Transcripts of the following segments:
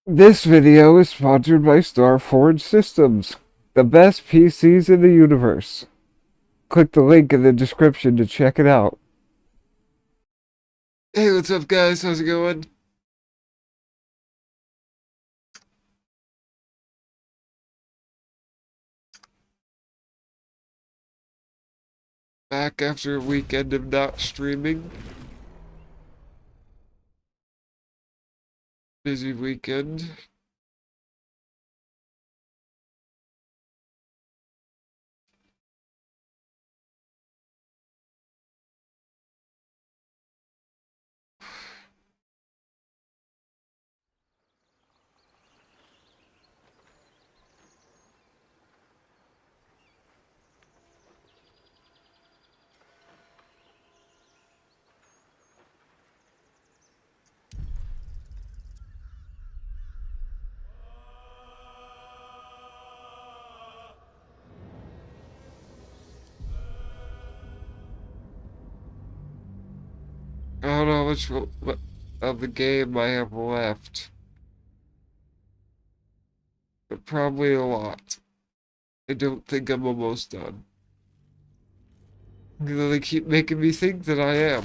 This video is sponsored by Starforge Systems, the best PCs in the universe. Click the link in the description to check it out. Hey, what's up, guys? How's it going? Back after a weekend of not streaming. Busy weekend. I don't know how much of the game I have left, but probably a lot. I don't think I'm almost done. They keep making me think that I am.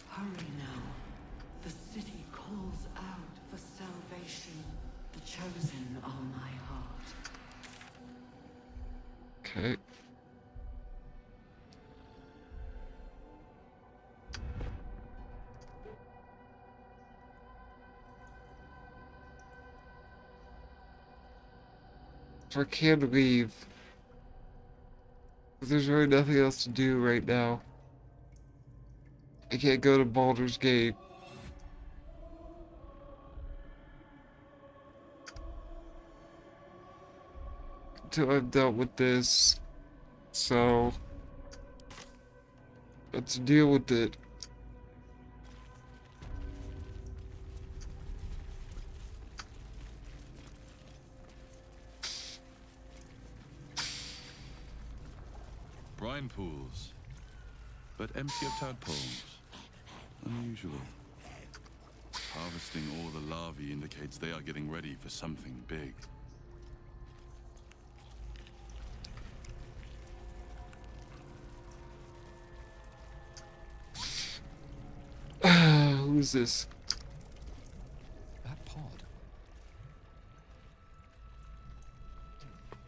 Hurry now. The city calls out for salvation. The chosen are my heart. Okay. So I can't leave. There's really nothing else to do right now. I can't go to Baldur's Gate. Until I've dealt with this. So, let's deal with it. Brine pools, but empty of tadpoles. Unusual. Harvesting all the larvae indicates they are getting ready for something big. Who's this? That pod.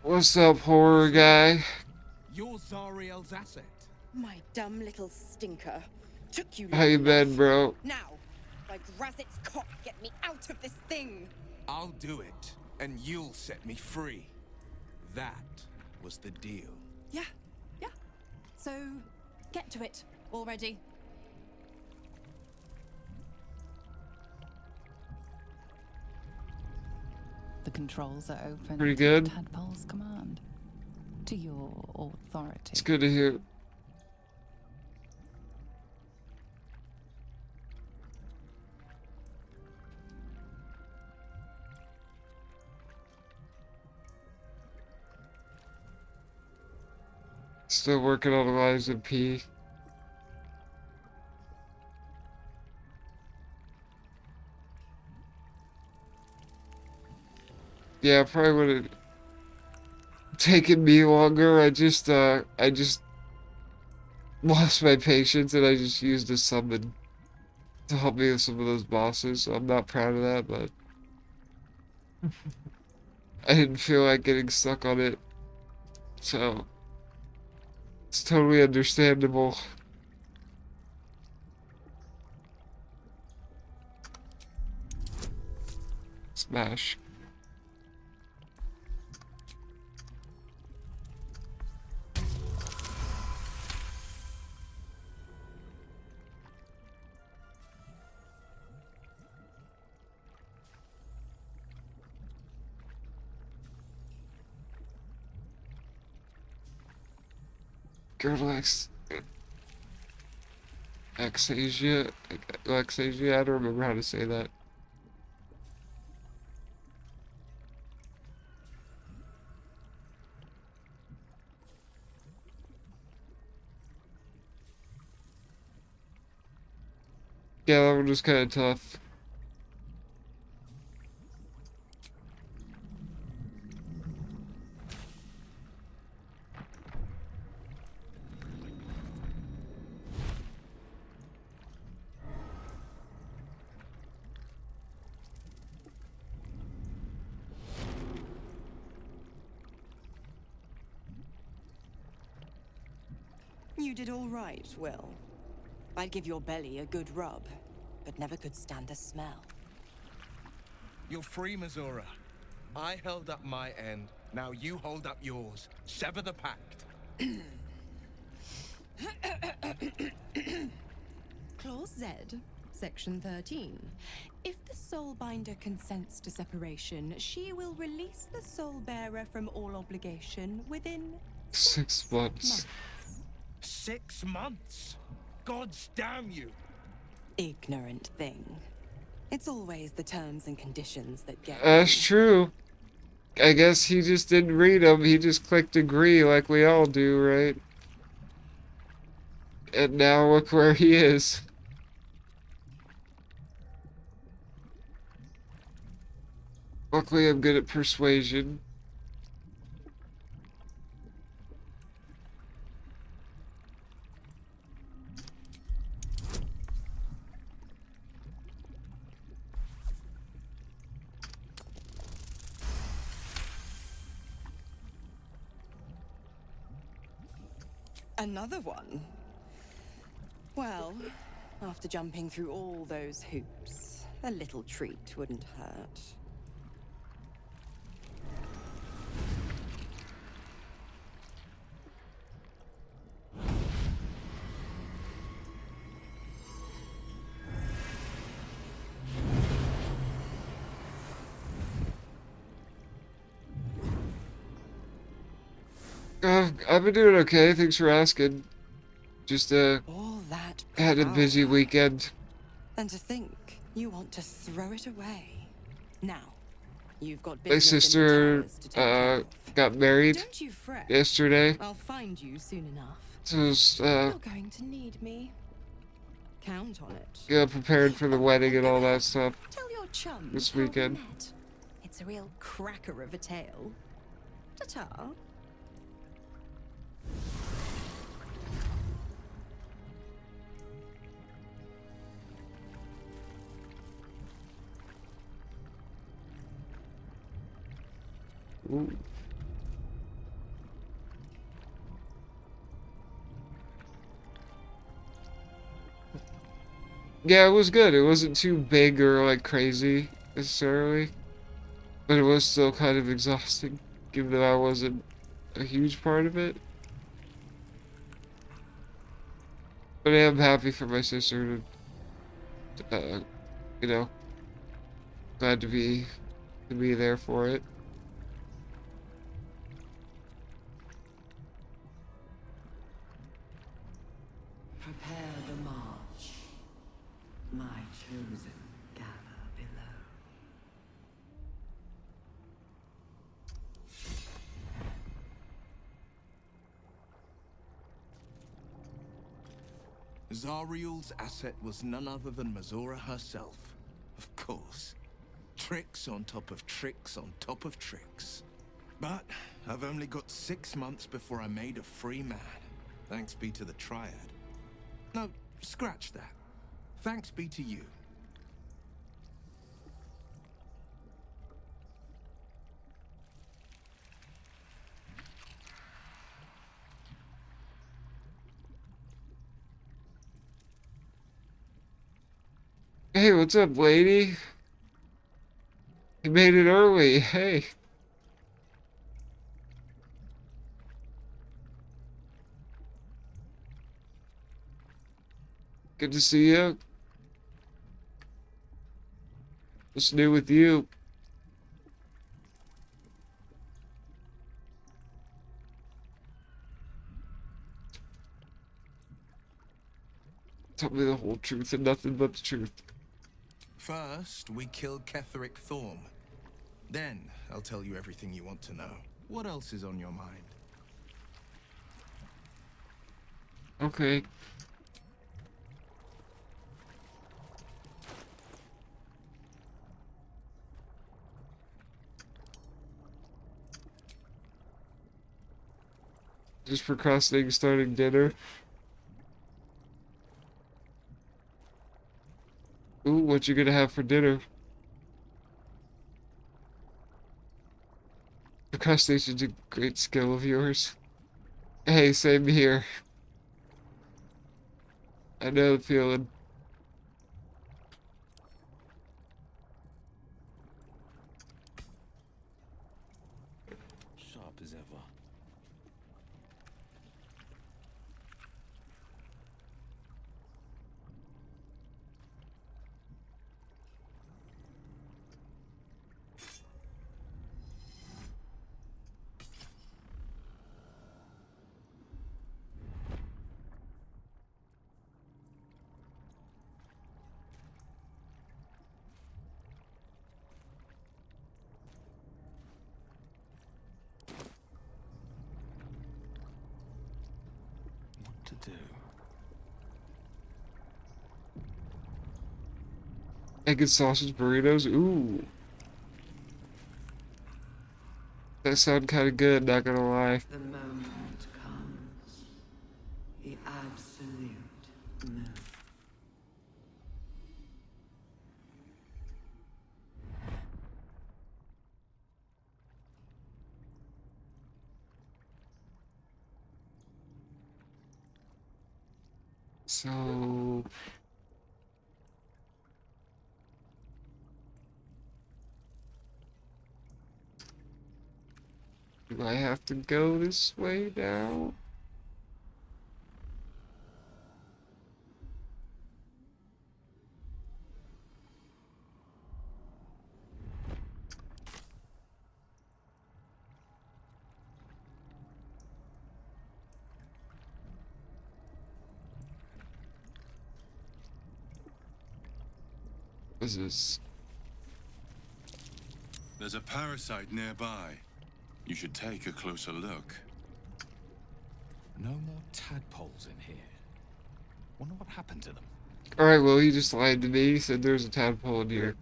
What's up, horror guy? You're Zariel's asset. My dumb little stinker. Took you How you long been, enough. bro? Now, by Grazit's cock, get me out of this thing. I'll do it, and you'll set me free. That was the deal. Yeah. So, get to it already. The controls are open. Pretty good. Tadpole's command. To your authority. It's good to hear. Still working on Eliza P. Yeah, probably would have taken me longer. I just lost my patience and I just used a summon to help me with some of those bosses. So I'm not proud of that, but I didn't feel like getting stuck on it. So it's totally understandable. Smash. Go to Xasia. Xasia, I don't remember how to say that. Yeah, that one was kind of tough. You did all right, Will. I'd give your belly a good rub, but never could stand the smell. You're free, Missoura. I held up my end. Now you hold up yours. Sever the pact. Clause Z, Section 13. If the Soulbinder consents to separation, she will release the Soul Bearer from all obligation within 6 months. 6 months? Gods damn you! Ignorant thing. It's always the terms and conditions that get That's you. true. I guess he just didn't read them. He just clicked agree like we all do, right? And now look where he is. Luckily, I'm good at persuasion. Another one? Well, after jumping through all those hoops, a little treat wouldn't hurt. I've been doing okay. Thanks for asking. Just All that had a busy power. weekend. And to think you want to throw it away. Now, you've got My business sister in the towers to take care of. got married Don't you fret. yesterday. I'll find you soon enough. So I was You're going to need me. Count on it. yeah, prepared for the wedding and all that stuff. Tell your chums This how we weekend. met. It's a real cracker of a tale. Ta-ta. Ooh. Yeah, it was good. It wasn't too big or like crazy necessarily, but it was still kind of exhausting, given that I wasn't a huge part of it. But I am happy for my sister to, you know, glad to be there for it. Prepare the march. My chosen gather below. Zariel's asset was none other than Missoura herself. Of course. Tricks on top of tricks on top of tricks. But I've only got 6 months before I'm made a free man. Thanks be to the Triad. No, scratch that. Thanks be to you. Hey, what's up, lady? You made it early. Hey. Good to see you. What's new with you? Tell me the whole truth and nothing but the truth. First, we killed Ketheric Thorm. Then, I'll tell you everything you want to know. What else is on your mind? Okay. Just procrastinating starting dinner. Ooh, what you gonna have for dinner? Procrastination's a great skill of yours. Hey, same here. I know the feeling. Sharp as ever. What to do? Egg and sausage burritos. Ooh. That sound kind of good, not gonna lie. The moment comes. The absolute moment. So... do I have to go this way now? What is this? There's a parasite nearby. You should take a closer look. No more tadpoles in here. Wonder what happened to them. Alright, well, he just lied to me. He said there's a tadpole in here.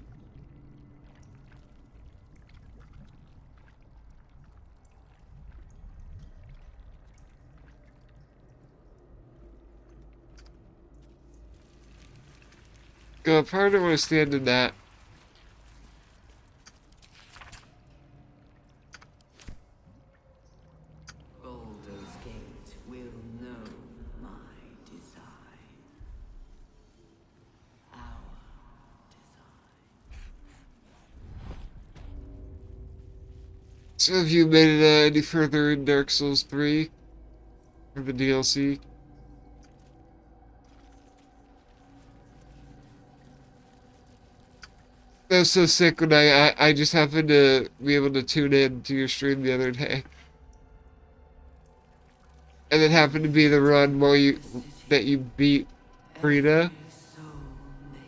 Go, I probably don't want to stand in that. Baldur's Gate will know my design. Our design. So have you made it any further in Dark Souls 3? Or the DLC? That was so sick when I just happened to be able to tune in to your stream the other day. And it happened to be the run while that you beat Frida. Every soul made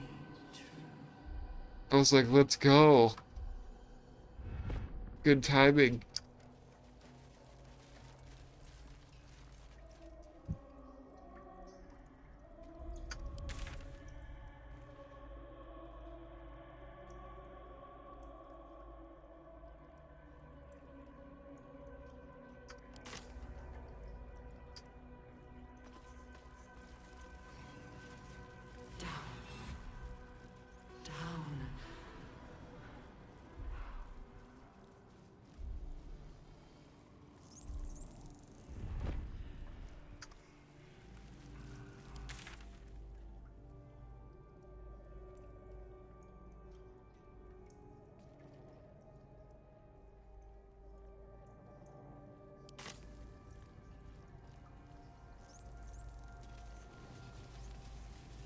true. I was like, let's go. Good timing. Down.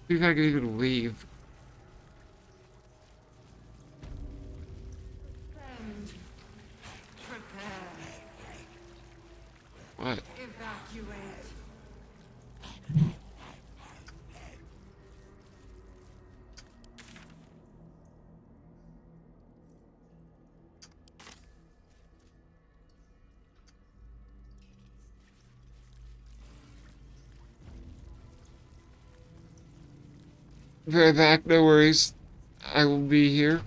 See if I can even leave. Prepare. What? Evacuate. Be right back, no worries. I will be here.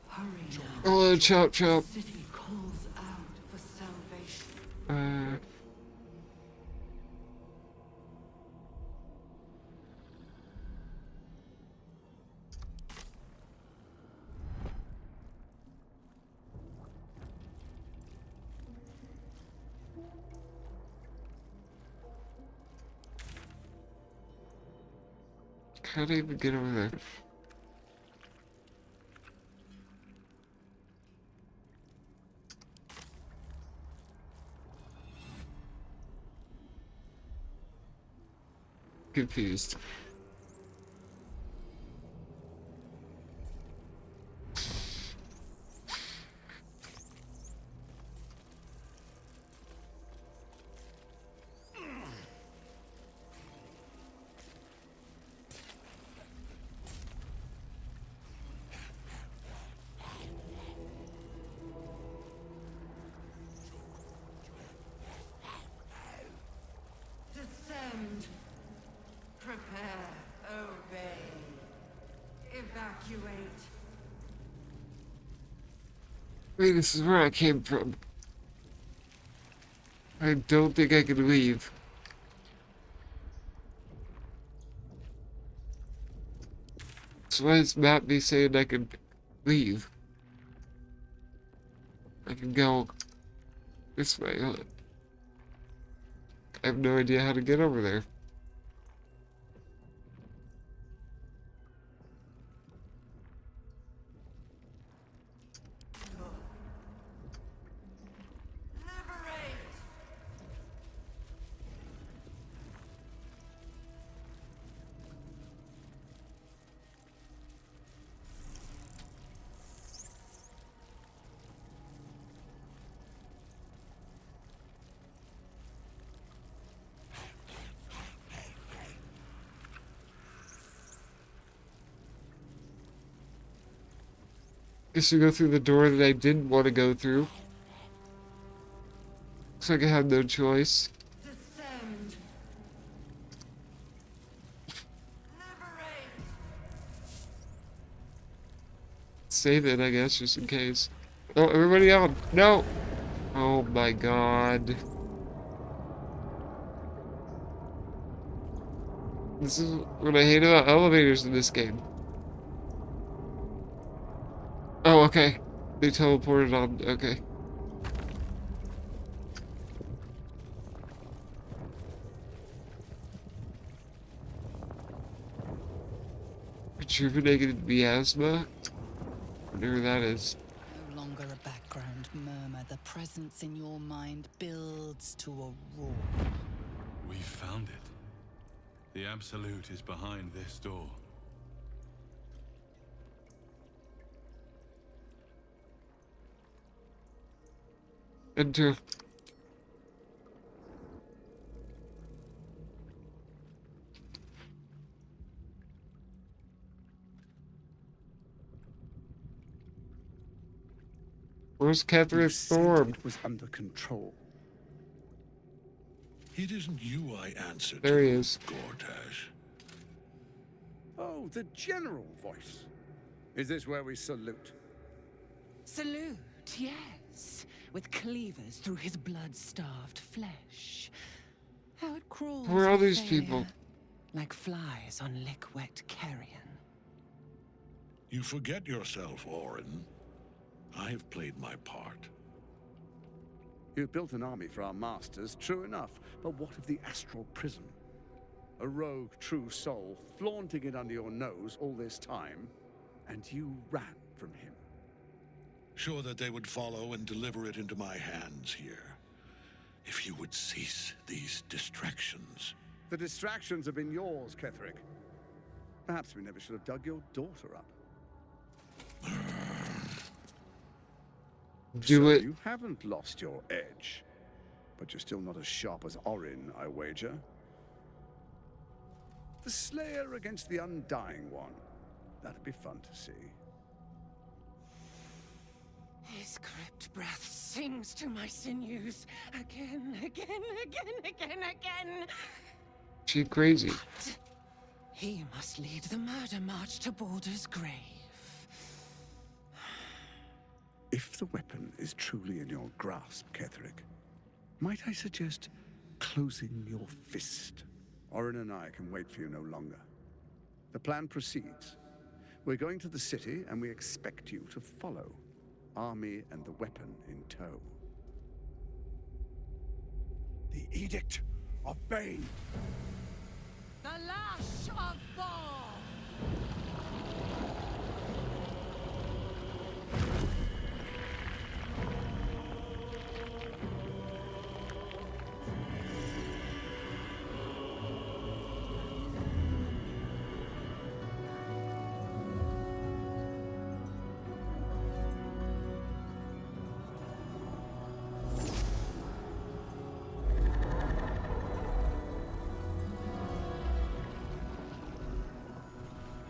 Hurry now. Hello, Chop Chop. The city calls out for salvation. How do I even get over there? Confused. Descend. Prepare. Obey. Evacuate. Wait, this is where I came from. I don't think I can leave. So why does map me saying I can leave? I can go this way. Huh? I have no idea how to get over there. Liberate. Guess we go through the door that I didn't want to go through. Looks like I have no choice. Descend. Liberate. Save it, I guess, just in case. Oh, everybody on! No! Oh my god. This is what I hate about elevators in this game. Oh, okay. They teleported on. Okay. Rejuvenated miasma? Whatever that is. No longer a background murmur. The presence in your mind builds to a roar. We found it. The Absolute is behind this door. Enter. Where's Catherine You said Storm? it was under control. It isn't you I answer There to, he is. Gortash. Oh, the general voice. Is this where we salute? Salute, yes, with cleavers through his blood-starved flesh. How it crawls Who are all with these failure, people? like flies on lick-wet carrion. You forget yourself, Orin. I have played my part. You've built an army for our masters, true enough. But what of the astral prison? A rogue true soul flaunting it under your nose all this time, and you ran from him. Sure that they would follow and deliver it into my hands here. If you would cease these distractions. The distractions have been yours, Ketherick. Perhaps we never should have dug your daughter up. Do So it. you haven't lost your edge. But you're still not as sharp as Orin, I wager. The Slayer against the Undying One. That'd be fun to see. His crypt breath sings to my sinews again, again, again. She crazy. He must lead the murder march to Baldur's grave. If the weapon is truly in your grasp, Ketherick, might I suggest closing your fist? Orin and I can wait for you no longer. The plan proceeds. We're going to the city, and we expect you to follow. Army and the weapon in tow. The Edict of Bane. The lash of Thor!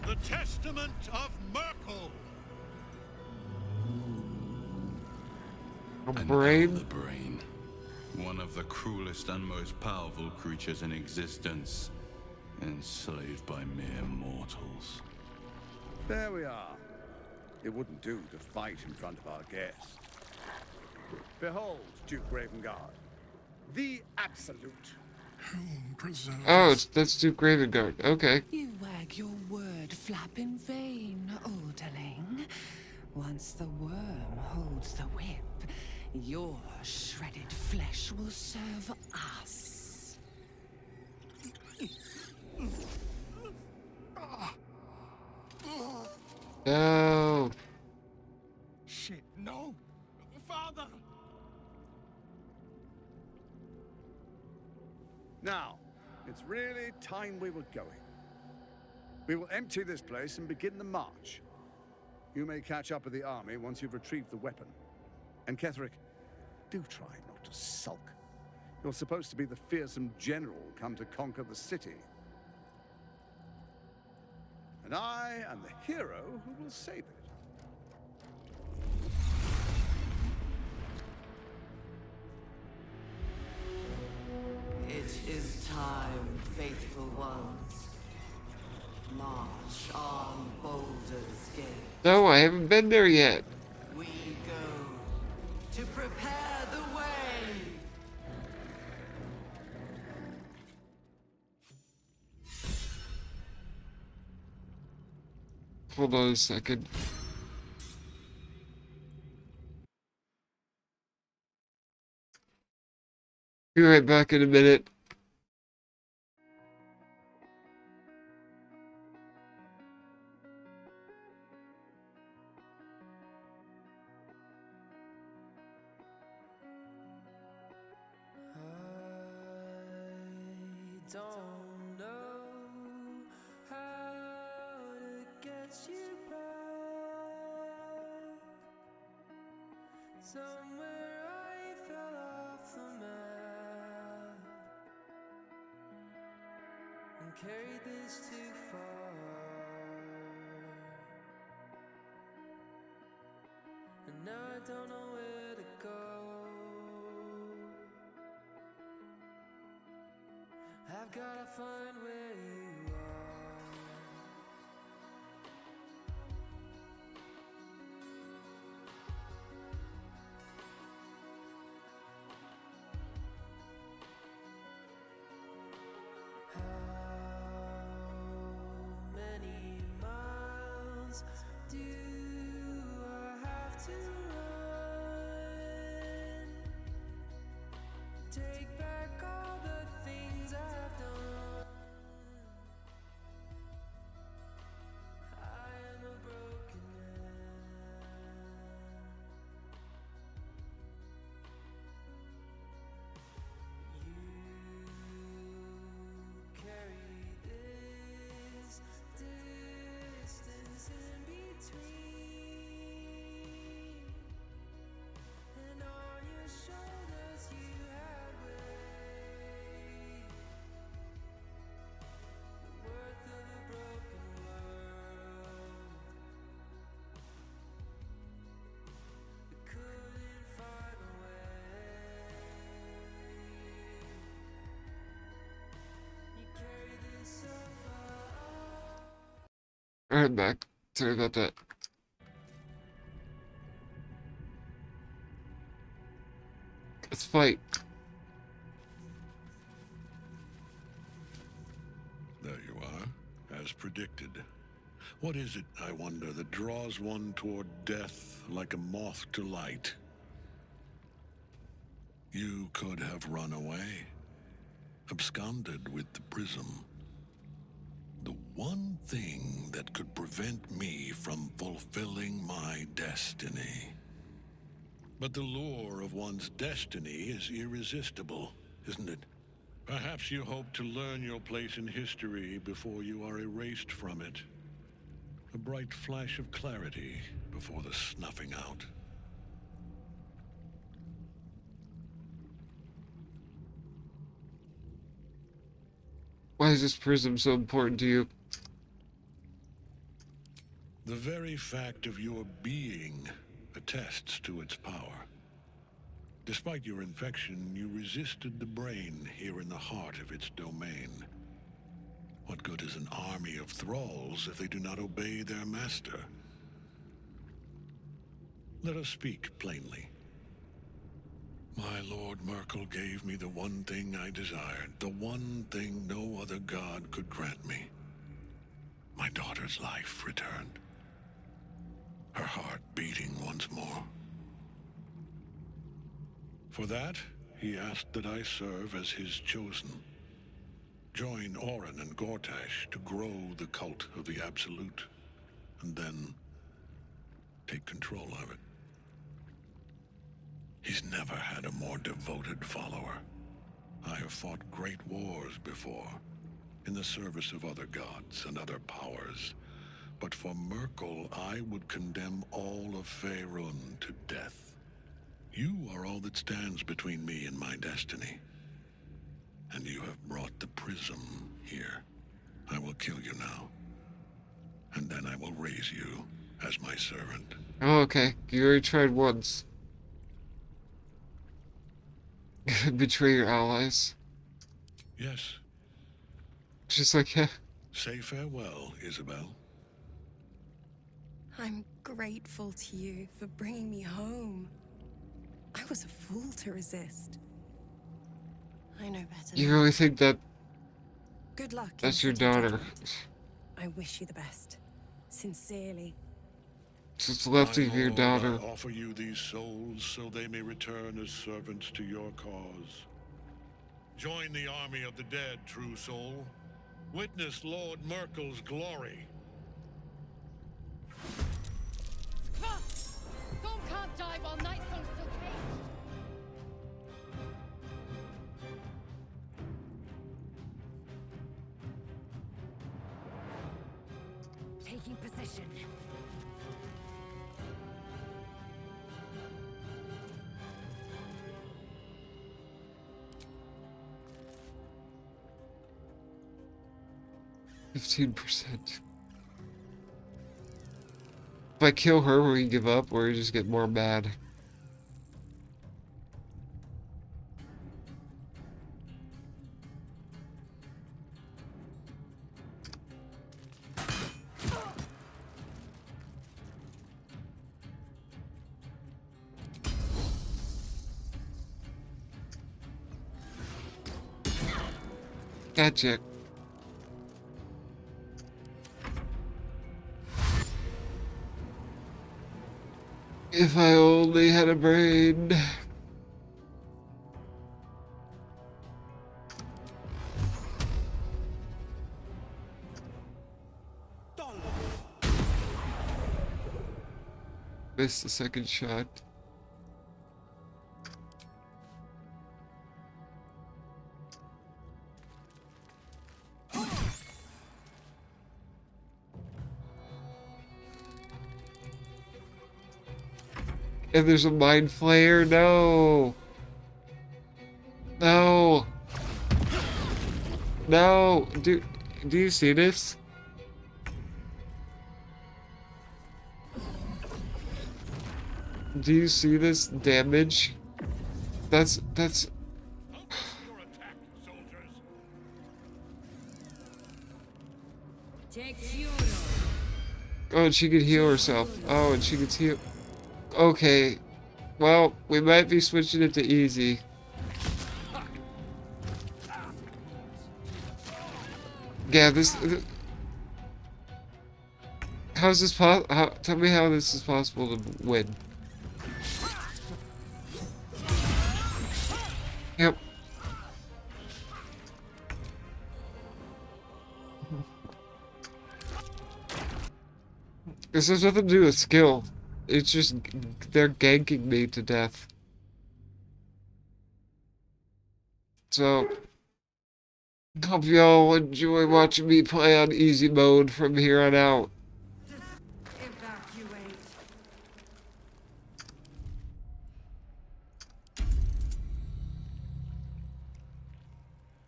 The Testament of Merkel! A I know brain? the brain. One of the cruelest and most powerful creatures in existence. Enslaved by mere mortals. There we are. It wouldn't do to fight in front of our guest. Behold, Duke Ravengard, the absolute. Oh, that's Duke Ravengard. Okay. You wag your word flap in vain, Orderling. Once the worm holds the whip, your shredded flesh will serve us. No. Shit, no! Father! Now, it's really time we were going. We will empty this place and begin the march. You may catch up with the army once you've retrieved the weapon. And Ketherick, do try not to sulk. You're supposed to be the fearsome general come to conquer the city. And I am the hero who will save it. It is time, faithful ones. March on Baldur's Gate. No, I haven't been there yet. We go to prepare the way. Hold on a second. Be right back in a minute. Don't know how to get you back. Somewhere I fell off the map and carried this too far, and now I don't know where to go. I've gotta find where you are. How many miles do I have to run? Take back all the things I've done. I am a broken man. You carry this distance in between, and on your shoulders you have weight, the worth of a broken world that couldn't find a way. You carry this so far. Alright, back. Sorry about that. Let's fight. There you are, as predicted. What is it, I wonder, that draws one toward death like a moth to light? You could have run away, absconded with the prism. The one thing that could prevent me from fulfilling my destiny. But the lure of one's destiny is irresistible, isn't it? Perhaps you hope to learn your place in history before you are erased from it. A bright flash of clarity before the snuffing out. Why is this prism so important to you? The very fact of your being attests to its power. Despite your infection, you resisted the brain here in the heart of its domain. What good is an army of thralls if they do not obey their master? Let us speak plainly. My Lord Merkel gave me the one thing I desired, the one thing no other god could grant me. My daughter's life returned. Her heart beating once more. For that, he asked that I serve as his chosen. Join Orin and Gortash to grow the cult of the Absolute, and then take control of it. He's never had a more devoted follower. I have fought great wars before, in the service of other gods and other powers. But for Merkel, I would condemn all of Faerun to death. You are all that stands between me and my destiny. And you have brought the prism here. I will kill you now. And then I will raise you as my servant. Oh, okay. You already tried once. Betray your allies. Yes. Just like, yeah. Say farewell, Isabel. I'm grateful to you for bringing me home. I was a fool to resist. I know better You now. really think that Good luck. that's in your sitting daughter? judgment. I wish you the best. Sincerely. Just left My of your lord, daughter. I offer you these souls so they may return as servants to your cause. Join the army of the dead, true soul. Witness Lord Merkel's glory. Thorn can't die while Nightsong's still caged. Taking position. %. If I kill her, will you give up, or you just get more mad? Gotcha. If I only had a brain. Missed the second shot. And there's a mind flayer? No! No! No! Do you see this? Do you see this damage? That's... Oh, and she could heal herself. Oh, and she could heal... Okay. Well, we might be switching it to easy. Yeah, this... How's this tell me how this is possible to win. Yep. This has nothing to do with skill. It's just they're ganking me to death. So, hope y'all enjoy watching me play on easy mode from here on out. Evacuate.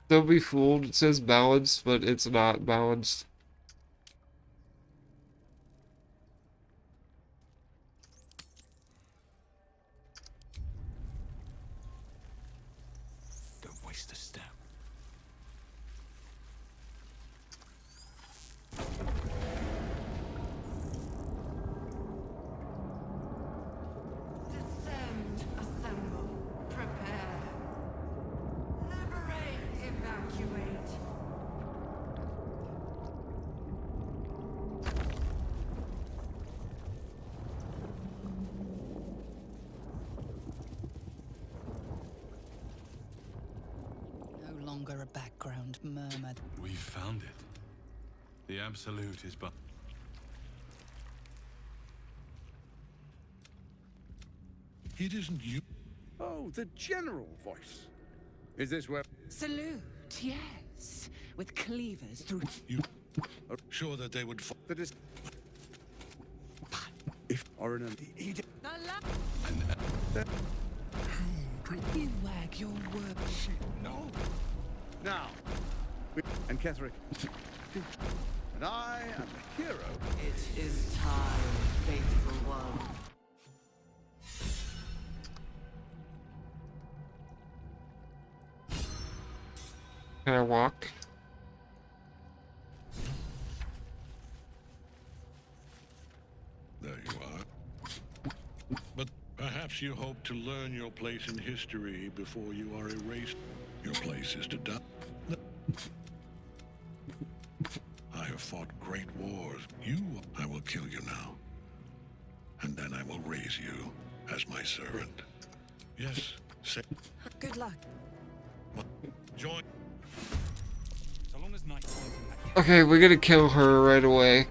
Don't be fooled. It says balanced, but it's not balanced. Don't waste a step. Descend, assemble, prepare. Liberate, evacuate. No longer a background murmur. We found it. The Absolute is but. It isn't you. Oh, the general voice. Is this where... Salute, yes. With cleavers through. You sure that they would That is... If... Or in an... You wag your word. No. Now. And Ketherick. And I am the hero. It is time, faithful one. Can I walk? There you are. But perhaps you hope to learn your place in history before you are erased. Your place is to die. I have fought great wars. I will kill you now. And then I will raise you as my servant. Yes, say. Good luck. Join. So long as night falls in that. Okay, we're gonna kill her right away.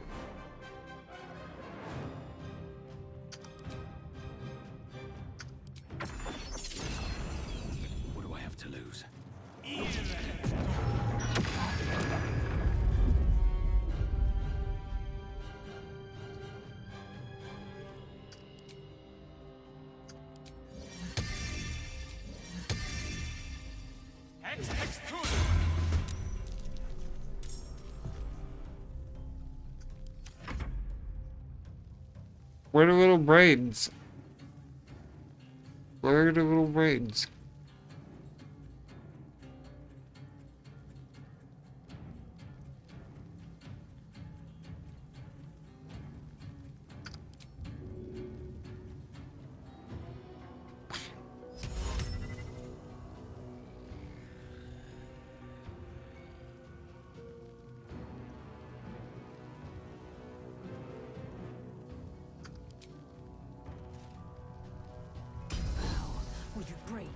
What do I have to lose? Where are the little brains? Where are the little brains? Will you break?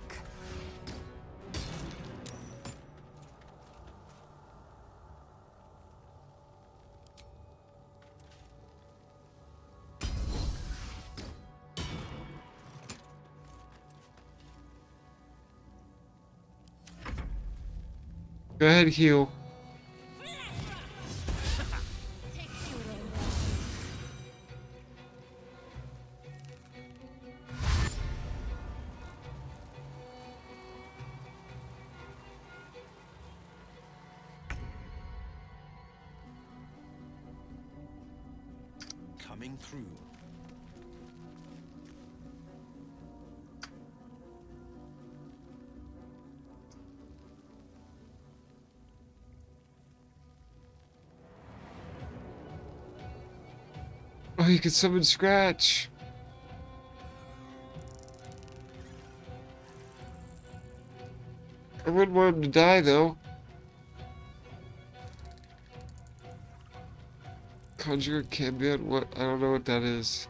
Go ahead, heal. Coming through. Oh, you can summon Scratch. I wouldn't want him to die, though. Conjure Cambion? What? I don't know what that is.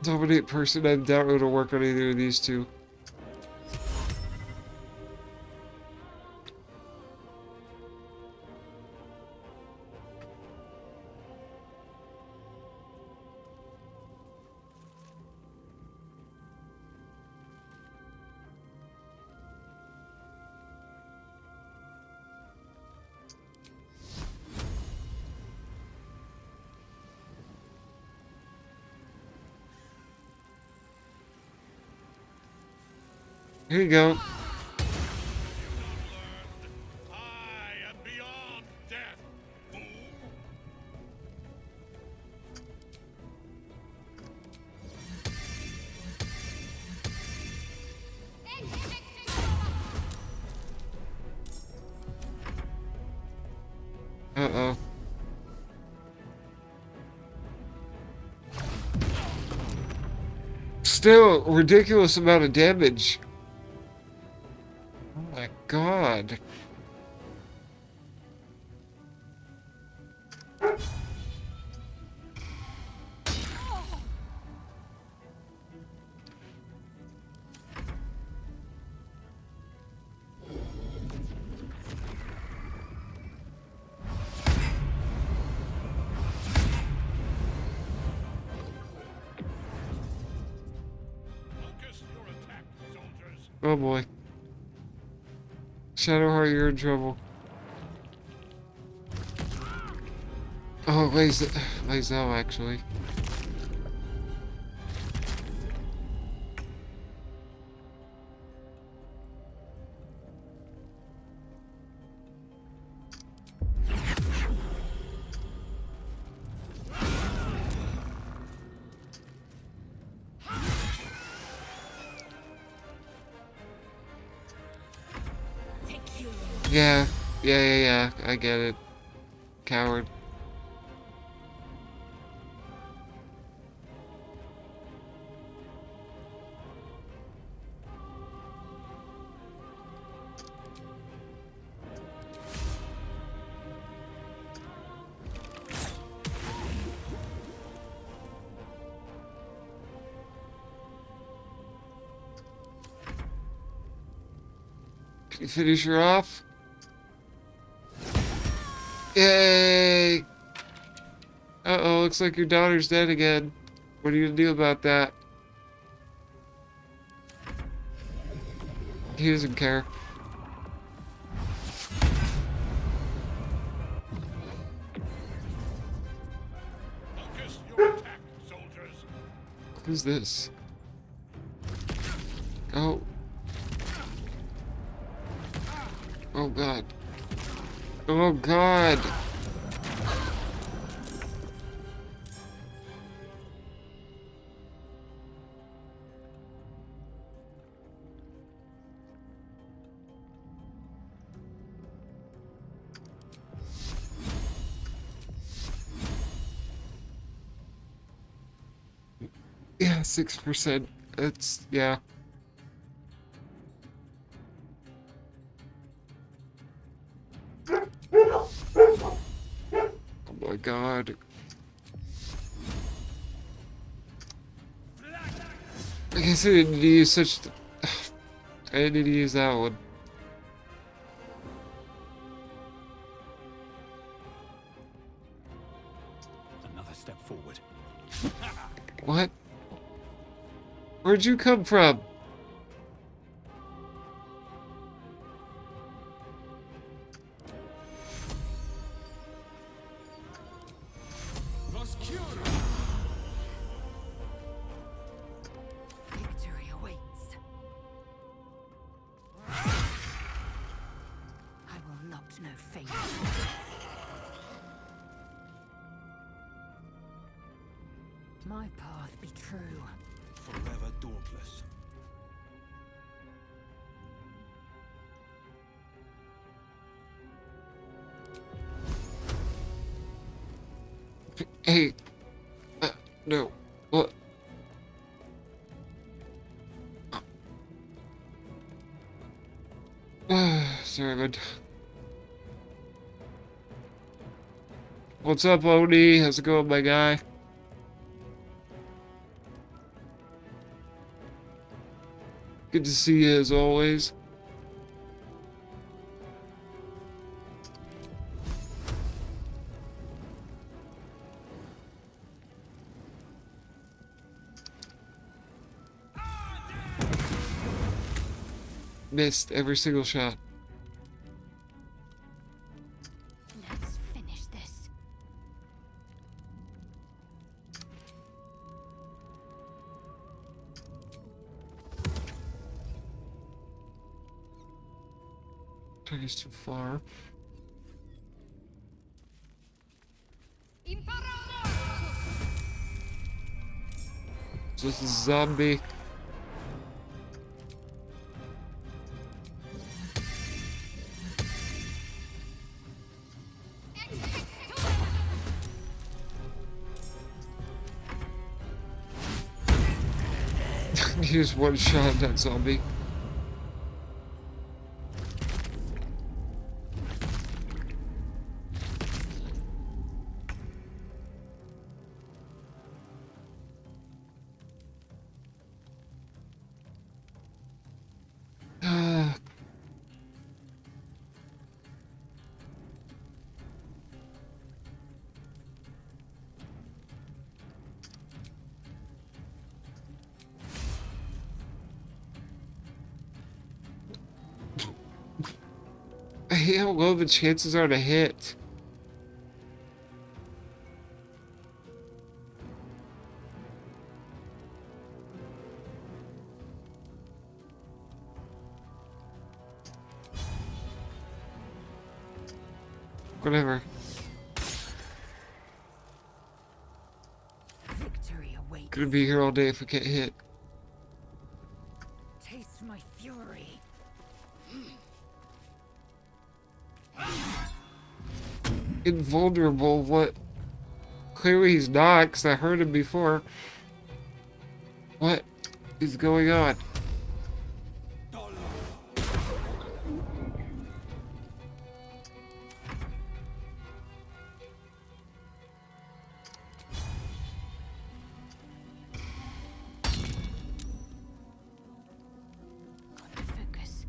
Dominate person, I doubt it'll work on either of these two. Here you go. Uh-oh. Still, ridiculous amount of damage. Oh my god. Oh boy. Shadowheart, you're in trouble. Oh, lays out actually. Yeah, I get it. Coward. Can you finish her off? Yay! Uh-oh, looks like your daughter's dead again. What are you gonna do about that? He doesn't care. Focus your attack, soldiers. Who's this? Oh. Oh god. Oh god. Yeah, 6%. It's, yeah. Oh my god. I guess I didn't need to use such... I didn't need to use that one. Another step forward. What? Where'd you come from? Victory awaits. I will not know fate. My path be true. Forever dauntless. Hey. No. What? Sorry, man. What's up, Oni? How's it going, my guy? Good to see you as always. Missed every single shot. Let's finish this. Target's too far. Just a zombie. Here's one shot at that zombie. I hate how low the chances are to hit. Whatever. Victory awaits. Gonna be here all day if we can't hit. Taste my fury. Invulnerable, what? Clearly he's not, because I heard him before. What is going on? Focus.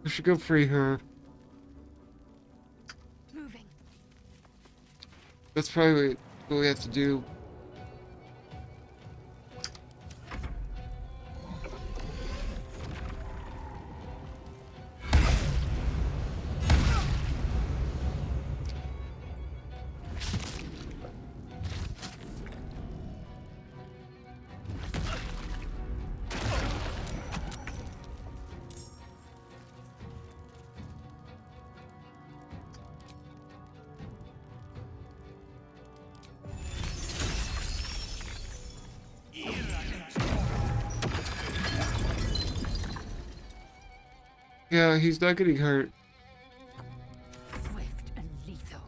We should go free her. Moving. That's probably what we have to do. Yeah, he's not getting hurt. Swift and lethal.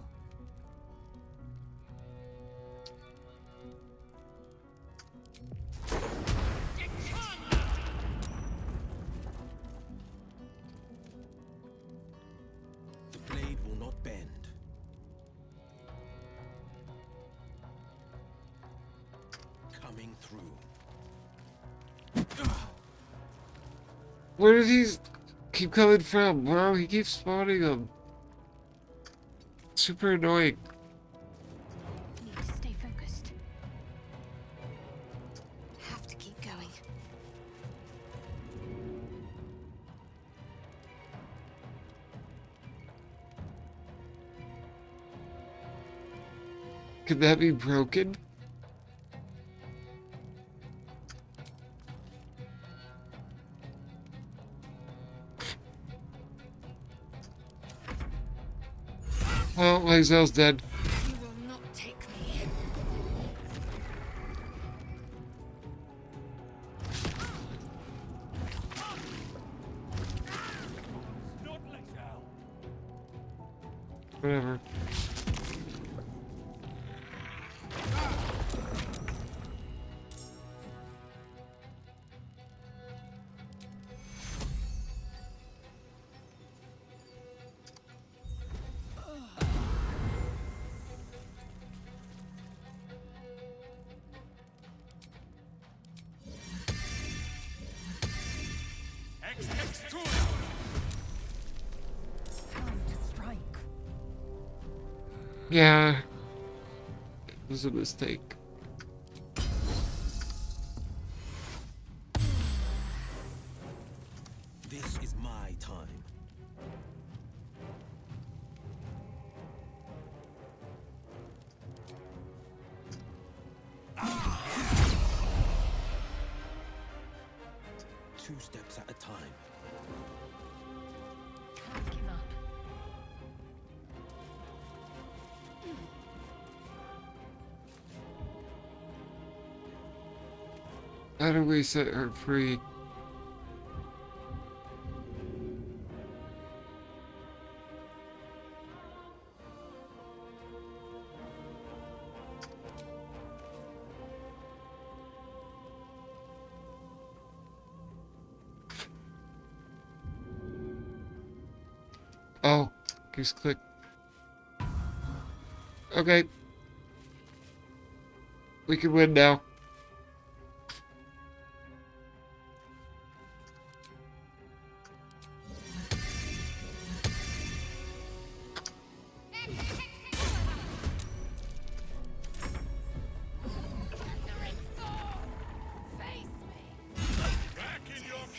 The blade will not bend. Coming through. Where did these keep coming from, bro? He keeps spawning them. Super annoying. Need to stay focused. Have to keep going. Could that be broken? Well, Lae'zel's dead. You will not take me. Whatever. Yeah, it was a mistake. This is my time. Two steps at a time. Can't give up. How do we set her free? Oh, just click. Okay. We can win now.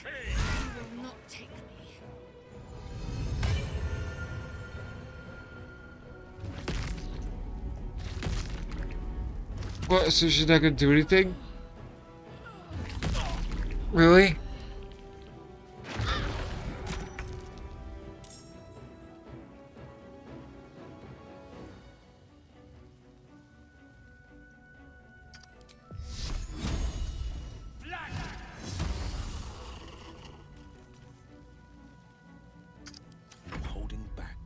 You will not take me. What, so she's not gonna do anything? Really? I'm holding back.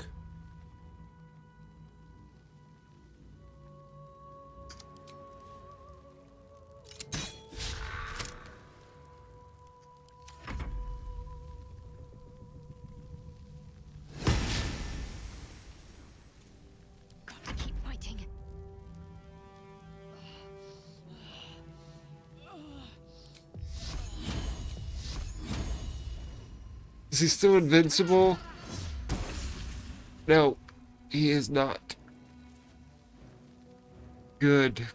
Got to keep fighting. Is he still invincible? No, he is not. Good.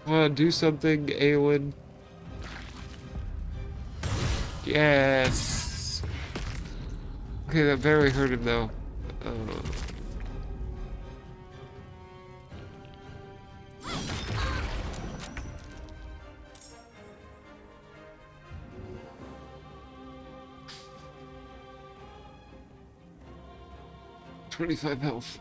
Come on, do something, Aelin. Yes. Okay, that very hurt him though. Uh, $25 health.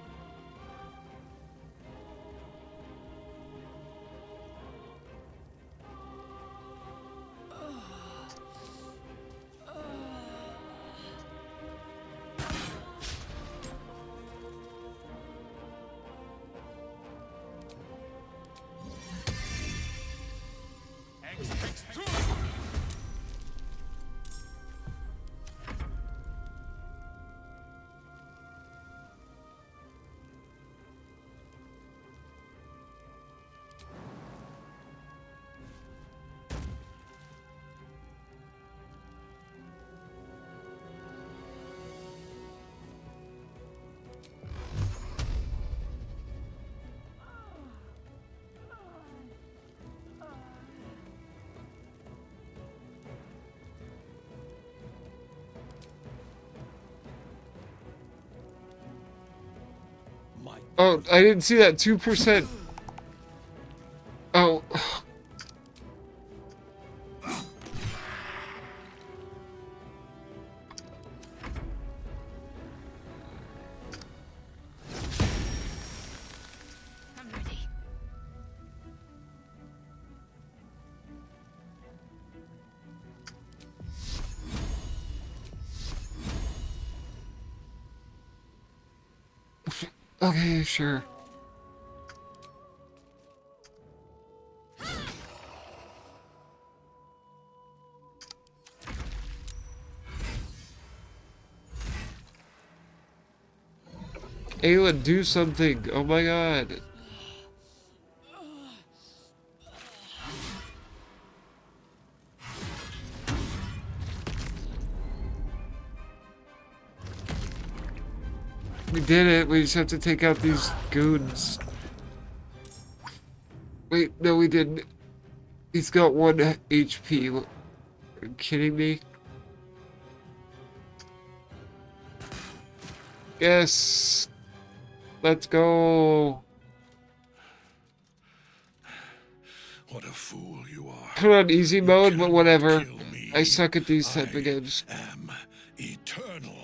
Oh, I didn't see that 2%. Oh. I'm ready. Okay, sure. Ayla, do something. Oh my god. We did it. We just have to take out these goons. Wait, no, we didn't. He's got 1 HP. Are you kidding me? Yes. Let's go. What a fool you are. Put on easy mode, but whatever. I suck at these type of games. Am eternal.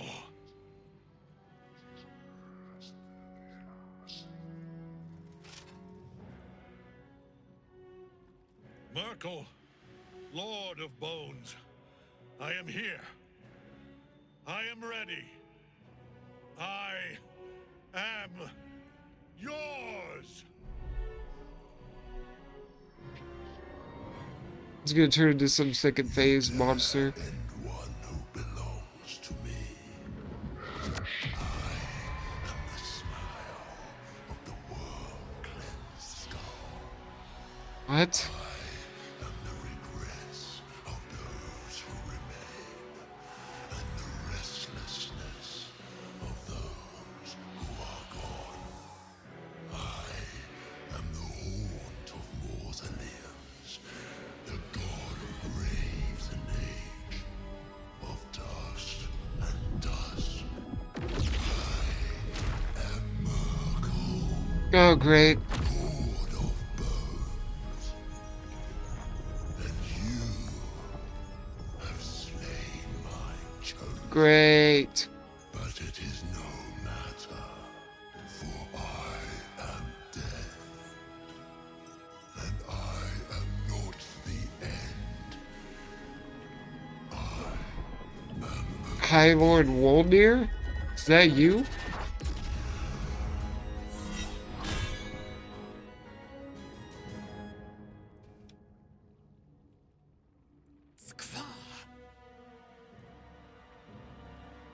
Merkel, Lord of Bones, I am here. I am ready. I am yours. It's gonna turn into some second phase monster. What? Oh, great. Great. But it is no matter, for I am death, and I am not the end. High Lord Wolnir? Is that you?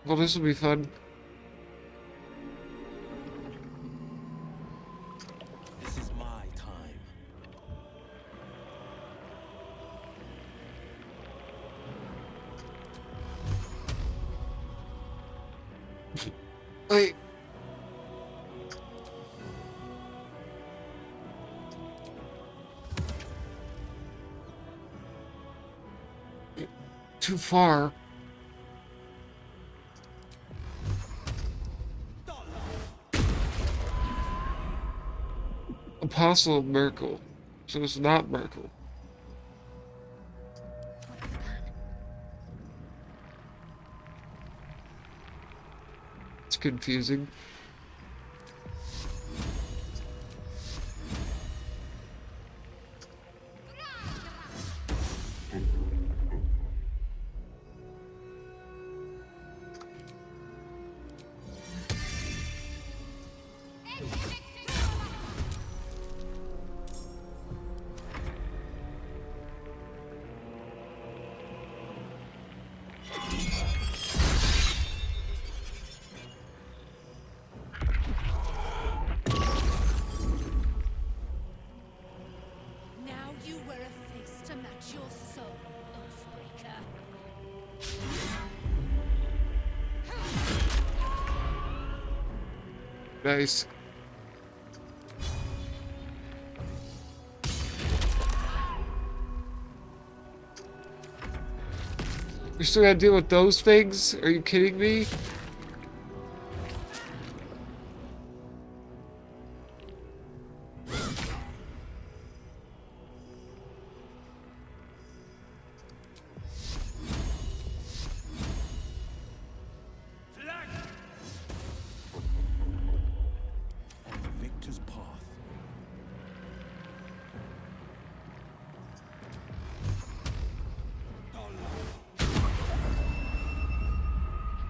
Well, this will be fun. This is my time. Wait. Too far. Apostle of Merkel. So it's not Merkel. It's confusing. Now you wear a face to match your soul, Oathbreaker. Nice. We still gotta deal with those things? Are you kidding me? On the victor's path.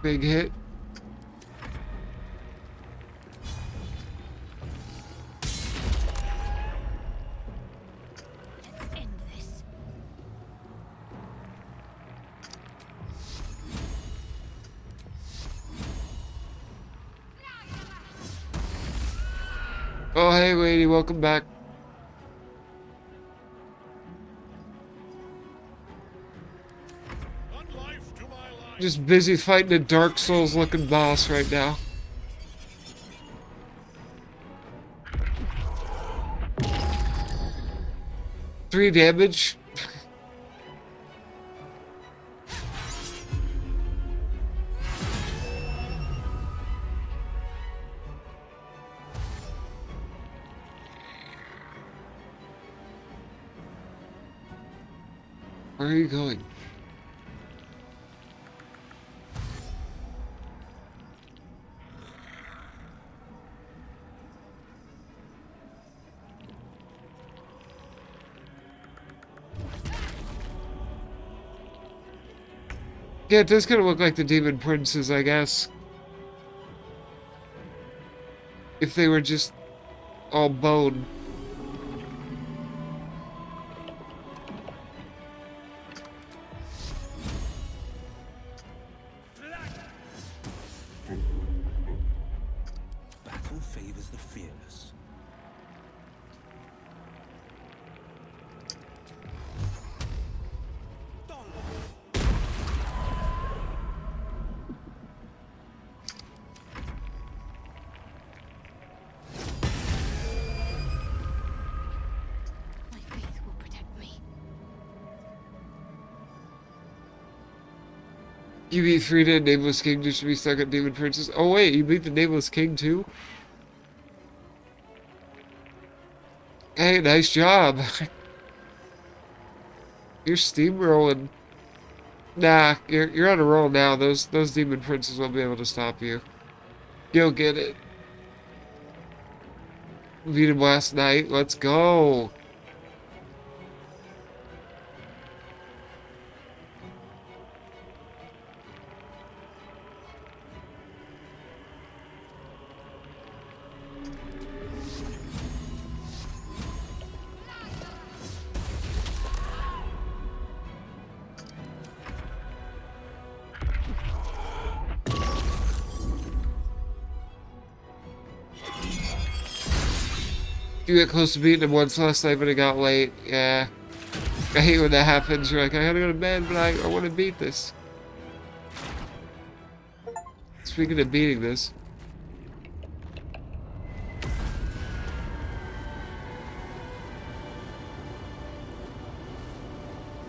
Big hit. Let's end this. Oh, hey, lady, welcome back. Just busy fighting a Dark Souls looking boss right now. 3 damage. Where are you going? Yeah, it does kind of look like the Demon Princes, I guess. If they were just all bone. Battle favors the fearless. My faith will protect me. You beat 3 dead Nameless King just to be stuck at Demon Princes. Oh wait, you beat the Nameless King too? Hey, nice job. You're steamrolling. Nah, you're on a roll now. Those Demon Princes won't be able to stop you. You'll get it. Beat him last night. Let's go. You get close to beating him once last night, but it got late. Yeah. I hate when that happens. You're like, I gotta go to bed, but I want to beat this. Speaking of beating this.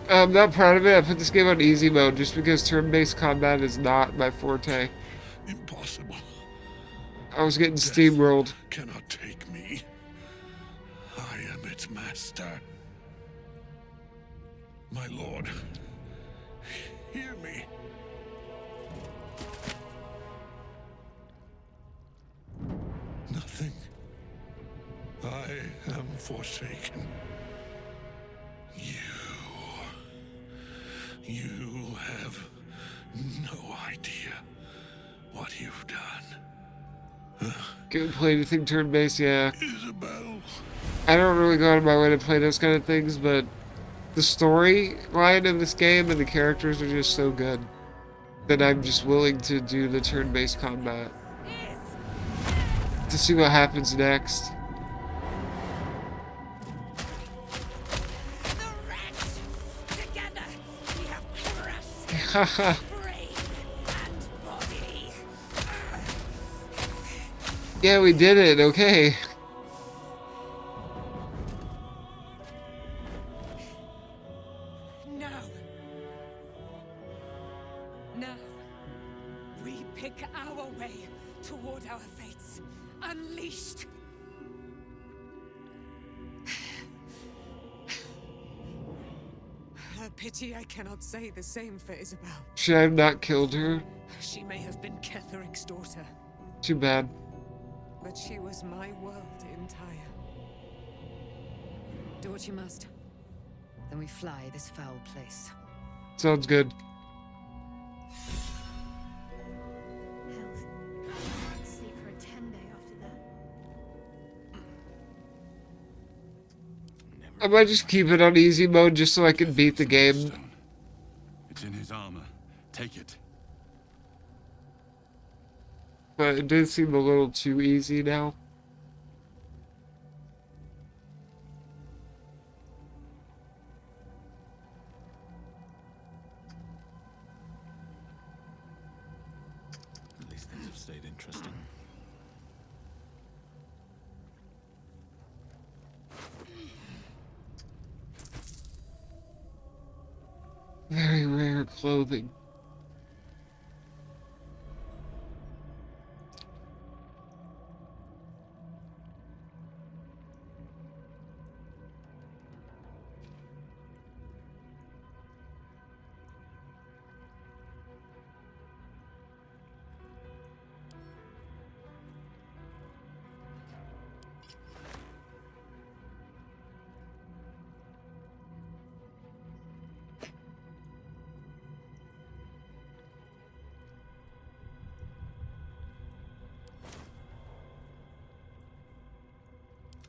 I'm not proud of it. I put this game on easy mode just because turn-based combat is not my forte. Impossible. I was getting steamrolled. Cannot take me. I am its master. My lord, hear me. Nothing. I am forsaken. You have no idea what you've done. Can't play anything turn-based, yeah. Isabel. I don't really go out of my way to play those kind of things, but the story line of this game and the characters are just so good that I'm just willing to do the turn-based combat to see what happens next. Haha. Yeah, we did it. Okay. No. Now, we pick our way toward our fates. Unleashed. A pity I cannot say the same for Isabel. Should I have not killed her? She may have been Ketheric's daughter, Too bad. but she was my world entire. Do what you must. Then we fly this foul place. Sounds good. I'd sleep for a 10-day after that. I might just keep it on easy mode just so I can beat the game. It's in his armor. Take it. But it did seem a little too easy now. stayed interesting. Very rare clothing.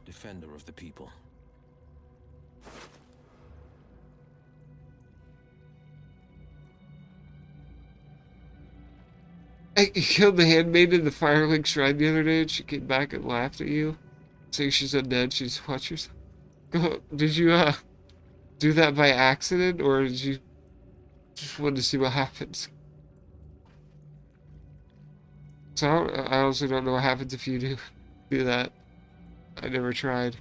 Defender of the people. Hey, you killed the handmaid in the Firelink Shrine the other day, and she came back and laughed at you, saying she's undead. She's watched yourself. Did you do that by accident, or did you just want to see what happens? So I also don't know what happens if you do that. I never tried.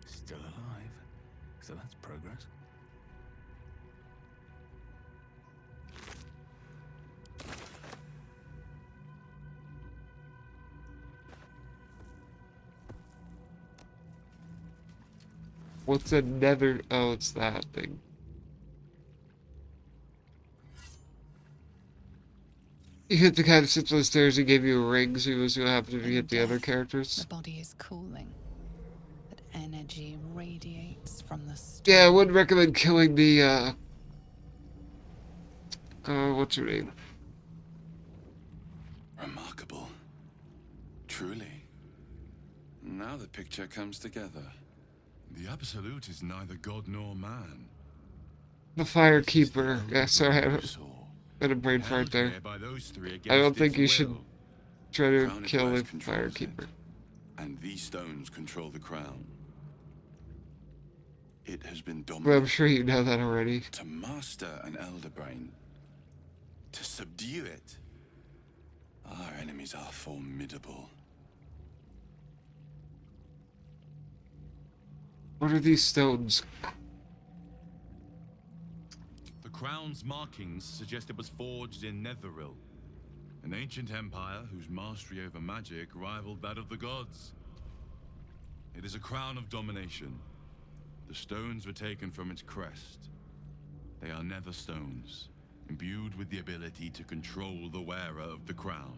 Still alive, so that's progress. What's a nether? Oh, it's that thing. You hit the guy that sits on the stairs and gave you a ring, so what's going to happen if you hit the other characters? The body is cooling. That energy radiates from the stone. Yeah, I wouldn't recommend killing the, what's her name? Remarkable. Truly. Now the picture comes together. The Absolute is neither god nor man. The Firekeeper. Yeah, sorry, I had a brain fart there. I don't think you should try to kill the Firekeeper. And these stones control the crown. It has been Well, dominated. I'm sure you know that already. To master an elder brain, to subdue it, our enemies are formidable. What are these stones? The crown's markings suggest it was forged in Netheril, an ancient empire whose mastery over magic rivaled that of the gods. It is a crown of domination. The stones were taken from its crest. They are nether stones, imbued with the ability to control the wearer of the crown.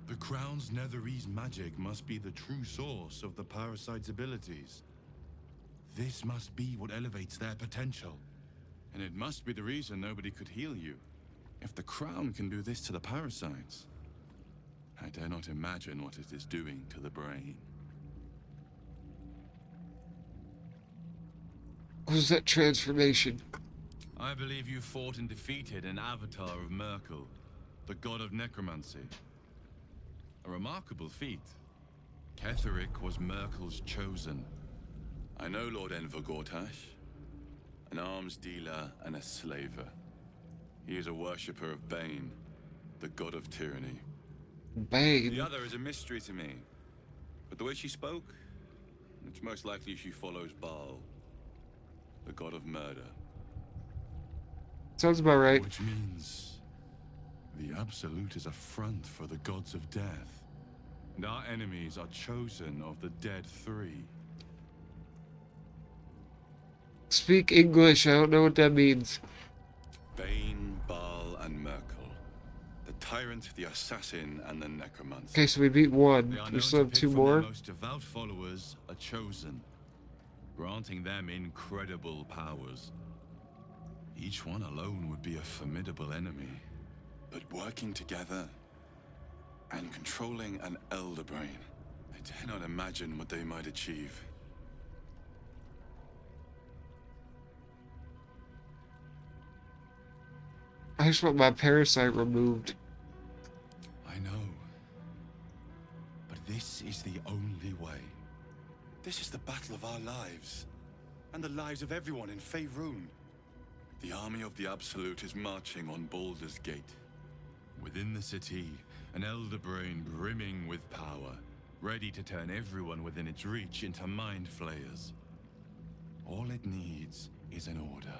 The crown's netherese magic must be the true source of the parasite's abilities. This must be what elevates their potential. And it must be the reason nobody could heal you. If the crown can do this to the parasites, I dare not imagine what it is doing to the brain. What was that transformation? I believe you fought and defeated an avatar of Merkel, the god of necromancy. A remarkable feat. Ketheric was Merkel's chosen. I know Lord Enver Gortash, an arms dealer and a slaver. He is a worshipper of Bane, the god of tyranny. Bane? The other is a mystery to me. But the way she spoke, it's most likely she follows Baal, the god of murder. Sounds about right. Which means the Absolute is a front for the gods of death. And our enemies are chosen of the dead three. Speak English, I don't know what that means. Bane, Baal, and Merkel. The tyrant, the assassin, and the necromancer. Okay, so we beat one. They are We known still to have pick two from more. their most devout followers are chosen, granting them incredible powers. Each one alone would be a formidable enemy. But working together and controlling an elder brain, I dare not imagine what they might achieve. I just want my parasite removed. I know. But this is the only way. This is the battle of our lives. And the lives of everyone in Faerun. The army of the Absolute is marching on Baldur's Gate. Within the city, an elder brain brimming with power, ready to turn everyone within its reach into mind flayers. All it needs is an order.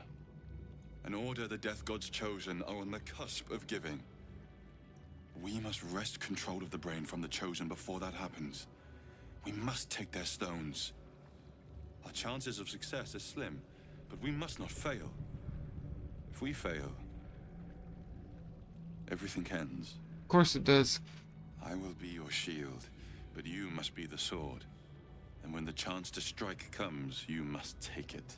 An order the Death God's chosen are on the cusp of giving. We must wrest control of the brain from the chosen before that happens. We must take their stones. Our chances of success are slim, but we must not fail. If we fail, everything ends. Of course it does. I will be your shield, but you must be the sword. And when the chance to strike comes, you must take it.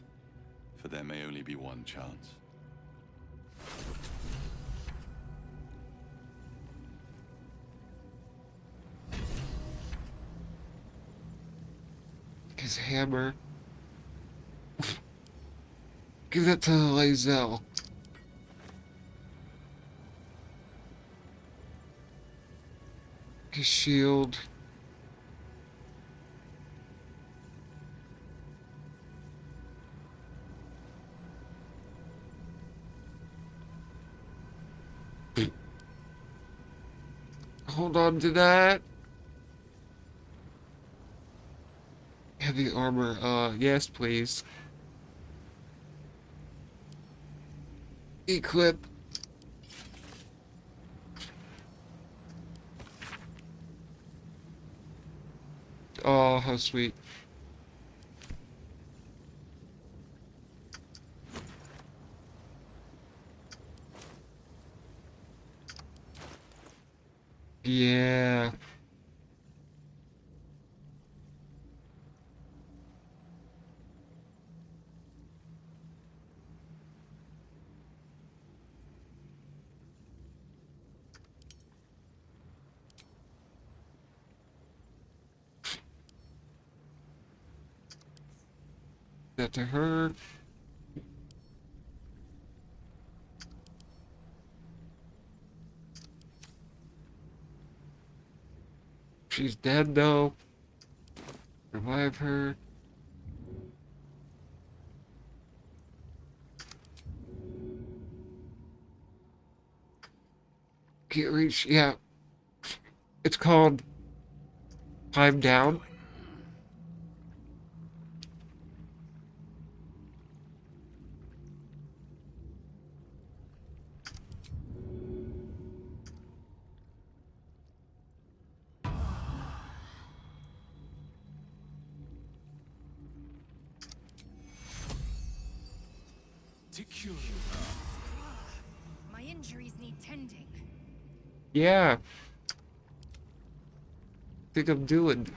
For there may only be one chance. His hammer. Give that to Lae'zel. His shield. Hold on to that. Heavy armor, yes, please. Equip. Oh, how sweet. Yeah. That to her. She's dead though. Revive her. Can't reach. Yeah. It's called Climb Down. My injuries need tending. Yeah. Think I'm doing.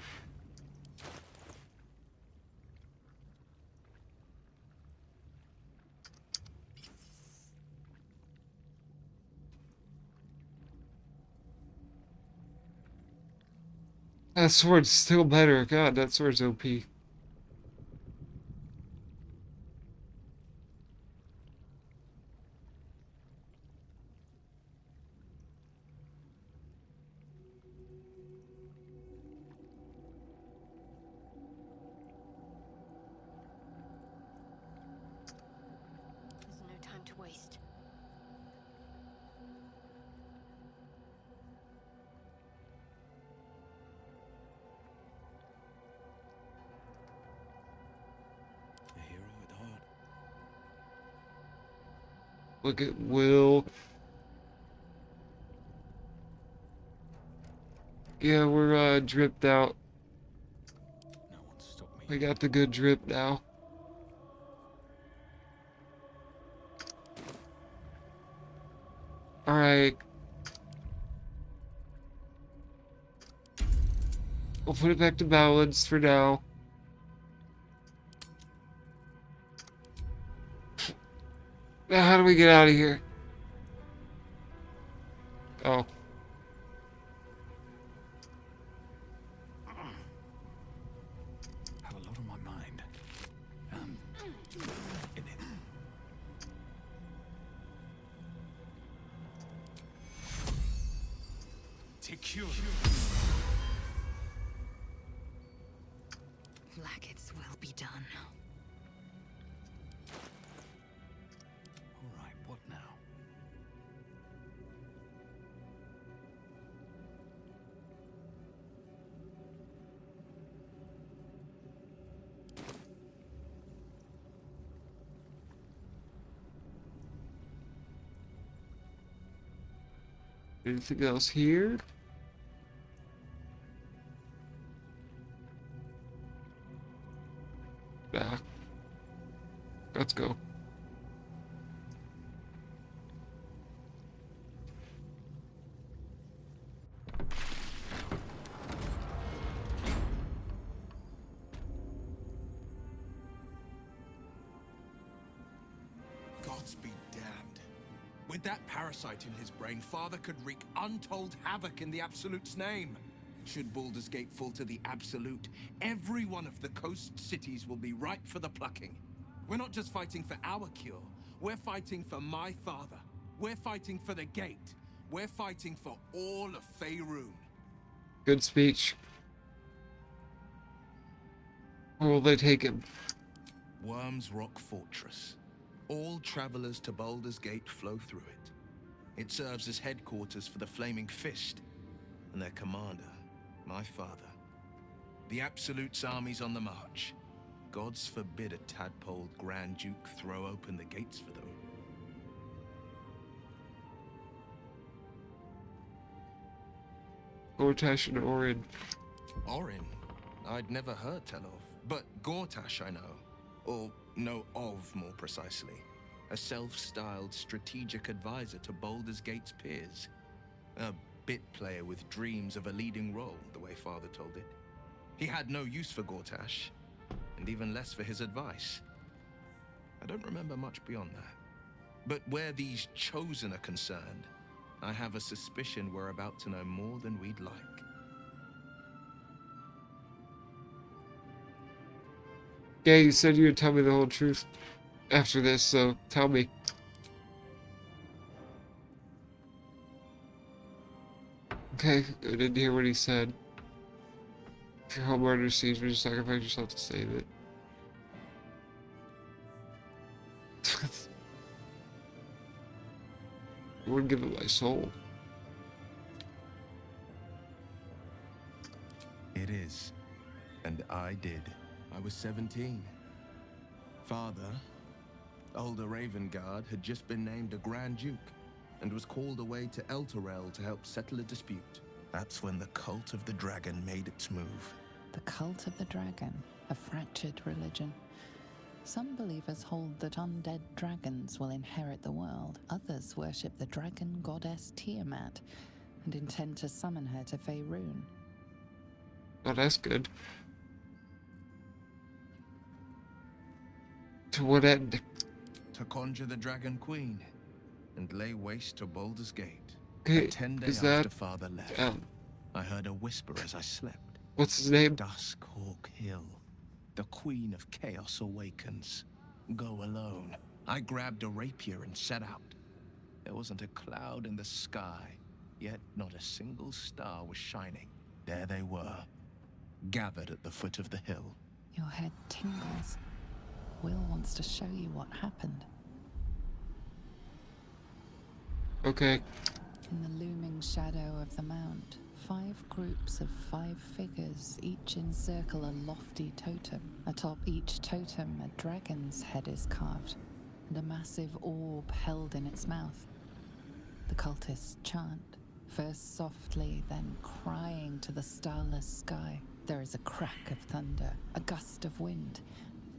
That sword's still better. God, that sword's OP. There's no time to waste. A hero at heart. Look at Will. Yeah, we're dripped out. No one stopped me. We got the good drip now. Alright. We'll put it back to balance for now. Now, how do we get out of here? Oh. Secure. Blackets will be done. All right, what now? Anything else here? Nah. Let's go. Gods be damned. With that parasite in his brain, Father could wreak untold havoc in the Absolute's name. Should Baldur's Gate fall to the Absolute, every one of the coast cities will be ripe for the plucking. We're not just fighting for our cure, we're fighting for my father. We're fighting for the Gate. We're fighting for all of Faerun. Good speech. Where will they take him? Worm's Rock Fortress. All travelers to Baldur's Gate flow through it. It serves as headquarters for the Flaming Fist, and their commander, my father. The Absolute's army's on the march. Gods forbid a tadpole Grand Duke throw open the gates for them. Gortash and Orin. Orin? I'd never heard tell of. But Gortash I know. Or know of, more precisely. A self-styled strategic advisor to Baldur's Gate's peers. A bit player with dreams of a leading role, the way Father told it. He had no use for Gortash, and even less for his advice. I don't remember much beyond that. But where these Chosen are concerned, I have a suspicion we're about to know more than we'd like. Yeah, you said you would tell me the whole truth after this, so tell me. Okay, I didn't hear what he said. If your homeowner receives me, just sacrifice yourself to save it. I wouldn't give it my soul. It is. And I did. I was 17. Father, older Ravengard, had just been named a Grand Duke and was called away to Elturel to help settle a dispute. That's when the Cult of the Dragon made its move. The Cult of the Dragon, a fractured religion. Some believers hold that undead dragons will inherit the world. Others worship the dragon goddess Tiamat and intend to summon her to Faerun. Oh, that's good. To what end? To conjure the Dragon Queen and lay waste to Baldur's Gate. Okay, 10 is days that... after Father left, I heard a whisper as I slept. What's his name? Duskhawk Hill. The Queen of Chaos awakens. Go alone. I grabbed a rapier and set out. There wasn't a cloud in the sky, yet not a single star was shining. There they were, gathered at the foot of the hill. Your head tingles. Will wants to show you what happened. Okay. In the looming shadow of the mount, 5 groups of 5 figures each encircle a lofty totem. Atop each totem, a dragon's head is carved, and a massive orb held in its mouth. The cultists chant, first softly, then crying to the starless sky. There is a crack of thunder, a gust of wind,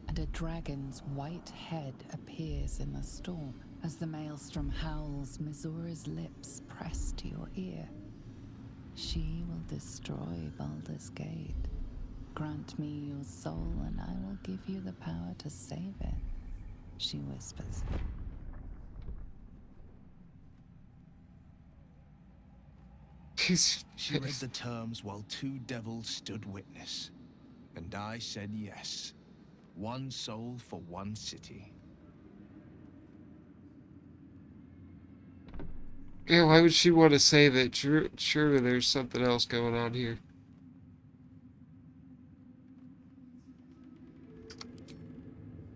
and a dragon's white head appears in the storm. As the maelstrom howls, Missoura's lips press to your ear. She will destroy Baldur's Gate. Grant me your soul, and I will give you the power to save it, she whispers. She read the terms while 2 devils stood witness, and I said yes. 1 soul for 1 city. Yeah, why would she want to save it? Surely there's something else going on here.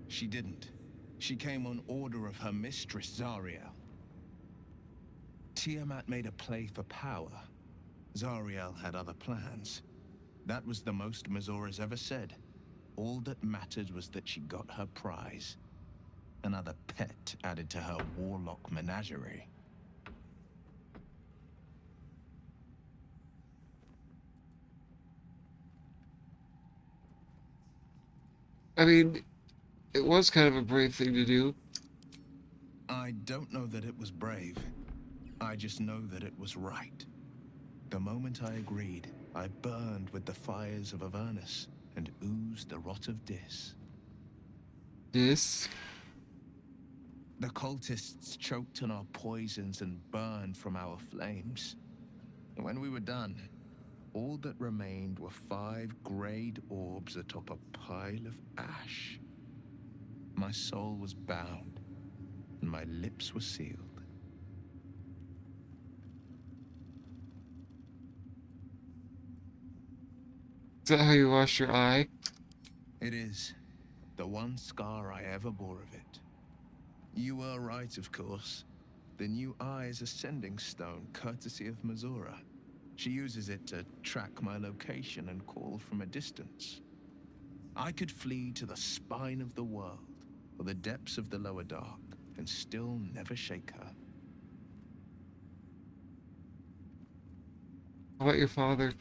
She didn't. She came on order of her mistress, Zariel. Tiamat made a play for power. Zariel had other plans. That was the most Mazora's ever said. All that mattered was that she got her prize. Another pet added to her warlock menagerie. I mean, it was kind of a brave thing to do. I don't know that it was brave. I just know that it was right. The moment I agreed, I burned with the fires of Avernus and oozed the rot of Dis. This? The cultists choked on our poisons and burned from our flames. And when we were done, all that remained were 5 grayed orbs atop a pile of ash. My soul was bound, and my lips were sealed. Is that how you lost your eye? It is. The one scar I ever bore of it. You were right, of course. The new eye is a sending stone, courtesy of Mazora. She uses it to track my location and call from a distance. I could flee to the spine of the world, or the depths of the lower dark, and still never shake her. How about your father?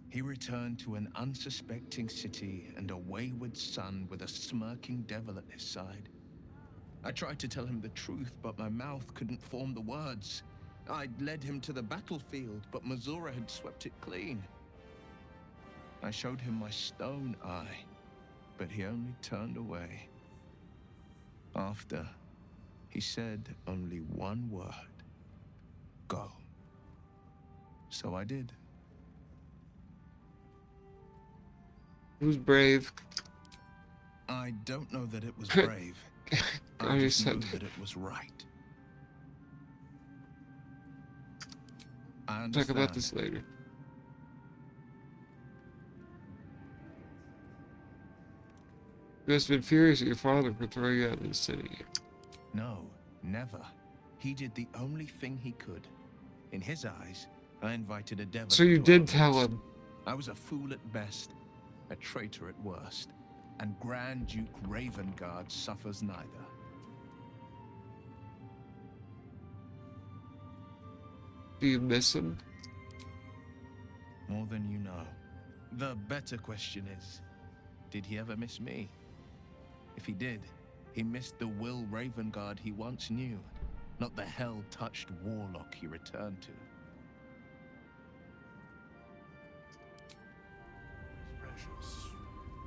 He returned to an unsuspecting city and a wayward son with a smirking devil at his side. I tried to tell him the truth, but my mouth couldn't form the words. I'd led him to the battlefield, but Mazora had swept it clean. I showed him my stone eye, but he only turned away. After, he said only one word. Go. So I did. Who's brave? I don't know that it was brave. I just knew that it was right. I understand. Talk about this later. You must have been furious at your father for throwing you out of the city. No, never. He did the only thing he could. In his eyes, I invited a devil. So you into our did tell midst. him. I was a fool at best, a traitor at worst, and Grand Duke Ravengard suffers neither. Do you miss him? More than you know. The better question is, did he ever miss me? If he did, he missed the Will Ravengard he once knew, not the hell-touched warlock he returned to. Precious,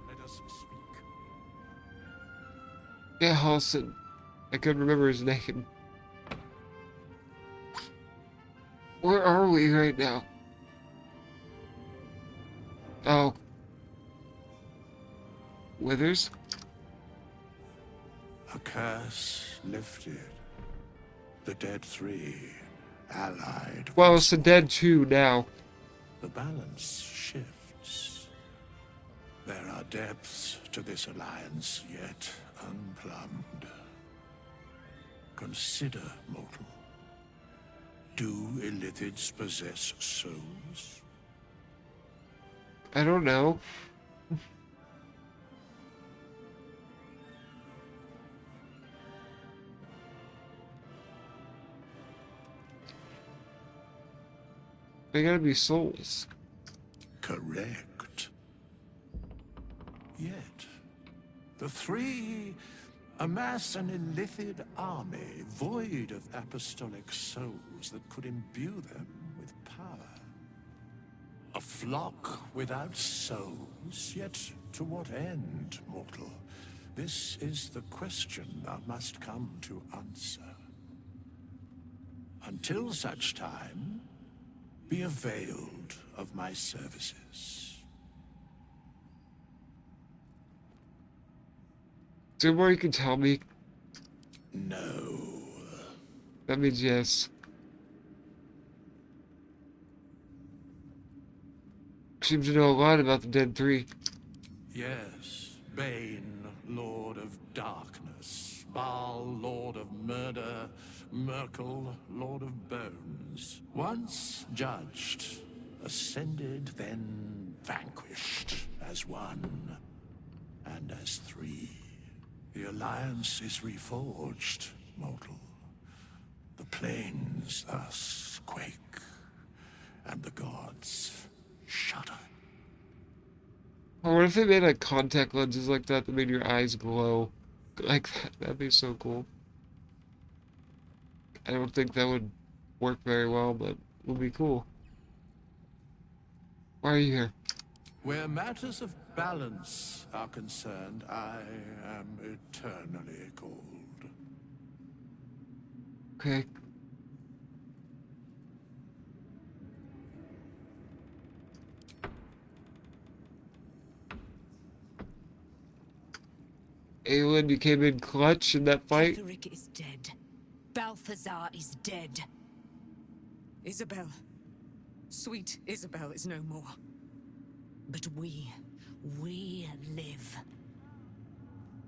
let us speak. Yeah, Halson. I couldn't remember his name. Where are we right now? Oh. Withers? A curse lifted. The dead 3 allied. Well, it's the dead 2 now. The balance shifts. There are depths to this alliance yet unplumbed. Consider, mortal. Do Illithids possess souls? I don't know. They gotta be souls. Correct. Yet, the 3 amass an Illithid army void of apostolic souls that could imbue them with power. A flock without souls, yet to what end, mortal? This is the question thou must come to answer. Until such time, be availed of my services. Is there more you can tell me? No. That means yes. Seems to know a lot about the Dead Three. Yes, Bane, Lord of Darkness, Baal, Lord of Murder, Merkel, Lord of Bones. Once judged, ascended, then vanquished as one, and as three. The Alliance is reforged, mortal. The planes thus quake, and the gods shudder. Or what if they made like contact lenses like that made your eyes glow like that? That'd be so cool. I don't think that would work very well, but it would be cool. Why are you here? Where matters of balance are concerned, I am eternally cold. Okay. Aelin, you came in clutch in that fight? Ketherick is dead. Balthazar is dead. Isabel, sweet Isabel is no more. But we live.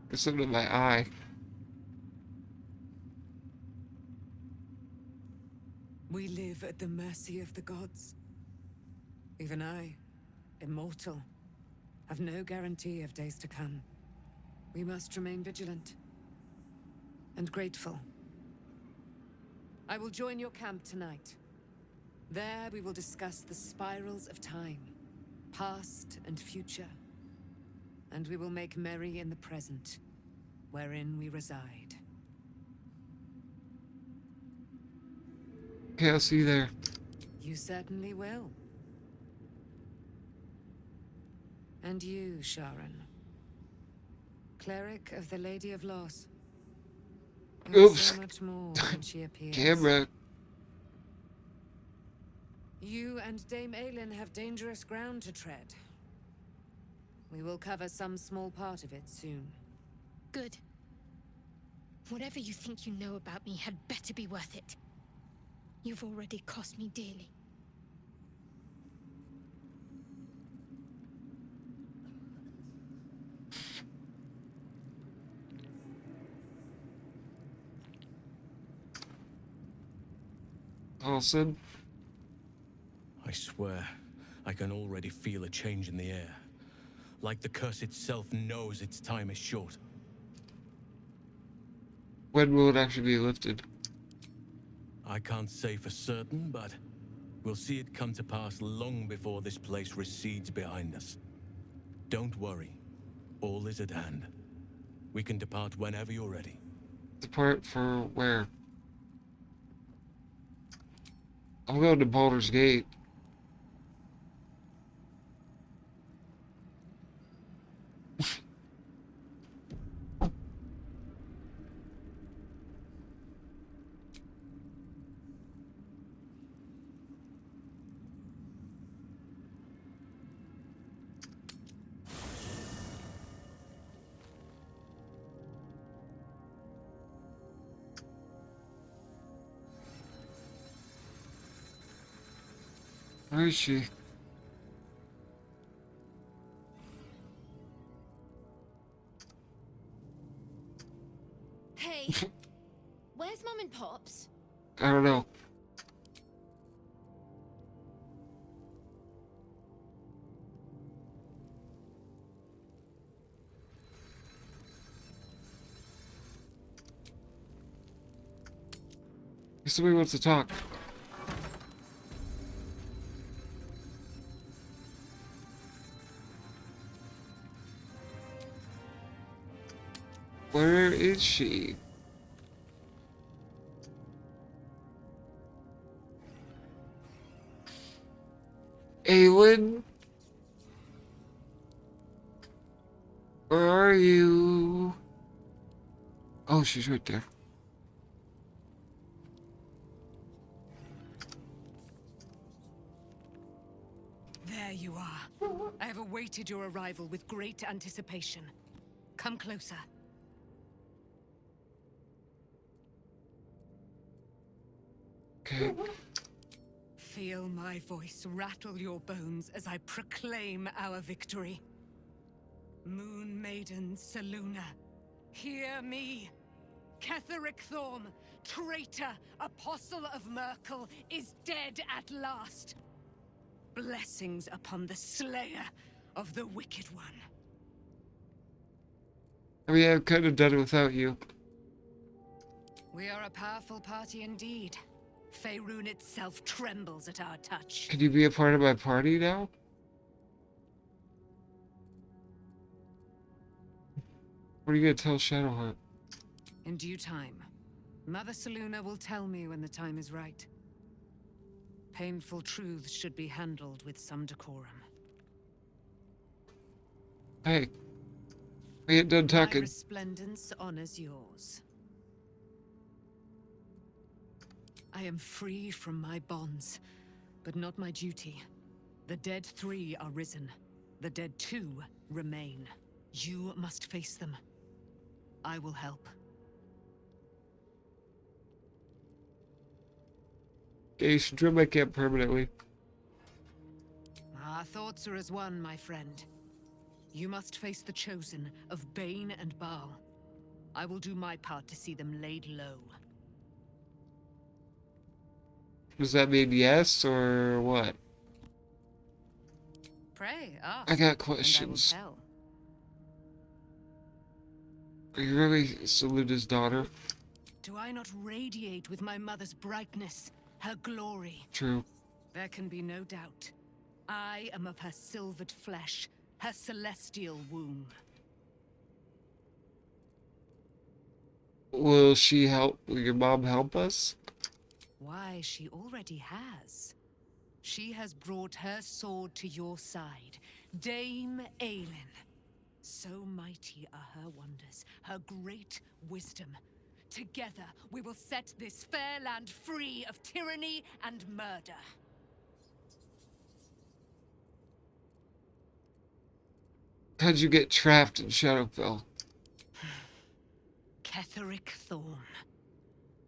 There's something in my eye. We live at the mercy of the gods. Even I, immortal, have no guarantee of days to come. We must remain vigilant and grateful. I will join your camp tonight. There we will discuss the spirals of time, past and future. And we will make merry in the present, wherein we reside. Okay, I'll see you there. You certainly will. And you, Sharon. Cleric of the Lady of Loss. You're Oops. so much more than she appears. Camera. You and Dame Aelin have dangerous ground to tread. We will cover some small part of it soon. Good. Whatever you think you know about me had better be worth it. You've already cost me dearly. Olsen. I swear, I can already feel a change in the air. Like the curse itself knows its time is short. When will it actually be lifted? I can't say for certain, but we'll see it come to pass long before this place recedes behind us. Don't worry. All is at hand. We can depart whenever you're ready. Depart for where? I'm going to Baldur's Gate. Where is she? Hey, where's Mum and Pops? I don't know. Somebody wants to talk. Where is she? Aelin? Where are you? Oh, she's right there. There you are. I have awaited your arrival with great anticipation. Come closer. Okay. Feel my voice rattle your bones as I proclaim our victory. Moon Maiden Selûne, hear me. Ketheric Thorm, traitor, apostle of Myrkul, is dead at last. Blessings upon the slayer of the Wicked One. I mean, I could have done it without you. We are a powerful party indeed. Faerun itself trembles at our touch. Can you be a part of my party now? What are you gonna tell Shadowheart? In due time, Mother Selûne will tell me when the time is right. Painful truths should be handled with some decorum. Hey, we ain't done My talking. resplendence honors yours. I am free from my bonds, but not my duty. The dead 3 are risen. The dead 2 remain. You must face them. I will help. Yeah, you should drill my camp permanently. Our thoughts are as one, my friend. You must face the Chosen of Bane and Baal. I will do my part to see them laid low. Does that mean yes or what? Pray, ask. I got and I will questions. tell. Are you really Selûne's daughter? Do I not radiate with my mother's brightness, her glory? True. There can be no doubt. I am of her silvered flesh, her celestial womb. Will she help? Will your mom help us? Why, she already has. She has brought her sword to your side, Dame Aelin. So mighty are her wonders, her great wisdom. Together, we will set this fair land free of tyranny and murder. How'd you get trapped in Shadowfell? Ketheric Thorm,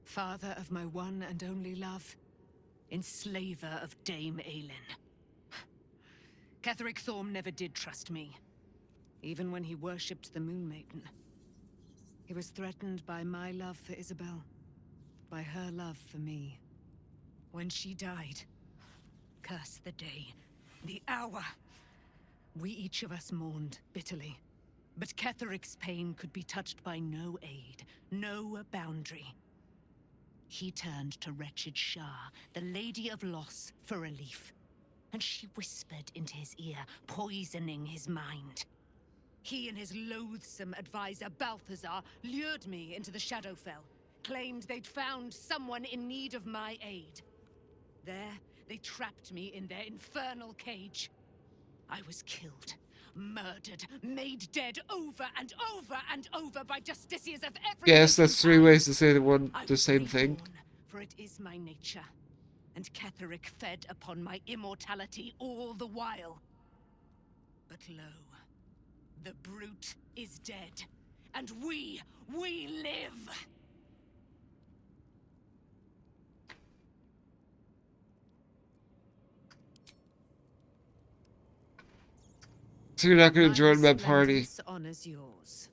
father of my one and only love, enslaver of Dame Aelin. Ketheric Thorm never did trust me, even when he worshipped the Moon Maiden. He was threatened by my love for Isabel, by her love for me. When she died, curse the day, the hour. We each of us mourned bitterly. But Ketheric's pain could be touched by no aid, no boundary. He turned to wretched Shah, the Lady of Loss, for relief. And she whispered into his ear, poisoning his mind. He and his loathsome advisor, Balthazar, lured me into the Shadowfell, claimed they'd found someone in need of my aid. There, they trapped me in their infernal cage. I was killed, murdered, made dead over and over and over by justiciars of every Yes, that's 3 kind. ways to say the I same was thing. reborn, for it is my nature. And Ketheric fed upon my immortality all the while. But lo, the brute is dead, and we live! So you're not gonna join my party? resplendence honors yours.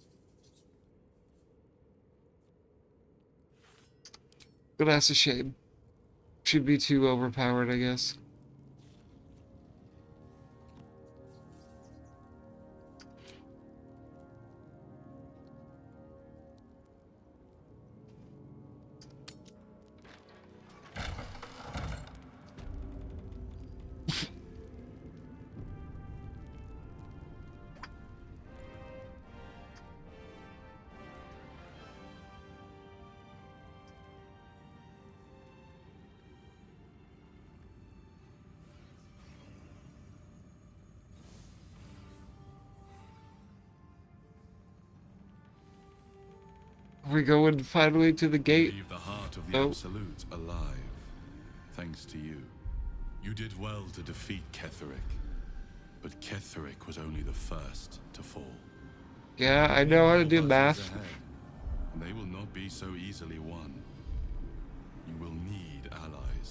But that's a shame. Should be too overpowered, I guess. We going finally to the gate? Leave the heart of the Oh. Absolute alive, thanks to you. You did well to defeat Ketheric, but Ketheric was only the first to fall. Yeah, I know how to do Battles math. ahead, and they will not be so easily won. You will need allies.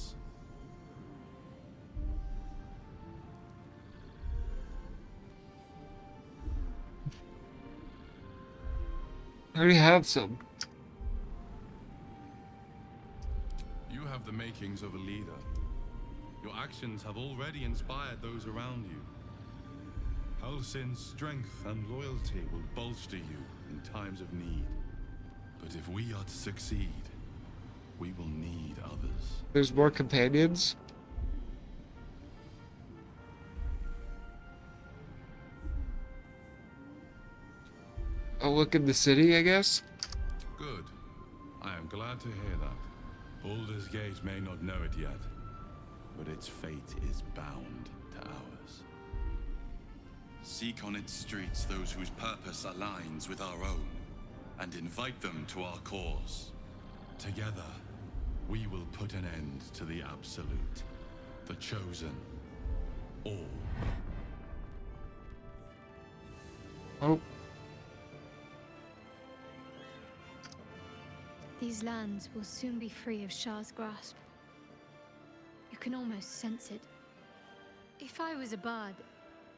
I already have some. You have the makings of a leader. Your actions have already inspired those around you. Halsin's strength and loyalty will bolster you in times of need. But if we are to succeed, we will need others. There's more companions. I'll look in the city, I guess. Good. I am glad to hear that. Baldur's Gate may not know it yet, but its fate is bound to ours. Seek on its streets those whose purpose aligns with our own, and invite them to our cause. Together, we will put an end to the Absolute, the Chosen, all. Oh. These lands will soon be free of Shah's grasp. You can almost sense it. If I was a bard,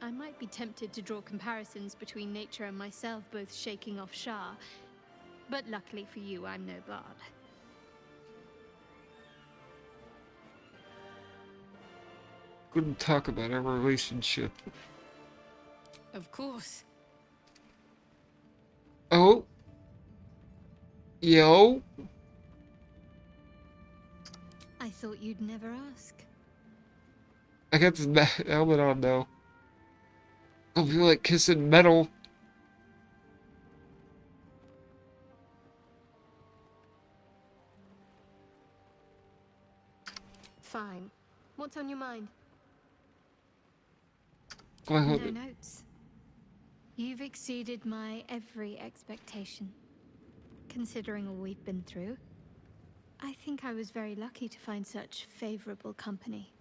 I might be tempted to draw comparisons between nature and myself both shaking off Shah. But luckily for you, I'm no bard. Couldn't talk about our relationship. Of course. Oh. Yo. I thought you'd never ask. I got this helmet on now. I feel like kissing metal. Fine. What's on your mind? No notes. You've exceeded my every expectation. Considering all we've been through, I think I was very lucky to find such favorable company.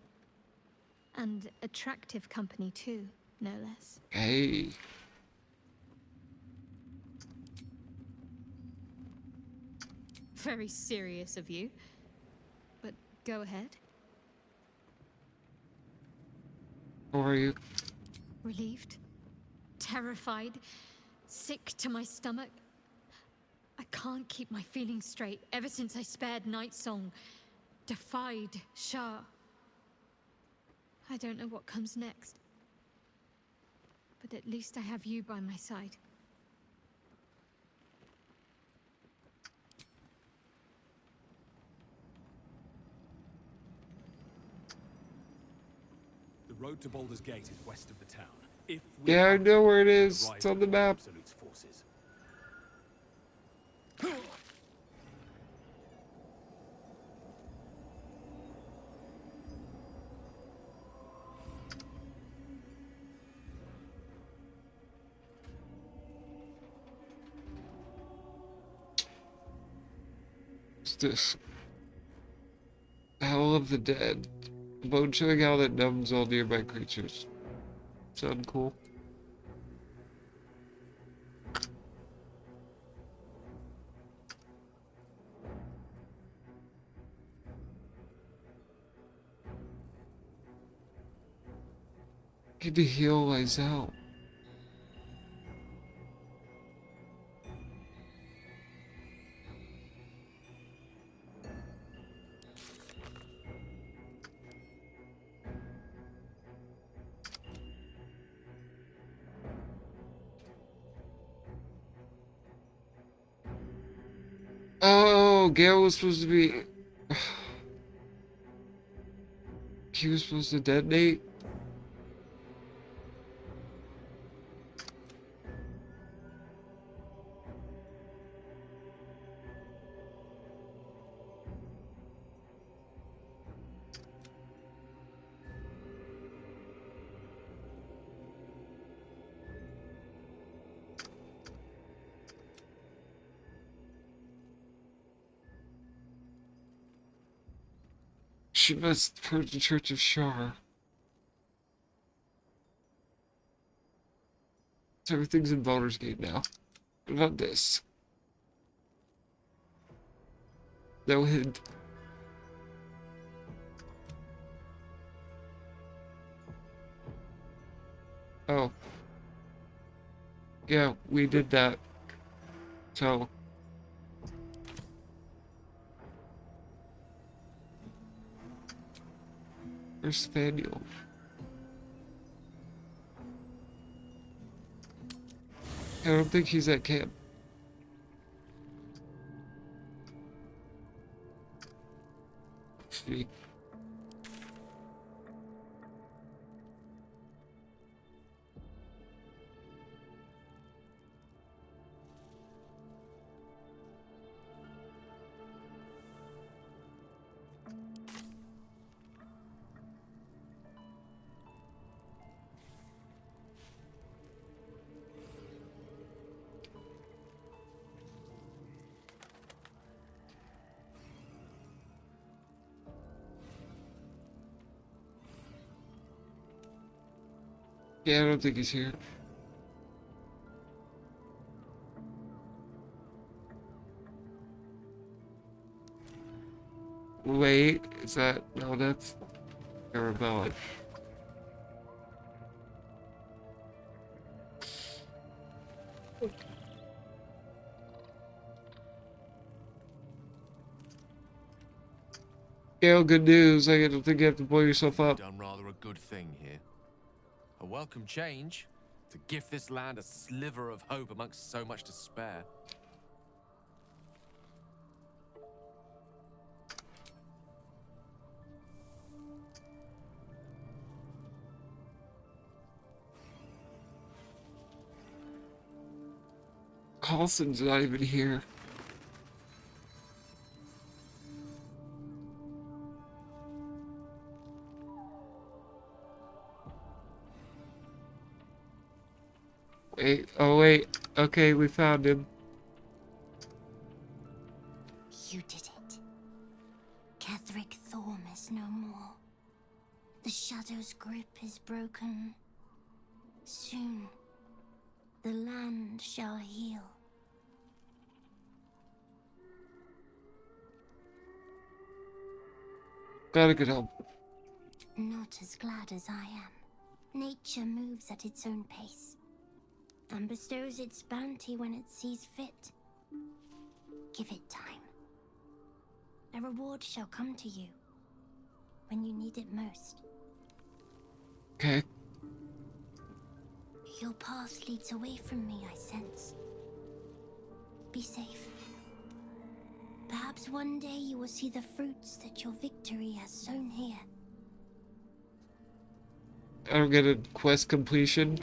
And attractive company too, no less. Hey. Very serious of you. But go ahead. How are you? Relieved, terrified, sick to my stomach. I can't keep my feelings straight ever since I spared Nightsong, defied Shah. I don't know what comes next, but at least I have you by my side. The road to Baldur's Gate is west of the town. Yeah, I know where it is. It's on the map. Absolute's forces. What's this? Howl of the Dead. Bone chilling howl that numbs all nearby creatures. Sound cool? Get to heal Lizelle. Oh, Gale was supposed to be... He was supposed to detonate? She must purge the Church of Shar. So everything's in Baldur's Gate now. What about this? No hint. Oh. Yeah, we did that. So. Where's Spaniel? I don't think he's at camp. See. Yeah, I don't think he's here. Wait, is that... No, that's Arabella. Gail, good news. I don't think you have to blow yourself up. Done rather a good thing here. A welcome change to gift this land a sliver of hope amongst so much despair. Carlson's not even here. Wait, oh wait, okay, we found him. You did it. Ketheric Thorm is no more. The Shadow's grip is broken. Soon, the land shall heal. Glad I could help. Not as glad as I am. Nature moves at its own pace, and bestows its bounty when it sees fit. Give it time. A reward shall come to you when you need it most. Okay. Your path leads away from me, I sense. Be safe. Perhaps one day you will see the fruits that your victory has sown here. I don't get a quest completion.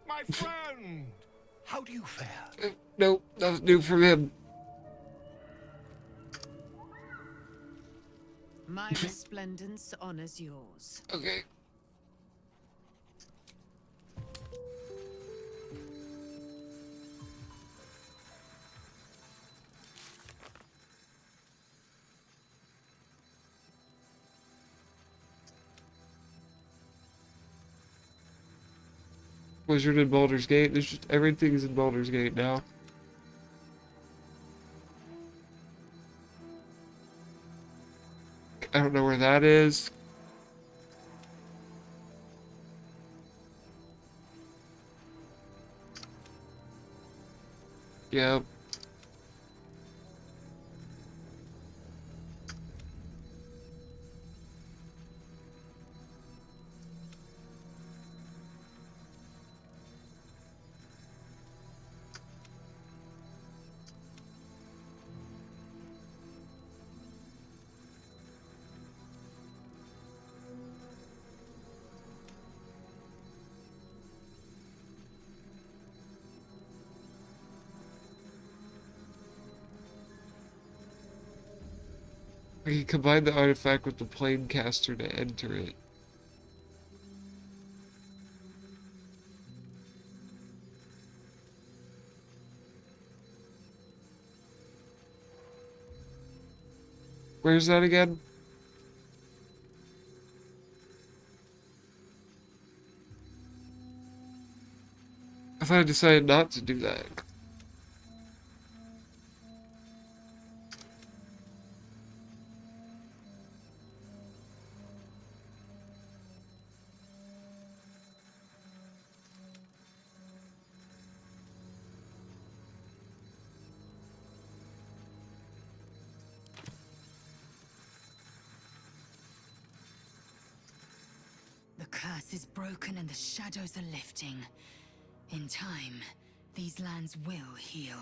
My friend! How do you fare? Nope, nothing new from him. My resplendence honors yours. Okay. Wizard in Baldur's Gate. There's just everything's in Baldur's Gate now. I don't know where that is. Yep. We can combine the artifact with the planecaster to enter it. Where's that again? I thought I decided not to do that. curse is broken and the shadows are lifting. In time, these lands will heal.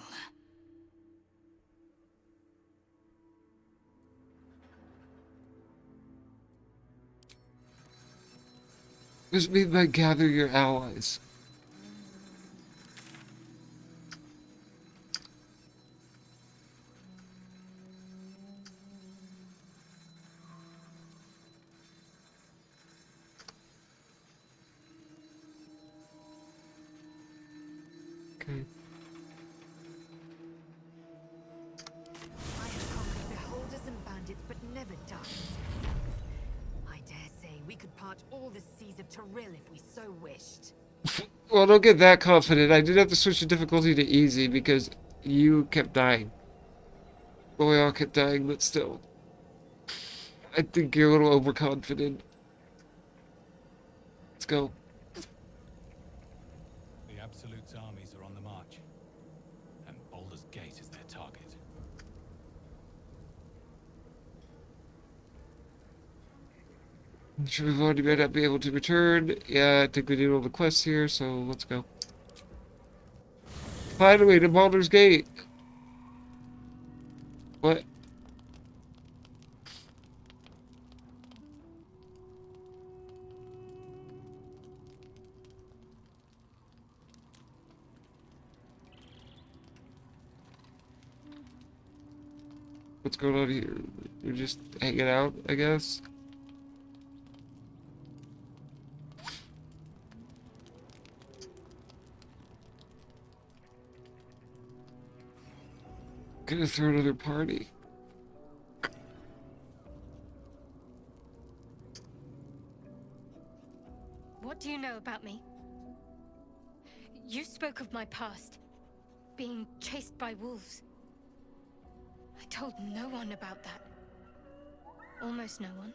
This means by gather your allies. Okay. I have conquered beholders and bandits, but never darkness itself. I dare say we could part all the seas of Tyrell if we so wished. Well, don't get that confident. I did have to switch the difficulty to easy because you kept dying. Well, we all kept dying, but still. I think you're a little overconfident. Let's go. The Absolute's armies are on the march, and Baldur's Gate is their target. I'm sure we've already may not be able to return. Yeah, I think we did all the quests here, so let's go. Finally, to Baldur's Gate. What? What's going on here? We're just hanging out, I guess. Gonna throw another party. What do you know about me? You spoke of my past, being chased by wolves. I told no one about that. Almost no one.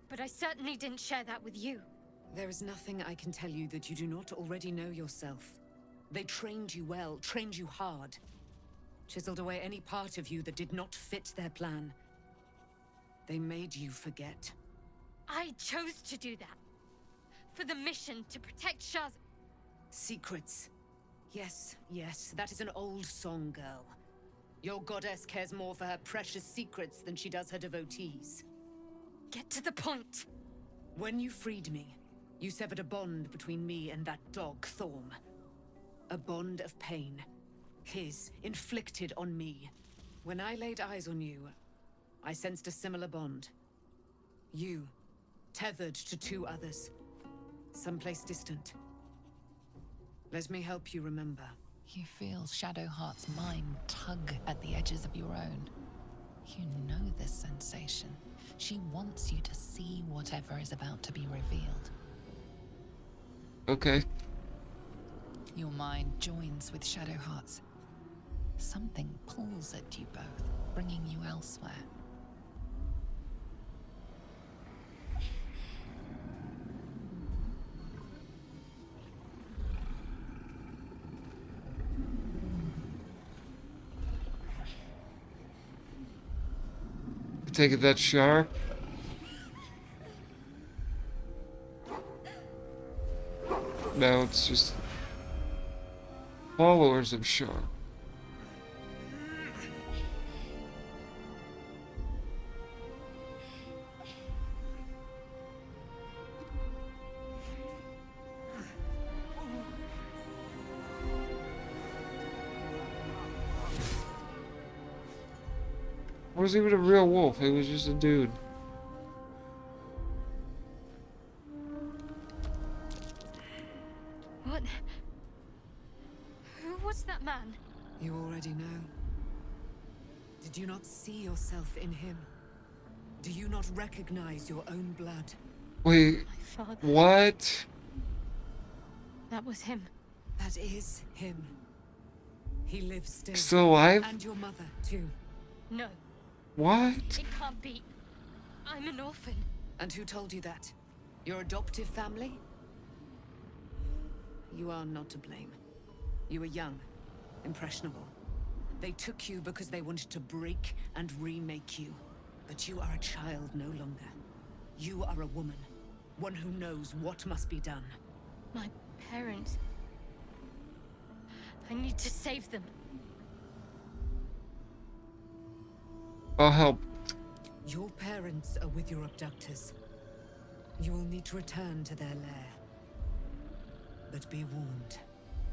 But I certainly didn't share that with you. There is nothing I can tell you that you do not already know yourself. They trained you well, trained you hard. Chiseled away any part of you that did not fit their plan. They made you forget. I chose to do that. For the mission to protect Shaz. Secrets. Yes, yes, that is an old song, girl. Your goddess cares more for her precious secrets than she does her devotees. Get to the point. When you freed me, you severed a bond between me and that dog, Thorm. A bond of pain. His, inflicted on me. When I laid eyes on you, I sensed a similar bond. You, tethered to two others. Someplace distant. Let me help you remember. You feel Shadowheart's mind tug at the edges of your own. You know this sensation. She wants you to see whatever is about to be revealed. Okay. Your mind joins with Shadowheart's. Something pulls at you both, bringing you elsewhere. Take it that Shar. No, it's just followers of Shar. Wasn't even a real wolf, it was just a dude. What? Who was that man? You already know. Did you not see yourself in him? Do you not recognize your own blood? Wait, My father. what? That was him. That is him. He lives still. Still alive? And your mother, too. No. What? It can't be. I'm an orphan. And who told you that? Your adoptive family? You are not to blame. You were young, impressionable. They took you because they wanted to break and remake you. But you are a child no longer. You are a woman. one who knows what must be done. My parents. I need to save them. I'll help. Your parents are with your abductors. You will need to return to their lair. But be warned.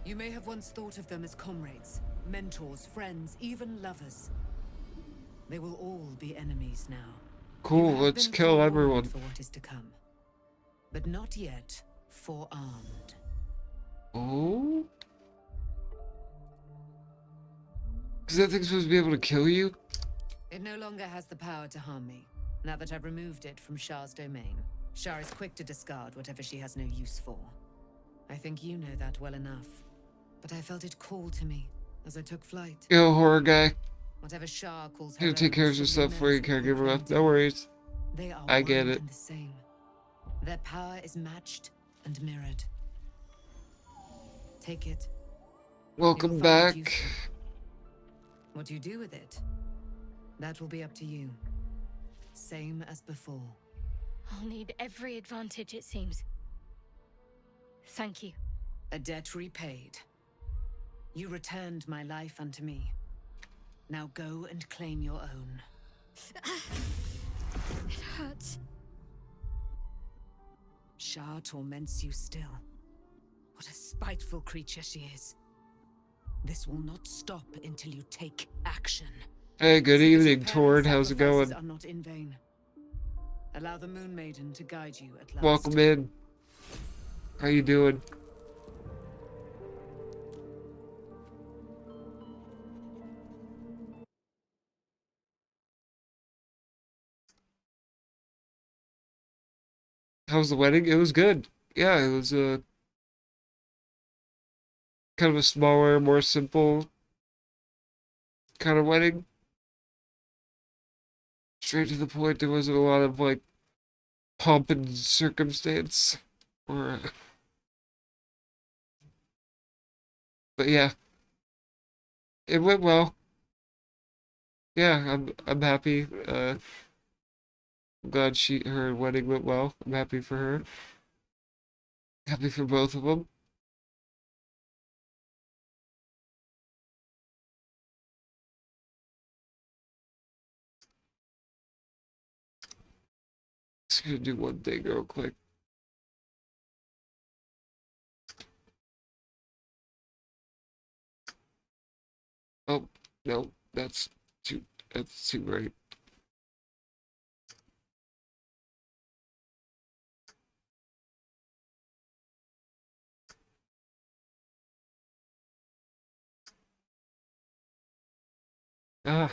You may have once thought of them as comrades, mentors, friends, even lovers. They will all be enemies now. Cool, You have let's been kill forewarned everyone. for what is to come, but not yet forearmed. Oh? Is that thing supposed to be able to kill you? It no longer has the power to harm me, now that I've removed it from Shah's domain. Shah is quick to discard whatever she has no use for. I think you know that well enough. But I felt it call to me as I took flight. Yo, horror guy. Whatever Shah calls her You take own, care of yourself before you Selena can't knows give her up. plenty. No worries. They are I get one it. and the same. Their power is matched and mirrored. Take it. Welcome You'll find it back. useful. What you do with it, that will be up to you. Same as before. I'll need every advantage, it seems. Thank you. A debt repaid. You returned my life unto me. Now go and claim your own. It hurts. Shah torments you still. What a spiteful creature she is. This will not stop until you take action. Hey, good See that your evening, parents' Tord. How's it sacrifices going? are not in vain. Allow the Moon Maiden to guide you at last. Welcome in. How you doing? How was the wedding? It was good. Yeah, it was kind of a smaller, more simple kind of wedding. Straight to the point. There wasn't a lot of like pomp and circumstance. Or, but yeah, it went well. Yeah, I'm happy. I'm glad her wedding went well. I'm happy for her. Happy for both of them. Just gonna do one thing real quick. Oh, no, that's too right. Ah.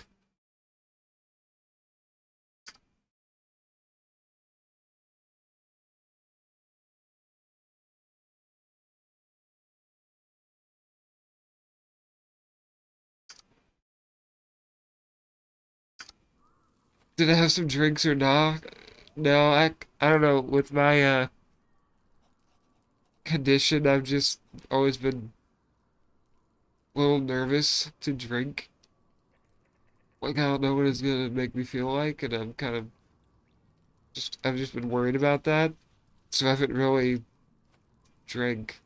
Did I have some drinks or not? No, I don't know. With my condition, I've just always been a little nervous to drink. Like I don't know what it's gonna make me feel like, and I'm kind of I've just been worried about that. So I haven't really drank.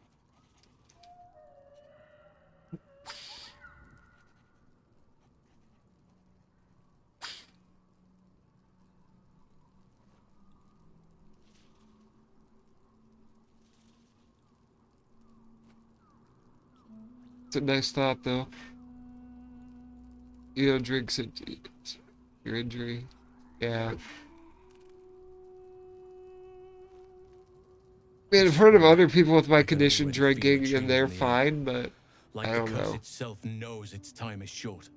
It's a nice thought though. You know, drinks it's your injury. Yeah. I mean, I've heard of other people with my condition drinking and they're fine, but Like I the don't curse know. itself knows its time is short.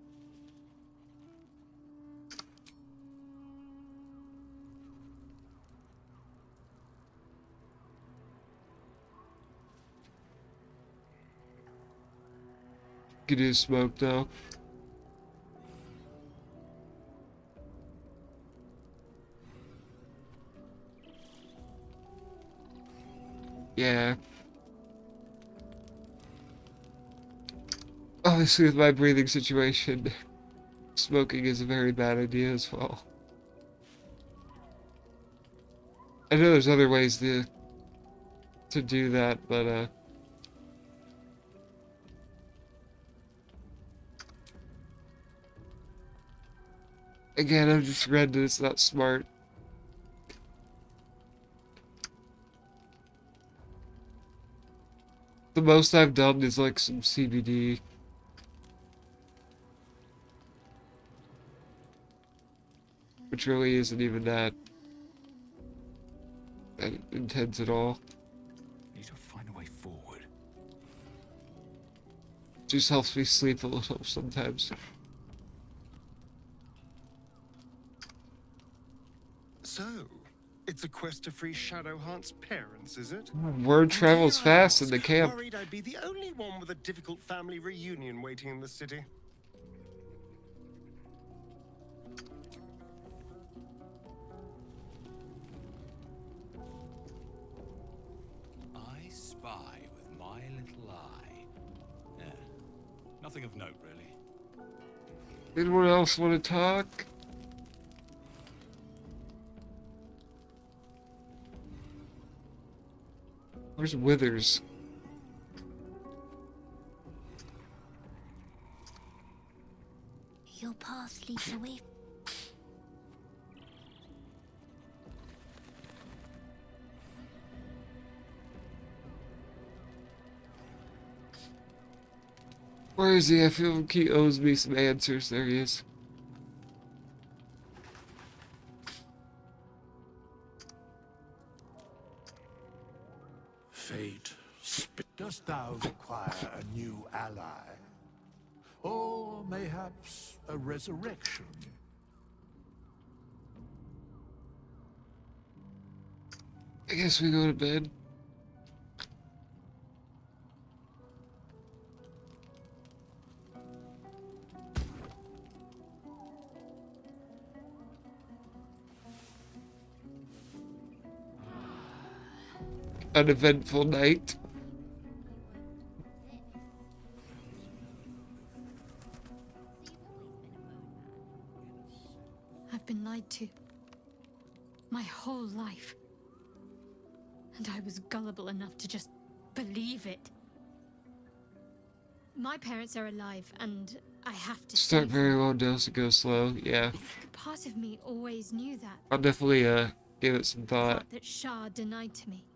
Could do smoke though. Yeah. Obviously, with my breathing situation, smoking is a very bad idea as well. I know there's other ways to do that, but again, I've just read that it's not smart. The most I've done is like some CBD. Which really isn't even that intense at all. Need to find a way forward. Just helps me sleep a little sometimes. So, it's a quest to free Shadowheart's parents, is it? Word travels fast in the camp. Worried I'd be the only one with a difficult family reunion waiting in the city. I spy with my little eye. Yeah. Nothing of note, really. Anyone else want to talk? Where's Withers? Your path leads away. Where is he? I feel like he owes me some answers. There he is. Fate, dost thou require a new ally? Or mayhaps a resurrection? I guess we go to bed. Uneventful night. I've been lied to. My whole life. And I was gullible enough to just believe it. My parents are alive, and I have to Start save very them. low dose and go slow. Yeah. Part of me always knew that. I'll definitely give it some thought. Part that Shah denied to me.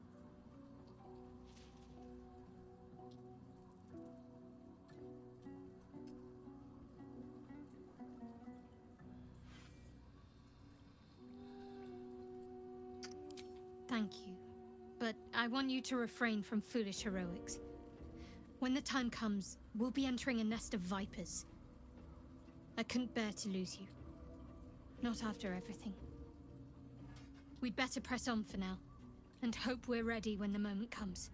Thank you. But I want you to refrain from foolish heroics. When the time comes, we'll be entering a nest of vipers. I couldn't bear to lose you. Not after everything. We'd better press on for now, and hope we're ready when the moment comes.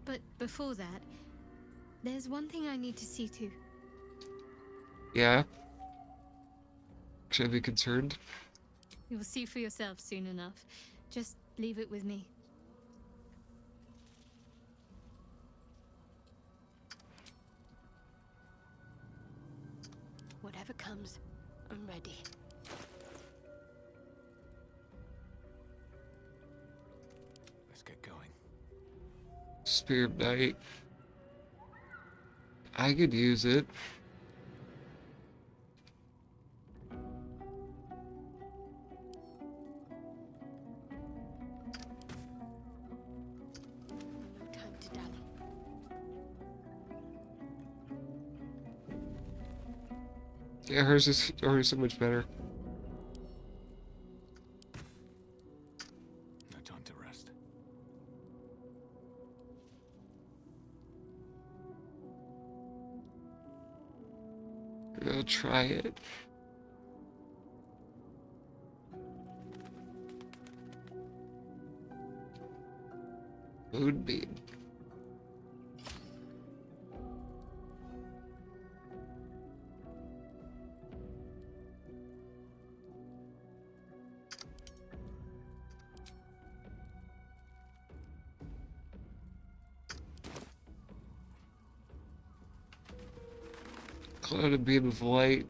But before that, there's one thing I need to see to. Yeah. Should I be concerned? You'll see for yourself soon enough. Just leave it with me. Whatever comes, I'm ready. Let's get going. Spirit Knight. I could use it. No time to dally. Yeah, hers is already so much better. No time to rest. I'll try it. Moonbeam. Clouded beam of light.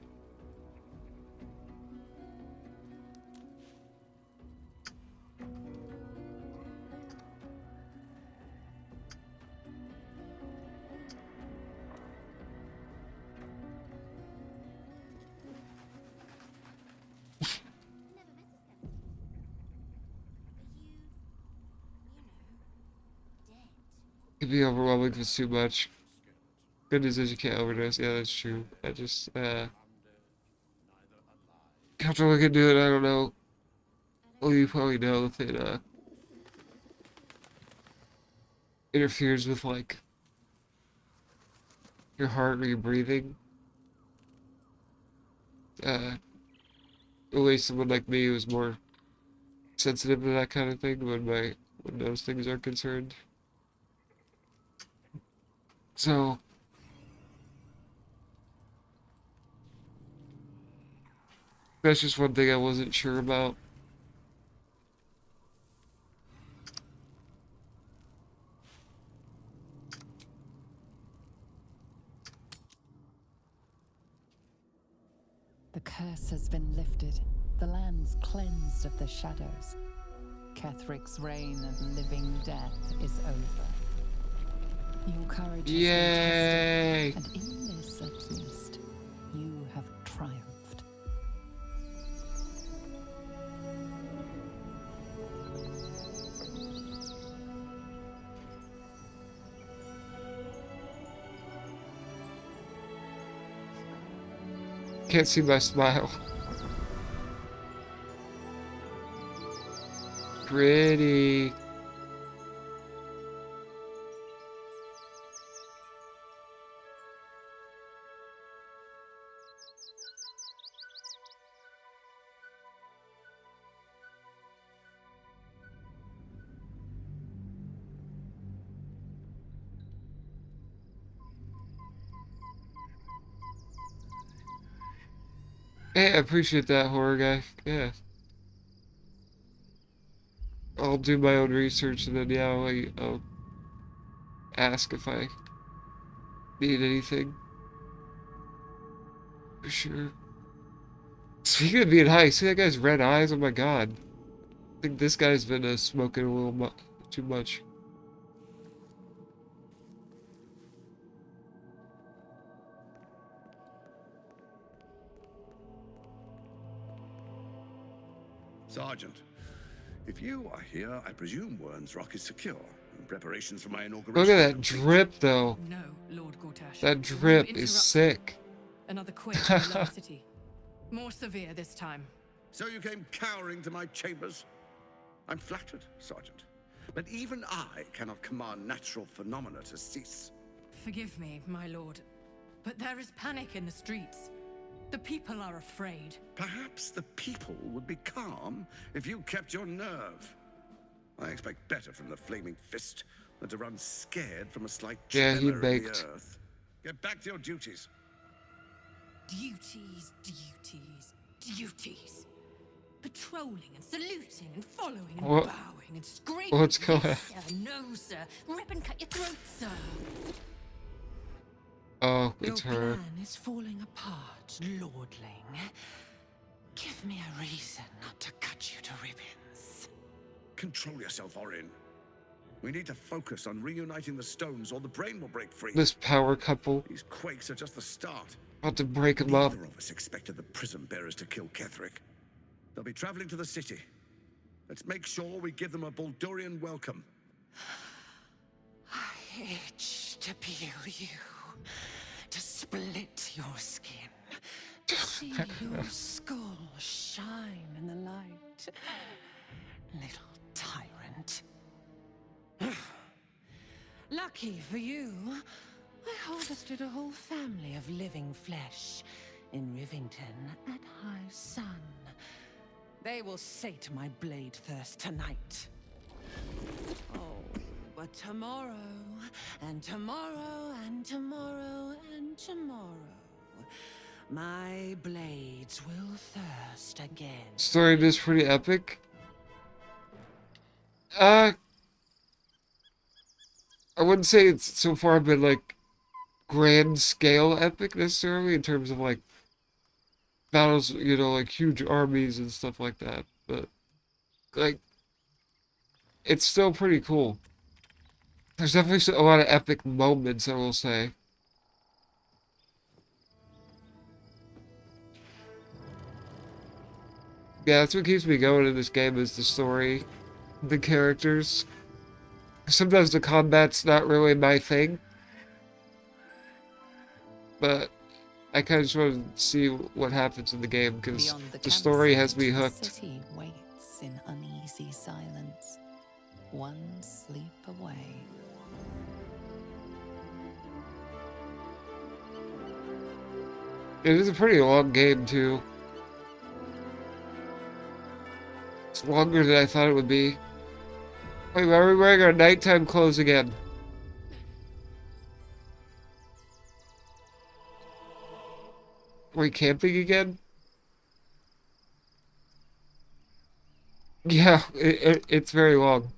could be overwhelming if it's too much. Good news is you can't overdose. Yeah, that's true. I just, after looking into it, I don't know. Well, you probably know if it, interferes with, like, your heart or your breathing. At least someone like me who's more sensitive to that kind of thing when those things are concerned. So, that's just one thing I wasn't sure about. The curse has been lifted, the land's cleansed of the shadows. Kethric's reign of living death is over. Your courage Yay! has been tested, and in this at least, you have triumphed. Can't see my smile. Pretty. Hey, I appreciate that, horror guy. Yeah. I'll do my own research and then, yeah, I'll ask if I need anything. For sure. Speaking of being high, see that guy's red eyes? Oh my god. I think this guy's been smoking a little too much. Sergeant, if you are here, I presume Wern's Rock is secure, and preparations for my inauguration. Look at that drip, though. No, Lord Gortash. That drip is sick. Another quake in the lower city. More severe this time. So you came cowering to my chambers? I'm flattered, Sergeant. But even I cannot command natural phenomena to cease. Forgive me, my lord, but there is panic in the streets. The people are afraid. Perhaps the people would be calm if you kept your nerve. I expect better from the Flaming Fist than to run scared from a slight tremor in the earth. Get back to your duties. Duties, duties, duties. Patrolling and saluting and following and bowing and screaming. What's going on? Yes, sir, no, sir. Rip and cut your throat, sir. Oh, it's her. Your plan is falling apart, lordling. Give me a reason not to cut you to ribbons. Control yourself, Orin. We need to focus on reuniting the stones or the brain will break free. This power couple. These quakes are just the start. About to break them up. Neither of us expected the prison bearers to kill Ketheric. They'll be traveling to the city. Let's make sure we give them a Baldurian welcome. I itch to peel you, to split your skin, to see your skull shine in the light. Little tyrant. Lucky for you, I harvested a whole family of living flesh in Rivington at high sun. They will sate my blade thirst tonight. Oh, but tomorrow, and tomorrow, and tomorrow, and tomorrow, my blades will thirst again. Story is pretty epic. I wouldn't say it's so far been like grand scale epic necessarily in terms of like battles, you know, like huge armies and stuff like that, but like it's still pretty cool. There's definitely a lot of epic moments, I will say. Yeah, that's what keeps me going in this game is the story, the characters. Sometimes the combat's not really my thing, but I kind of just want to see what happens in the game because Beyond the story has campsite, me the hooked. city waits in uneasy silence, one sleep away. It is a pretty long game too. It's longer than I thought it would be. Wait, why are we wearing our nighttime clothes again? Are we camping again? Yeah, it's very long.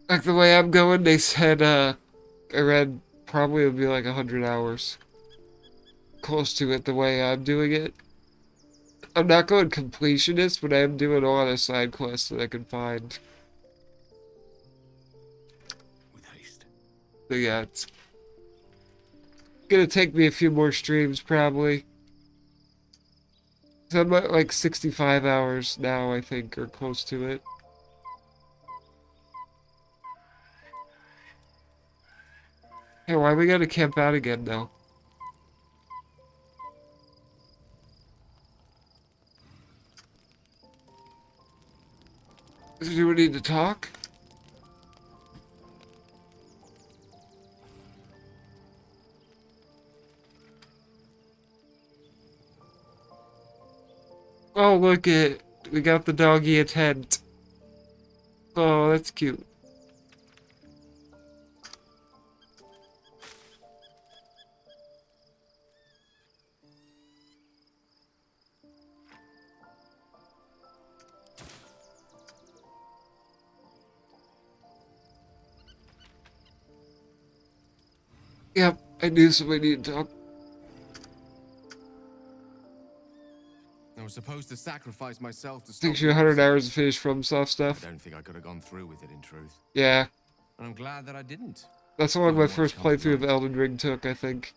Like the way I'm going, they said, I read probably it would be like 100 hours. Close to it the way I'm doing it. I'm not going completionist, but I am doing a lot of side quests that I can find. With haste. So yeah, it's gonna take me a few more streams probably. So I'm at like 65 hours now, I think, or close to it. Hey, why we gotta camp out again though? Do we need to talk? Oh, look it. We got the doggy a tent. Oh, that's cute. Yep, I knew somebody needed to talk. I was supposed to sacrifice myself to stop Takes you 100 hours to finish From Soft stuff. I don't think I could have gone through with it in truth. Yeah. And I'm glad that I didn't. That's how long my Given what's first come to playthrough of light. Elden Ring took, I think.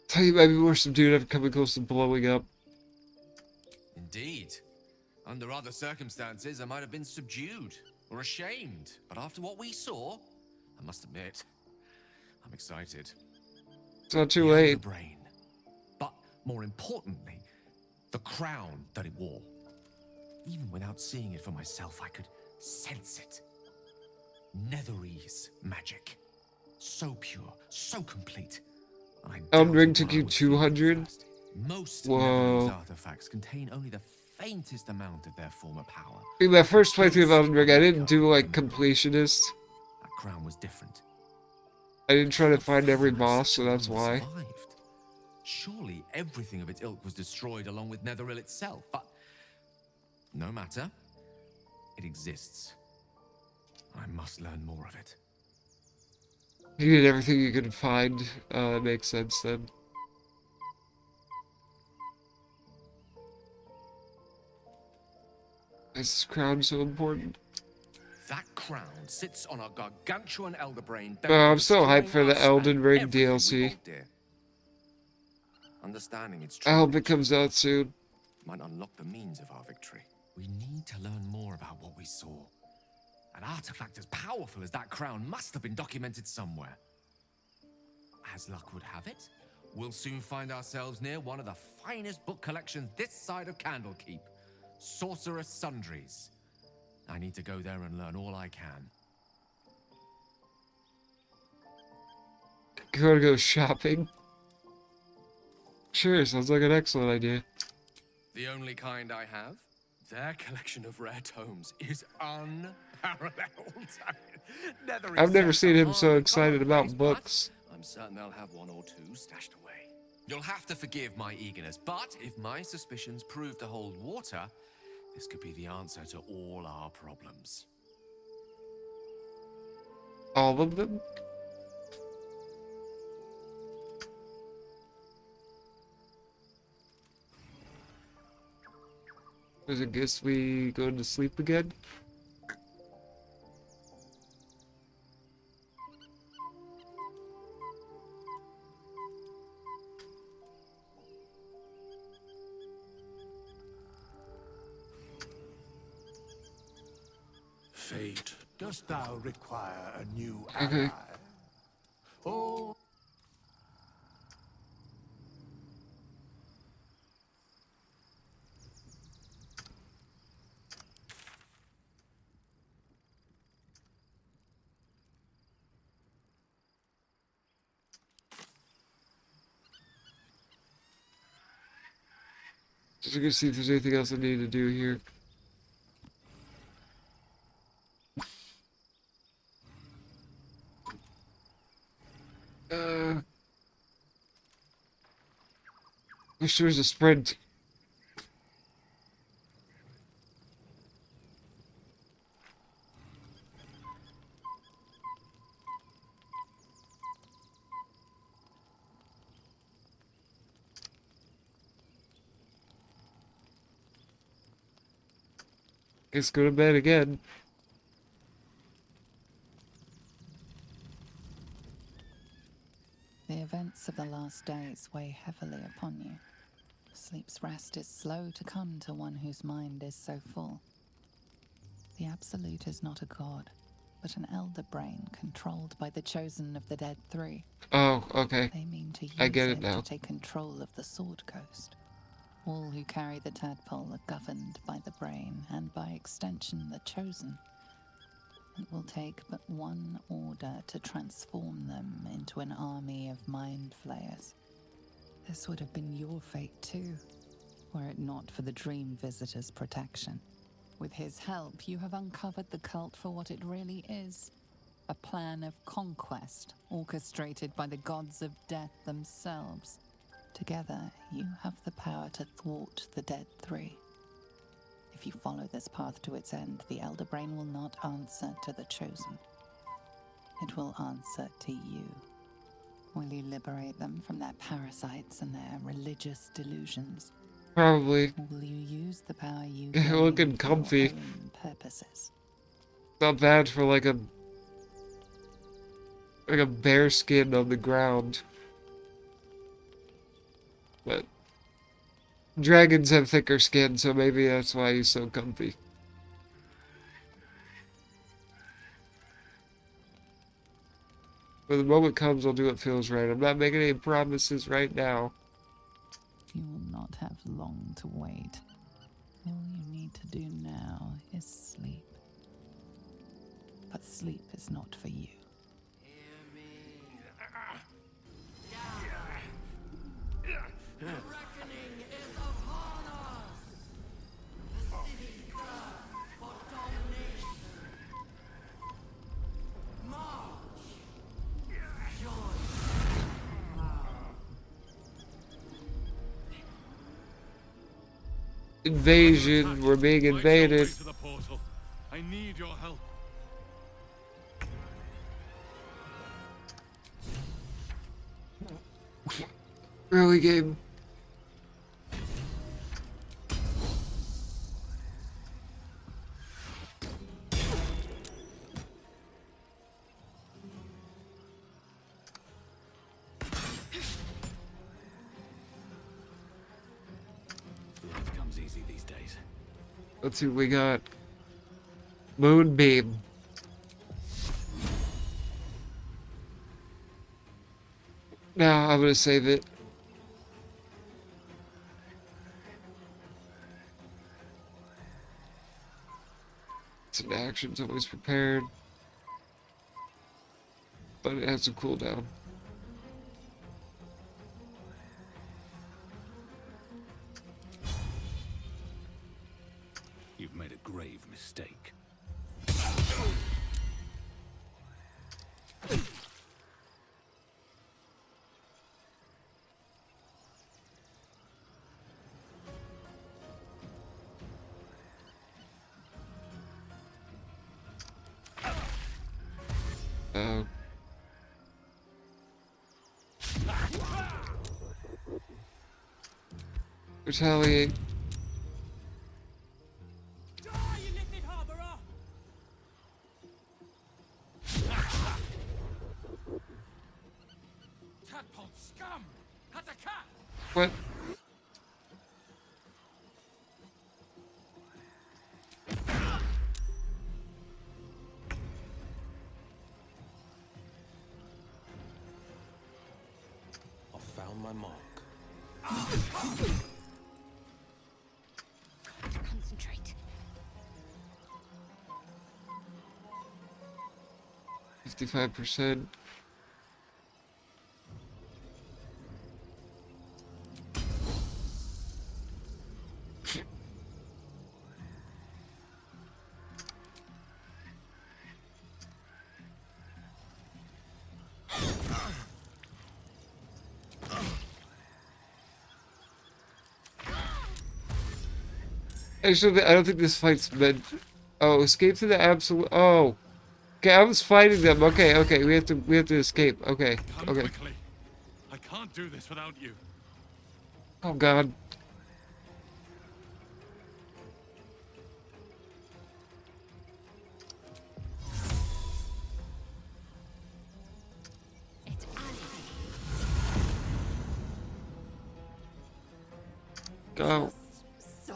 Tell you maybe we're some dude ever coming close to blowing up. Indeed. Under other circumstances, I might have been subdued or ashamed. But after what we saw, I must admit, I'm excited. It's not too The late. Elder Brain. But more importantly, the crown that it wore. Even without seeing it for myself, I could sense it. Netherese magic. So pure, so complete. And I Elden Ring doubted took what I you would feel at 200? first. Most Whoa. Netherese artifacts contain only the faintest amount of their former power. I mean, my first playthrough of Elden Ring, I didn't do like completionist. That crown was different. I didn't try to find every boss, so that's why. Survived. Surely everything of its ilk was destroyed along with Netheril itself, but no matter. It exists. I must learn more of it. You did everything you could find. That makes sense then. Is this crown so important? That crown sits on a gargantuan elder brain. I'm so hyped for the destroying us Elden and Ring everything we DLC. hold dear. Understanding its I true hope it nature comes out soon. might unlock the means of our victory. We need to learn more about what we saw. An artifact as powerful as that crown must have been documented somewhere. As luck would have it, we'll soon find ourselves near one of the finest book collections this side of Candlekeep. Sorcerous Sundries. I need to go there and learn all I can. You wanna go shopping? Sure, sounds like an excellent idea. The only kind I have? Their collection of rare tomes is unparalleled. I've never seen him so excited about books. I'm certain they'll have one or two stashed away. You'll have to forgive my eagerness, but if my suspicions prove to hold water, this could be the answer to all our problems. All of them? I guess we go to sleep again? fate, dost thou require a new Okay. ally? Oh. Just gonna see if there's anything else I need to do here. Wish there was a sprint. Guess go to bed again. The events of the last days weigh heavily upon you. Sleep's rest is slow to come to one whose mind is so full. The Absolute is not a god, but an elder brain controlled by the chosen of the Dead Three. Oh, okay. They mean to use I get it it now. to take control of the Sword Coast. All who carry the tadpole are governed by the brain, and by extension the chosen. It will take but one order to transform them into an army of mind flayers. This would have been your fate too, were it not for the Dream Visitor's protection. With his help, you have uncovered the cult for what it really is. A plan of conquest, orchestrated by the gods of death themselves. Together, you have the power to thwart the Dead Three. If you follow this path to its end, the Elder Brain will not answer to the Chosen. It will answer to you. Will you liberate them from their parasites and their religious delusions? Probably. Or will you use the power you Yeah, gain looking for your comfy. own purposes? Not bad for like a bear skin on the ground. But dragons have thicker skin, so maybe that's why he's so comfy. When the moment comes, I'll do what feels right. I'm not making any promises right now. You will not have long to wait. All you need to do now is sleep. But sleep is not for you. The reckoning is upon us! The city cries for domination. March! Join! Invasion, we're being invaded. To the portal. I need your help. Early game. Life comes easy these days. Let's see what we got. Moonbeam. Now I'm gonna save it. Some actions always prepared. But it has a cooldown. You've made a grave mistake. Retaliate. Tadpole scum! That's a cat! What? my mark. Concentrate. 55%. Actually, I don't think this fight's meant. Oh, escape to the absolute. Oh, okay. I was fighting them. Okay, okay. We have to escape. Okay, Come okay. quickly. I can't do this without you. Oh God. Go. So.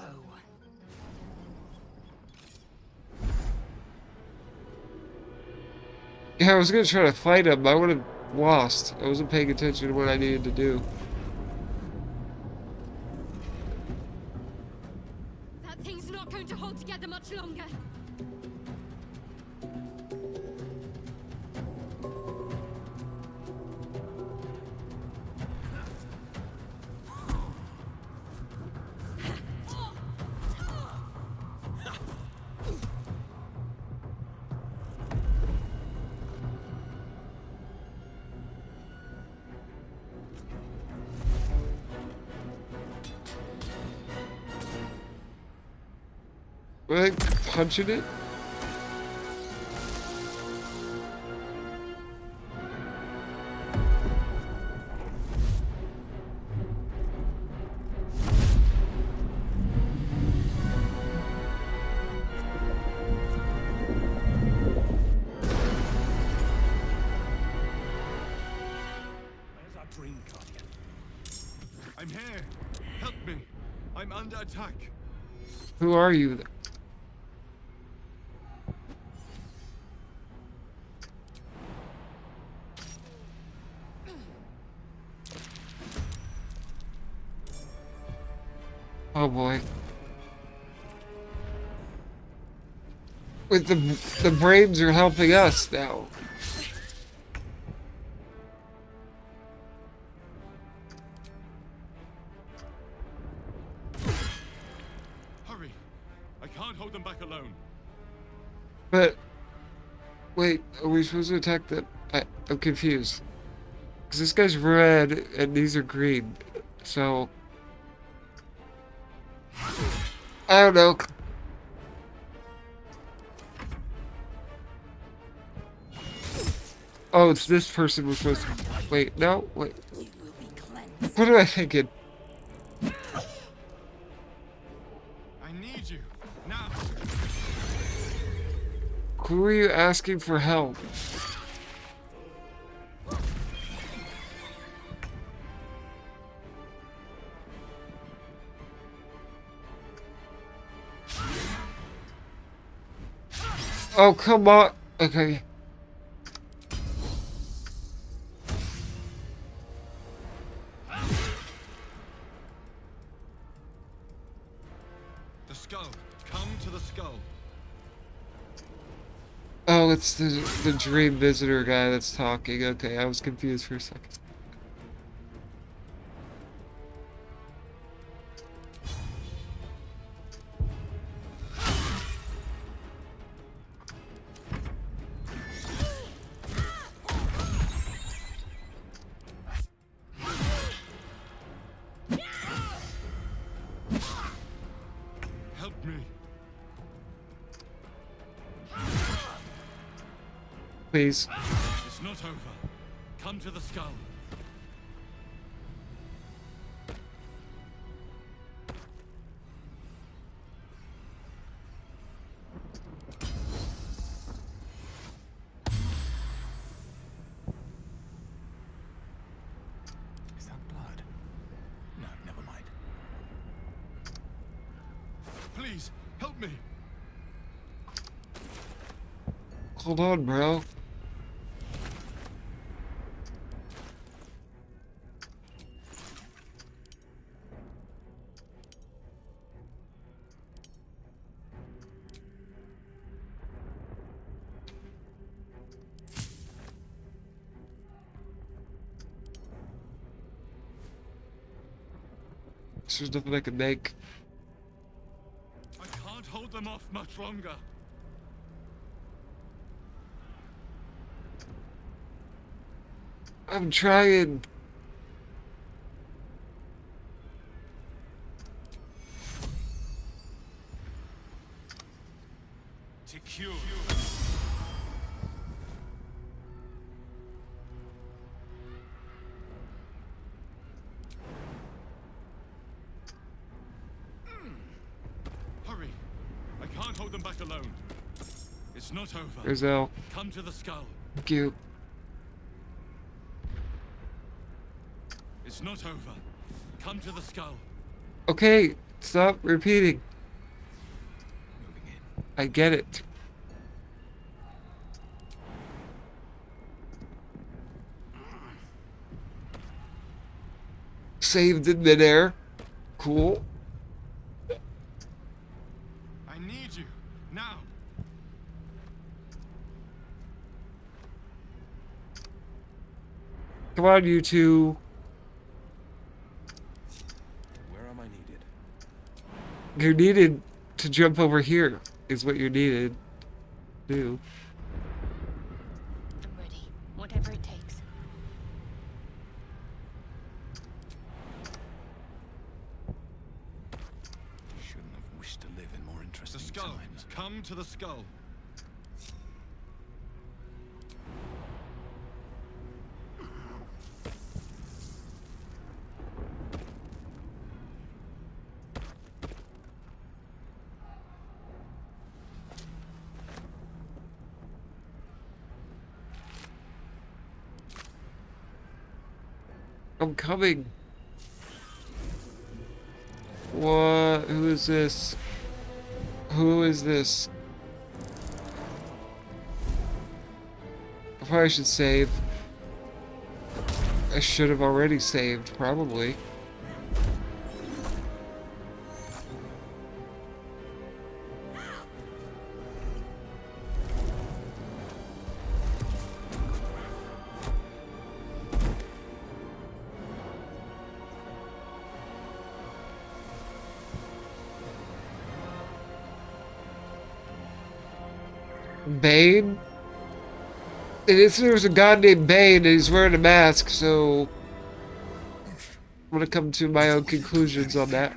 Yeah, I was gonna try to fight him. I would have lost. I wasn't paying attention to what I needed to do. That thing's not going to hold together much longer. Were they punching it? Where's our dream guardian? I'm here. Help me. I'm under attack. Who are you? Oh boy. With the brains are helping us now. Hurry. I can't hold them back alone. But wait, are we supposed to attack them? I'm confused. Cause this guy's red and these are green. So I don't know. Oh, it's this person was supposed to. Wait, no, wait. What am I thinking? I need you now. Who are you asking for help? Oh, come on. Okay. The skull. Come to the skull. Oh, it's the dream visitor guy that's talking. Okay, I was confused for a second. Help me. Please. It's not over. Come to the skull. Is that blood? No, never mind. Please, help me. Hold on, bro. So there's nothing I can make. I can't hold them off much longer. I'm trying. To cure. Hurry! I can't hold them back alone. It's not over. There's Al. Come to the skull. Thank you. It's not over. Come to the skull. Okay, stop repeating. I get it. Saved in midair. Cool. I need you now. Come on, you two. Where am I needed? You're needed to jump over here, is what you're needed to do. I'm ready. Whatever it takes. Shouldn't have wished to live in more interesting The skull. times. Come to the skull. I'm coming. What? Who is this? Who is this? I probably should save. I should have already saved, probably. Bane? There's a god named Bane and he's wearing a mask, so I'm gonna come to my own conclusions on that.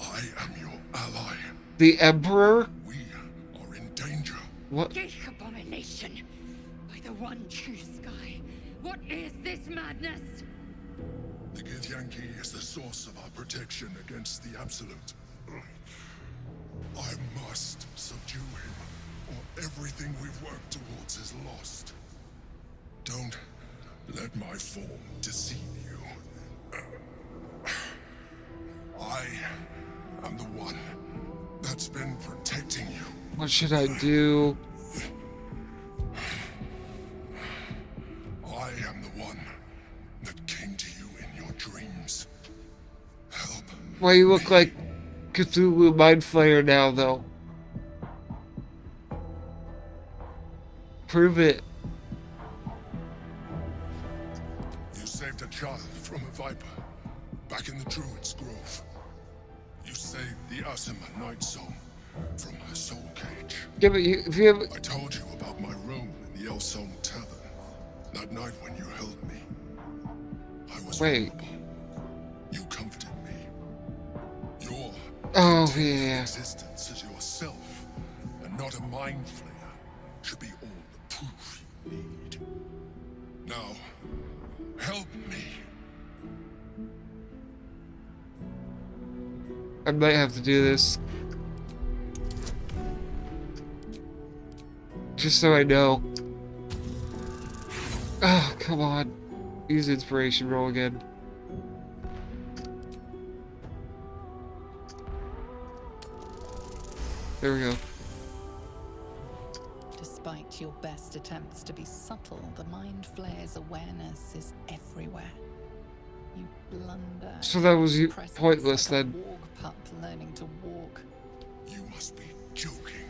I am your ally. The Emperor? We are in danger. What? Geek abomination! By the one true sky, what is this madness? The Githyanki is the source of our protection against the Absolute. I must subdue him, or everything we've worked towards is lost. Don't let my form deceive you. I am the one that's been protecting you. What should I do? I am the one that came to you in your dreams. Help. Why you look like Cthulhu Mind Flayer now, though? Prove it. You saved a child from a viper back in the Druid's Grove. You saved the Asima Night Song from her soul cage. Yeah, but if you have... I told you about my room in the El Song Tavern that night when you held me. I was vulnerable. You comforted me. Your yeah. existence as yourself and not a mind flayer should be all the proof you need. Now, help me. I might have to do this. Just so I know. Oh, come on. Use inspiration roll again. There we go. Despite your best attempts to be subtle, the Mind Flayer's awareness is everywhere. You blunder. So that was presence pointless like a then. warg pup learning to walk. You must be joking.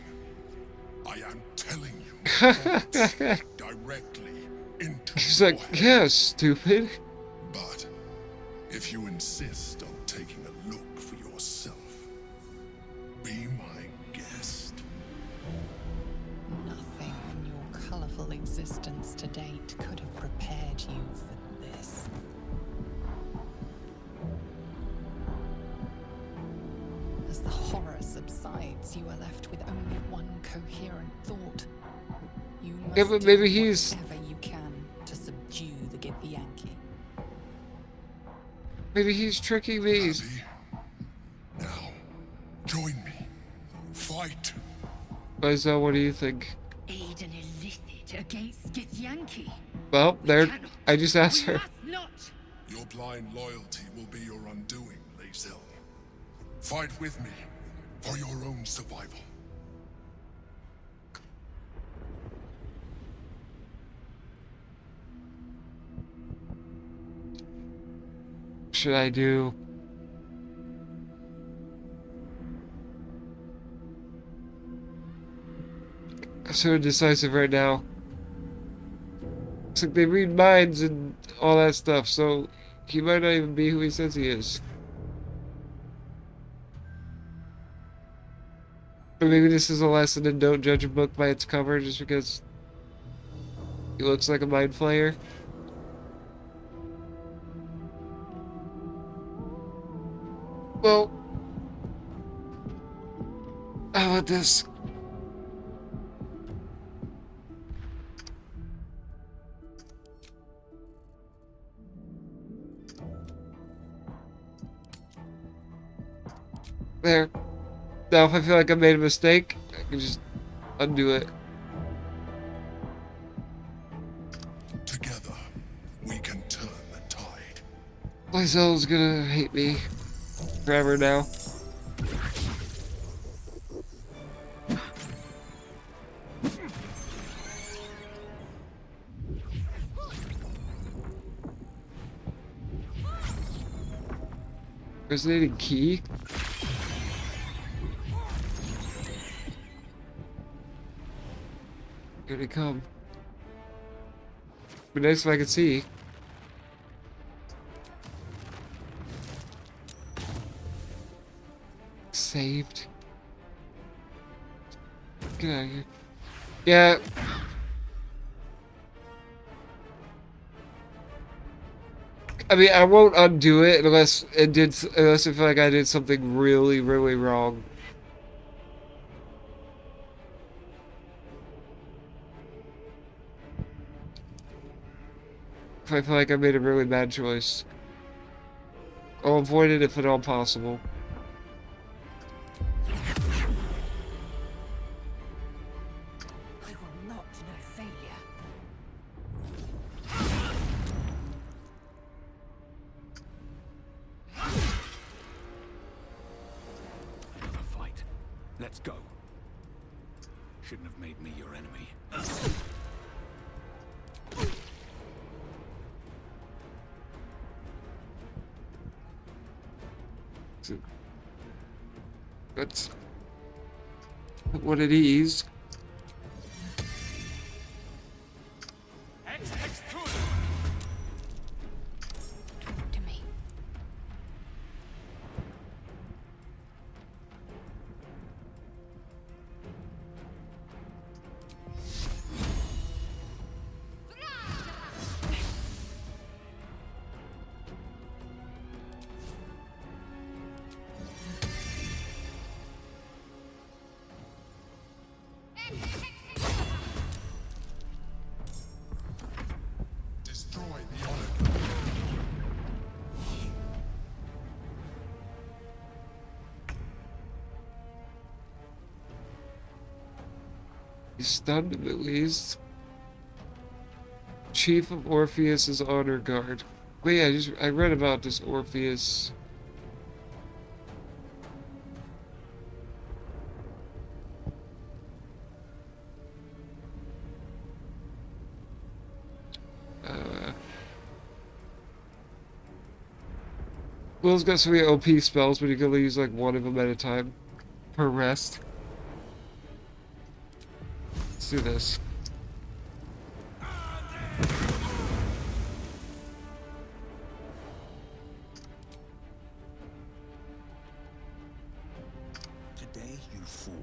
I am telling you directly into He's your like, head. yeah, stupid. But if you insist on taking a look existence to date could have prepared you for this. As the horror subsides, you are left with only one coherent thought. You must Yeah, but maybe do he's... whatever you can to subdue the Githyanki. Maybe he's tricking me. Now, join me. Fight. Liza, what do you think? Aid an illicit against Githyanki. Well, there. I just asked her. Not. Your blind loyalty will be your undoing, Lae'zel. Fight with me for your own survival. Should I do? I'm so indecisive right now. It's like they read minds and all that stuff, so he might not even be who he says he is. Or maybe this is a lesson in don't judge a book by its cover just because he looks like a mind flayer. Well, how about this? There. Now, if I feel like I made a mistake, I can just undo it. Together, we can turn the tide. Lysel's gonna hate me forever now. Resonating key? Here they come. Be nice if I could see. Saved. Get out of here. Yeah. I mean, I won't undo it unless I feel like I did something really, really wrong. If I feel like I made a really bad choice. I'll avoid it if at all possible. I will not know failure. Another fight. Let's go. Shouldn't have made me your enemy. That's what it is. To me. Destroy the honor. He's stunned him at least. Chief of Orpheus's honor guard. Wait, I read about this Orpheus. Will's got so many OP spells, but he can only use like one of them at a time per rest. Let's do this. Today you fool.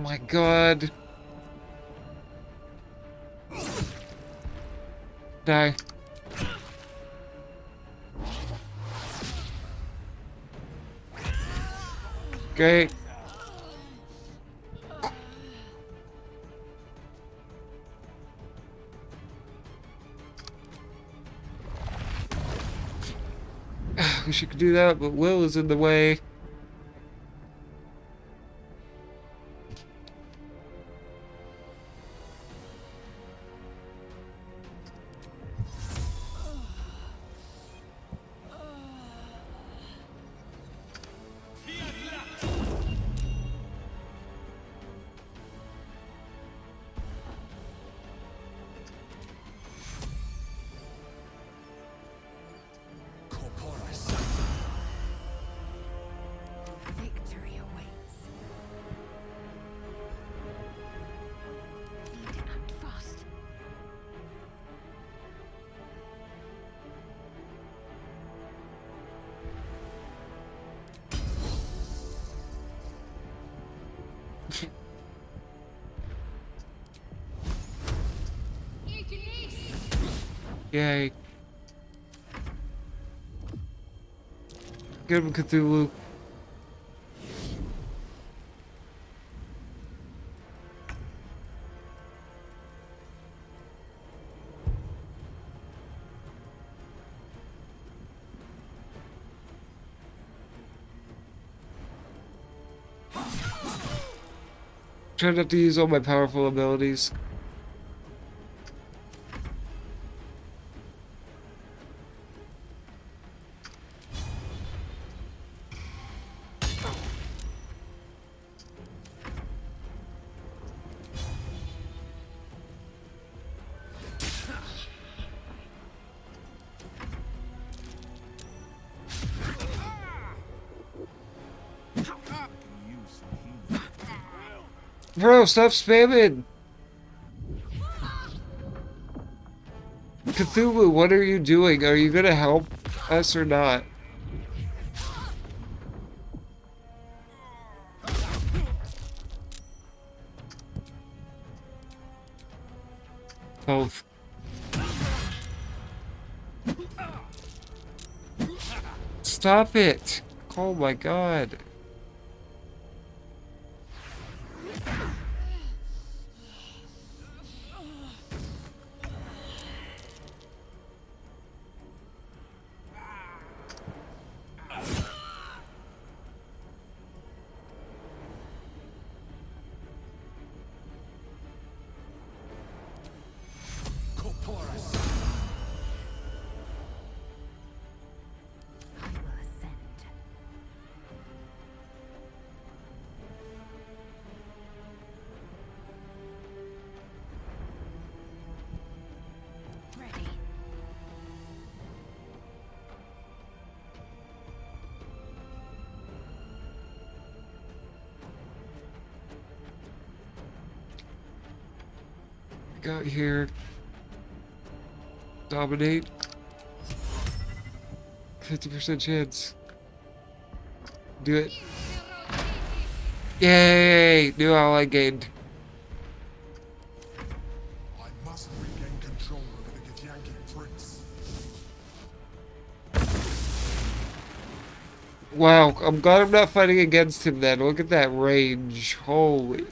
my god. Die. Great. Wish you could do that, but Will is in the way. Victory awaits. Need to act fast. Yay. Get him, Cthulhu. Try not to use all my powerful abilities. Bro, stop spamming! Cthulhu, what are you doing? Are you gonna help us or not? Both. Stop it! Oh my god. Got here. Dominate. 50% chance. Do it. Yay! New ally gained. I must regain control over the Githyanki prince. Wow, I'm glad I'm not fighting against him then. Look at that range. Holy.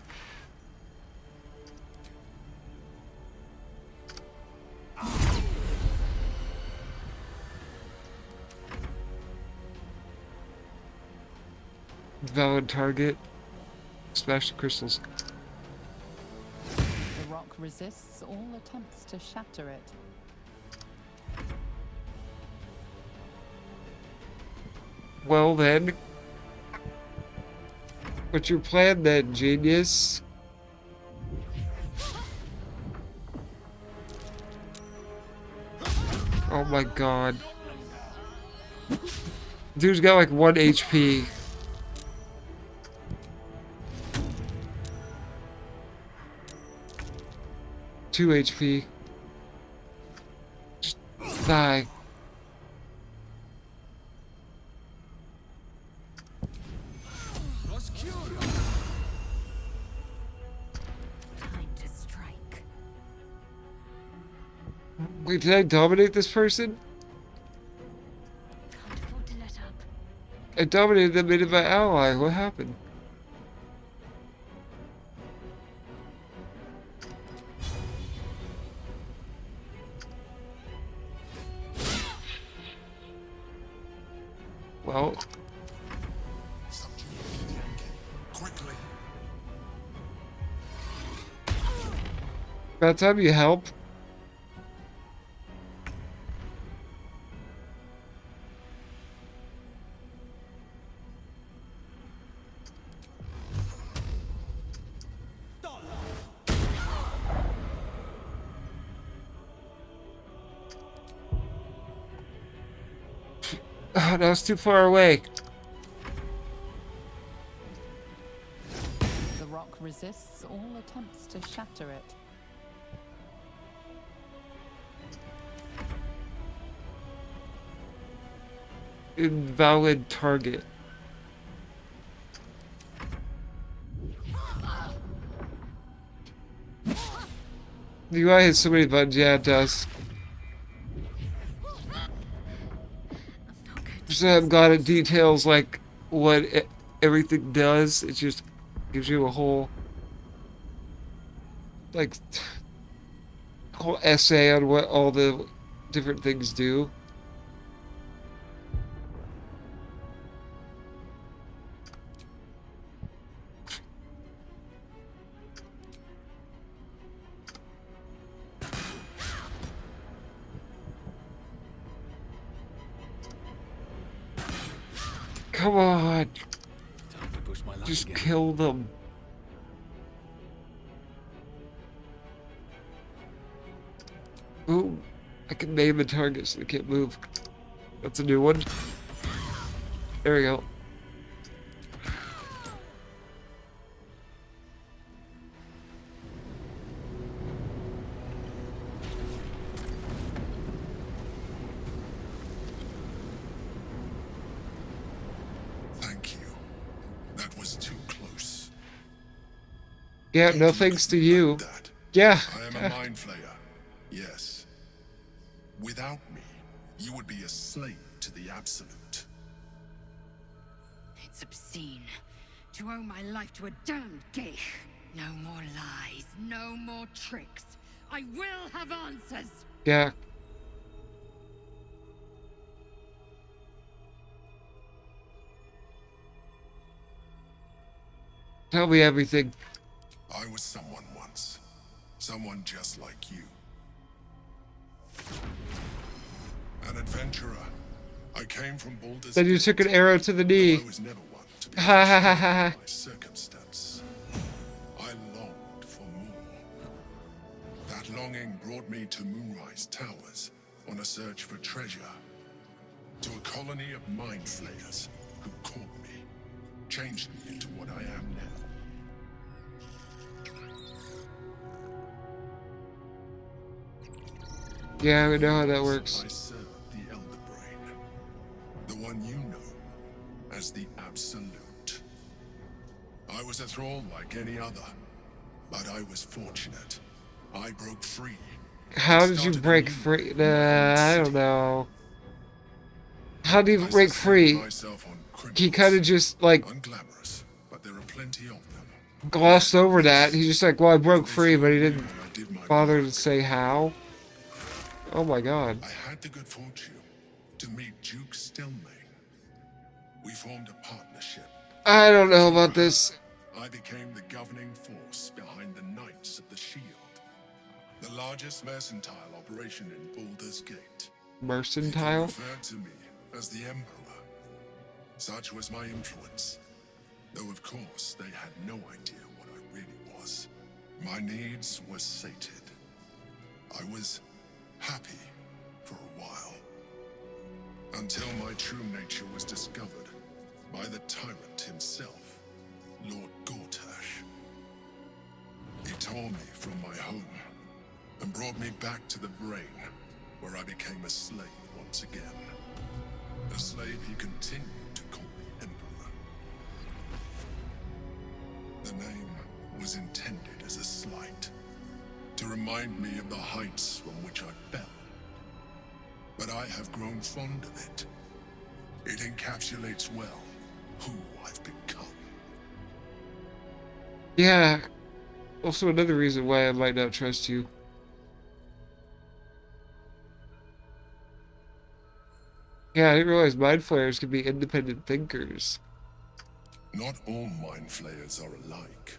Valid target. Smash the crystals. The rock resists all attempts to shatter it. Well then. What's your plan then, genius? Oh my god. Dude's got like 1 HP. Two HP. Just die. Wait, did I dominate this person? Can't afford to let up. I dominated them into my ally. What happened? Well, Quickly. about time you help. Oh, that was too far away. The rock resists all attempts to shatter it. Invalid target. The UI has so many buttons. Yeah, it does. Just haven't got it details like what everything does. It just gives you a whole like whole essay on what all the different things do. Come on. Just kill them. Ooh, I can name a target so they can't move. That's a new one. There we go. Thank you. That was too close. Yeah, no thanks to you. Yeah. I am a mind flayer. Yes. Without me, you would be a slave to the Absolute. It's obscene to owe my life to a damned geek. No more lies, no more tricks. I will have answers. Yeah. Tell me everything. I was someone once. Someone just like you. An adventurer. I came from Baldur's Then you took an arrow to the knee. I was never one to be Ha ha ha ha. by circumstance. I longed for more. That longing brought me to Moonrise Towers on a search for treasure. To a colony of mind flayers who caught me, changed me into what I am now. Yeah, we know how that works. I served the Elder Brain, the one you know as the Absolute. I was a thrall like any other, but I was fortunate. I broke free. How did you break free? I don't know. How did you break free? He kind of just like Unglamorous, but there are plenty of them. glossed over that. He's just like, well, I broke free, but he didn't bother to say how. Oh my god. I had the good fortune to meet Duke Stelmane. We formed a partnership. I don't know about this. I became the governing force behind the Knights of the Shield, the largest mercantile operation in Baldur's Gate. Mercantile? Referred to me as the Emperor. Such was my influence, though of course they had no idea what I really was. My needs were sated. I was happy for a while, until my true nature was discovered by the tyrant himself, Lord Gortash. He tore me from my home and brought me back to the Brain, where I became a slave once again. A slave he continued to call the Emperor. The name was intended as a slight, to remind me of the heights from which I fell. but I have grown fond of it. It encapsulates well who I've become. Yeah. Also another reason why I might not trust you. Yeah, I didn't realize mind flayers could be independent thinkers. Not all mind flayers are alike.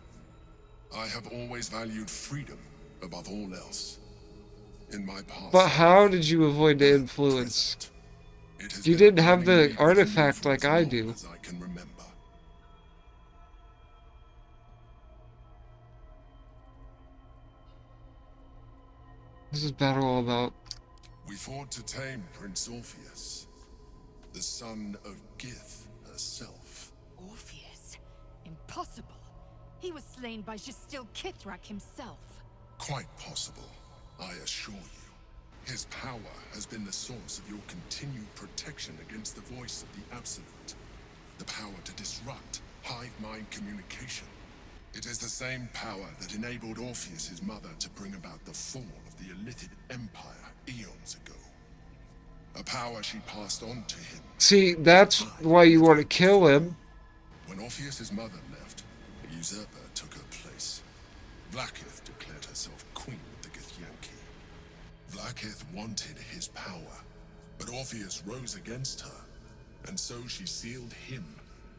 I have always valued freedom above all else. In my past, But how did you avoid the influence? You didn't have the artifact like I do. as I can remember. This is battle all about. We fought to tame Prince Orpheus, the son of Gith herself. Orpheus? Impossible. He was slain by Justil Kithrak himself. Quite possible, I assure you. His power has been the source of your continued protection against the voice of the Absolute. The power to disrupt hive mind communication. It is the same power that enabled Orpheus's mother to bring about the fall of the Illithid Empire eons ago. A power she passed on to him. See, that's why you want to kill him. When Orpheus's mother left, a usurper took her place. Vlaakith declared herself queen of the Githyanki. Vlaakith wanted his power, but Orpheus rose against her, and so she sealed him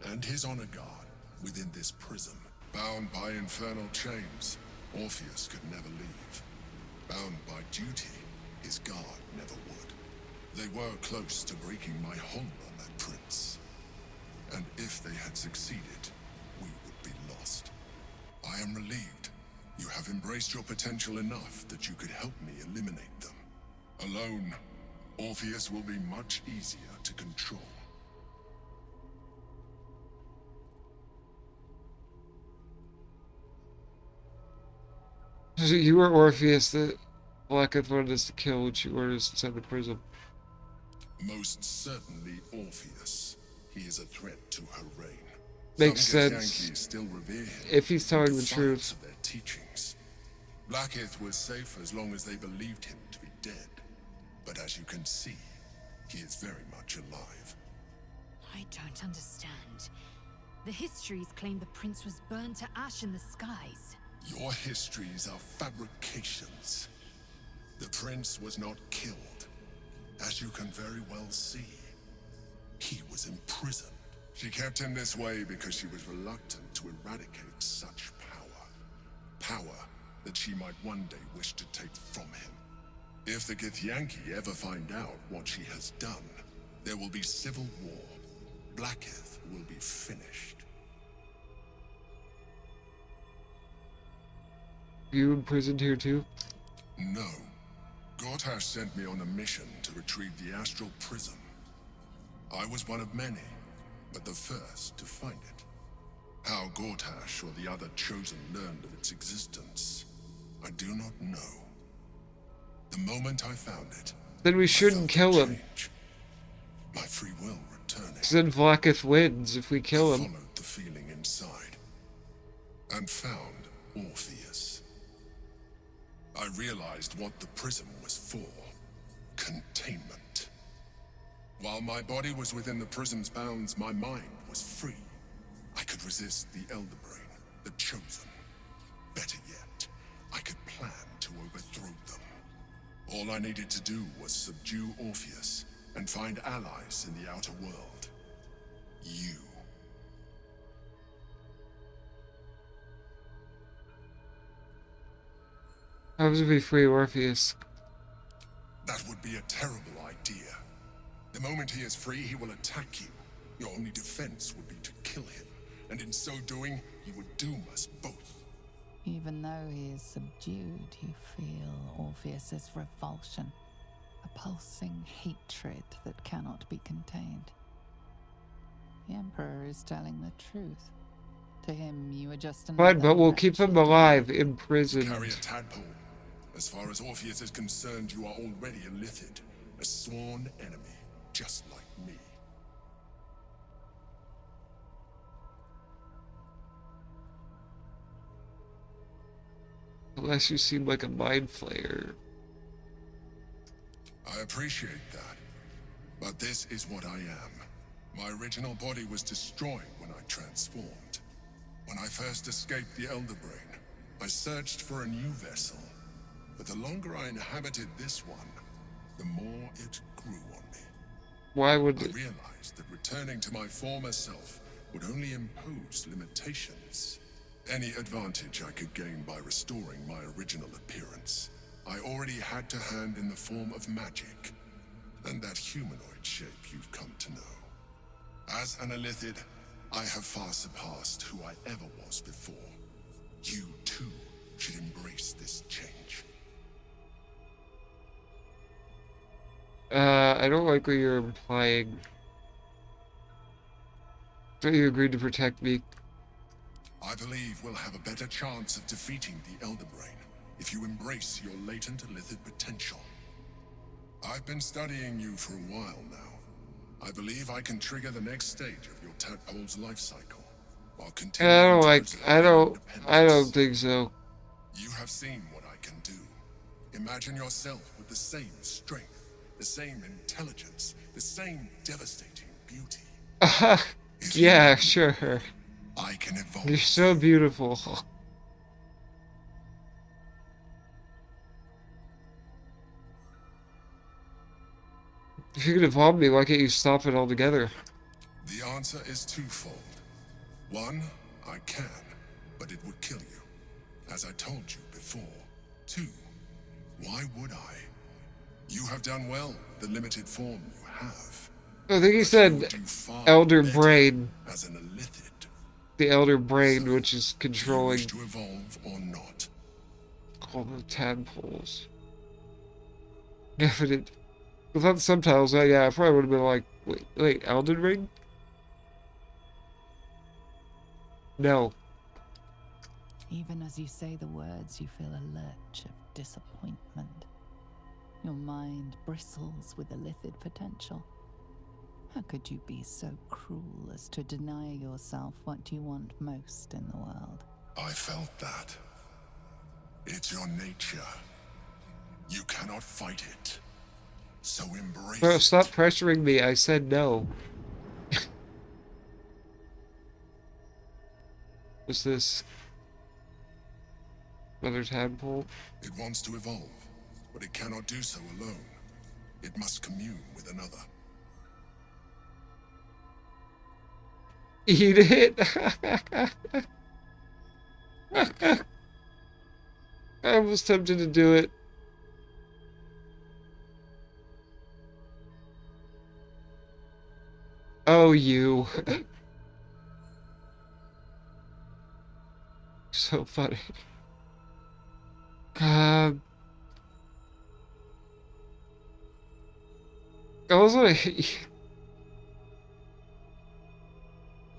and his honor guard within this prison. Bound by infernal chains, Orpheus could never leave. Bound by duty, his guard never would. They were close to breaking my hold on that prince. And if they had succeeded, we would be lost. I am relieved. You have embraced your potential enough that you could help me eliminate them. Alone, Orpheus will be much easier to control. So you were Orpheus that Vlaakith wanted us to kill when she ordered us inside the prison. Most certainly Orpheus. He is a threat to her reign. Makes Some sense. Githyanki still revere him If he's telling in the defiance truth. of their teachings. Vlaakith was safe as long as they believed him to be dead. But as you can see, he is very much alive. I don't understand. The histories claim the prince was burned to ash in the skies. Your histories are fabrications. The prince was not killed. As you can very well see, he was imprisoned. She kept him this way because she was reluctant to eradicate such power. Power that she might one day wish to take from him. If the Githyanki ever find out what she has done, there will be civil war. Vlaakith will be finished. You imprisoned here too? No. Gortash sent me on a mission to retrieve the Astral Prism. I was one of many, but the first to find it. How Gortash or the other Chosen learned of its existence, I do not know. The moment I found it, Then we shouldn't kill him. my free will returning. Because then Vlaakith wins if we kill him. Followed the feeling inside, and found Orpheus. I realized what the prism was for. Containment. While my body was within the prism's bounds, my mind was free. I could resist the Elder Brain, the Chosen. Better yet, I could plan to overthrow them. All I needed to do was subdue Orpheus and find allies in the outer world. You. How does we free Orpheus? That would be a terrible idea. The moment he is free, he will attack you. Your only defense would be to kill him, and in so doing, he would doom us both. Even though he is subdued, you feel Orpheus's revulsion, a pulsing hatred that cannot be contained. The Emperor is telling the truth. To him, you are just another Fine, but we'll keep him alive, imprisoned. Carry a tadpole. As far as Orpheus is concerned, you are already a Lithid, a sworn enemy, just like me. Unless you seem like a mind flayer. I appreciate that. But this is what I am. My original body was destroyed when I transformed. When I first escaped the Elder Brain, I searched for a new vessel. But the longer I inhabited this one, the more it grew on me. Why would I it? realized that returning to my former self would only impose limitations. Any advantage I could gain by restoring my original appearance, I already had to hand in the form of magic, and that humanoid shape you've come to know. As an Illithid, I have far surpassed who I ever was before. You, too, should embrace this change. I don't like what you're implying. So you agreed to protect me. I believe we'll have a better chance of defeating the Elder Brain if you embrace your latent Illithid potential. I've been studying you for a while now. I believe I can trigger the next stage of your tadpole's life cycle, while continuing I don't think so. You have seen what I can do. Imagine yourself with the same strength, the same intelligence, the same devastating beauty. Yeah, sure. I can evolve. You're so beautiful. If you can evolve me, why can't you stop it altogether? The answer is twofold. One, I can, but it would kill you, as I told you before. Two, why would I? You have done well with the limited form you have. I think he said Elder Brain. As an Illithid. The Elder Brain, which is controlling Do you wish to evolve or not? all the tadpoles. Definite. Without the subtitles, yeah, I probably would have been like, wait, Elden Ring? No. Even as you say the words, you feel a lurch of disappointment. Your mind bristles with illithid potential. How could you be so cruel as to deny yourself what you want most in the world? I felt that. It's your nature. You cannot fight it. So embrace Bro, it. stop pressuring me. I said no. What's this? Another tadpole? It wants to evolve, but it cannot do so alone. It must commune with another. Eat it? I was tempted to do it. Oh, you. So funny. I was like...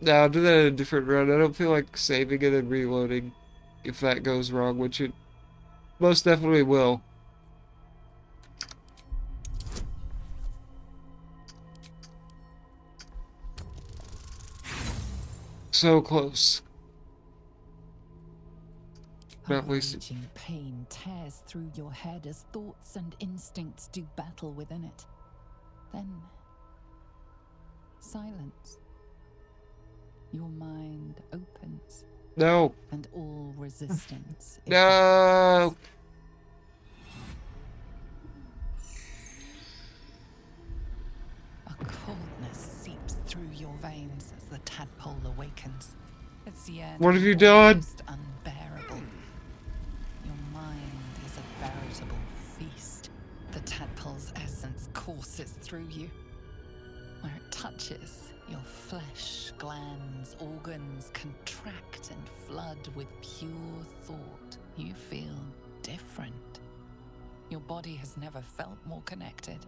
No, I'll do that in a different run. I don't feel like saving and then reloading if that goes wrong, which it most definitely will. So close. A raging pain tears through your head as thoughts and instincts do battle within it. Then, silence. Your mind opens. No. And all resistance. No. A coldness seeps through your veins as the tadpole awakens. Its yearning What have you done? almost unbearable. Your mind is a veritable feast. The tadpole's essence courses through you. Where it touches, your flesh, glands, organs contract and flood with pure thought. You feel different. Your body has never felt more connected.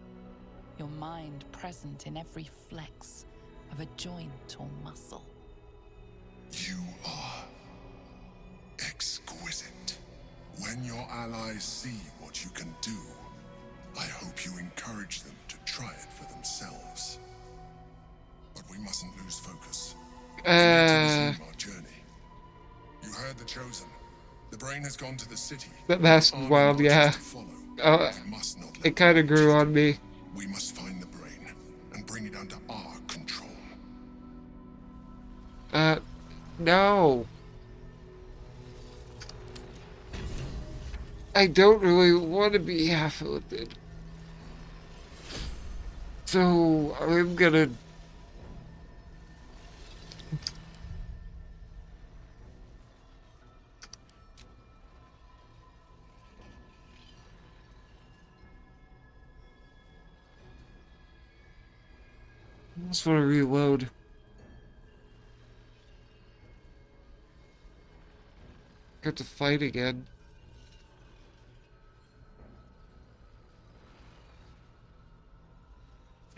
Your mind present in every flex of a joint or muscle. You are exquisite. When your allies see what you can do, I hope you encourage them to try it for themselves. But we mustn't lose focus. We need to resume our journey. You heard the Chosen. The brain has gone to the city. That mask is wild, yeah. It kind of grew on me. We must find the brain bring it under our control. No. I don't really want to be half-elected. So, I'm gonna... I just want to reload. Got to fight again.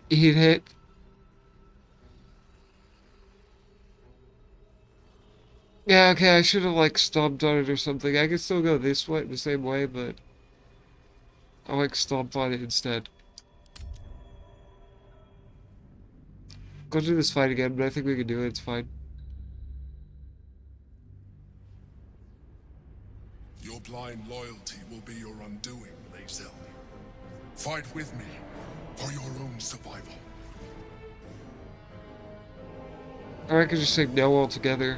Eat it. Yeah, okay, I should have, like, stomped on it or something. I could still go this way, the same way, but... I, like, stomped on it instead. Go do this fight again, but I think we can do it, it's fine. Your blind loyalty will be your undoing, Lae'zel. Fight with me, for your own survival. Or I could just say no altogether.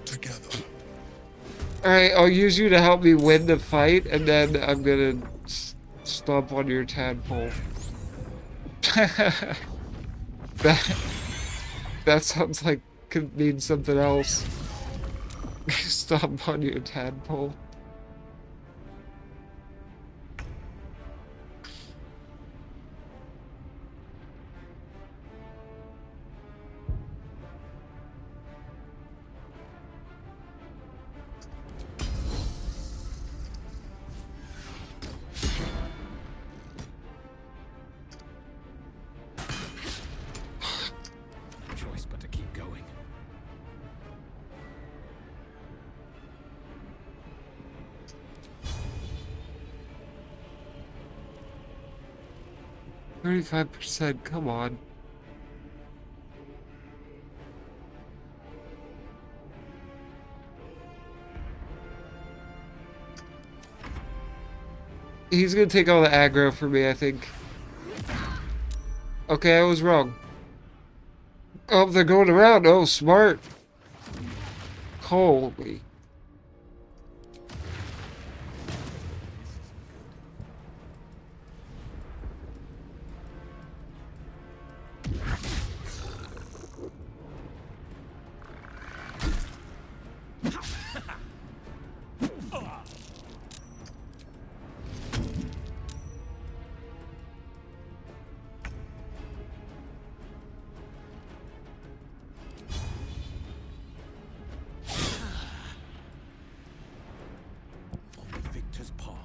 Together. Alright, I'll use you to help me win the fight, and then I'm gonna stomp on your tadpole. That sounds like could mean something else. Stomp on your tadpole. Choice but to keep going. %, come on. He's gonna take all the aggro for me, I think. Okay, I was wrong. Oh, they're going around. Oh, smart. Holy. Victor's path.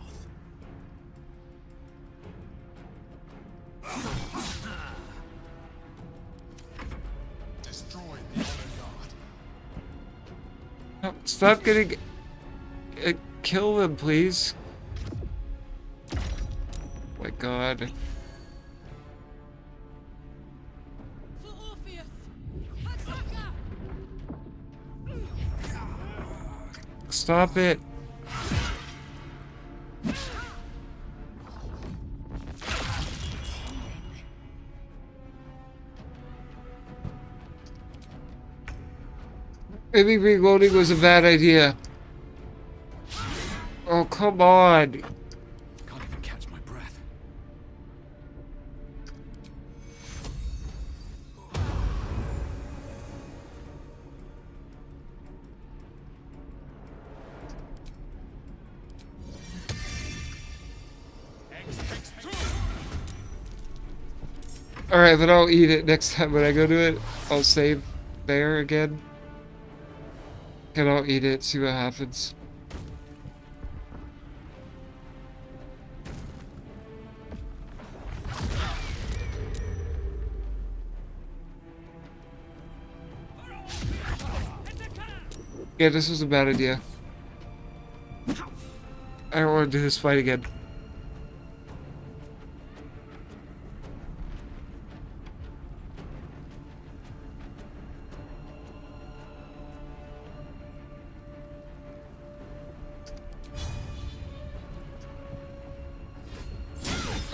Destroy the honor guard. Stop getting... kill them, please. My god. Stop it. Maybe reloading was a bad idea. Oh, come on. Can't even catch my breath. Alright, but I'll eat it next time when I go to it. I'll save there again. And I'll eat it, see what happens. Yeah, this was a bad idea. I don't want to do this fight again.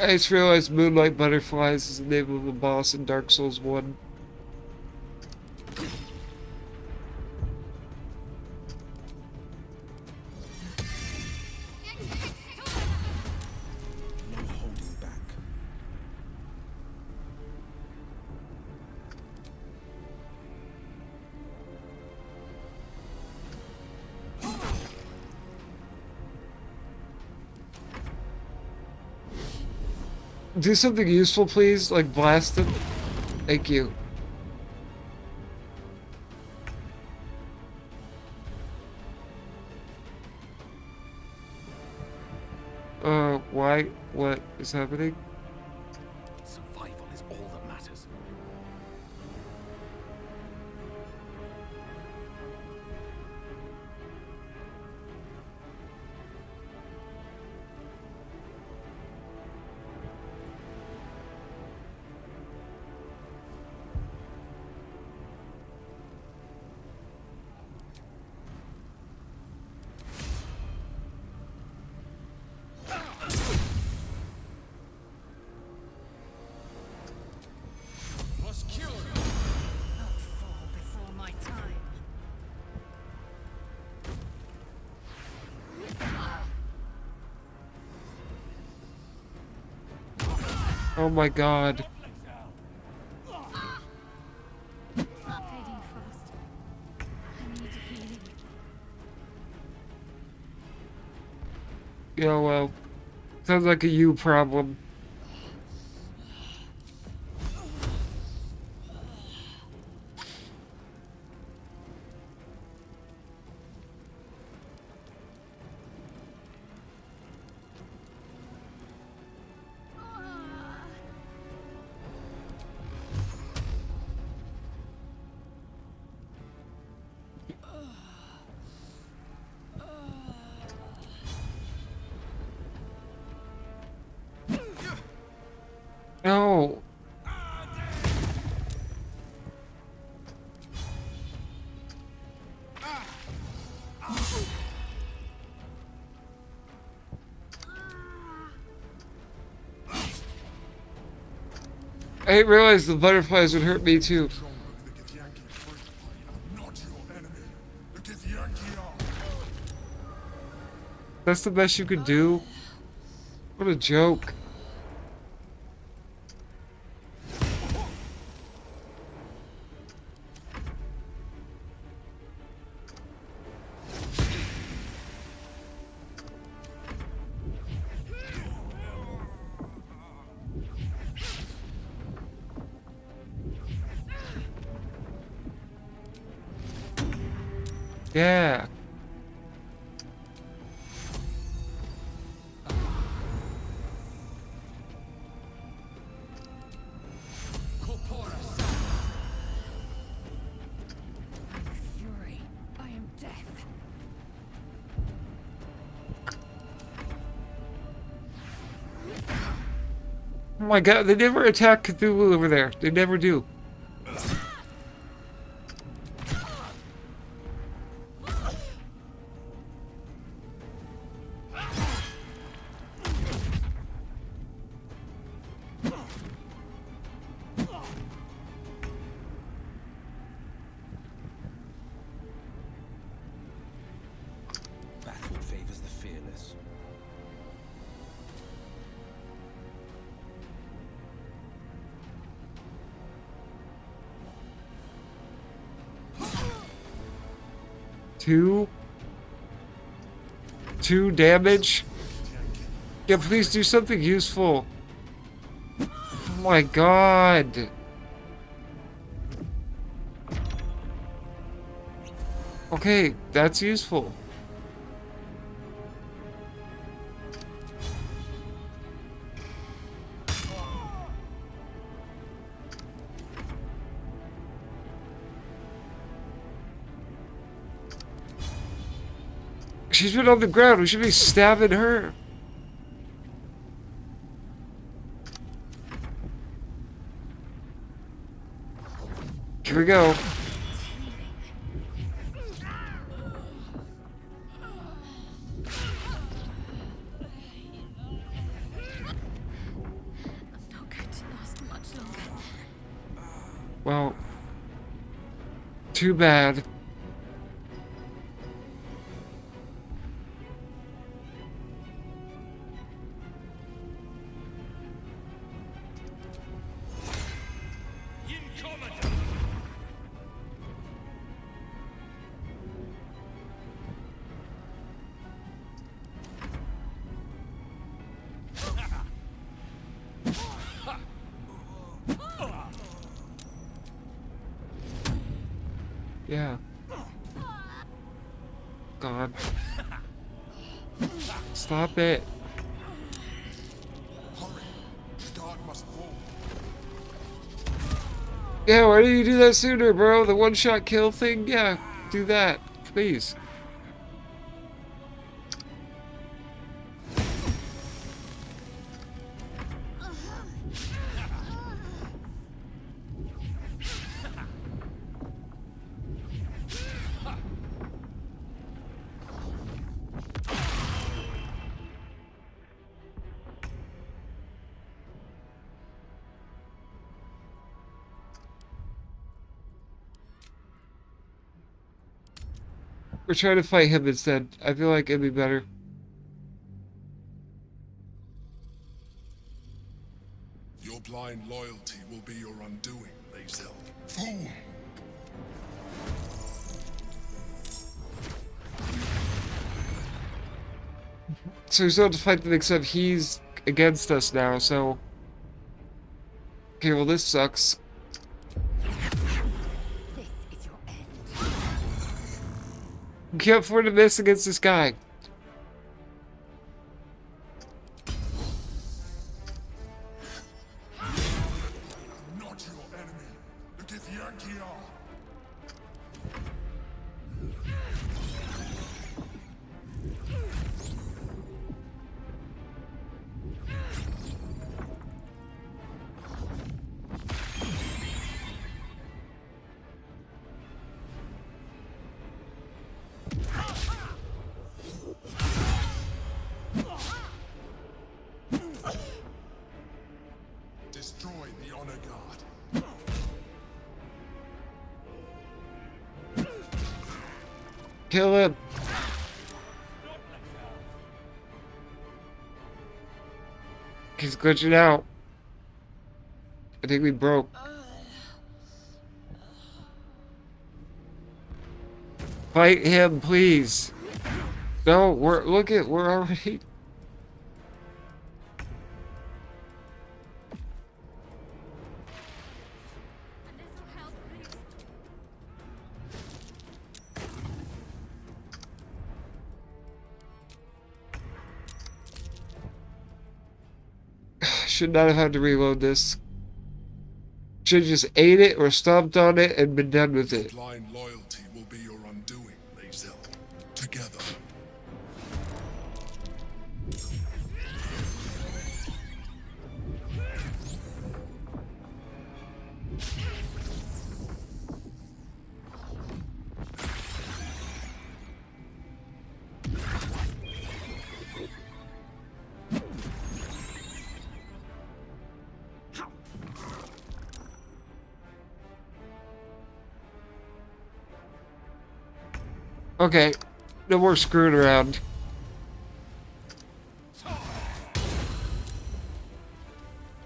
I just realized Moonlight Butterflies is the name of a boss in Dark Souls 1. No holding back. Do something useful, please, like blast him. Thank you. Why? What is happening? Survival is all that matters. Not fall before my time. Oh my god. Fading fast. I need healing. Yeah, well. Sounds like a you problem. No. I didn't realize the butterflies would hurt me too. That's the best you could do? What a joke. Yeah. Fury. I am death. Oh my god, they never attack Cthulhu over there. They never do. Battle favors the fearless. Two damage? Yeah, please do something useful. Oh my god. Okay, that's useful. She's been on the ground. We should be stabbing her. Here we go. Well, too bad. Yeah. God. Stop it. Yeah, why didn't you do that sooner, bro? The one-shot kill thing? Yeah, do that, please. We're trying to fight him instead. I feel like it'd be better. Your blind loyalty will be your undoing, Lae'zel. Fool! So we still have to fight them, except he's against us now, so... Okay, well this sucks. We can't afford to miss against this guy. Not your enemy. The Githyanki are. Destroy the Honor Guard. Kill him. He's glitching out. I think we broke. Fight him, please. No, we're already. Should not have had to reload this. Should have just ate it or stomped on it and been done with it. Blind loyalty will be your undoing, Lae'zel. Together. Okay, no more screwing around.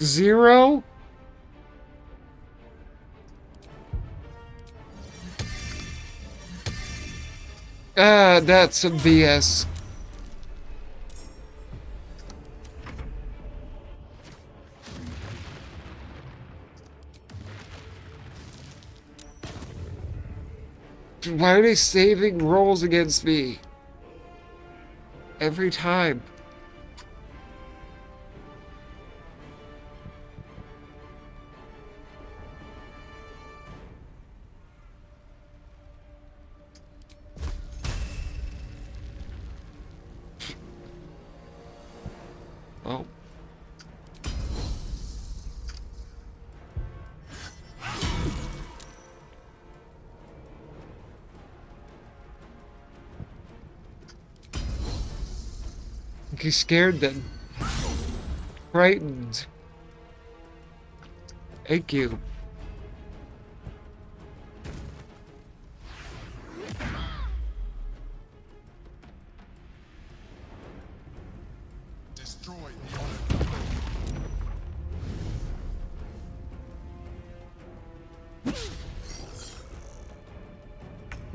Zero? Ah, that's some BS. Why are they saving rolls against me? Every time. Oh. He's scared then. Frightened. Thank you.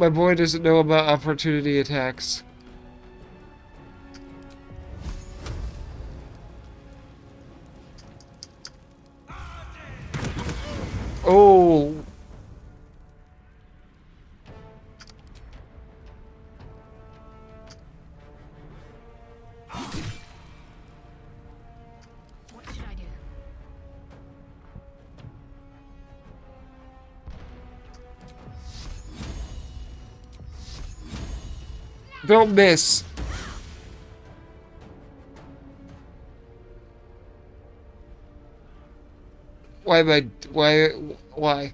My boy doesn't know about opportunity attacks. Oh. What should I do? Don't miss. Why am I... Why?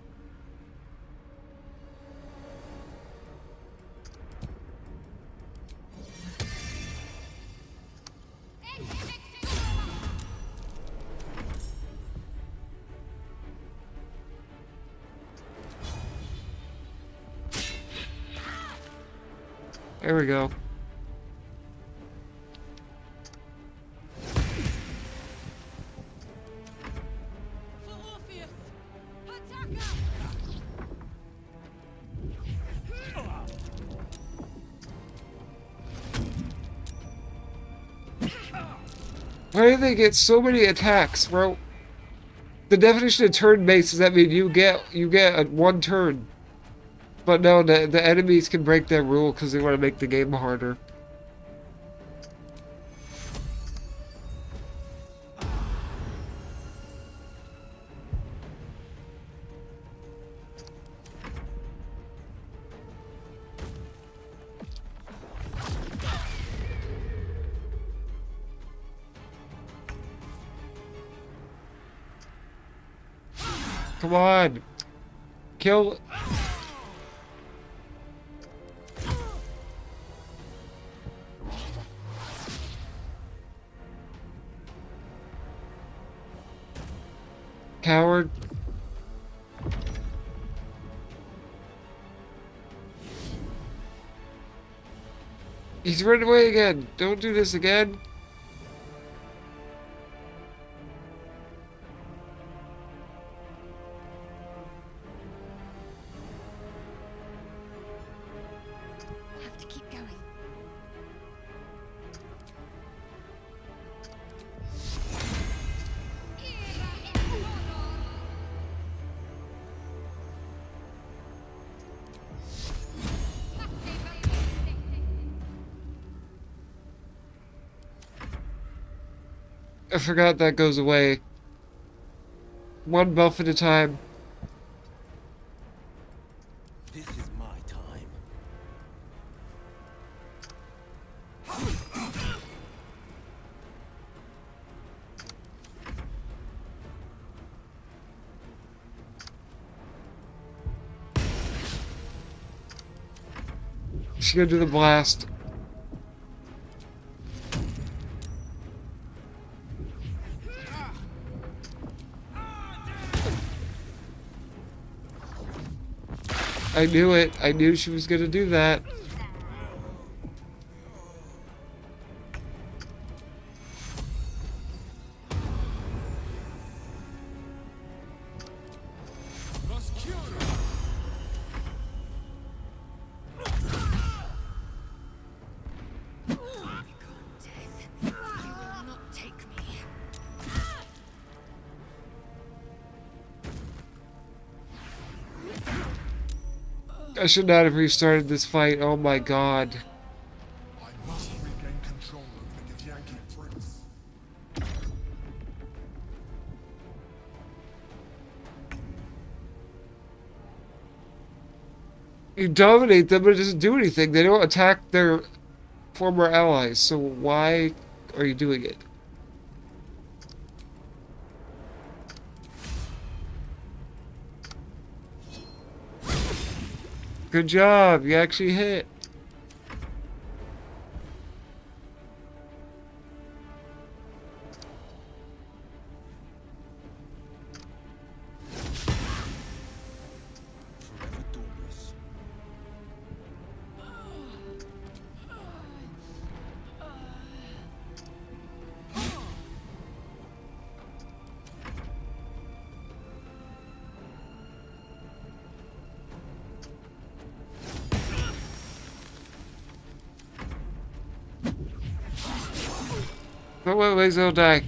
There we go. Why do they get so many attacks, bro? The definition of turn-based does that mean you get a one turn. But no, the enemies can break that rule because they want to make the game harder. Come on. Kill. Coward. He's run away again. Don't do this again. Have to keep going. I forgot that goes away. One buff at a time. This is my time. She's gonna do the blast. I knew it. I knew she was gonna do that. I should not have restarted this fight. Oh my god. I must regain control of the Githyanki prince. You dominate them, but it doesn't do anything. They don't attack their former allies, so why are you doing it? Good job, you actually hit. Don't let Lazo die.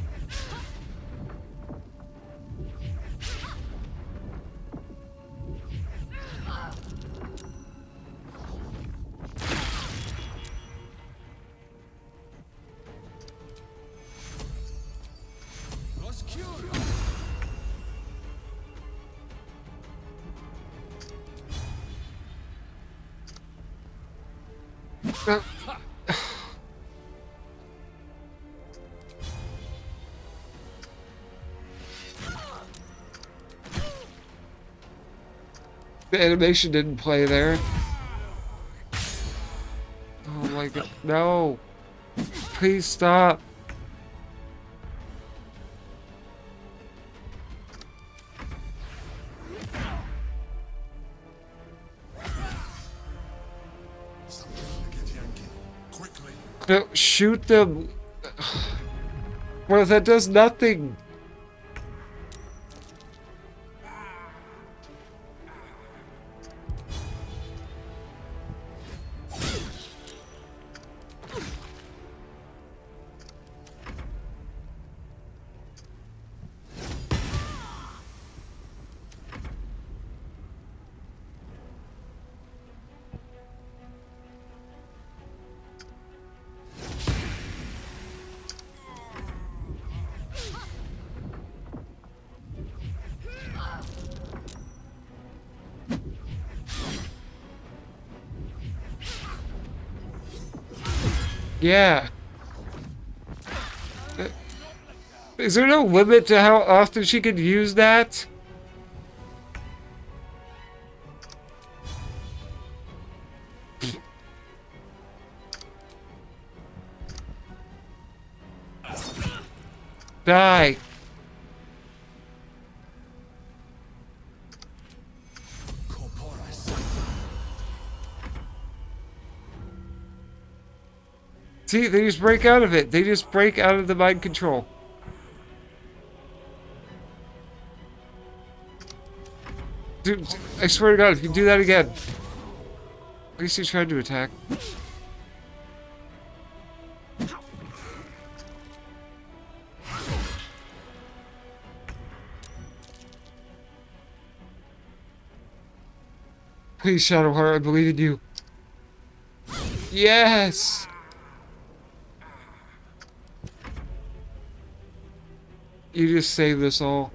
The animation didn't play there. Oh my god. No. Please stop. No, shoot them. Well, that does nothing. Yeah. Is there no limit to how often she could use that? Die. See, they just break out of it. They just break out of the mind control. Dude, I swear to God, if you do that again. At least he tried to attack. Please, Shadowheart, I believe in you. Yes! You just saved us all.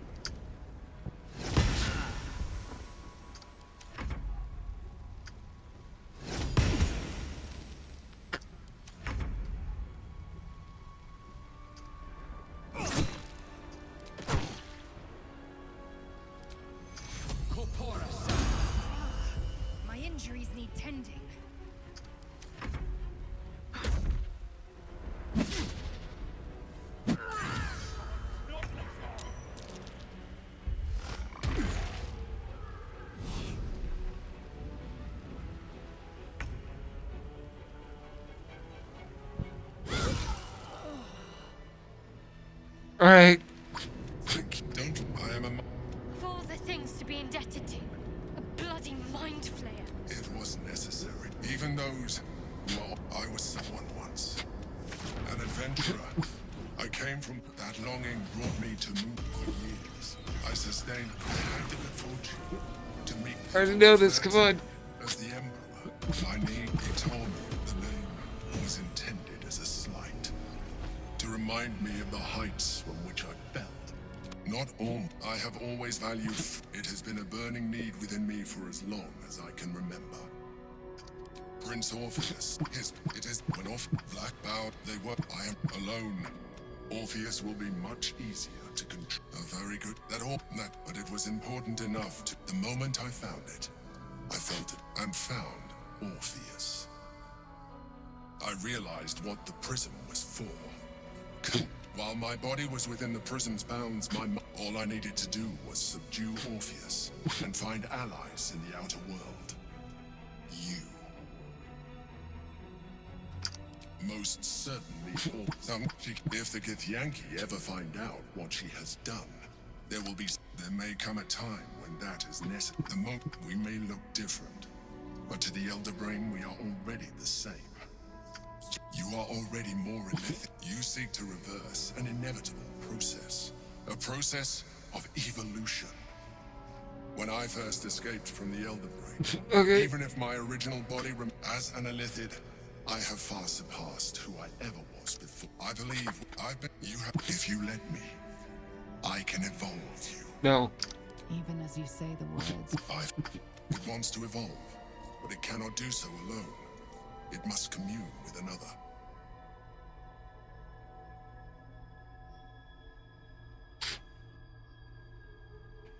My injuries need tending. Alright. Of all the things to be indebted to, a bloody mind flayer. It was necessary. Even those who I was someone once. An adventurer. I came from that longing brought me to move for years. I sustained the good fortune to meet. I already know this, come on. As the Emperor, I need he told me the name was intended as a slight. To remind me of the heights from which I fell. Not all. I have always valued. It has been a burning need within me for as long as I can remember. Prince Orpheus, it is when off Black Bow they were. I am alone. Orpheus will be much easier to control. Very good. But it was important enough to. The moment I found it, I felt it and found Orpheus. I realized what the prism was for. While my body was within the prison's bounds, all I needed to do was subdue Orpheus and find allies in the outer world. You. Most certainly. If the Githyanki ever find out what she has done, there may come a time when that is necessary. The moment we may look different, but to the Elder Brain we are already the same. You are already more illithid. You seek to reverse an inevitable process. A process of evolution. When I first escaped from the Elder Brain, Okay. even if my original body as an illithid, I have far surpassed who I ever was before. I believe you have. If you let me, I can evolve you. No. Even as you say the words, It wants to evolve, but it cannot do so alone. It must commune with another.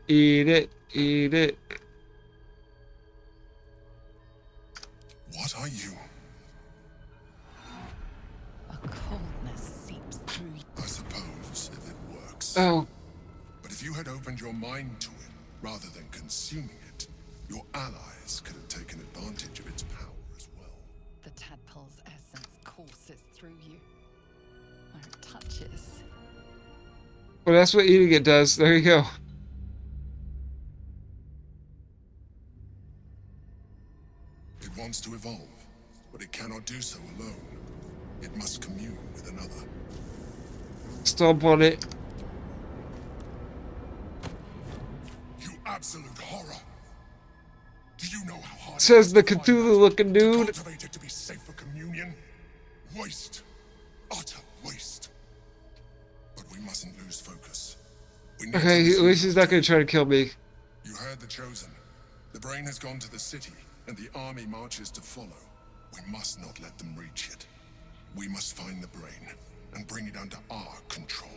Eat it, eat it. What are you? a coldness seeps through you. I suppose, if it works. Oh. But if you had opened your mind to it, rather than consuming it, your allies could have taken advantage of its power as well. The tadpole's essence courses through you. Where it touches. Well, that's what eating it does. There you go. It wants to evolve, but it cannot do so alone. It must commune with another. Stomp on it. You absolute horror! Do you know how hard Says the Cthulhu-looking dude. cultivate it to be safe for communion? Waste. Utter waste. But we mustn't lose focus. We need Okay, to at least he's not gonna try to kill me. You heard the Chosen. The Brain has gone to the city, and the army marches to follow. We must not let them reach it. We must find the Brain, and bring it under our control.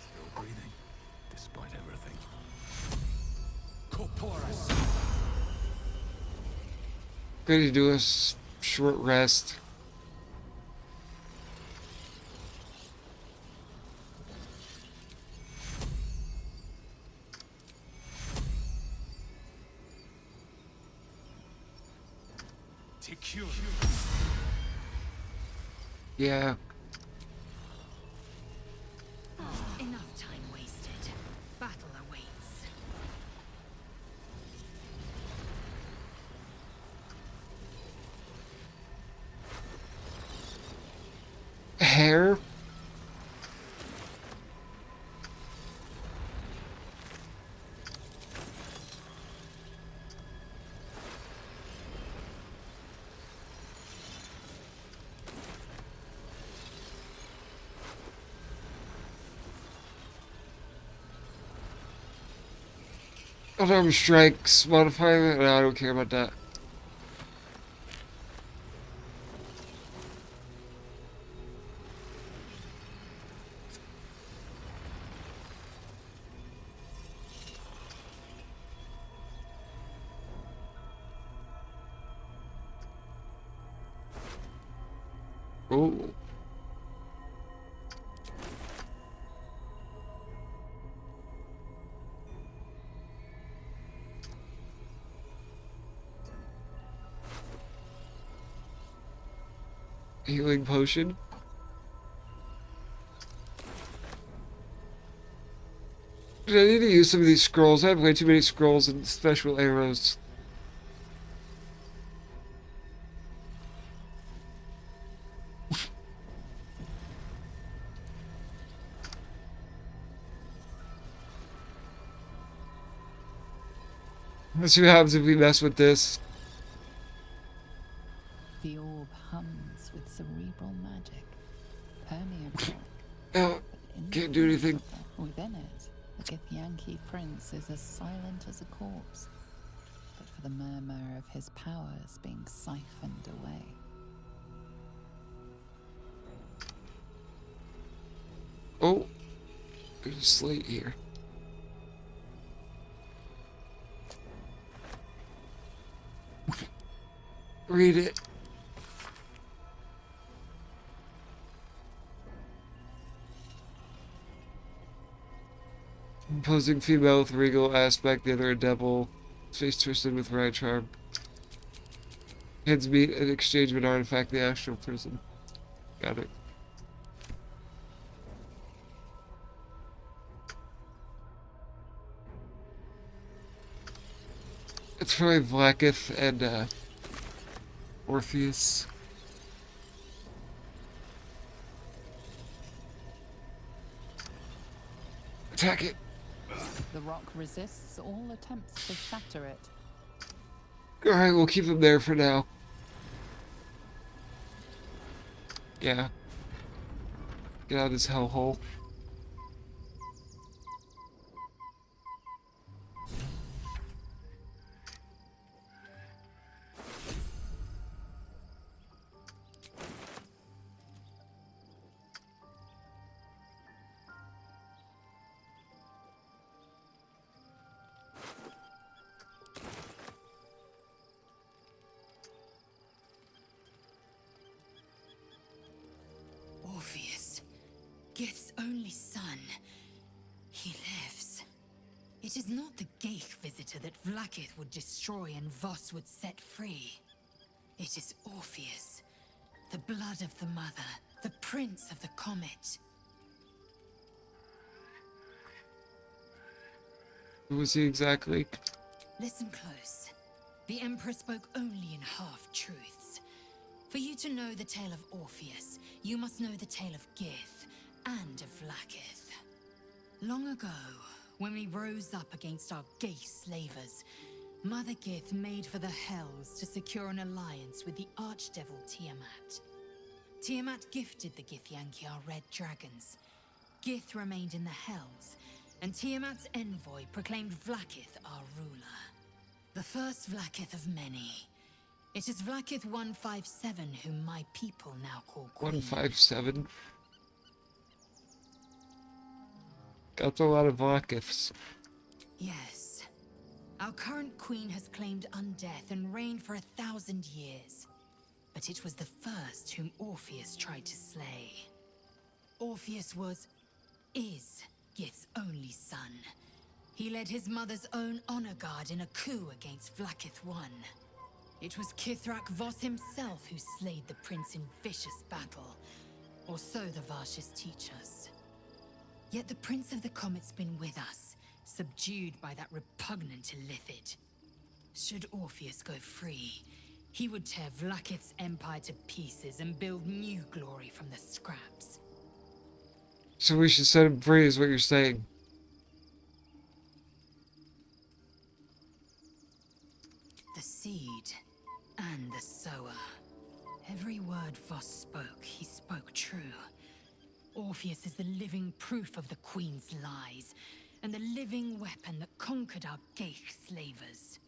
Still breathing, despite everything. Corporus! Gonna do a short rest. Yeah. Enough time wasted. Battle awaits. Hair? Unarmed strikes, modify. No, I don't care about that. Oh. Healing potion. I need to use some of these scrolls. I have way too many scrolls and special arrows. Let's see what happens if we mess with this. The orb hums with cerebral magic, permeable. Oh, can't do anything. Within it, the Githyanki prince is as silent as a corpse, but for the murmur of his powers being siphoned away. Oh, there's a slate here. Read it. Imposing female with regal aspect, the other a devil. Face twisted with right charm. Heads meet and exchange of an artifact, the astral prison. Got it. It's probably Blacketh and Orpheus. Attack it! The rock resists all attempts to shatter it. Alright, we'll keep him there for now. Yeah. Get out of this hellhole. Orpheus, Gith's only son. He lives. It is not the Geich visitor that Vlaakith would destroy and Voss would set free. It is Orpheus, the blood of the mother, the prince of the comet. Who was he exactly? Listen close. The Emperor spoke only in half-truths. For you to know the tale of Orpheus, you must know the tale of Gith and of Vlaakith. Long ago, when we rose up against our Geich slavers, Mother Gith made for the Hells to secure an alliance with the archdevil Tiamat. Tiamat gifted the Githyanki our red dragons. Gith remained in the Hells, and Tiamat's envoy proclaimed Vlaakith our ruler. The first Vlaakith of many. It is Vlaakith 157 whom my people now call Queen. 157? Got a lot of Vlaakiths. Yes. Our current queen has claimed undeath and reigned for 1,000 years. But it was the first whom Orpheus tried to slay. Orpheus is Gith's only son. He led his mother's own honor guard in a coup against Vlaakith I. It was Kithrak Voss himself who slayed the prince in vicious battle, or so the Varshes teach us. Yet the Prince of the Comet's been with us, subdued by that repugnant Illithid. Should Orpheus go free, he would tear Vlaakith's empire to pieces and build new glory from the scraps. So we should set him free, is what you're saying. The seed and the sower. Every word Voss spoke, he spoke true. Orpheus is the living proof of the Queen's lies, and the living weapon that conquered our Geich slavers.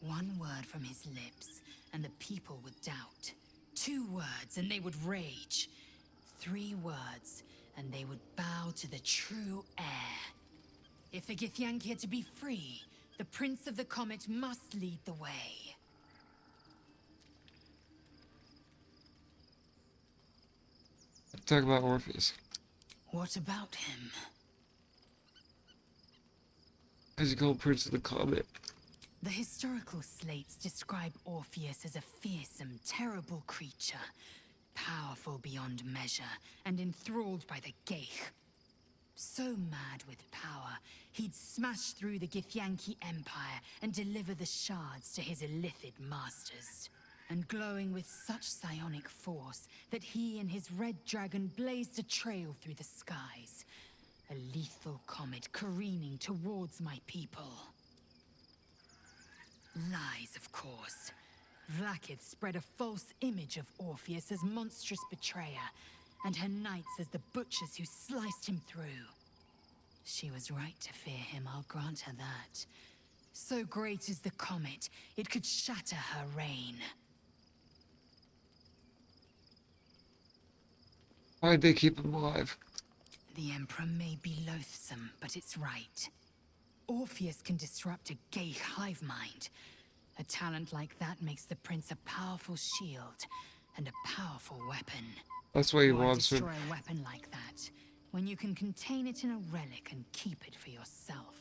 One word from his lips, and the people would doubt. 2 words, and they would rage. 3 words, and they would bow to the true heir. If the Githyanki are to be free, the Prince of the Comet must lead the way. Talk about Orpheus. What about him? As you call Prince of the Comet. The historical slates describe Orpheus as a fearsome, terrible creature, powerful beyond measure, and enthralled by the Geich. So mad with power, he'd smash through the Githyanki Empire and deliver the shards to his Illithid masters. And glowing with such psionic force that he and his red dragon blazed a trail through the skies. A lethal comet careening towards my people. Lies, of course. Vlaakith spread a false image of Orpheus as monstrous betrayer, and her knights as the butchers who sliced him through. She was right to fear him, I'll grant her that. So great is the comet, it could shatter her reign. Why'd they keep him alive? The Emperor may be loathsome, but it's right. Orpheus can disrupt a Geich hive mind. A talent like that makes the Prince a powerful shield and a powerful weapon. That's why he wants destroy him. a weapon like that when you can contain it in a relic and keep it for yourself.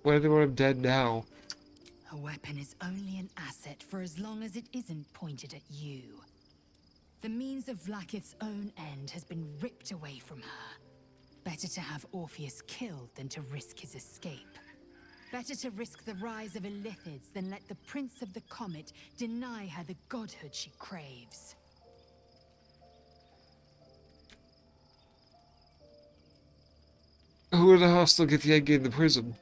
Why do they want him dead now? A weapon is only an asset for as long as it isn't pointed at you. The means of Vlaakith's own end has been ripped away from her. Better to have Orpheus killed than to risk his escape. Better to risk the rise of Illithids than let the Prince of the Comet deny her the godhood she craves. Who are the hostile Githyanki in the prison?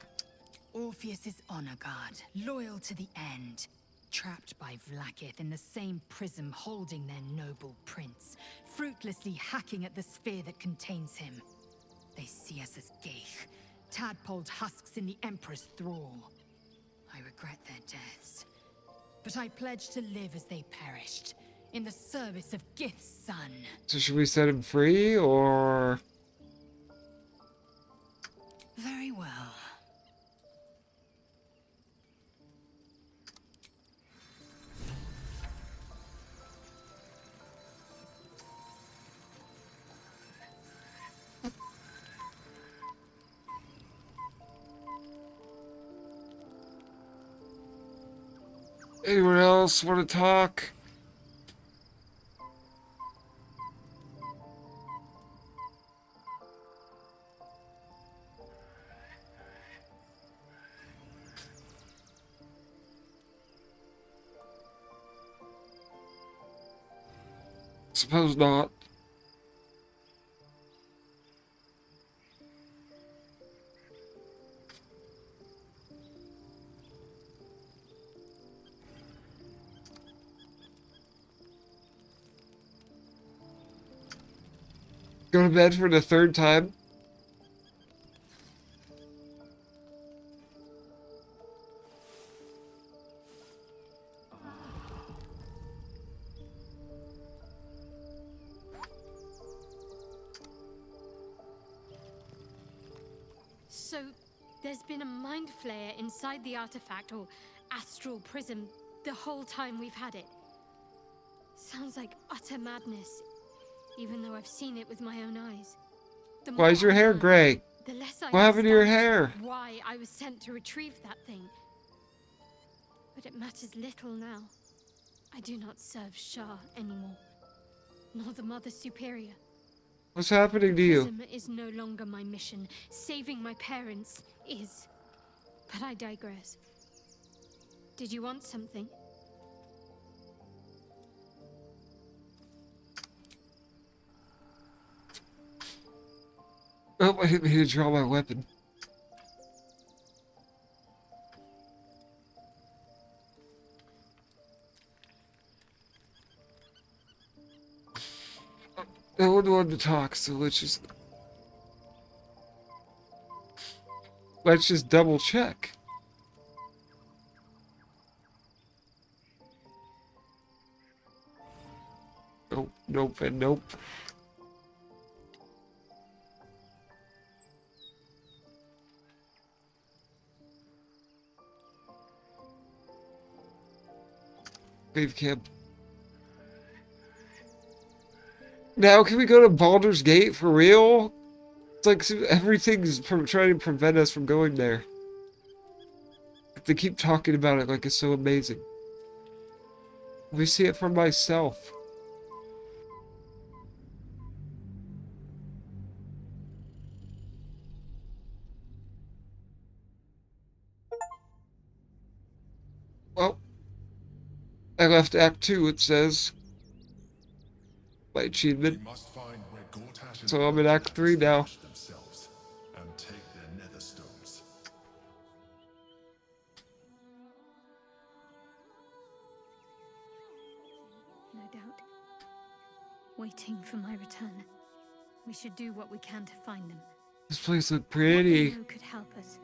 Orpheus's honor guard, loyal to the end. Trapped by Vlaakith in the same prism holding their noble prince, fruitlessly hacking at the sphere that contains him. They see us as geich, tadpoled husks in the Emperor's thrall. I regret their deaths, but I pledge to live as they perished, in the service of Gith's son. So should we set him free, or...? Very well. Anyone else want to talk? Suppose not. Go to bed for the third time? So, there's been a mind flayer inside the artifact, or astral prism, the whole time we've had it. Sounds like utter madness, even though I've seen it with my own eyes. The Why is your more I hair learn, gray? the less I What happened to your understand hair? Why I was sent to retrieve that thing. But it matters little now. I do not serve Shah anymore, nor the Mother Superior. What's happening to you? Prism is no longer my mission. Saving my parents is. But I digress. Did you want something? Oh, I didn't mean to draw my weapon. No one wanted to talk, so let's just double check. Nope, nope, and nope. Leave camp. Now can we go to Baldur's Gate for real? It's like everything's trying to prevent us from going there. They keep talking about it like it's so amazing. Let me see it for myself. Well, I left Act 2, it says. My achievement. So I'm in Act 3 now. And take their nether stones. No doubt. Waiting for my return. We should do what we can to find them. This place looks What pretty. they know could help us.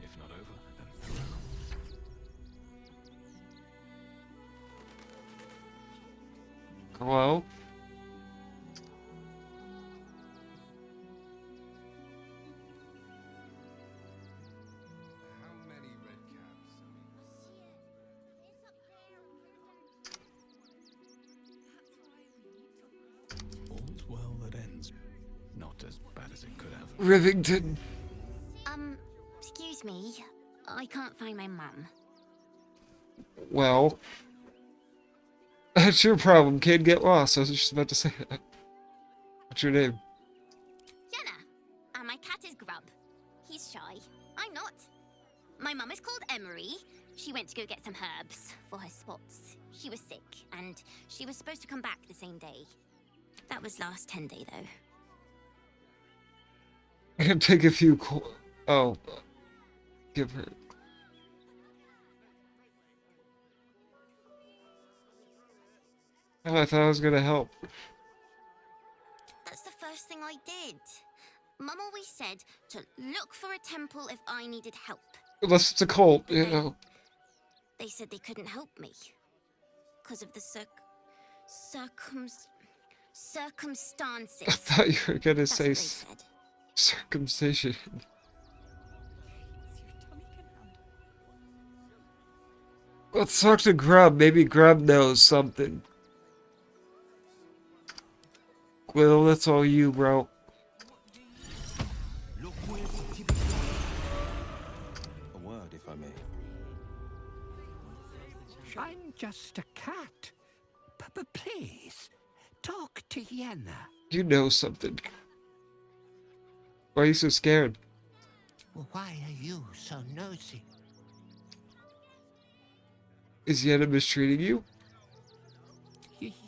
If not over, then through. Hello? All's well that ends. Not as bad as it could have. Rivington. Excuse me. I can't find my mum. Well. That's your problem, kid. Get lost. I was just about to say that. What's your name? Jenna. And my cat is Grub. He's shy. I'm not. My mum is called Emery. She went to go get some herbs for her spots. She was sick, and she was supposed to come back the same day. That was last 10 day, though. I can take a few oh. Give her. Oh, I thought I was gonna help. That's the first thing I did. Mum always said to look for a temple if I needed help. Unless it's a cult, you know. They said they couldn't help me. Because of the circumstances. I thought you were gonna say circumcision. Let's talk to Grub. Maybe Grub knows something. Well, that's all you, bro. A word, if I may. I'm just a cat. But please, talk to Yenna. You know something. Why are you so scared? Well, why are you so nosy? Is Yenna mistreating you?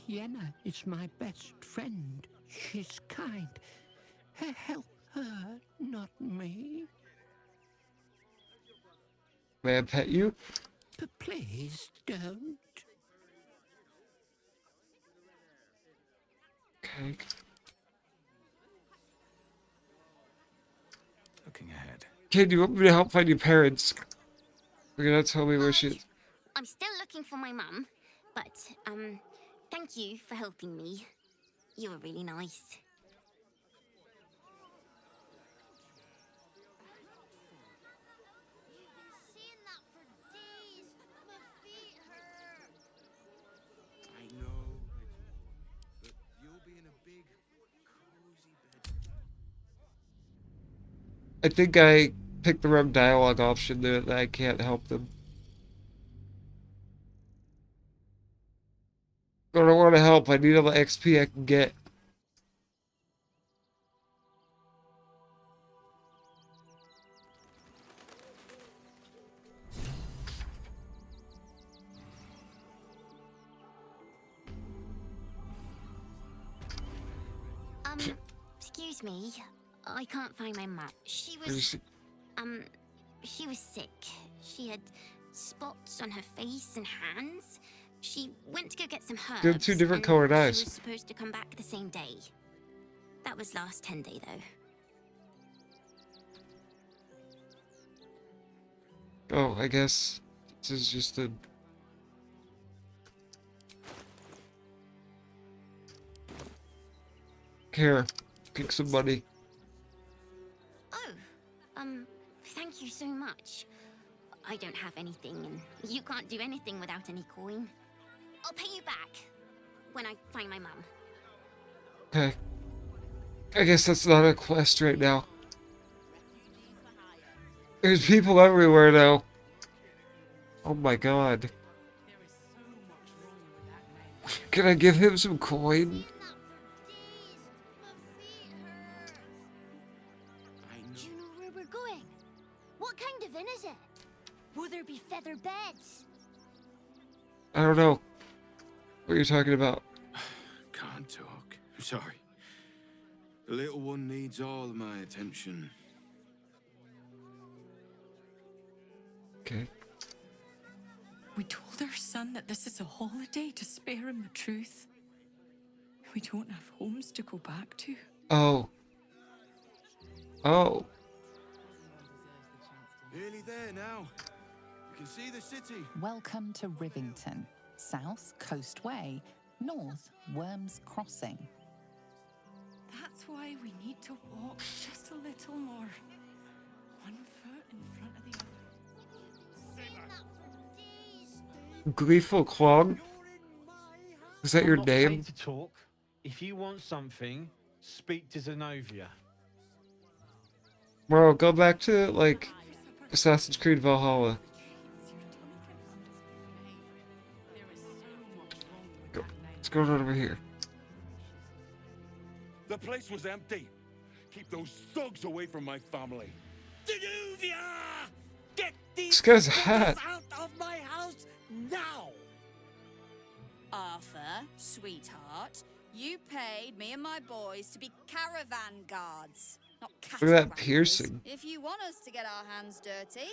Yenna is my best friend. She's kind. Help her, not me. May I pet you? But please don't. Okay. Looking ahead. Kid, do you want me to help find your parents? You're gonna tell me where she is. I'm still looking for my mum, but, thank you for helping me. You were really nice. I know, but you'll be in a big, cozy bed. I think I picked the wrong dialogue option there that I can't help them. I don't want to help. I need all the XP I can get. Excuse me. I can't find my mum. She was sick. She had spots on her face and hands. She went to go get some herbs. You have two different and colored eyes. She was supposed to come back the same day. That was last 10 day, though. Oh, I guess this is just a... Here, pick some money. Oh, thank you so much. I don't have anything, and you can't do anything without any coin. I'll pay you back when I find my mum. Okay. I guess that's not a quest right now. There's people everywhere now. Oh my god. Can I give him some coin? Do you know where we're going? What kind of inn is it? Will there be feather beds? I don't know what you're talking about. Can't talk. I'm sorry. The little one needs all of my attention. Okay. We told our son that this is a holiday to spare him the truth. We don't have homes to go back to. Oh. Oh. Nearly there now. You can see the city. Welcome to Rivington. South, Coast Way. North, Worms Crossing. That's why we need to walk just a little more. One foot in front of the other. Gleeful Clog? Is that your I'm not name? paid to talk. If you want something, speak to Zenobia. Bro, go back to, like, Assassin's Creed Valhalla. Go. What's going on over here? The place was empty. Keep those thugs away from my family. Danuvia! Get This these guy's a scooters hat. out of my house now! Arthur, sweetheart, you paid me and my boys to be caravan guards, not Look cattle at that wranglers. piercing. If you want us to get our hands dirty,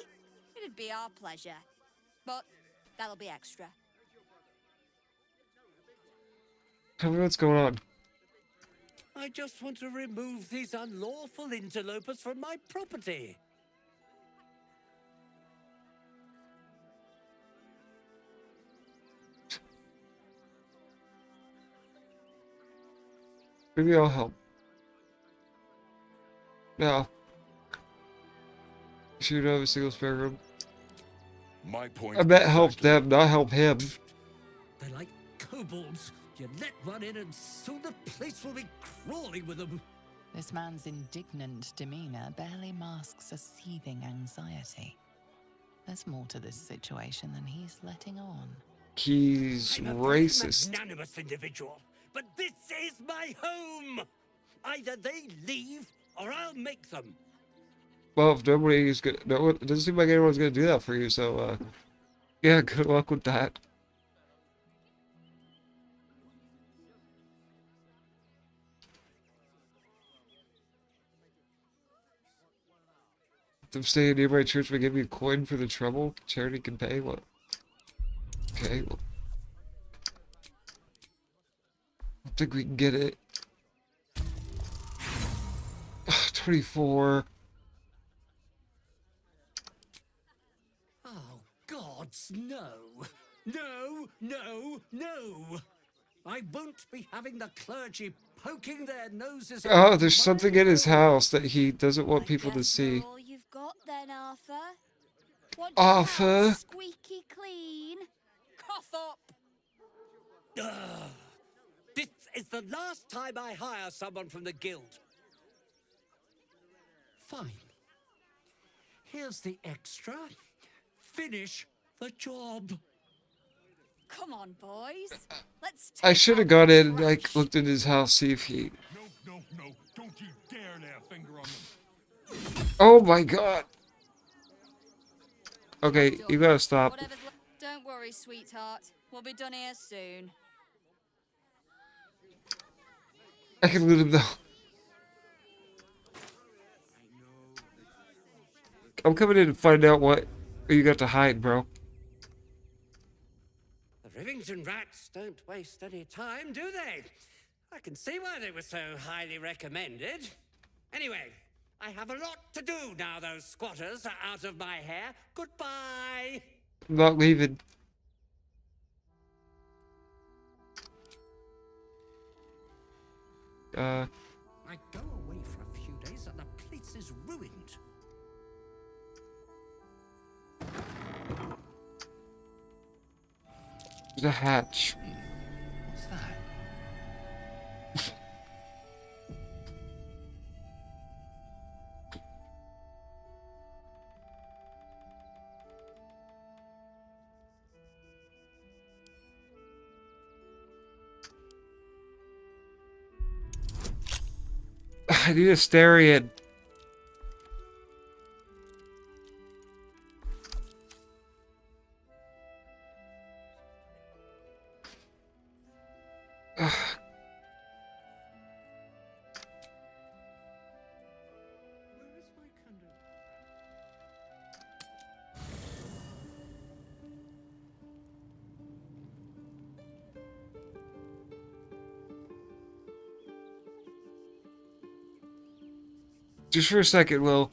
it'd be our pleasure. But that'll be extra. Tell me what's going on. I just want to remove these unlawful interlopers from my property. Maybe I'll help. No. Sure you don't have a single spare room. My point. I bet help them, not help him. They're like kobolds. You let one in and soon the place will be crawling with them. This man's indignant demeanor barely masks a seething anxiety. There's more to this situation than he's letting on. He's I'm a very racist. magnanimous individual, but this is my home. Either they leave or I'll make them. Well, if nobody's gonna, no, it doesn't seem like anyone's gonna do that for you. So, yeah, good luck with that. Them staying at nearby church may give me a coin for the trouble. Charity can pay. What? Okay. Well, I don't think we can get it. 24. Oh, gods, no. No, no, no. I won't be having the clergy poking their noses. Oh, there's something in his house that he doesn't want people to see. All you've got then, Arthur. Want Arthur? your house squeaky clean? Cough up. Ugh. This is the last time I hire someone from the guild. Fine. Here's the extra. Finish the job. Come on, boys. Let's I should have gone in and like looked in his house, see if he. No, don't you dare lay a finger on them. Oh my god. Okay, you gotta stop. Don't worry, sweetheart. We'll be done here soon. I can loot him though. I'm coming in to find out what you got to hide, bro. The Rivington rats don't waste any time, do they? I can see why they were so highly recommended. Anyway, I have a lot to do now those squatters are out of my hair. Goodbye. I'm not leaving. I go away for a few days and the place is ruined. There's a hatch. What's that? I need a Styrian. Just for a second, Will.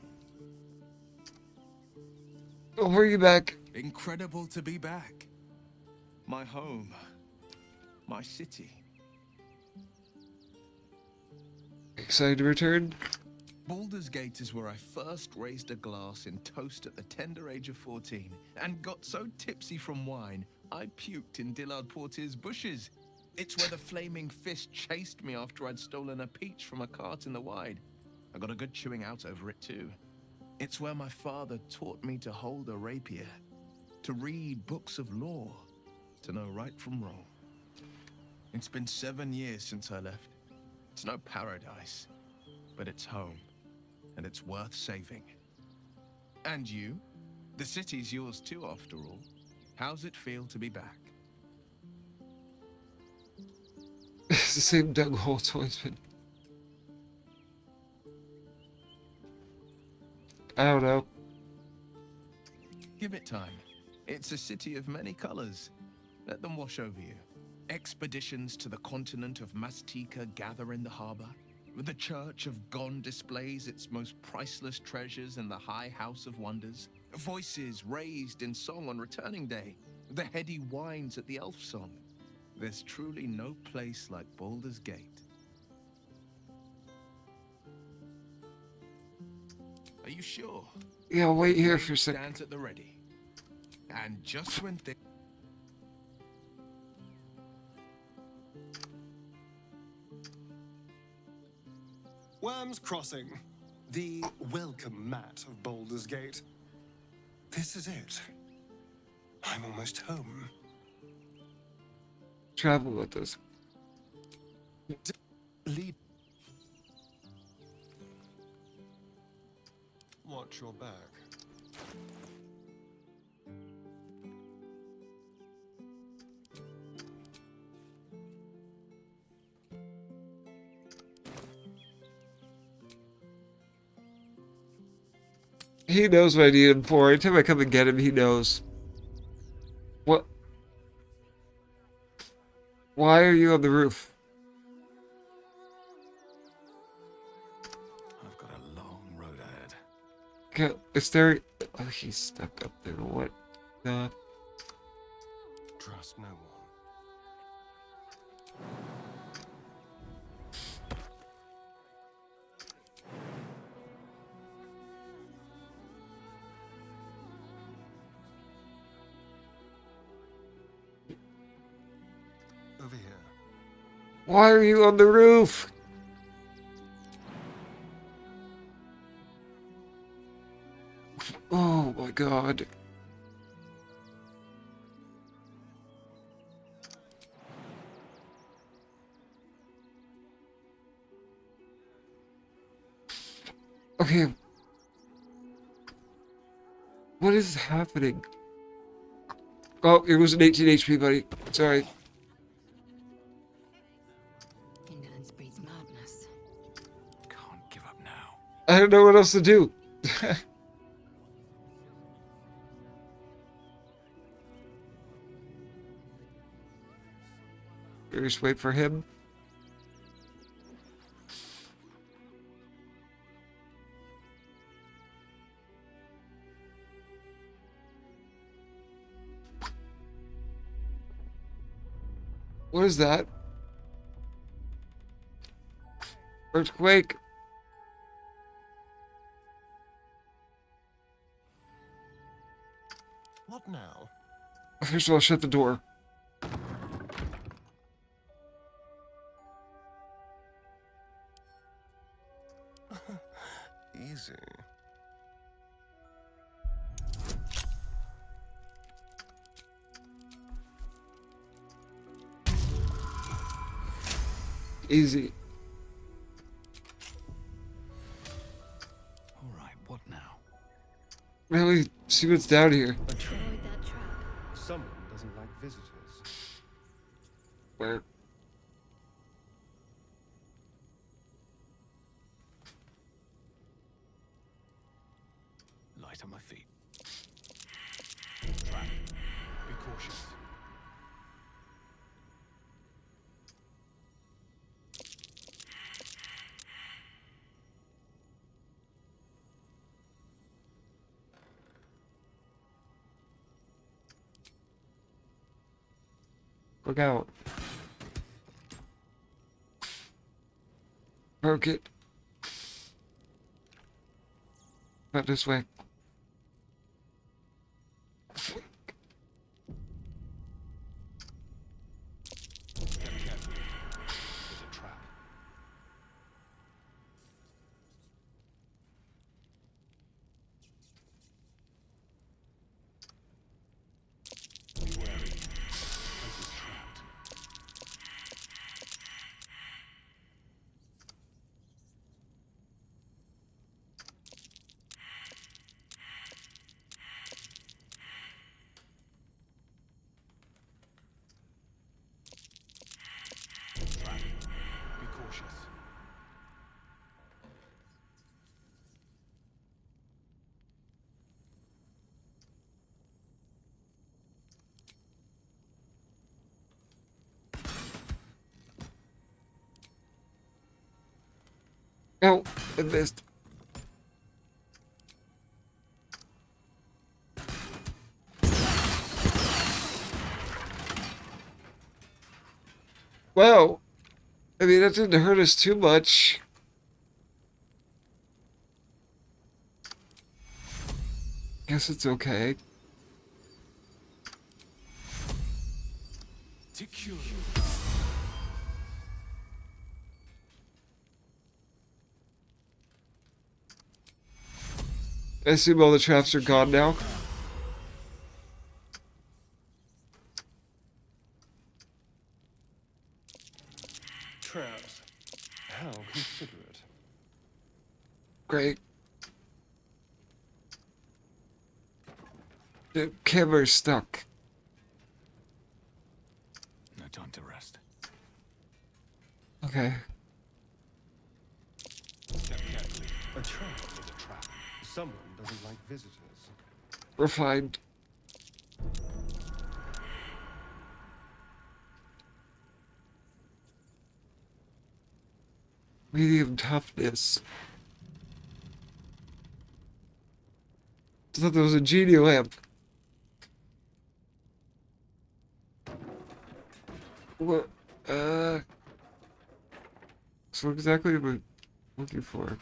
I'll bring you back. Incredible to be back. My home. My city. Excited to return? Baldur's Gate is where I first raised a glass in toast at the tender age of 14 and got so tipsy from wine, I puked in Dillard Portier's bushes. It's where the flaming fist chased me after I'd stolen a peach from a cart in the Wide. I got a good chewing out over it too. It's where my father taught me to hold a rapier, to read books of law, to know right from wrong. It's been 7 years since I left. It's no paradise, but it's home, and it's worth saving. And you? The city's yours too, after all. How's it feel to be back? It's the same dung hole it's always been. I don't know. Give it time. It's a city of many colors. Let them wash over you. Expeditions to the continent of Mastika gather in the harbor. The Church of Gon displays its most priceless treasures in the High House of Wonders. Voices raised in song on returning day. The heady wines at the Elf Song. There's truly no place like Baldur's Gate. Are you sure? Yeah, I'll wait here for a second. Stands at the ready. And just when things... Worm's Crossing, the welcome mat of Baldur's Gate. This is it. I'm almost home. Travel with us. Lead. Watch your back. He knows what I need him for. Anytime I come and get him, he knows. What? Why are you on the roof? I've got a long road ahead. Okay, is there... Oh, he's stuck up there. What the... Trust no one. Over here. Why are you on the roof? Oh my god. Okay. What is happening? Oh, it was an 18 HP, buddy. Sorry. Indolence breeds madness. Can't give up now. I don't know what else to do. We just wait for him. What is that? Earthquake. What now? First of all, shut the door. Easy. Easy. All right, what now? Really, see what's down here. A trap. Someone doesn't like visitors. Where? Light on my feet. Trap. Be cautious. Look out. Broke it. Not this way. Step carefully. There's a trap. Be wary. Place is trapped. Oh, I missed. Well, I mean, that didn't hurt us too much. Guess it's okay. I assume all the traps are gone now. Traps. How considerate. Great. The camera's stuck. No time to rest. Okay. Step carefully. A trap is a trap. Someone doesn't like visitors. Refined. Medium toughness. I thought there was a genie lamp. What? So exactly what am I looking for?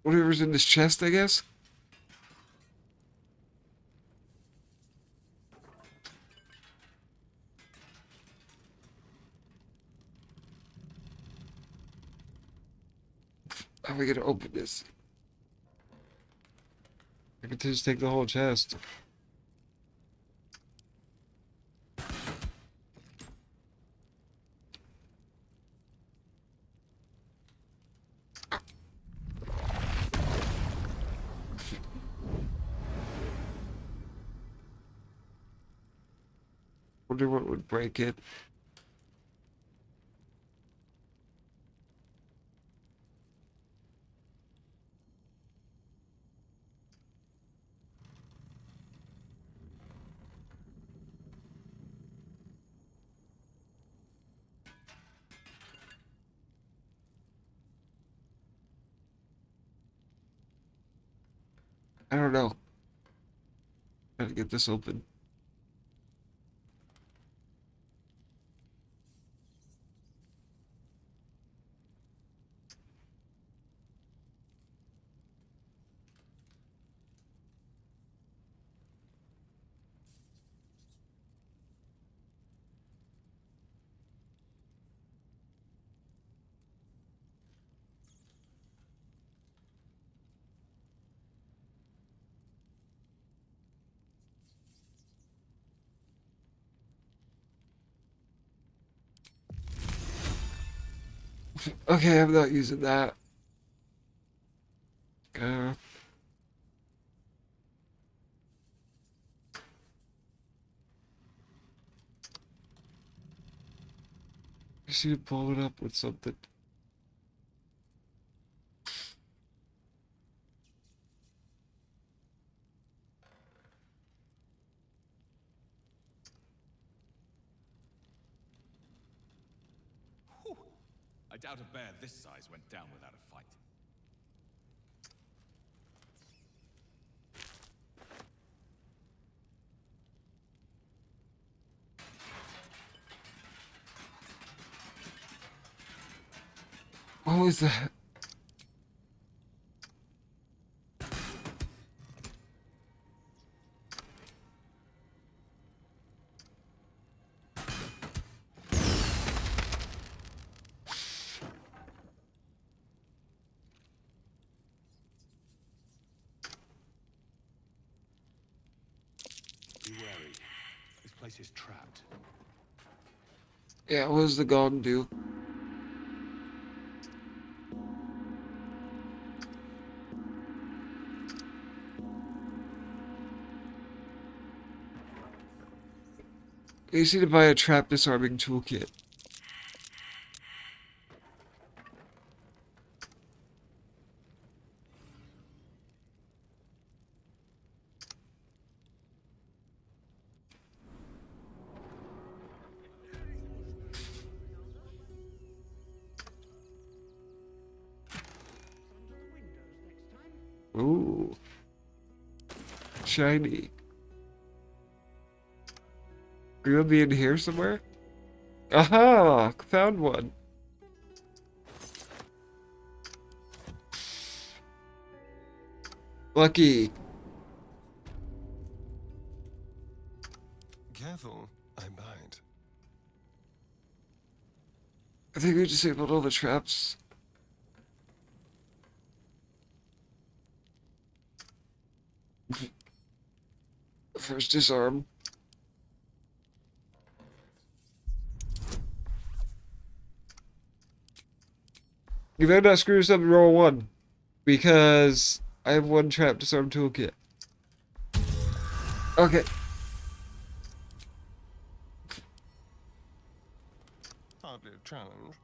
Whatever's in this chest, I guess? How are we gonna open this? I could just take the whole chest. Wonder what would break it. I don't know. Gotta get this open. Okay, I'm not using that. I should blow it up with something. I doubt a bear this size went down without a fight. What was that? Be wary. This place is trapped. Yeah, what does the gong do? You need to buy a trap disarming toolkit. Ooh. Shiny. Are you gonna be in here somewhere? Aha! Found one. Lucky. Careful, I bite. I think we disabled all the traps. First disarm. You better not screw this up and roll one. Because I have one trap disarm toolkit. Okay. Hardly a challenge.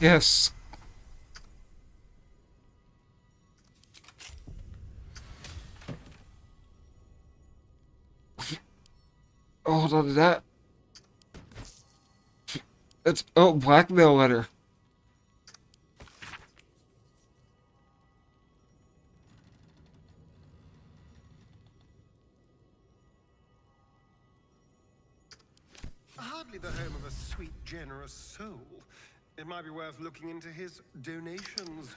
Yes. Oh, hold on to that. That's blackmail letter. Hardly the home of a sweet, generous soul. It might be worth looking into his donations.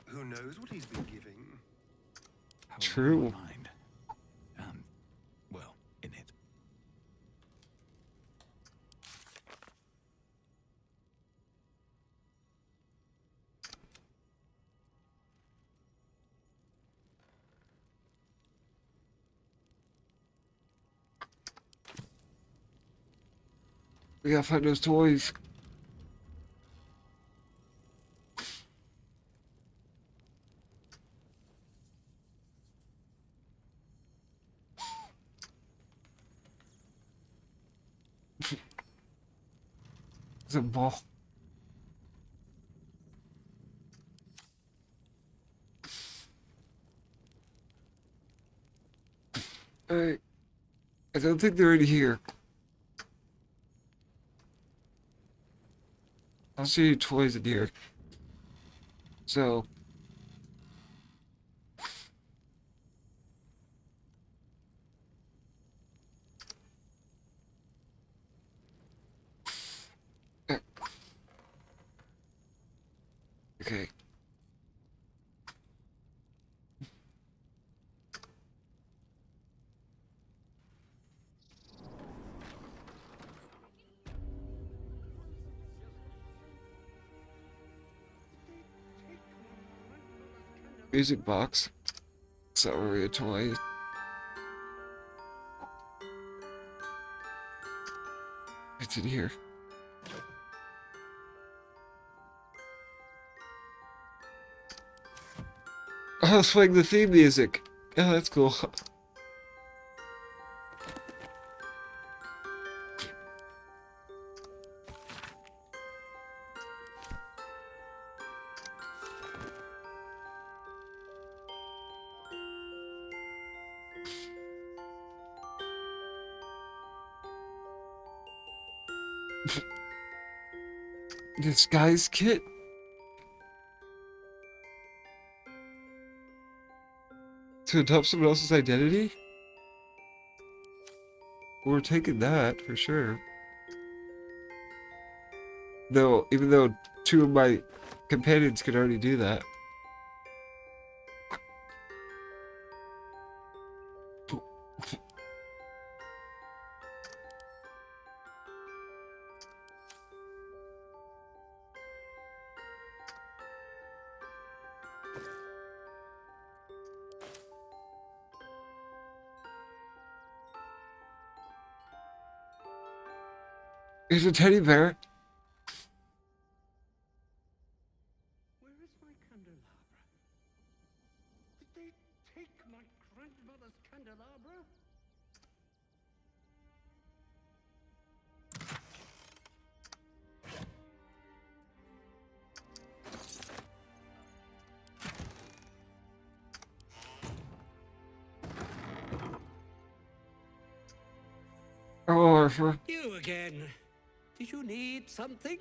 Who knows what he's been giving? True. Mind. Well, in it. We gotta find those toys. It's a ball. Alright. I don't think they're in here. I'll see you toys in here. So. Okay. Music box. It's not really a toy. It's in here. Oh, it's playing the theme music. Oh, that's cool. Disguise kit? To adopt someone else's identity? We're taking that, for sure. Though, even though two of my companions could already do that. Here's a teddy bear. Where is my candelabra? Did they take my grandmother's candelabra? Oh, Arthur. You again. Did you need something?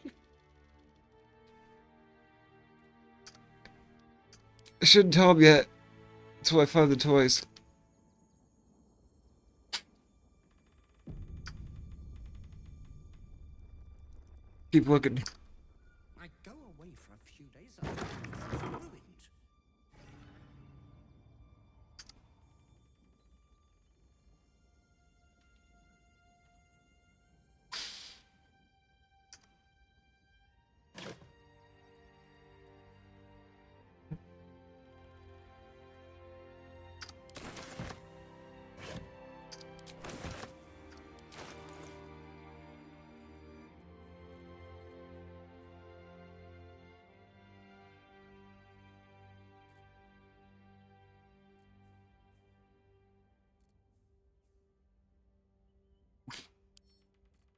I shouldn't tell him yet until I find the toys. Keep looking. I go away for a few days. This is ruined.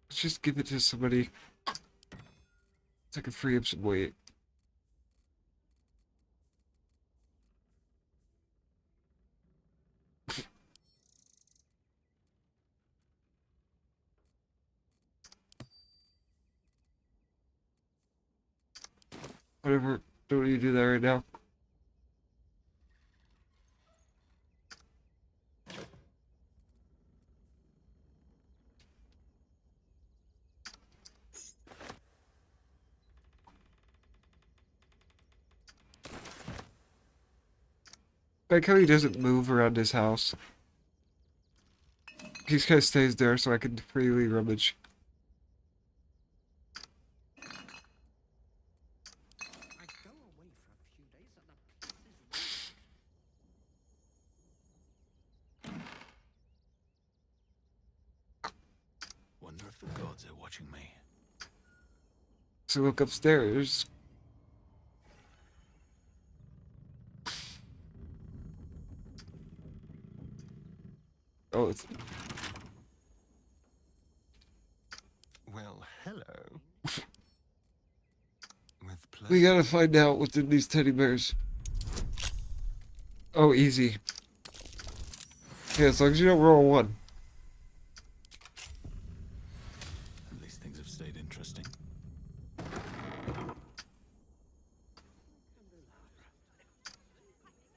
Let's just give it to somebody so I can free up some weight. Whatever, don't need to do that right now. Like how he doesn't move around his house. He just kind of stays there so I can freely rummage. Wonder if the gods are watching me. So look upstairs. Oh, it's... Well, hello. With pleasure. We gotta find out what's in these teddy bears. Oh, easy. Yeah, as long as you don't roll a 1. At least things have stayed interesting.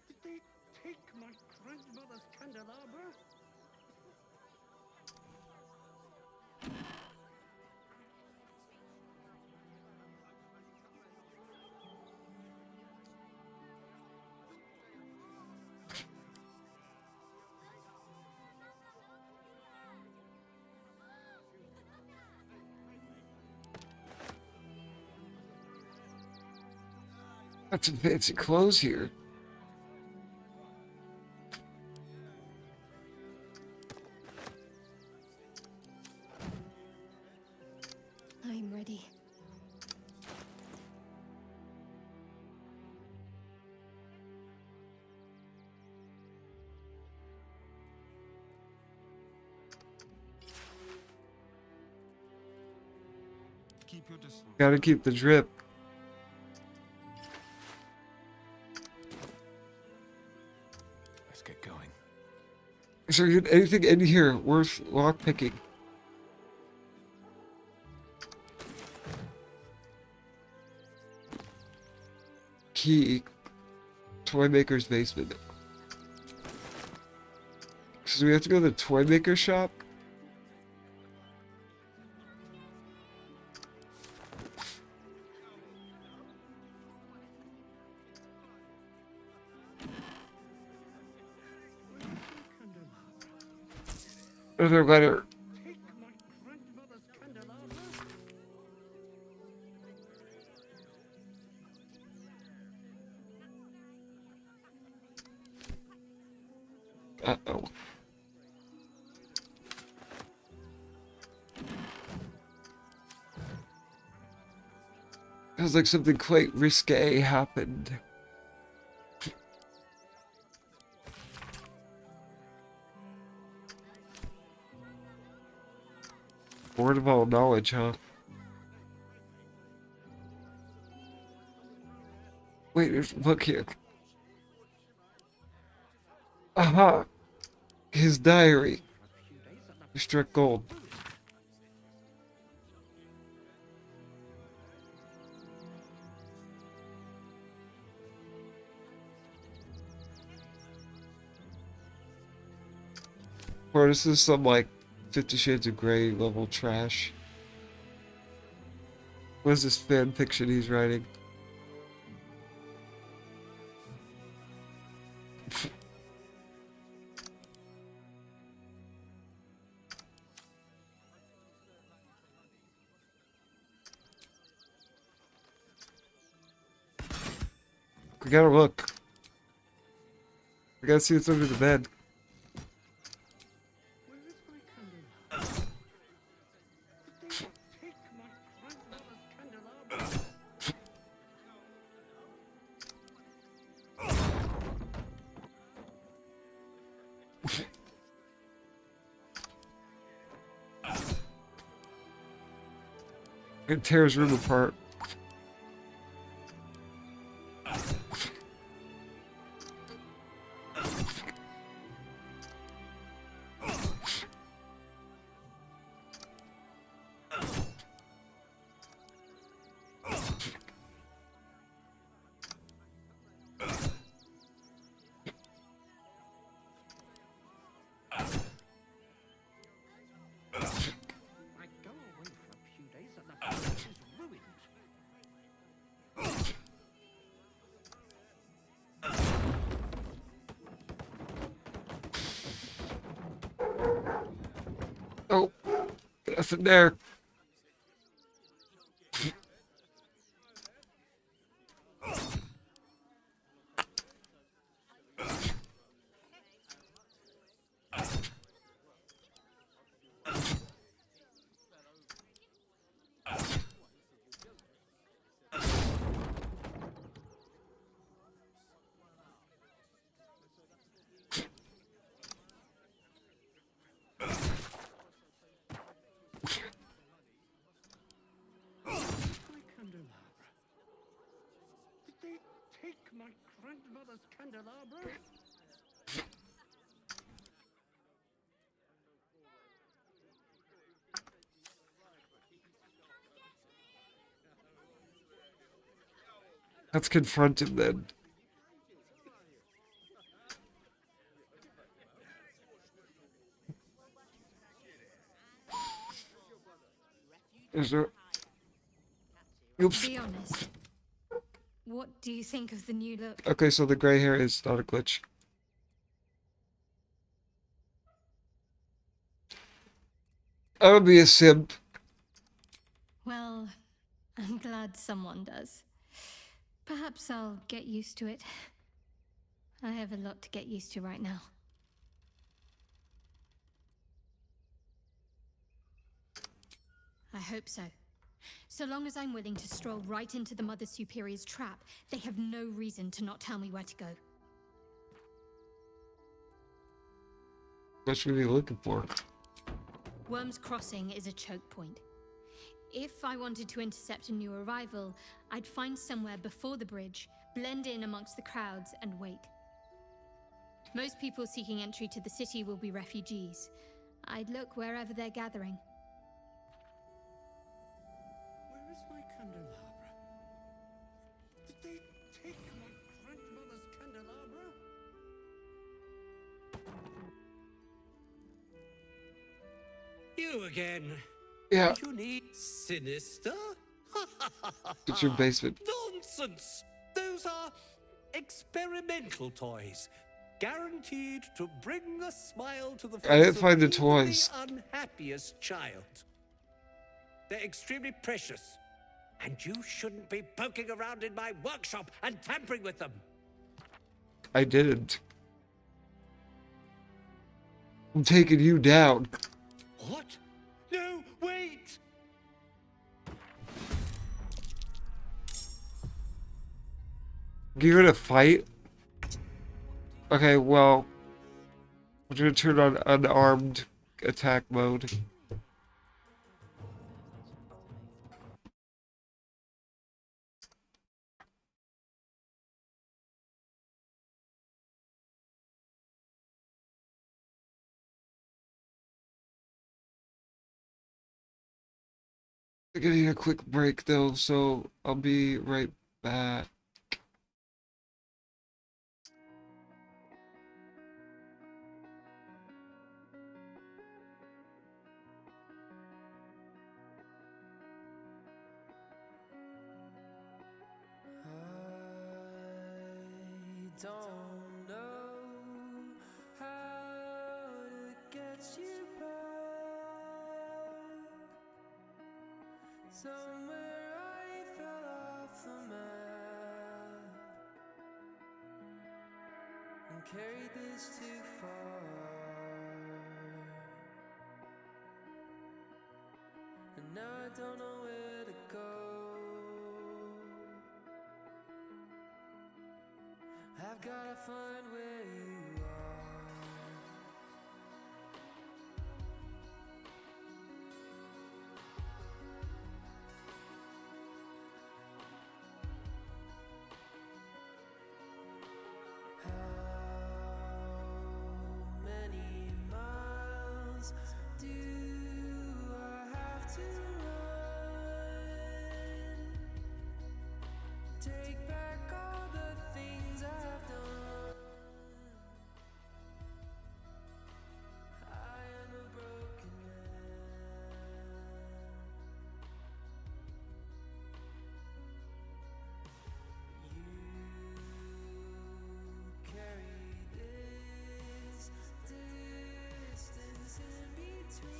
Did they take my grandmother's candelabra? Got some fancy clothes here. I'm ready. Keep your distance. Gotta keep the drip. Let's get going. Is there anything in here worth lockpicking? Key. Toy maker's basement. So we have to go to the toy maker shop? Another letter. Uh-oh. Sounds like something quite risque happened. Word of all knowledge, huh? Wait, there's a book here. Aha! His diary. He struck gold. Or this is some like 50 Shades of Grey level trash. What is this fan fiction he's writing? We gotta look. We gotta see what's under the bed. It tears room apart. Oh, nothing there. Take my grandmother's candelabra? Let's confront him then. Is there... Oops. Be honest. What do you think of the new look? Okay, so the gray hair is not a glitch. I would be a simp. Well, I'm glad someone does. Perhaps I'll get used to it. I have a lot to get used to right now. I hope so. So long as I'm willing to stroll right into the Mother Superior's trap, they have no reason to not tell me where to go. What should we be looking for? Worm's Crossing is a choke point. If I wanted to intercept a new arrival, I'd find somewhere before the bridge, blend in amongst the crowds, and wait. Most people seeking entry to the city will be refugees. I'd look wherever they're gathering. Where is my candelabra? Did they take my grandmother's candelabra? You again. Yeah. You need sinister? It's your basement. Nonsense! Those are experimental toys. Guaranteed to bring a smile to the face I didn't of find the even toys. the unhappiest child. They're extremely precious. And you shouldn't be poking around in my workshop and tampering with them. I didn't. I'm taking you down. What? No, wait! You're gonna fight? Okay, well, I'm gonna turn on unarmed attack mode. I'm gonna need a quick break though, so I'll be right back. don't know how to get you back. Somewhere I fell off the map and carried this too far, and now I don't know where to go. I've gotta find where you are. How many miles do I have to run? Take back all the things I've done. I am a broken man. You carry this distance in between,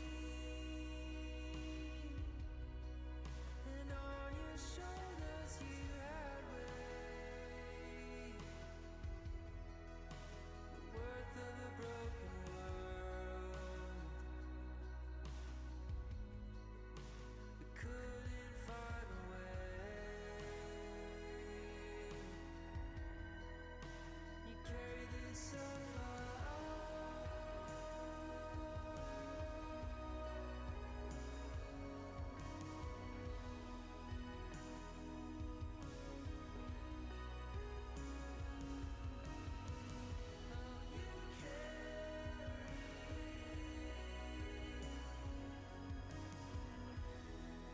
and on your shoulders you had weight, the worth of a broken world. We couldn't find a way. You carry this so far.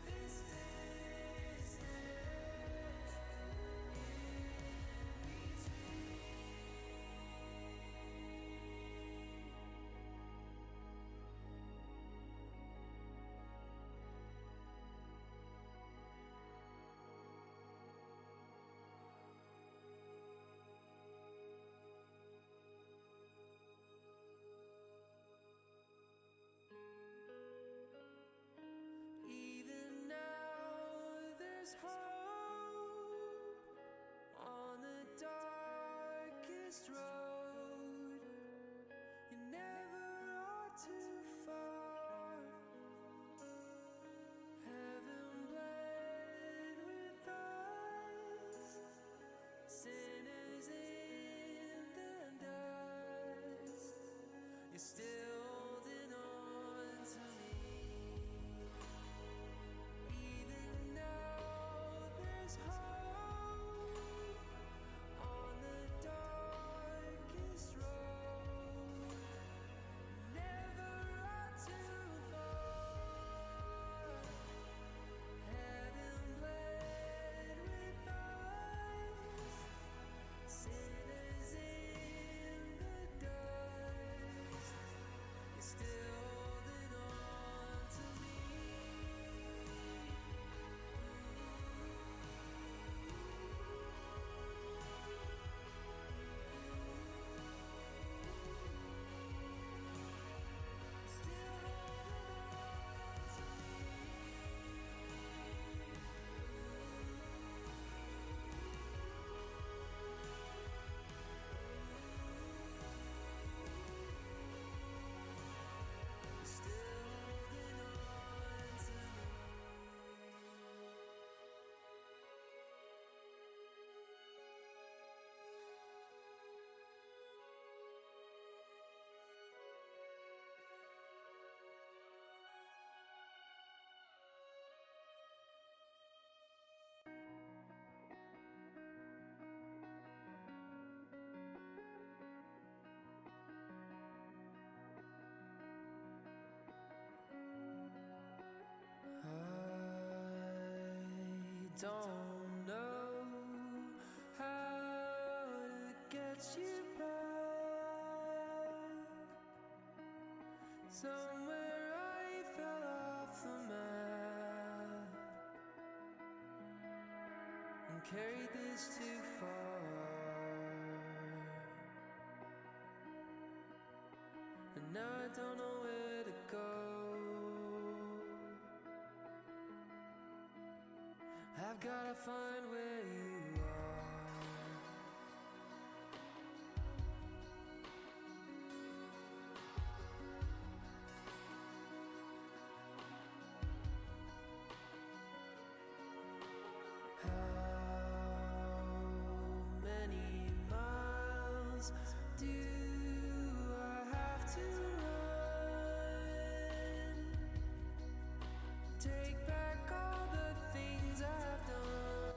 This distance even now there's hope on the darkest road. You never are too far. Heaven bled with us, sinners in the dust. You're still holding on to me. Even now there's hope on the darkest road. Never are too far. Heaven bled with us, sinners in the dust. You're still holding on to me. Still holding on to me. Still holding on to me. I don't know how to get you back. Somewhere I fell off the map and carried this too far. and now I don't know where to go. I've gotta find where you are. How many miles do I have to run? Take back all the things I've done.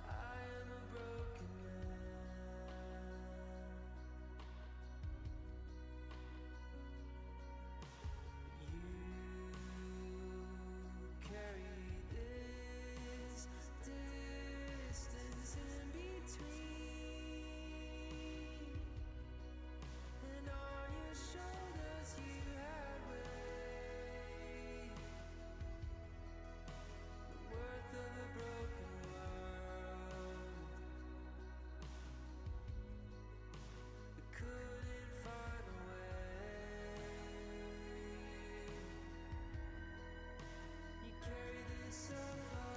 I am a broken man. You carry this distance in between, and on your shoulders you had weight, the worth of a broken world. We couldn't find a way. You carry this so far.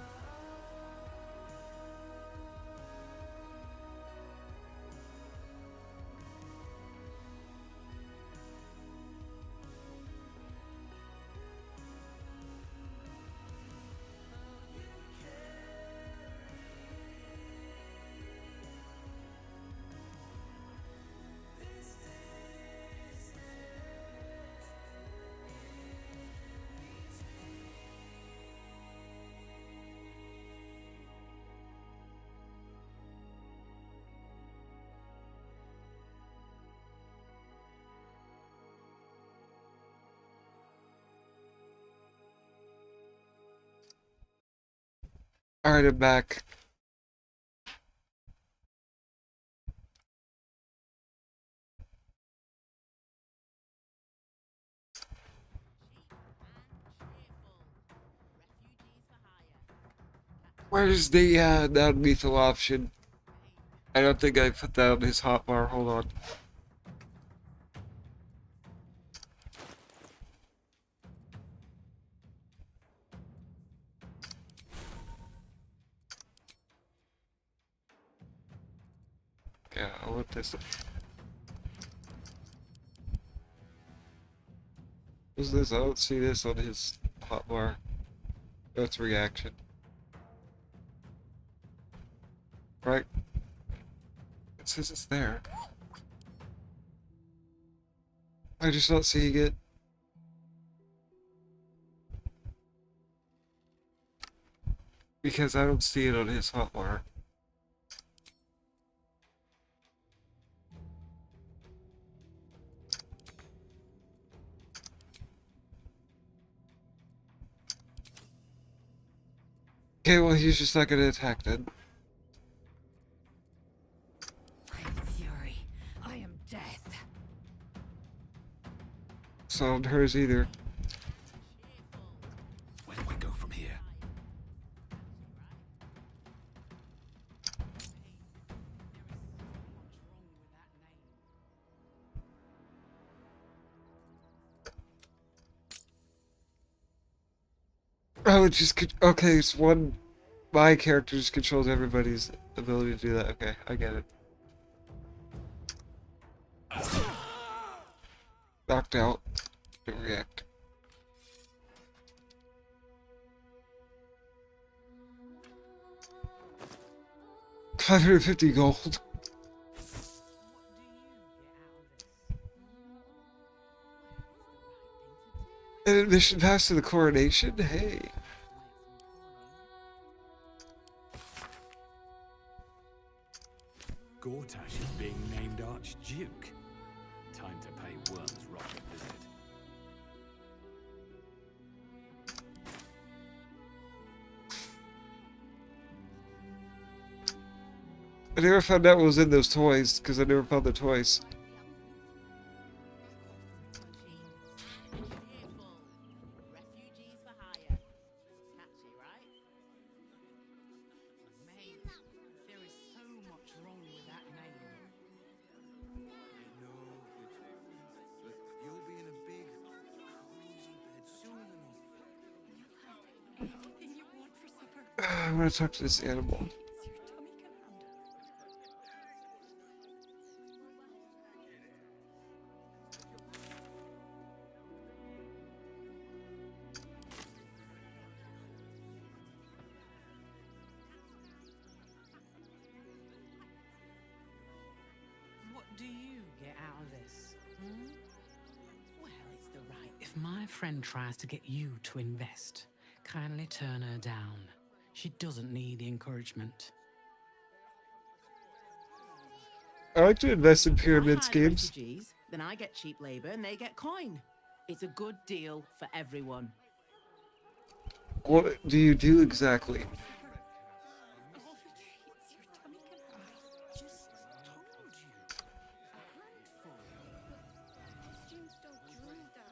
Alright, I'm back. Where's the non-lethal option? I don't think I put that on his hotbar. Hold on. Yeah, I want this. What's this? I don't see this on his hotbar. That's reaction. Right? It says it's there. I'm just not seeing it. Because I don't see it on his hotbar. Okay, well he's just not gonna attack then. I am fury. I am death. It's not on hers either. Where do I go from here? Oh, it just okay, it's one. My character just controls everybody's ability to do that. Okay, I get it. Knocked out. Didn't react. $550 gold. An admission pass to the coronation? Hey. Gortash is being named Archduke. Time to pay Worm's Rock a visit. I never found out what was in those toys, because I never found the toys. I want to talk to this animal. What do you get out of this? Hmm? Well, it's the right. If my friend tries to get you to invest, kindly turn her down. She doesn't need the encouragement. I like to invest in pyramid If I hire the schemes. refugees, then I get cheap labor and they get coin. It's a good deal for everyone. What do you do exactly?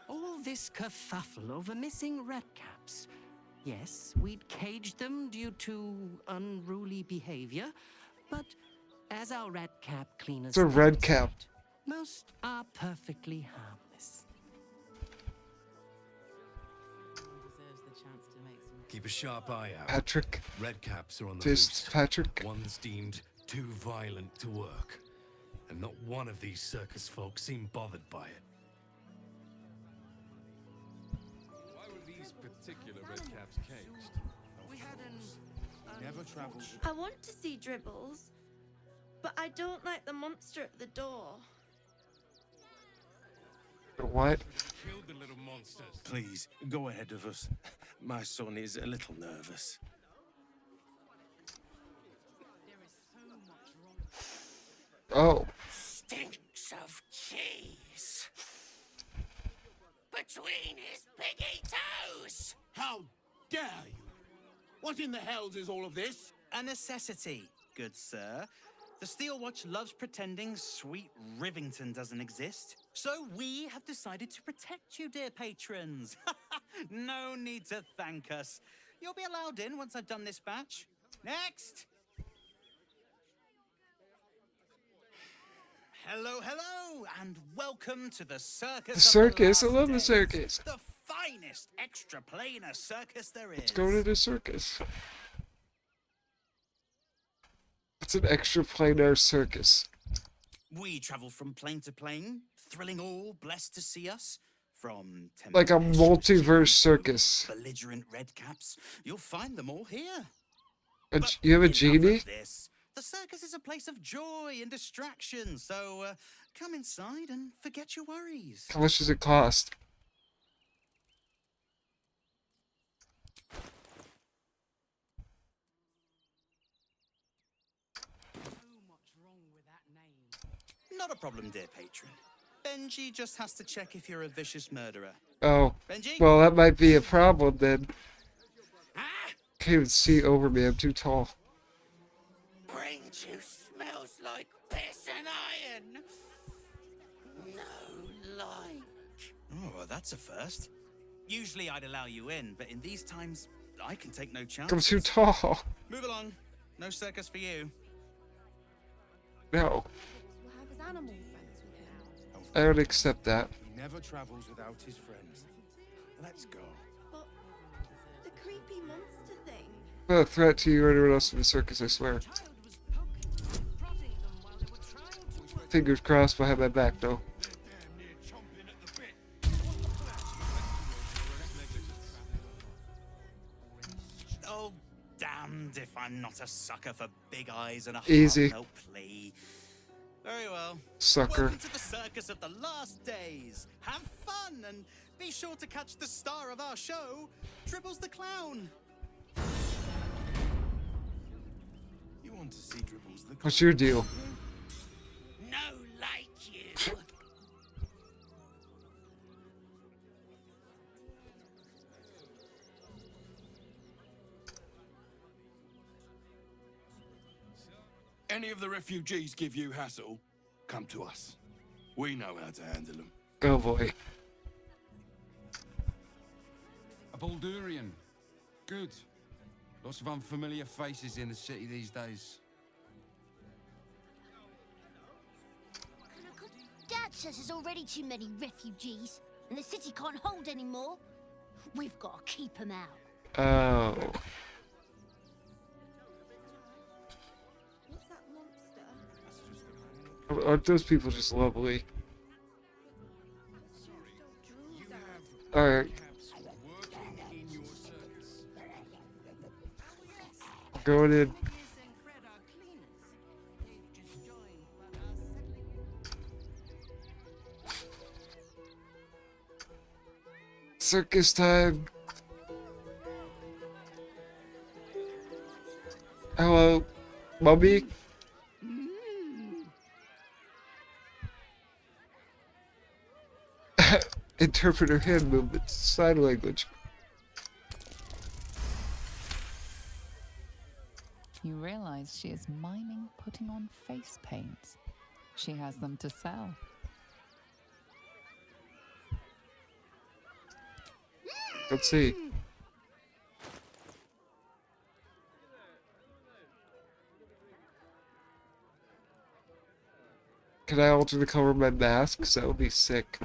All this kerfuffle over missing redcaps. Yes, we'd caged them due to unruly behavior, but as our redcap cleaners It's a red cap. demonstrate, most are perfectly harmless. Keep a sharp eye out. Patrick. Red caps are on the Just loose. Patrick. One's deemed too violent to work. And not one of these circus folk seem bothered by it. Why were these particular red caps caged? We had an Never traveled. I want to see Dribbles, but I don't like the monster at the door. What? Killed the little monsters. Please, go ahead of us. My son is a little nervous. Oh. Stinks of cheese. Between his piggy toes. How dare you? What in the hells is all of this? A necessity, good sir. The Steel Watch loves pretending sweet Rivington doesn't exist. So we have decided to protect you, dear patrons. No need to thank us. You'll be allowed in once I've done this batch. Next! Hello, hello, and welcome to the circus. The circus? I love the circus. The finest extra-planar circus there is. Let's go to the circus. It's an extra planar circus. We travel from plane to plane, thrilling all blessed to see us. From Like a multiverse circus. belligerent redcaps, you'll find them all here. You have a genie? This. The circus is a place of joy and distraction, so come inside and forget your worries. How much does it cost? Not a problem, dear patron. Benji just has to check if you're a vicious murderer. Oh. Benji? Well, that might be a problem then. Can't even see over me, I'm too tall. Brain juice smells like piss and iron. No light. Oh, well, that's a first. Usually I'd allow you in, but in these times, I can take no chances. I'm too tall. Move along. No circus for you. No. We'll have his animal friends with him. I don't accept that. He never travels without his friends. Let's go. But the creepy monster thing. I'm not a threat to you or anyone else in the circus, I swear. Fingers crossed behind my back, though. Oh, damned if I'm not a sucker for big eyes and a Easy. heartfelt plea. Very well. Sucker. Welcome to the circus of the last days. Have fun and be sure to catch the star of our show, Dribbles the Clown. You want to see Dribbles the What's your deal? No like you. Any of the refugees give you hassle, come to us. We know how to handle them. Oh boy. A Baldurian. Good. Lots of unfamiliar faces in the city these days. Dad says there's already too many refugees, and the city can't hold any more. We've got to keep them out. Oh. Aren't those people just lovely? Alright. Going in. Circus time. Hello, Mummy? Interpreter hand movements, sign language. You realize she is miming putting on face paints. She has them to sell. Let's see. Can I alter the color of my mask? 'Cause that would be sick.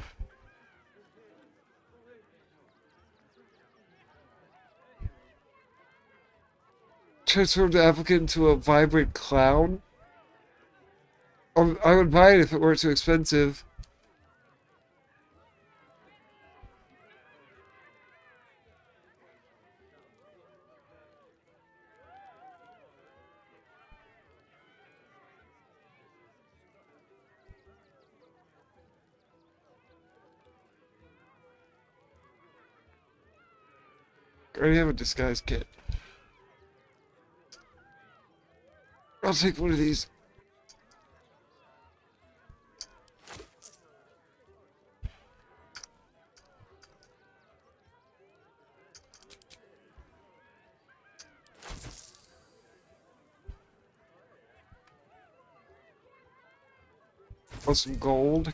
Transform the applicant into a vibrant clown? I would buy it if it weren't too expensive. I already have a disguise kit. I'll take one of these. Want some gold?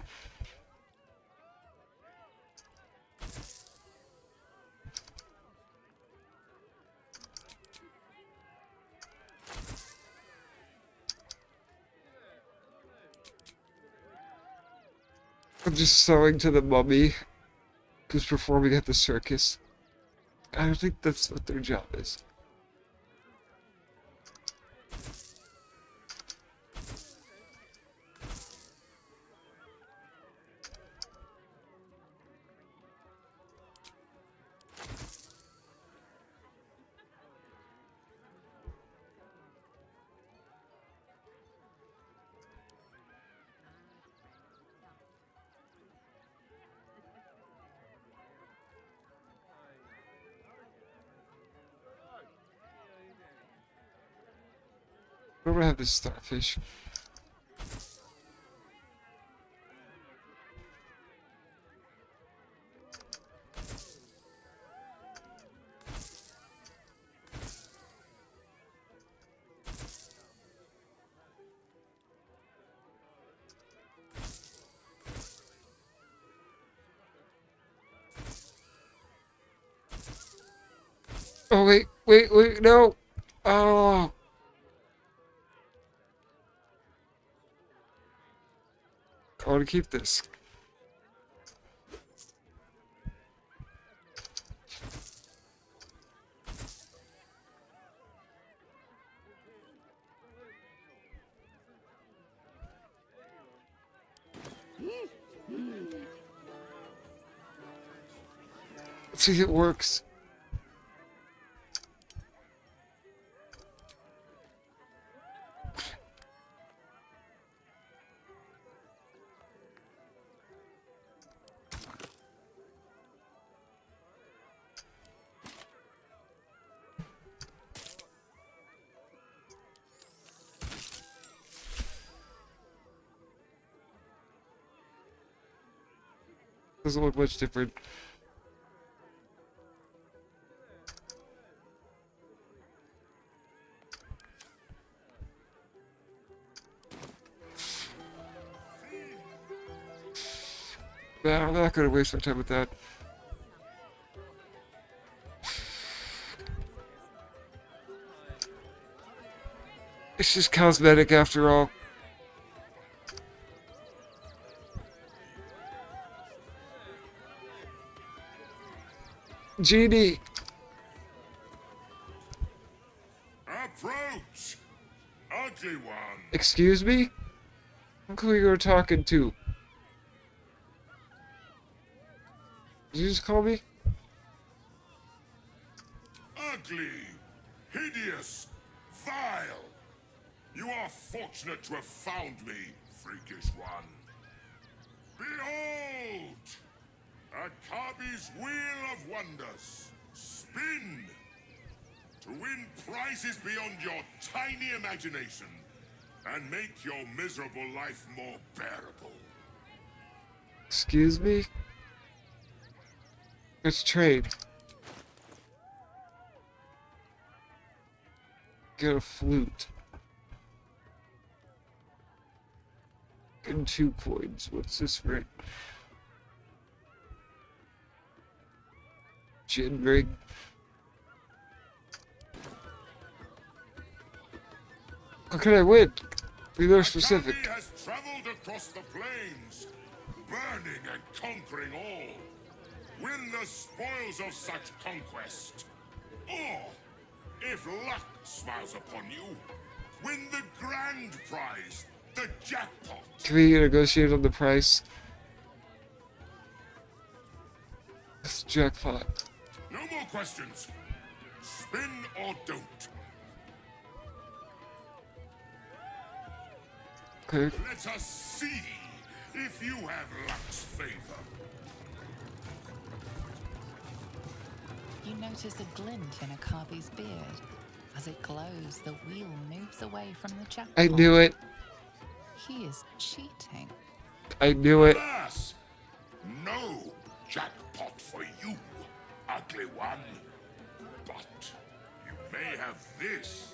I'm just sewing to the mummy who's performing at the circus. I don't think that's what their job is. Where do I have this starfish? Oh, wait, no! Oh! I want to keep this. Let's see if it works. Doesn't look much different. Nah, I'm not gonna waste my time with that. It's just cosmetic after all. Genie! Approach! Ugly one! Excuse me? Look who you were talking to. Did you just call me? Ugly, hideous, vile. You are fortunate to have found me, freakish one. Behold! Akabi's Wheel of Wonders. Spin! To win prizes beyond your tiny imagination and make your miserable life more bearable. Excuse me? Let's trade. Get a flute. And 2 coins. What's this ring? Gin ring. How can I win? Be more specific. Akabi has traveled across the plains, burning and conquering all. Win the spoils of such conquest. Or, if luck smiles upon you, win the grand prize, the jackpot. Can we negotiate on the price? It's jackpot. No more questions. Spin or don't. Okay. Let us see if you have luck's favor. You notice a glint in Akabi's beard. As it glows, the wheel moves away from the jackpot. I knew it. He is cheating. I knew it. Alas, no jackpot for you, ugly one. But you may have this.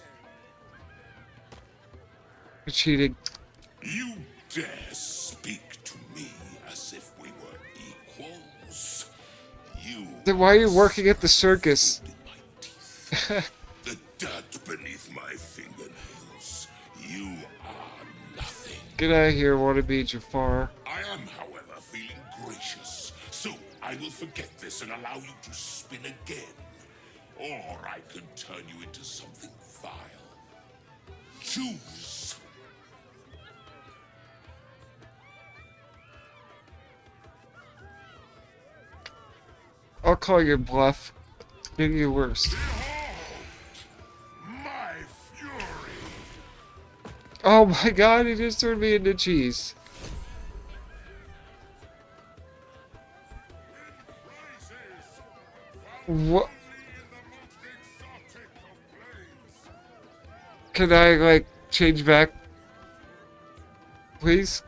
You're cheating. You dare speak to me as if we were equals? You Then why are you working at the circus? the dirt beneath my fingernails. You are nothing. Get out of here, wannabe Jafar. I am, however, feeling gracious, so I will forget this and allow you to spin again. Or I can turn you into something vile. Choose. I'll call your bluff. Do your worst. My fury. Oh my god, he just turned me into cheese. What? Can I, like, change back? Please?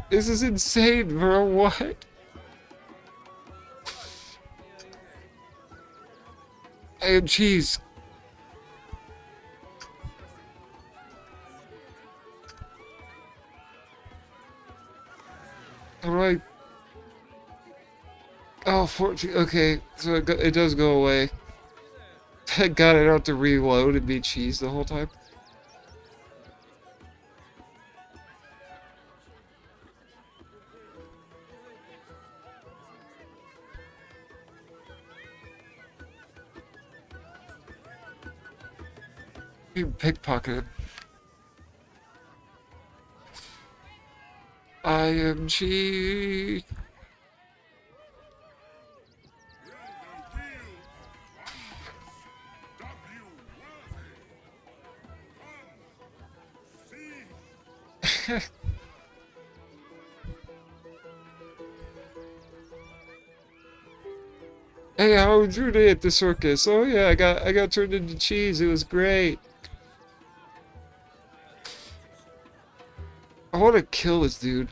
This is insane, bro. What? I am cheese. How do I... Oh, 14. Okay, so it does go away. Thank God I don't have to reload and be cheese the whole time. You pickpocketed. I am cheese. Hey, how was your day at the circus? Oh yeah, I got turned into cheese. It was great. I want to kill this dude.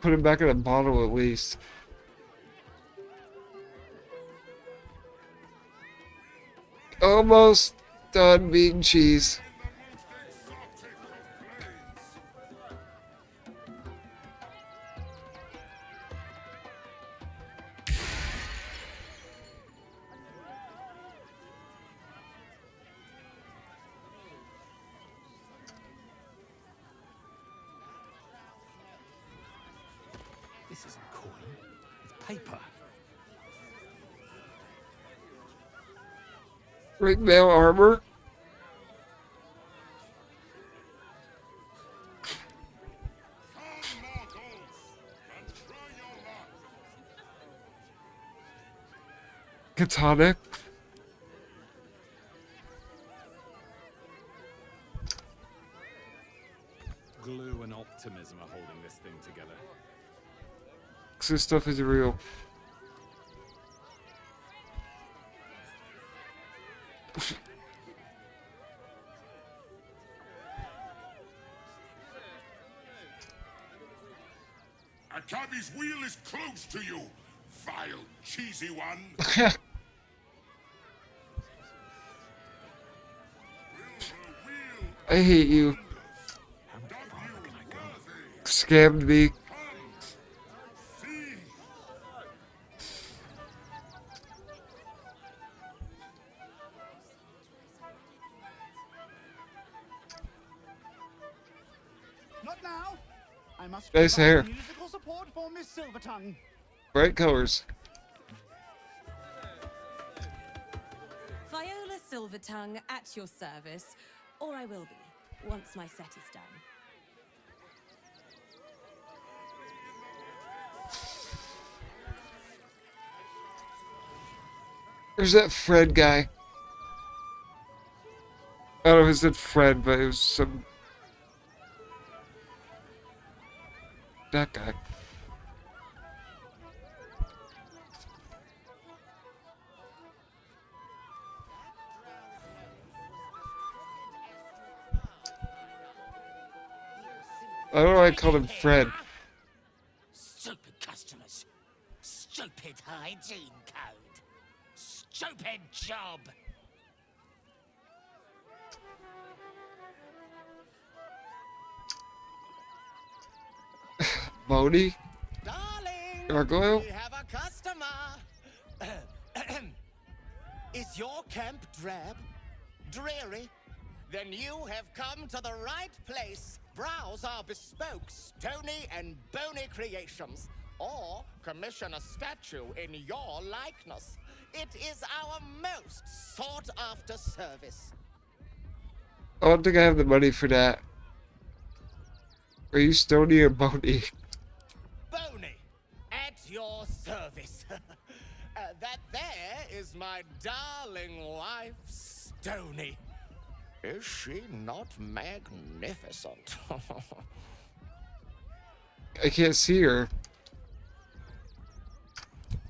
Put him back in a bottle at least. Almost done being cheese. This isn't coin. It's paper. Ringmail armor? Katana? Glue and optimism are holding this thing together. This stuff is real. A cabbie's wheel is close to you, vile, cheesy one. I hate you. Scammed me. Not now. I must Nice provide hair. musical support for Miss Silvertongue. Bright colors. Viola Silvertongue at your service, or I will be, once my set is done. There's that Fred guy. I don't know if it said Fred, but it was some... that guy. I don't know why I called him Fred. Stupid customers. Stupid hygiene code. Stupid job. Moni? Darling, Gargoyle? we have a customer. Is your camp drab? Dreary? Then you have come to the right place. Browse our bespoke, stony and bony creations. Or commission a statue in your likeness. It is our most sought-after service. I don't think I have the money for that. Are you Stony or Moni? Boney, at your service. That there is my darling wife, Stony. Is she not magnificent? I can't see her.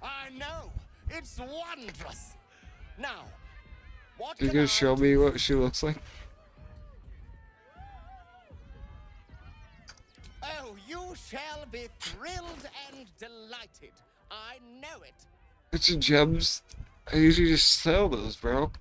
I know. It's wondrous. Now, what You can gonna I show do me for what she looks like? Oh, you shall be thrilled and delighted. I know it. It's a gems. I usually just sell those, bro.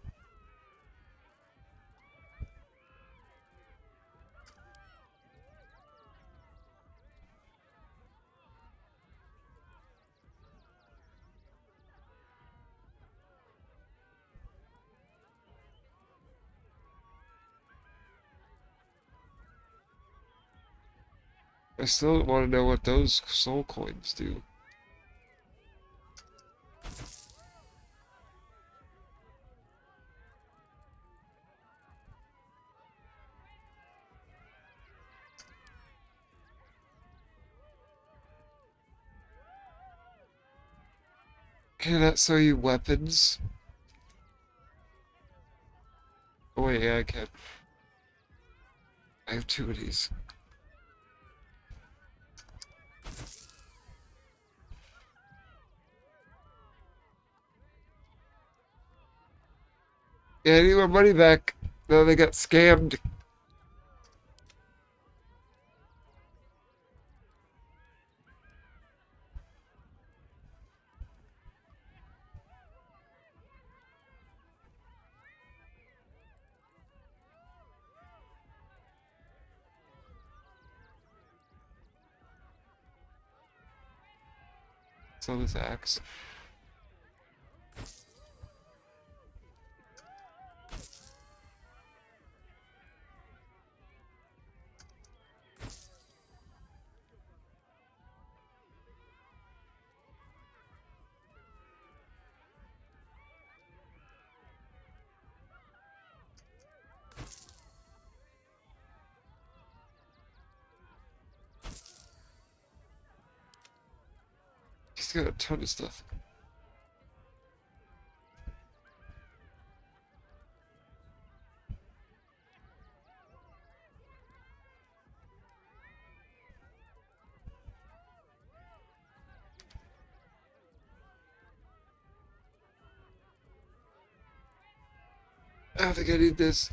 I still want to know what those soul coins do. Can that sell you weapons? Oh wait, yeah, I can. I have two of these. Yeah, I need my money back. No, they got scammed. So this axe. He's got a ton of stuff. I don't think I need this.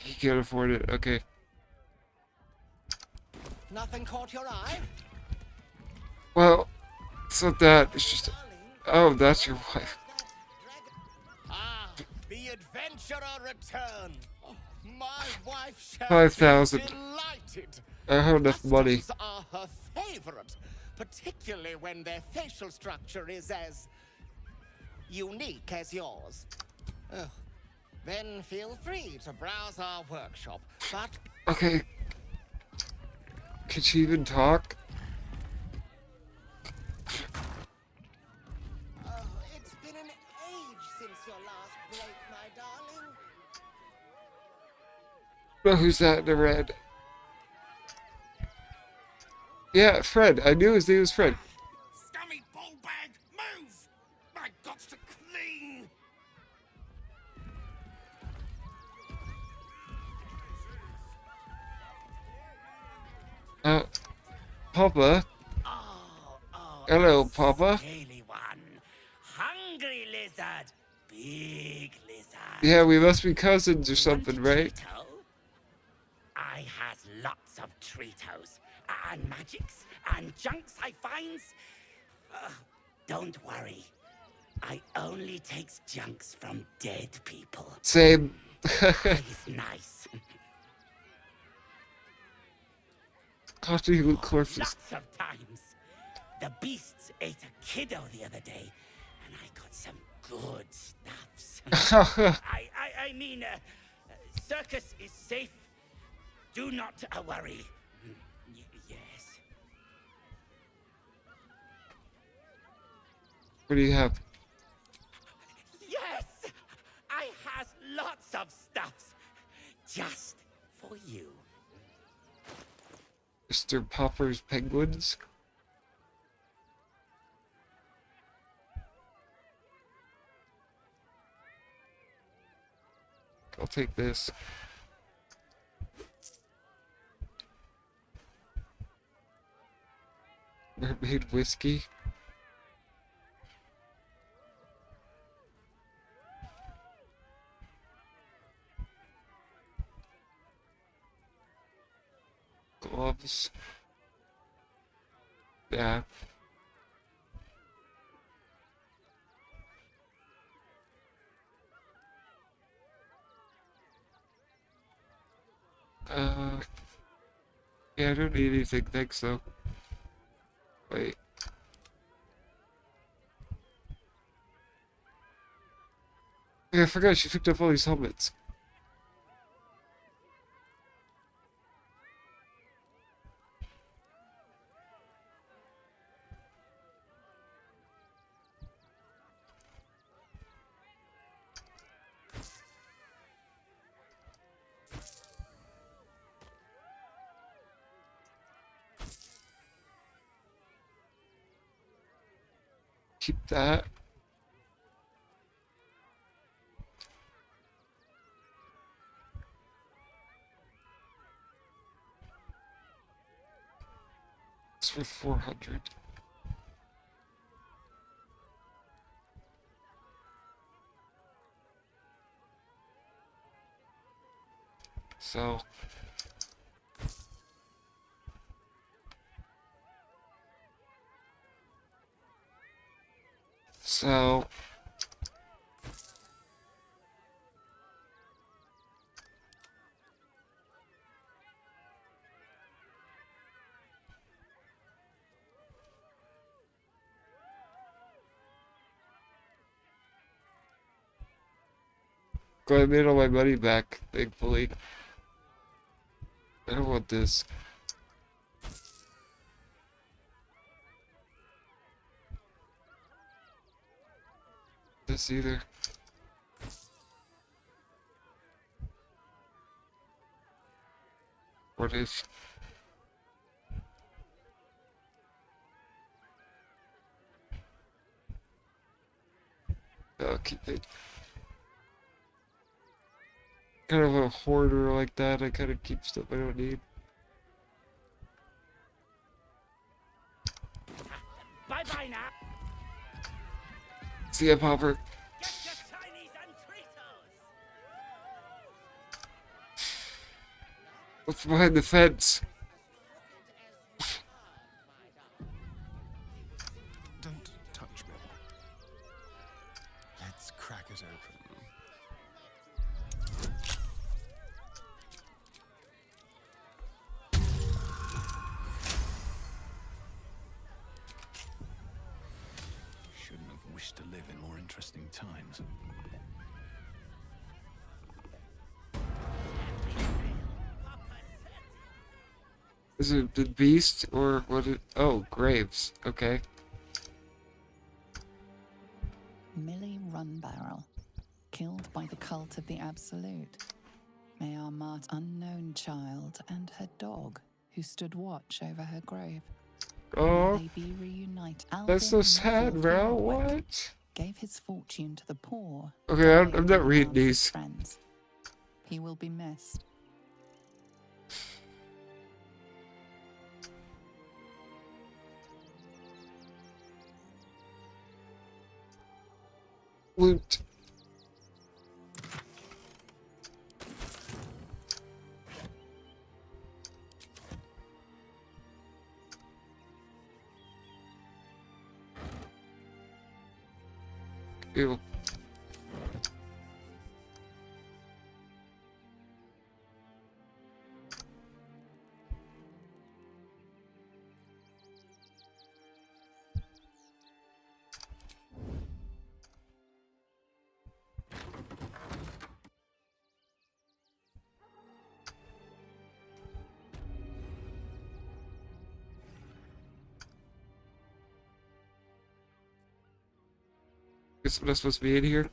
He can't afford it. Okay. Nothing caught your eye? Well, it's not that. It's just. Oh, that's your wife. Ah, the adventurer returned. Oh, my wife shall 5,000. be delighted. I don't have enough money. Customs are her favorite, particularly when their facial structure is as unique as yours. Ugh. Then feel free to browse our workshop, but... Okay. Can she even talk? It's been an age since your last break, my darling. Oh, who's that in the red? Yeah, Fred. I knew his name was Fred. Scummy ball bag, move! My God's to clean! Papa? Hello, Papa. Scaly one. Hungry lizard. Big lizard. Yeah, we must be cousins or something, right? I has lots of treatos. And magics. And junks I finds. Don't worry. I only takes junks from dead people. Same. It's nice. Coffee with corpses. Lots of times. The beasts ate a kiddo the other day, and I got some good stuffs. I mean, circus is safe. Do not worry. Yes. What do you have? Yes! I has lots of stuffs. Just for you. Mr. Popper's Penguins? I'll take this. Mermaid whiskey? Gloves? Yeah. Yeah, I don't need anything, thanks though. Wait. Yeah, I forgot she picked up all these helmets. Keep that. It's worth 400. So I made all my money back, thankfully. I don't want this. This either. What if? I'll keep it. Kind of a hoarder like that. I kind of keep stuff I don't need. Bye bye now. See ya, Popper. Get your Chinese entritos. What's behind the fence? Don't touch me. Let's crack it open. Shouldn't have wished to live in more interesting times. Is it the beast or what? Oh, graves. Okay. Millie Runbarrel, killed by the cult of the Absolute. May our unknown child and her dog, who stood watch over her grave. Oh, May they be reunited. that's so Alvin sad, Neville bro. Fieldwick What? gave his fortune to the poor. Okay, I'm died not in the reading arms of these. friends. He will be missed. Loot. Ew. Guess I'm not supposed to be in here.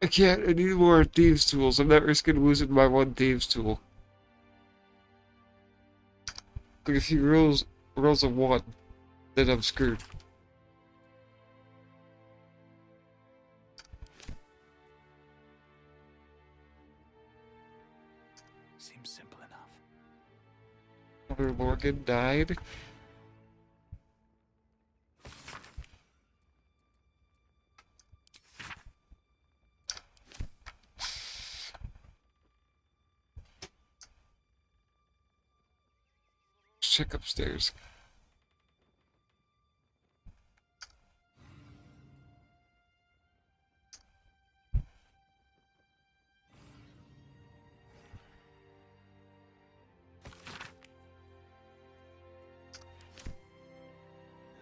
I can't. I need more thieves' tools. I'm not risking losing my one thieves' tool. Like if he rolls a 1, then I'm screwed. Seems simple enough. Mother Morgan died. Check upstairs.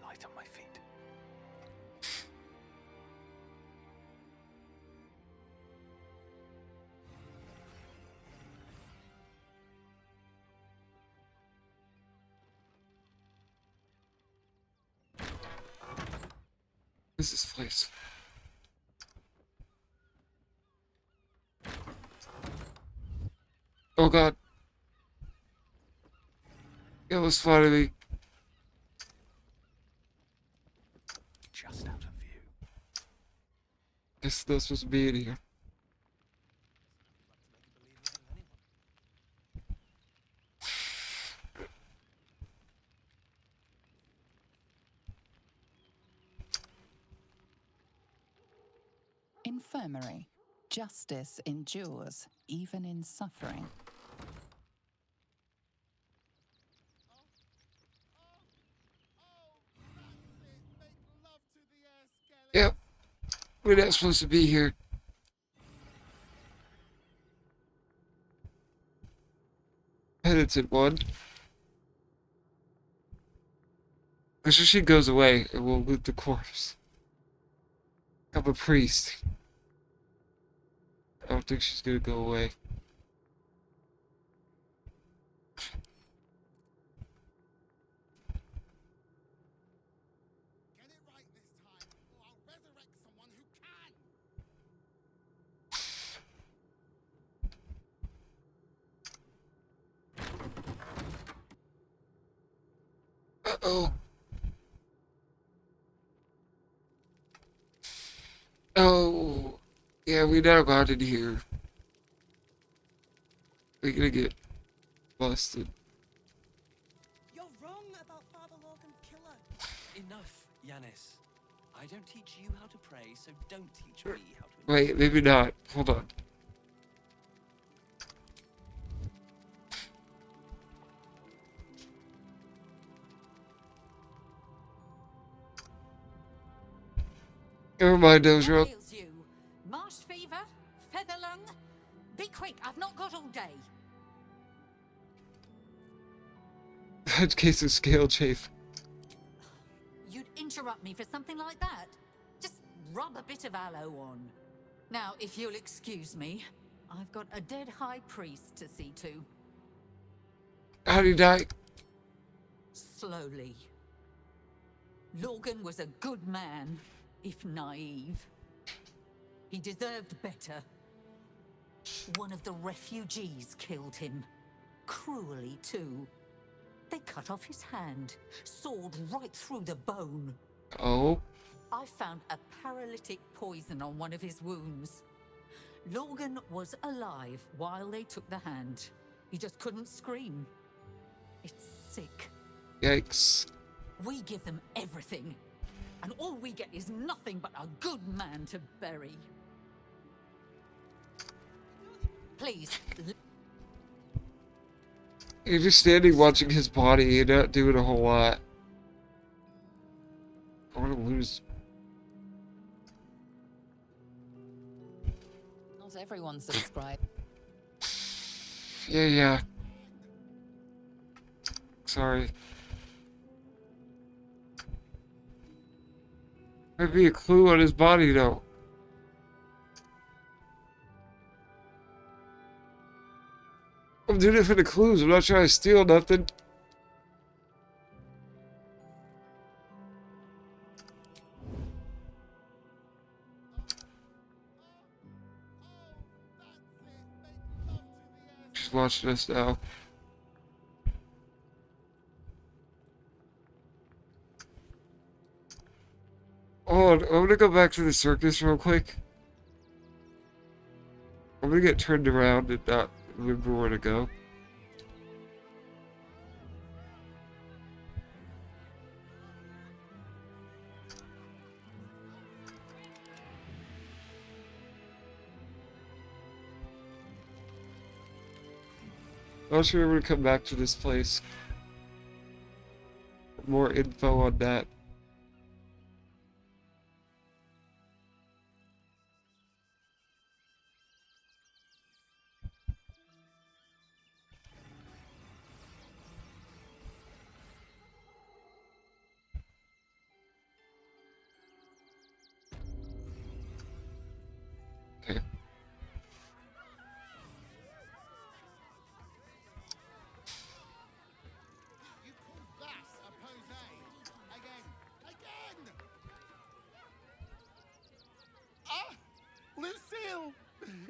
Light on my feet. What is this place? Oh god. It was spotted me. Just out of view. Guess that's supposed to be in here. Infirmary. Justice endures, even in suffering. Yep. We're not supposed to be here. Penitent one. Make sure she goes away and we'll loot the corpse. I'm a priest. I don't think she's gonna go away. Uh-oh. Oh. Yeah, we now got in here. We're gonna get busted. You're wrong about Father Logan's killer. Enough, Yanis. I don't teach you how to pray, so don't teach me how to. Wait, maybe not. Hold on. Never mind, Dozer. What ails you? Marsh fever? Feather lung? Be quick, I've not got all day. That case of scale chafe. You'd interrupt me for something like that? Just rub a bit of aloe on. Now, if you'll excuse me, I've got a dead high priest to see to. How'd he die? Slowly. Logan was a good man, if naive. He deserved better. One of the refugees killed him. Cruelly, too. They cut off his hand, sawed right through the bone. Oh? I found a paralytic poison on one of his wounds. Logan was alive while they took the hand. He just couldn't scream. It's sick. Yikes. We give them everything, and all we get is nothing but a good man to bury. Please. You're just standing watching his body, you're not doing a whole lot. I wanna lose. Not everyone subscribed. Yeah. Sorry. Might be a clue on his body, though. I'm doing it for the clues. I'm not trying to steal nothing. She's watching us now. Hold on, I'm gonna go back to the circus real quick. I'm gonna get turned around and not remember where to go. I'm not sure I'm gonna come back to this place. More info on that. Okay. Ah! Lucille!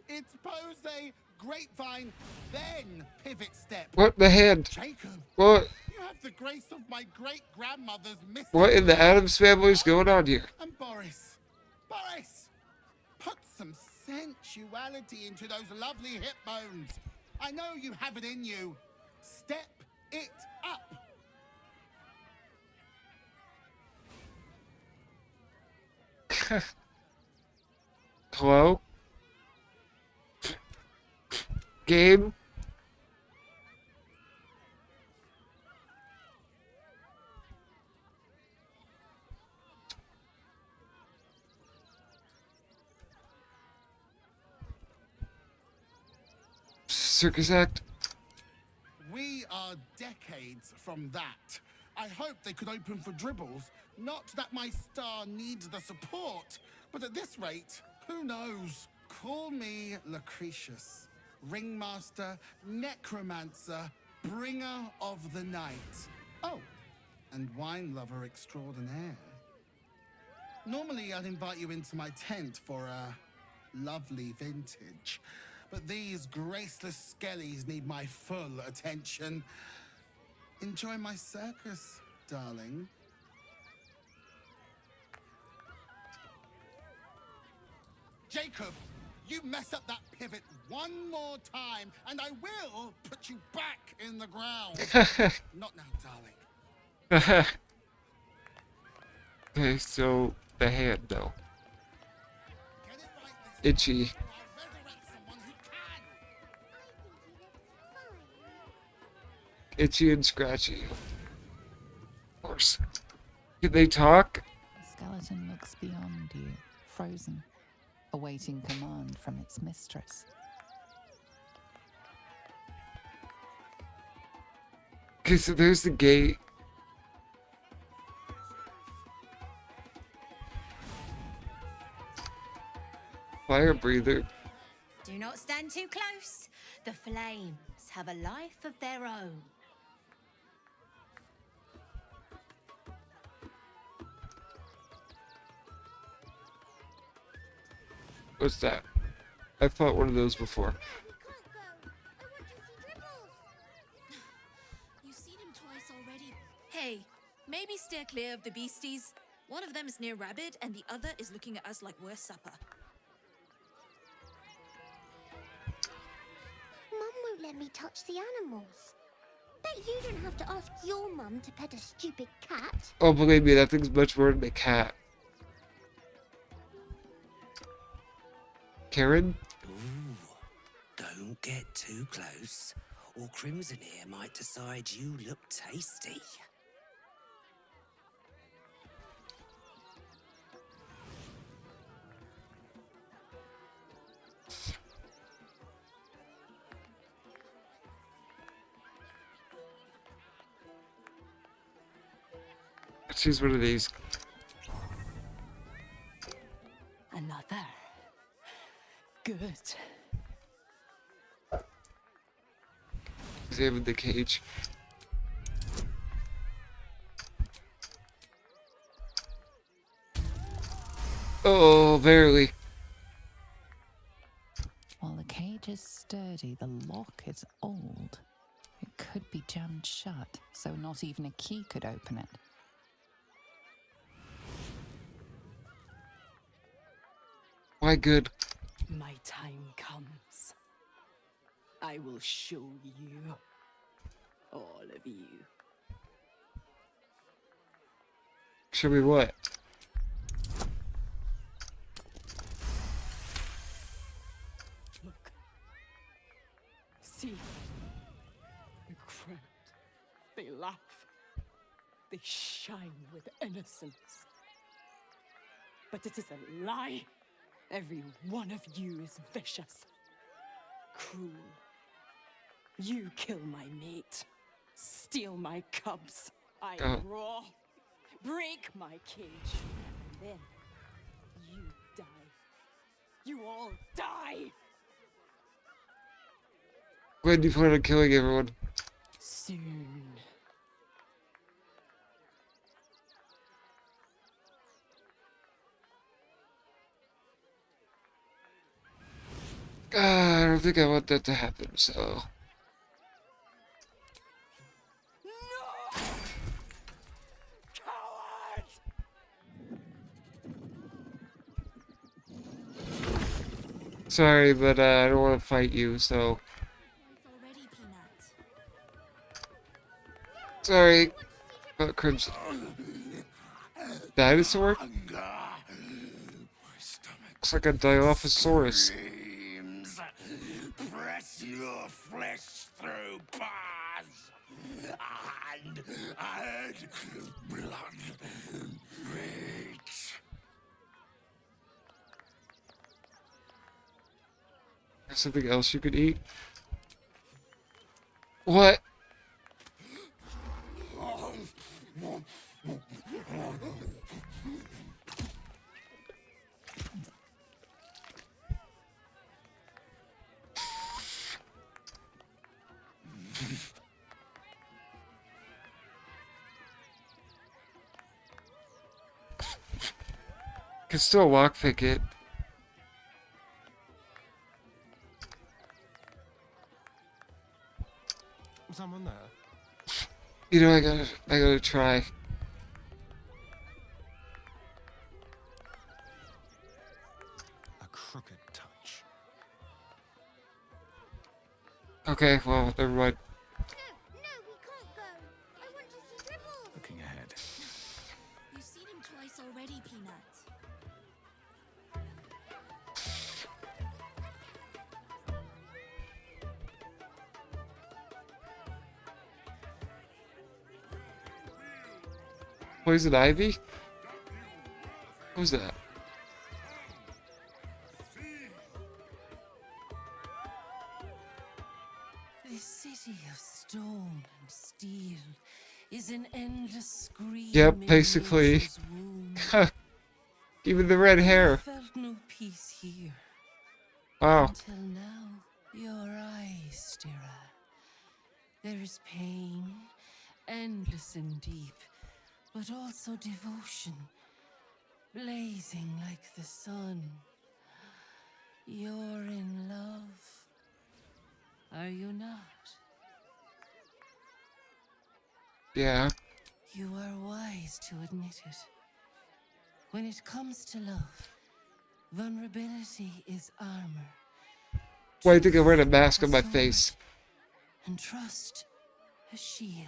It's Pose, Grapevine, then Pivot Step. What the hand? Jacob! What? You have the grace of my great-grandmother's missing. What in the Addams family is going on here? And Boris! Boris! Put some sensuality into those lovely hip bones. I know you have it in you. Step it up. Hello? Game? Circus act? We are decades from that. I hope they could open for dribbles. Not that my star needs the support, But at this rate, who knows? Call me Lucretius, ringmaster, necromancer, bringer of the night. Oh, and wine lover extraordinaire. Normally, I'd invite you into my tent for a lovely vintage, but these graceless skellies need my full attention. Enjoy my circus, darling. Jacob, you mess up that pivot one more time, and I will put you back in the ground. Not now, darling. Okay, so the hand though. Itchy. Itchy and scratchy. Of course. Can they talk? The skeleton looks beyond you, frozen, awaiting command from its mistress. Okay, so there's the gate. Fire breather. Do not stand too close. The flames have a life of their own. What's that? I fought one of those before. You've seen him twice already. Hey, maybe steer clear of the beasties. One of them is near Rabbit, and the other is looking at us like we're supper. Mum won't let me touch the animals. Bet you don't have to ask your mum to pet a stupid cat. Oh, believe me, that thing's much more than a cat. Karen? Ooh, don't get too close, or Crimson here might decide you look tasty. She's one of these. Another. Good. Examine the cage. Oh, barely. While the cage is sturdy, the lock is old. It could be jammed shut, so not even a key could open it. Why good? My time comes. I will show you. All of you. Show me what? Look. See. The crowd. They laugh. They shine with innocence. But it is a lie. Every one of you is vicious. Cruel. You kill my mate. Steal my cubs. I roar. Break my cage. And then you die. You all die. When do you plan on killing everyone? Soon. I don't think I want that to happen, so... Sorry, but I don't want to fight you, so... Sorry about Crimson. Dinosaur? Looks like a Dilophosaurus. Press your flesh through bars and blood breaks. There's something else you could eat? What? Can still lockpick it. Someone there? You know, I gotta try. A crooked touch. Okay, well, never mind. Looking ahead. You've seen him twice already, Peanut. Poison ivy? What was that? This city of stone and steel is an endless scream. Yep, in basically. nature's womb. Even the red I hair. felt no peace here. Wow. Until now, your eyes, Stira. There is pain, endless and deep, but also devotion, blazing like the sun. You're in love, are you not? Yeah. You are wise to admit it. When it comes to love, vulnerability is armor. Why do you think I'm wearing a mask on my face? And trust a shield.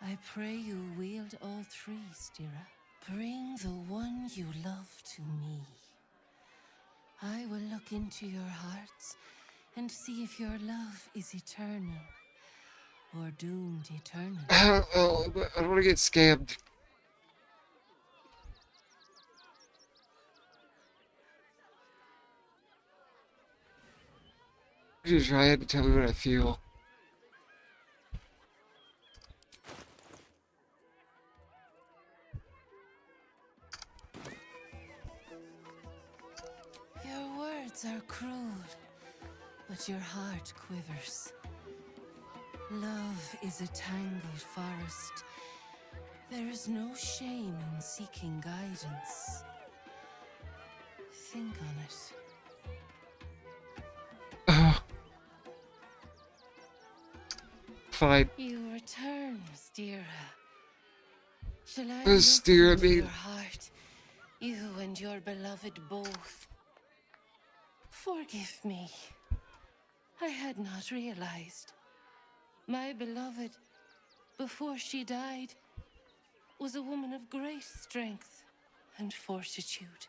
I pray you wield all three, Stira. Bring the one you love to me. I will look into your hearts and see if your love is eternal or doomed eternally. I don't want to get scammed. You're trying to tell me what I feel. Your words are cruel, but your heart quivers. Love is a tangled forest. There is no shame in seeking guidance. Think on it. Fine. You return, Stira. Shall I What look does Stira into mean? your heart, you and your beloved both? Forgive me. I had not realized. My beloved, before she died, was a woman of great strength and fortitude.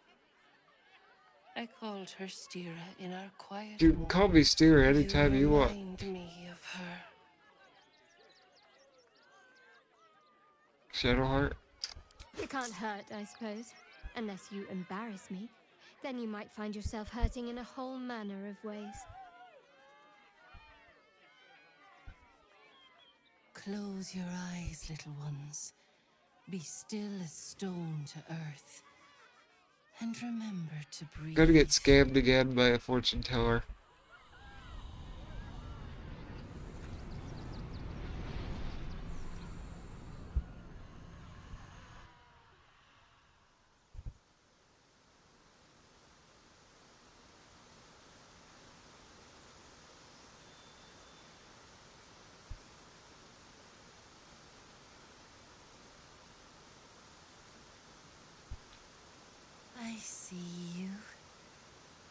I called her Stira in our quiet You can call me Stira anytime you want. Remind me of her. Shadowheart? It can't hurt, I suppose. Unless you embarrass me. Then you might find yourself hurting in a whole manner of ways. Close your eyes, little ones. Be still as stone to earth. And remember to breathe. Gonna get scammed again by a fortune teller. I see you.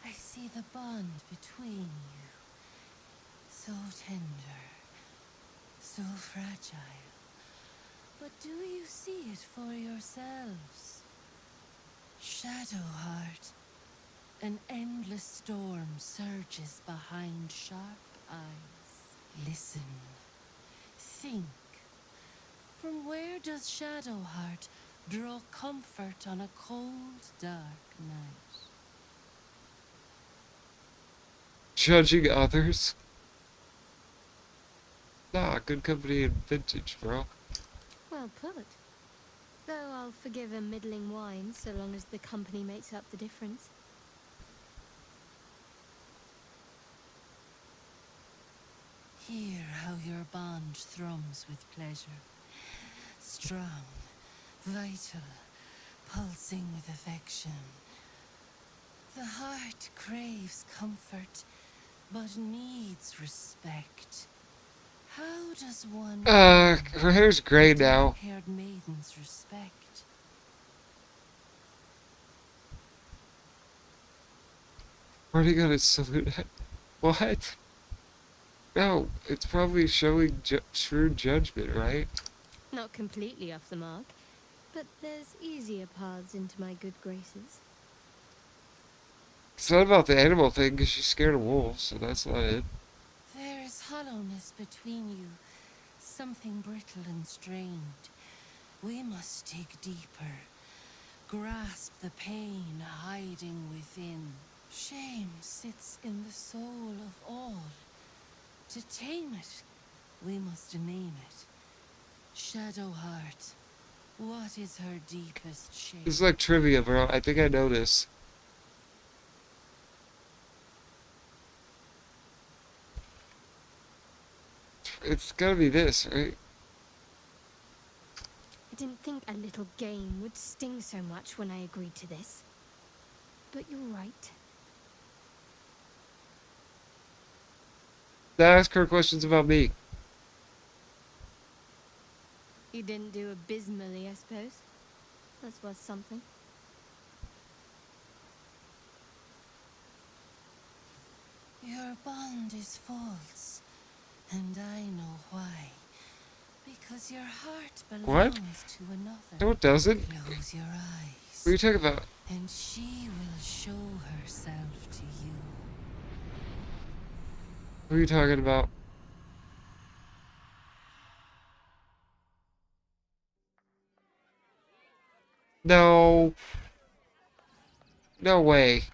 I see the bond between you. So tender. So fragile. But do you see it for yourselves? Shadowheart. An endless storm surges behind sharp eyes. Listen. Think. From where does Shadowheart draw comfort on a cold, dark night? Judging others? Nah, good company and vintage, bro. Well put. Though I'll forgive a middling wine so long as the company makes up the difference. Hear how your bond thrums with pleasure. Strong, vital, pulsing with affection. The heart craves comfort, but needs respect. How does one her hair's gray now. dark-haired maiden's respect? Where are you gonna salute it? What? No, it's probably showing shrewd judgment, right? Not completely off the mark, but there's easier paths into my good graces. It's not about the animal thing, because she's scared of wolves, so that's not it. There is hollowness between you, something brittle and strained. We must dig deeper, grasp the pain hiding within. Shame sits in the soul of all. To tame it, we must name it. Shadowheart, what is her deepest shame? This is like trivia, bro. I think I know this. It's gotta be this, right? I didn't think a little game would sting so much when I agreed to this. But you're right. Ask her questions about me. You didn't do abysmally, I suppose. That's worth something. Your bond is false, and I know why. Because your heart belongs to another. No, it doesn't. Close your eyes. What are you talking about? And she will show herself to you. What are you talking about? No. No way.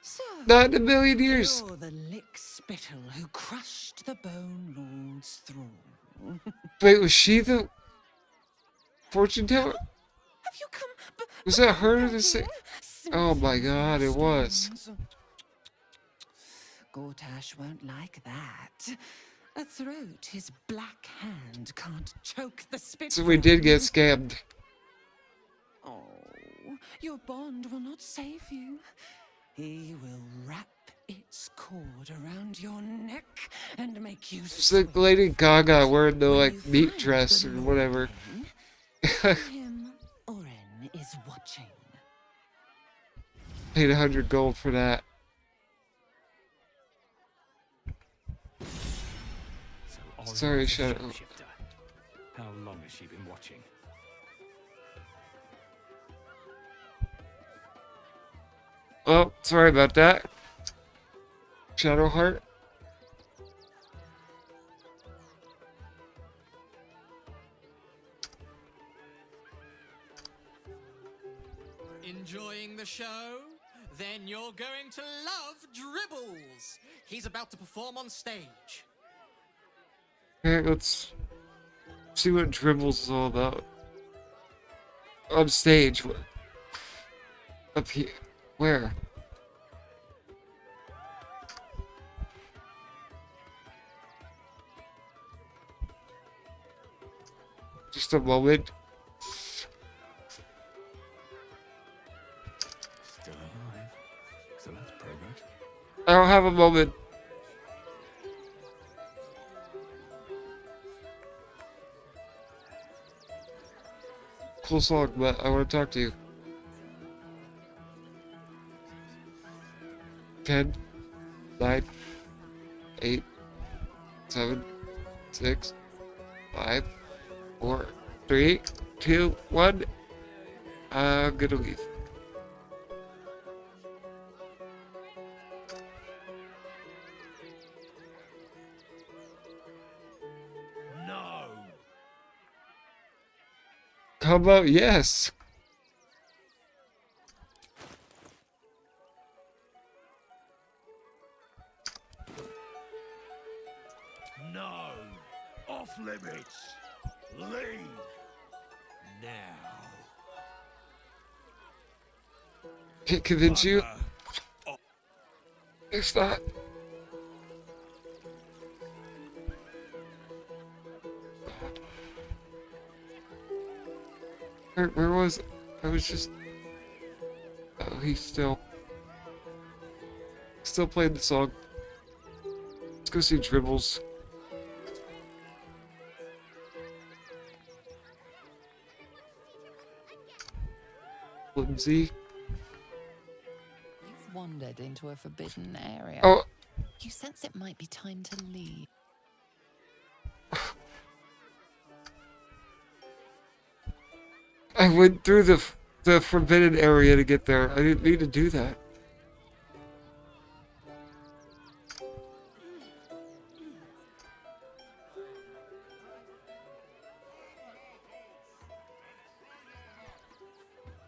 So, not in a million years. You're the lick spittle who crushed the Bone Lord's throne. Wait, was she the fortune teller? Have you come? Was that her to say? Oh my god, it was. Gortash won't like that. A throat his black hand can't choke the spit. So we did get scammed. Oh, your bond will not save you. He will wrap its cord around your neck and make you. It's like Lady Gaga wearing the like meat dress or whatever. Him, Oren is watching. Paid 100 gold for that. So Sorry, Shadow. How long has she been watching? Oh, sorry about that. Shadowheart. Enjoying the show? Then you're going to love Dribbles. He's about to perform on stage. Okay, let's see what Dribbles is all about. On stage. Up here. Where? Just a moment. Still alive. So that's progress. I don't have a moment. Cool song, but I want to talk to you. 10, 9, 8, 7, 6, 5, 4, 3, 2, 1. I'm gonna leave. No. How about yes? No. Off limits. Leave. Now. Can't convince you? It's not. Where was it? I was just... Oh, he's still playing the song. Let's go see Dribbles. Flimsy. You've wandered into a forbidden area. Oh. You sense it might be time to leave. I went through the forbidden area to get there. I didn't need to do that.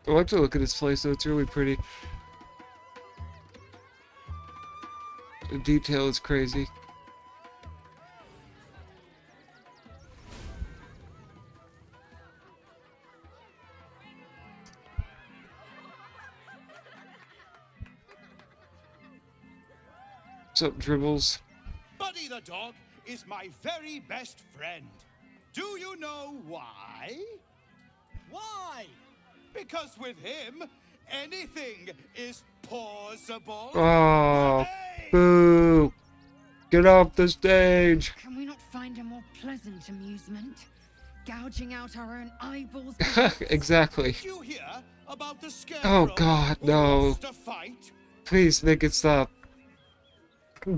I like to look at this place though, it's really pretty. The detail is crazy. What's up, Dribbles? Buddy the dog is my very best friend. Do you know why? Why? Because with him, anything is possible. Oh, boo! Get off the stage! Can we not find a more pleasant amusement? Gouging out our own eyeballs? Exactly. Did you hear about the Oh God, no! Please make it stop.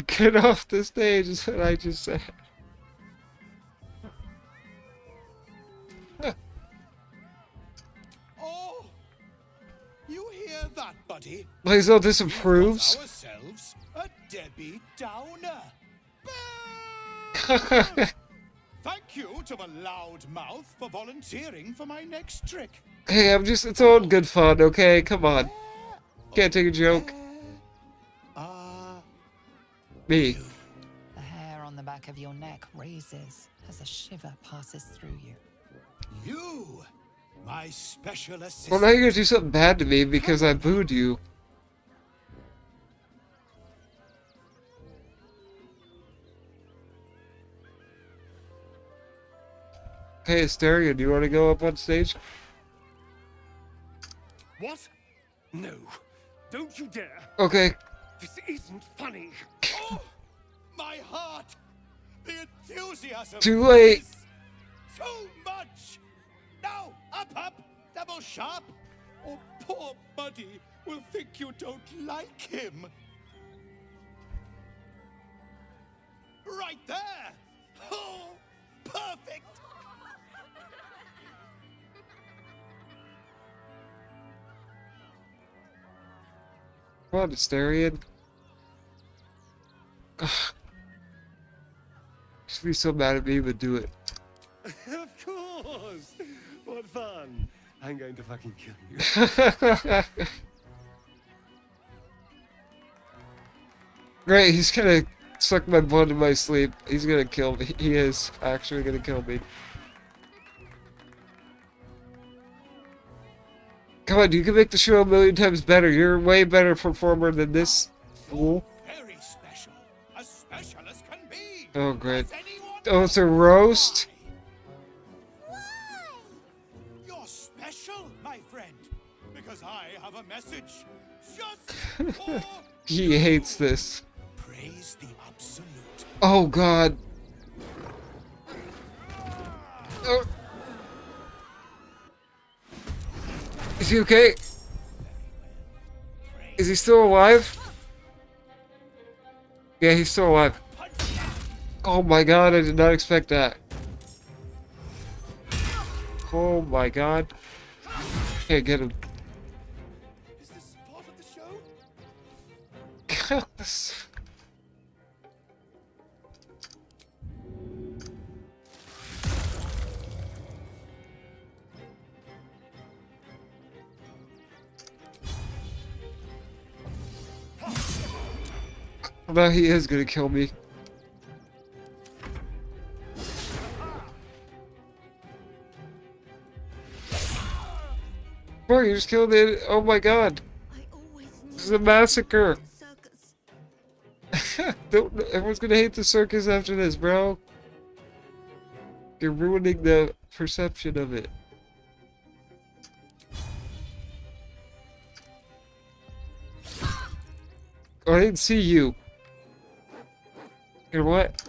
Get off the stage is what I just said. Oh, you hear that, buddy? Lazo disapproves. Ourselves a Debbie Downer. Thank you to the loud mouth for volunteering for my next trick. Hey, it's all in good fun, okay? Come on. Can't take a joke. Me. The hair on the back of your neck raises as a shiver passes through you. You, my special assistant. Well, now you're gonna do something bad to me because I booed you. Hey, Asteria, do you want to go up on stage? What? No. Don't you dare. Okay. This isn't funny. Oh, my heart. The enthusiasm. Too late. Is so much. Now, up, double sharp. Or poor Buddy will think you don't like him. Right there. Oh, perfect. Come on, Asterian. She'd be so mad at me, but do it. Of course. What fun. I'm going to fucking kill you. Great, he's gonna suck my blood in my sleep. He's gonna kill me. He is actually gonna kill me. Come on, you can make the show a million times better. You're a way better performer than this fool. Very special. As special as can be. Oh, great. Oh, it's a roast? You're special, my friend. Because I have a message just for He hates this. praise the absolute. Oh, God. Oh. Is he okay? Is he still alive? Yeah, he's still alive. Oh my God, I did not expect that. Oh my God. Can't get him. Is this part of the show? Now he is gonna kill me. Bro, you just killed it. Oh my God. This is a massacre. Everyone's gonna hate the circus after this, bro. You're ruining the perception of it. Oh, I didn't see you. You know what?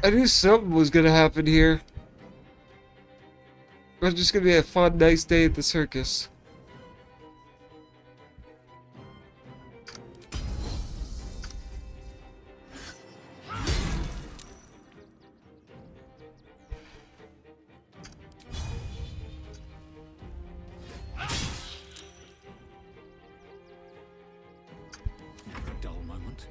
I knew something was gonna happen here. It was just gonna be a fun, nice day at the circus. Never a dull moment.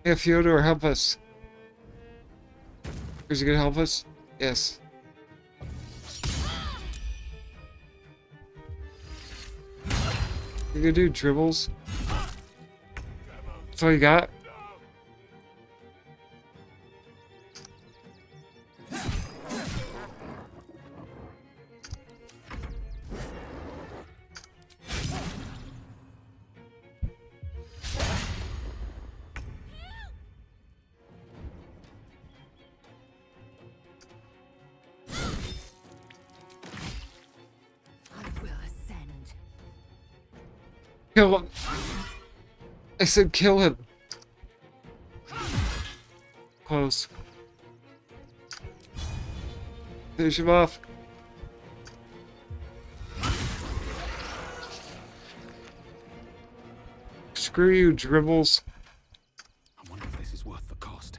Yeah, Fyodor, help us. Is he gonna help us? Yes. You gonna do dribbles? That's all you got? I will ascend. Kill him. I said kill him. Close. Finish him off. Screw you, dribbles. I wonder if this is worth the cost.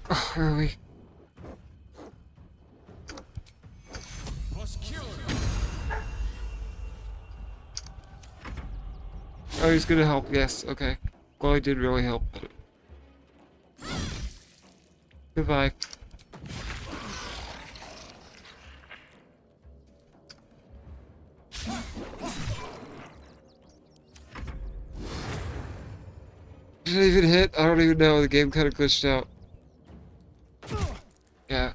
Oh, really? Oh, he's gonna help. Yes, okay. Well, he did really help. Goodbye. Did it even hit? I don't even know. The game kind of glitched out. Yeah.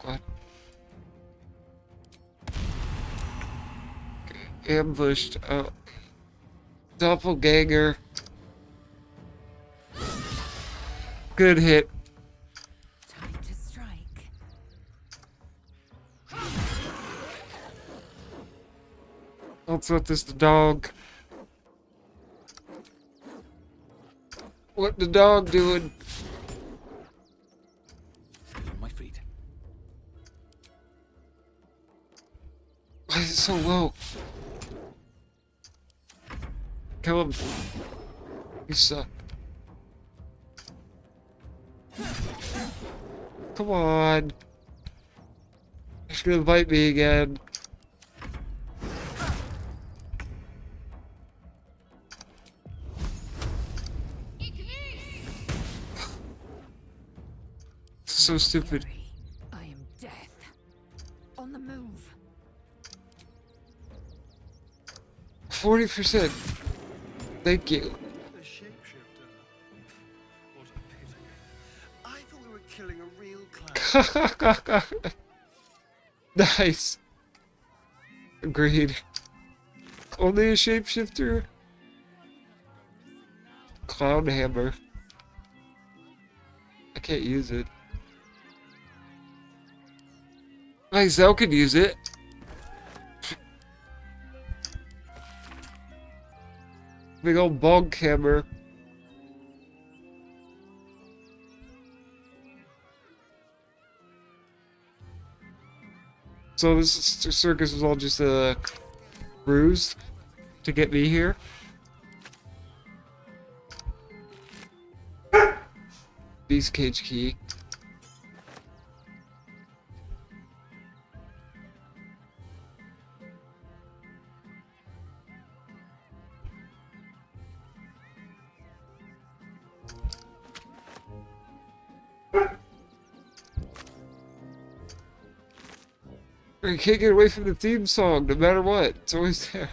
What? Ambushed. Oh. Doppelganger. Good hit. Time to strike. Let's let this the dog. What the dog doing? Still on my feet. Why is it so low? Kill him. You suck. Come on. He's gonna bite me again. So stupid. I am death. On the move. 40%. Thank you. A shapeshifter. What a pity. I thought we were killing a real clown. Nice. Agreed. Only a shapeshifter? Clown hammer. I can't use it. My Zell could use it. Big old bog hammer. So this circus was all just a ruse to get me here? Beast cage key. You can't get away from the theme song, no matter what. It's always there.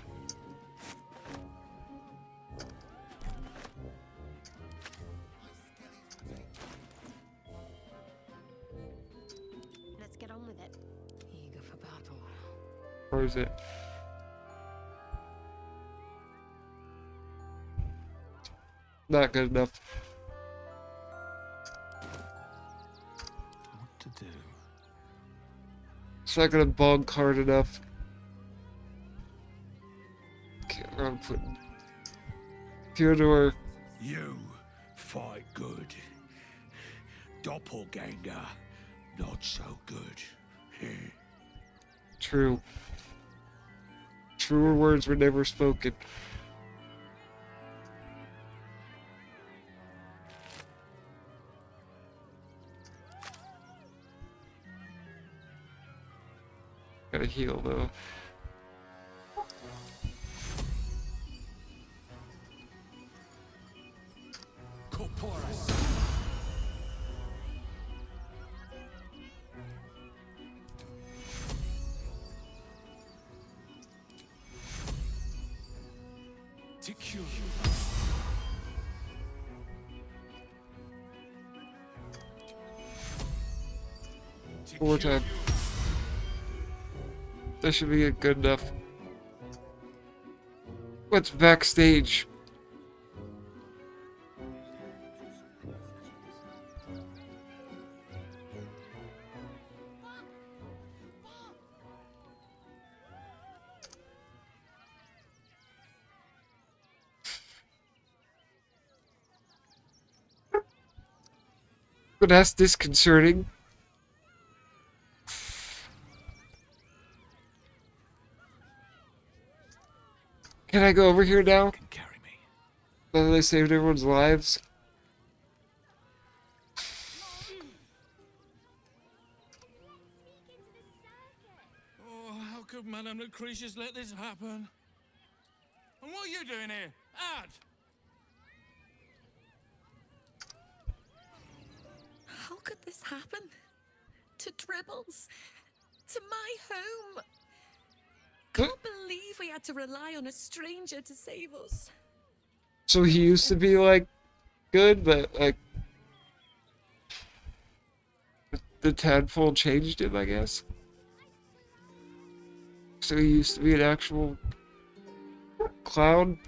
Let's get on with it. Eager for battle. Or is it? Not good enough. What to do? It's not gonna bonk hard enough. Okay, I'm putting Theodore. You fight good. Doppelganger, not so good. True. Truer words were never spoken. Gotta heal though. One more time. That should be good enough. What's backstage? But that's disconcerting. Can I go over here now? Now that I saved everyone's lives? Oh, how could Madame Lucretius let this happen? And what are you doing here? Ad! How could this happen? To Dribbles? To my home? Can't believe we had to rely on a stranger to save us. So he used to be like good, but like the tadpole changed him, I guess. So he used to be an actual clown.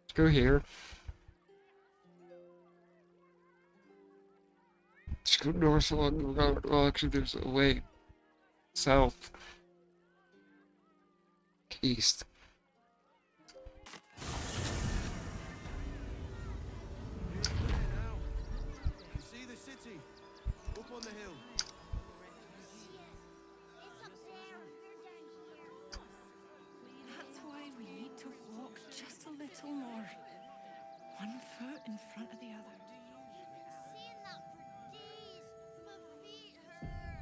Let's go here. Just go north along the road. Well, actually, there's a way south. East. You see the city? Up on the hill. That's why we need to walk just a little more. One foot in front of the other.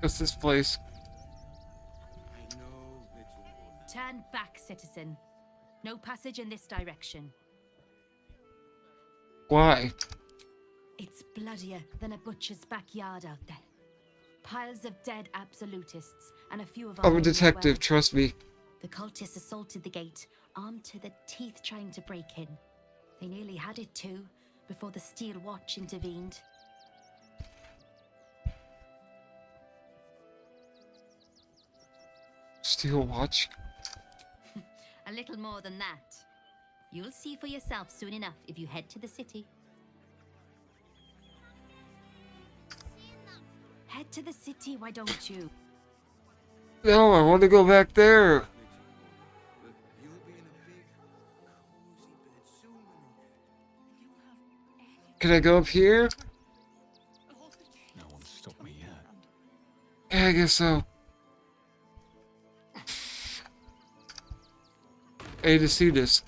What's this place? Turn back, citizen. No passage in this direction. Why? It's bloodier than a butcher's backyard out there. Piles of dead absolutists and a few of our I'm a own as detective, well. trust me. The cultists assaulted the gate, armed to the teeth trying to break in. They nearly had it too, before the Steel Watch intervened. Steel Watch? A little more than that. You'll see for yourself soon enough if you head to the city. Head to the city, why don't you? No, I want to go back there. Can I go up here? No one's stopped me yet. Yeah, I guess so. I need to see this.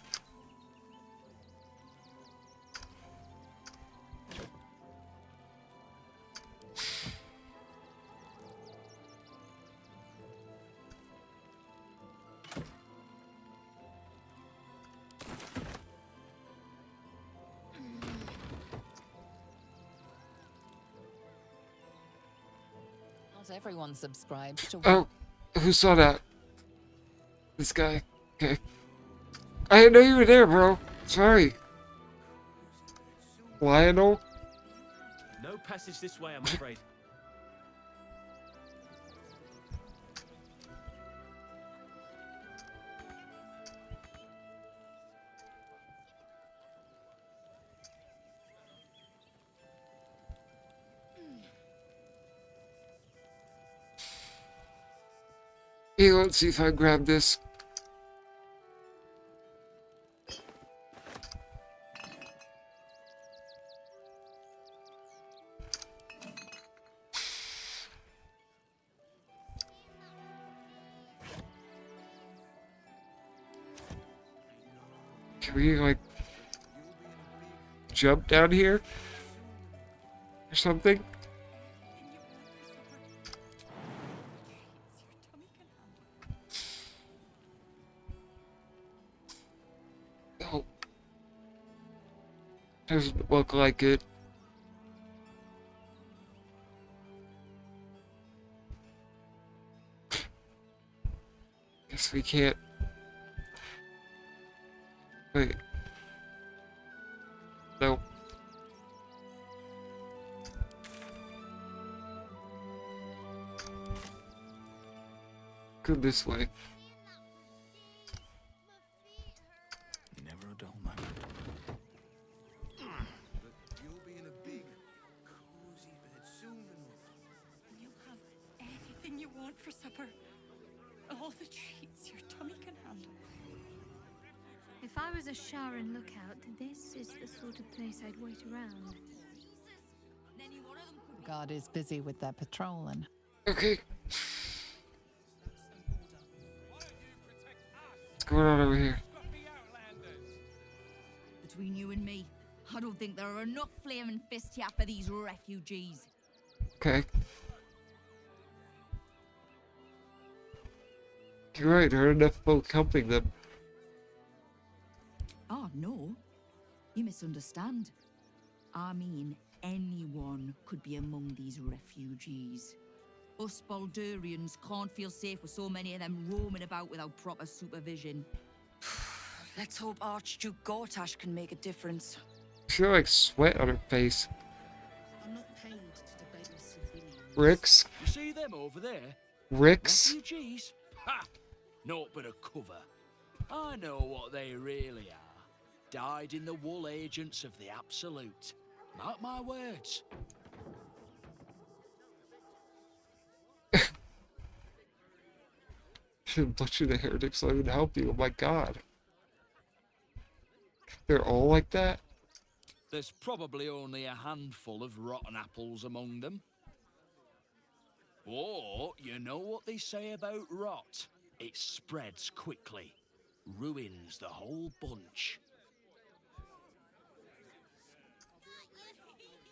Not everyone subscribes to. Oh, who saw that? This guy. Okay. I didn't know you were there, bro. Sorry. Lionel? No passage this way, I'm afraid. Hey, let's see if I grab this. Can we, like, jump down here? Or something? No. Doesn't look like it. Guess we can't. Wait. No. Go this way. Never a dull moment. But you'll be in a big, cozy bed soon enough. You'll have anything you want for supper. All the treats your tummy can handle. If I was a Sharon lookout, this is the sort of place I'd wait around. God is busy with their patrolling. Okay. What's going on over here? Between you and me, I don't think there are enough flaming fists here for these refugees. Okay. You're right, there are enough folk helping them. Oh, no. You misunderstand. I mean, anyone could be among these refugees. Us Baldurians can't feel safe with so many of them roaming about without proper supervision. Let's hope Archduke Gortash can make a difference. She got like sweat on her face. I'm not paid to debate with civilians. Ricks? You see them over there? Ricks? Refugees? Ha! Naught but a cover. I know what they really are. Dyed-in-the-wool agents of the Absolute. Mark my words. Should butcher the heretics let me help you. Oh my god. They're all like that? There's probably only a handful of rotten apples among them. Or, you know what they say about rot? It spreads quickly. Ruins the whole bunch.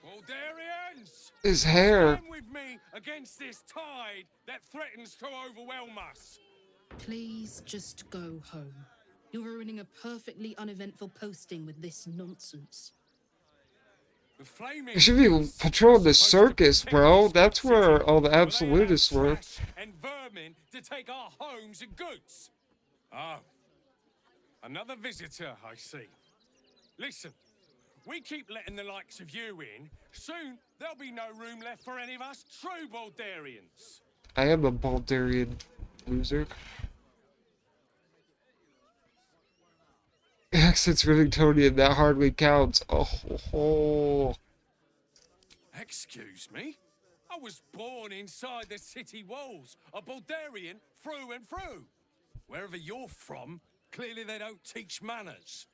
Baldurians! His hair. Stand with me against this tide that threatens to overwhelm us. Please just go home. You're ruining a perfectly uneventful posting with this nonsense. The flaming You should be patrolling the circus, bro. That's where all the absolutists were. and vermin to take our homes and goods. Oh, another visitor, I see. Listen, we keep letting the likes of you in. Soon, there'll be no room left for any of us true Baldurians. I am a Baldurian loser. Accent's Rivingtonian, that hardly counts. Oh. Excuse me? I was born inside the city walls, a Baldurian through and through. Wherever you're from, clearly they don't teach manners.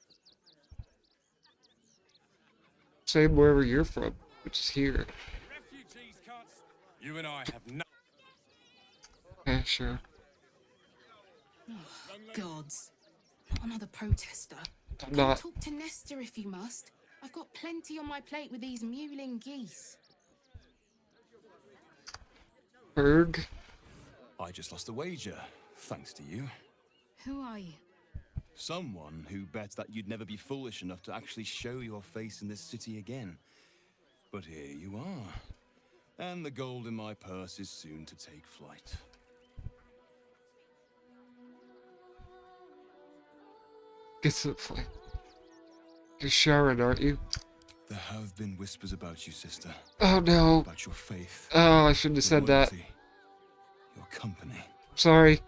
Same wherever you're from, which is here. Refugees can't... You and I have no... Okay, sure. Oh, gods. Not another protester. I'm not. Talk to Nestor if you must. I've got plenty on my plate with these mewling geese. Berg? I just lost a wager, thanks to you. Who are you? Someone who bet that you'd never be foolish enough to actually show your face in this city again. But here you are. And the gold in my purse is soon to take flight. Get some flight. You're Sharon, aren't you? There have been whispers about you, sister. Oh no. About your faith. Oh, I shouldn't have your said that. loyalty, your company. Sorry.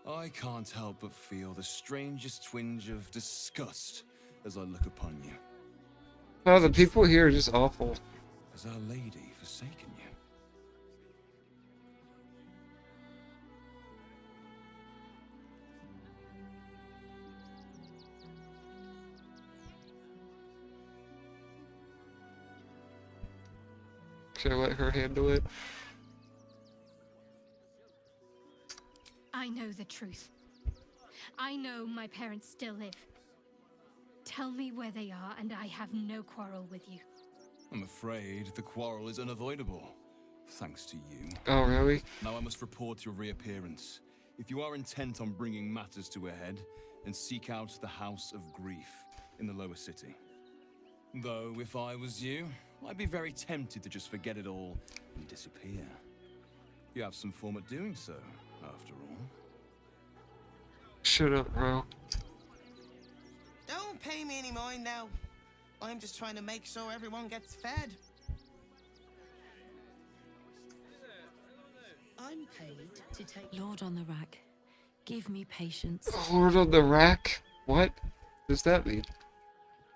I can't help but feel the strangest twinge of disgust as I look upon you. Oh, the people here are just awful. Has Our Lady forsaken you? Should I let her handle it? I know the truth. I know my parents still live. Tell me where they are, and I have no quarrel with you. I'm afraid the quarrel is unavoidable, thanks to you. Oh, really? Now I must report your reappearance. If you are intent on bringing matters to a head, then seek out the House of Grief in the lower city. Though, if I was you, I'd be very tempted to just forget it all and disappear. You have some form at doing so, after all. Shut up, bro. Don't pay me any mind now. I'm just trying to make sure everyone gets fed. I'm paid to take. Lord on the rack, give me patience. Lord on the rack? What does that mean?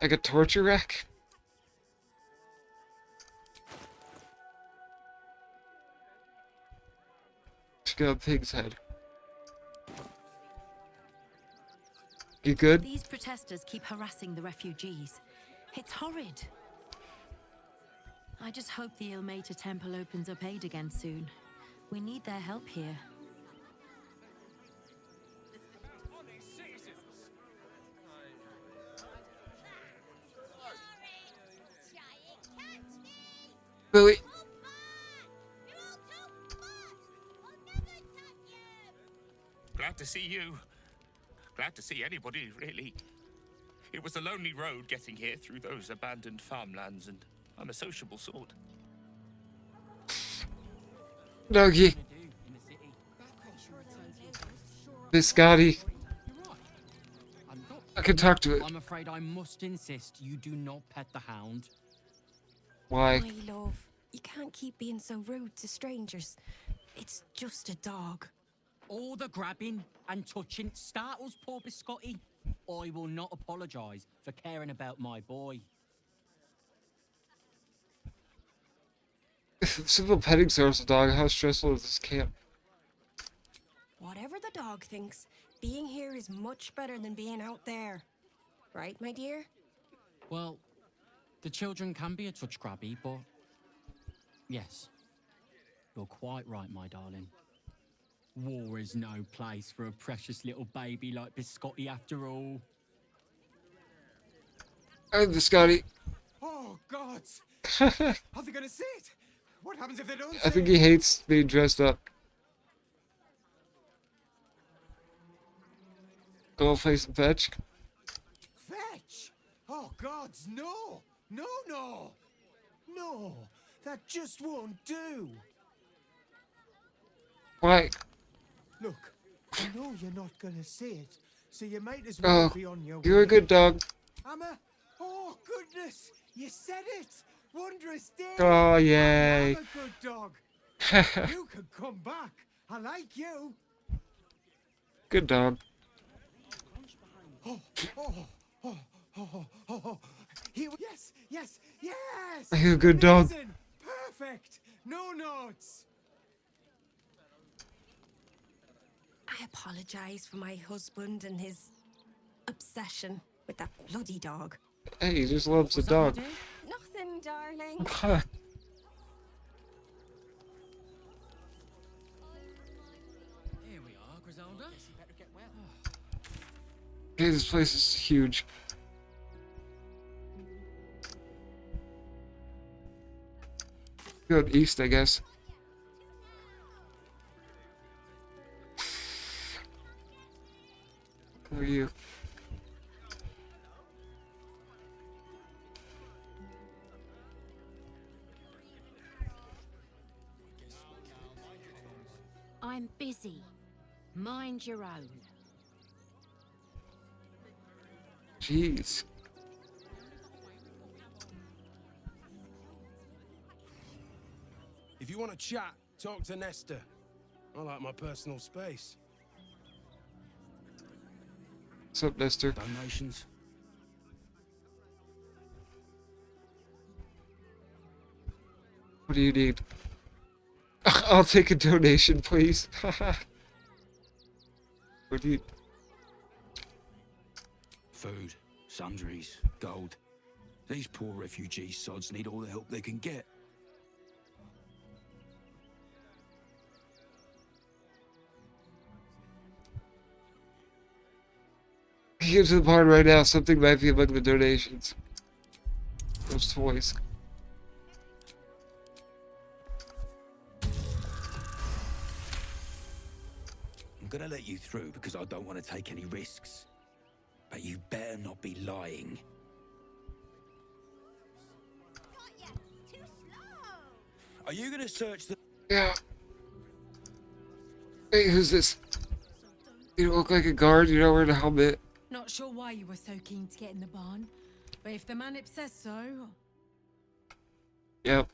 Like a torture rack? She got a pig's head. You good? These protesters keep harassing the refugees. It's horrid. I just hope the Ilmater Temple opens up aid again soon. We need their help here. Billy. Glad to see you. Glad to see anybody, really. It was a lonely road getting here through those abandoned farmlands, and I'm a sociable sort. Doggy. Biscotti. I can talk to it. I'm afraid I must insist you do not pet the hound. Why? My love, you can't keep being so rude to strangers. It's just a dog. All the grabbing and touching startles poor Biscotti. I will not apologise for caring about my boy. Simple petting service, dog. How stressful is this camp? Whatever the dog thinks, being here is much better than being out there. Right, my dear? Well, the children can be a touch grabby, but yes, you're quite right, my darling. War is no place for a precious little baby like Biscotti after all. I'm Biscotti. Oh, God! Are they gonna see it? What happens if they don't I think he hates being dressed up. Go play some fetch. Fetch? Oh, gods, no! No, no! No, that just won't do. Why? Look, I know you're not gonna say it, so you might as well Oh, be on your way. you're a good dog. Amma, oh goodness, you said it! Wondrous day! Oh, yay. I'm a good dog. You can come back. I like you. Good dog. Oh, oh, oh, oh, oh, oh. Yes, yes, yes! You're a good dog. Amazing. Perfect! No notes! I apologize for my husband and his obsession with that bloody dog. Hey, he just loves the dog. Nothing, darling. Here we are, Griselda. Guess you better get well. Okay, this place is huge. Go east, I guess. Who are you? busy. Mind your own. Jeez. If you want to chat, talk to Nestor. I like my personal space. What's up, Nestor? Donations. What do you need? I'll take a donation, please. What do you... Food, sundries, gold. These poor refugee sods need all the help they can get. Get to the barn right now. Something might be among the donations. Those toys. I'm gonna let you through because I don't want to take any risks. But you better not be lying. Are you gonna search the... Yeah. Hey, who's this? You look like a guard. You're not wearing a helmet. Not sure why you were so keen to get in the barn, but if the manip says so... Yep.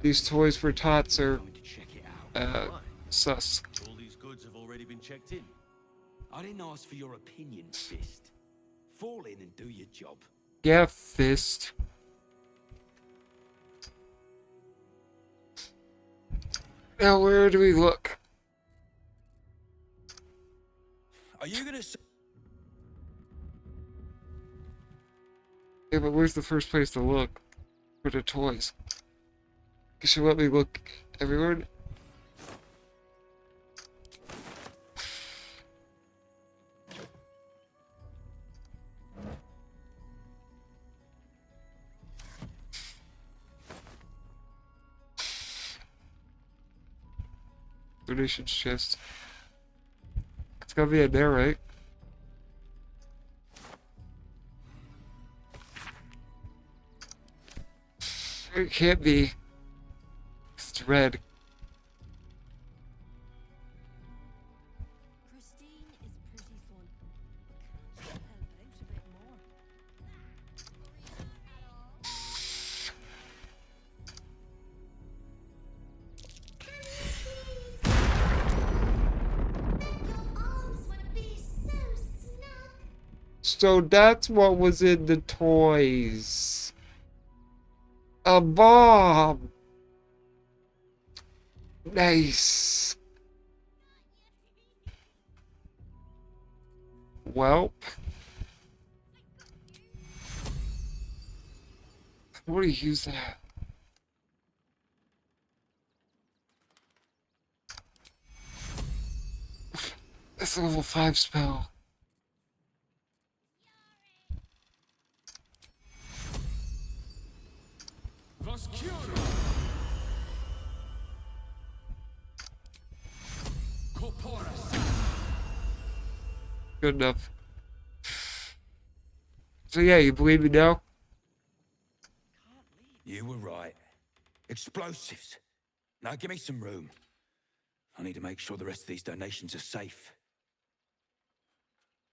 These toys for tots are, sus. All these goods have already been checked in. I didn't ask for your opinion, Fist. Fall in and do your job. Yeah, Fist. Now, where do we look? Are you gonna... Yeah, but where's the first place to look for the toys? You should let me look everywhere. Donations chest. It's gotta be in there, right? It can't be. It's red. Christine is pretty fun. Can't she help out a bit more? So that's what was in the toys. A bomb. Nice. Welp. What do you use that? That's a level 5 spell. Good enough. So yeah, you believe me now? You were right. Explosives. Now give me some room. I need to make sure the rest of these donations are safe.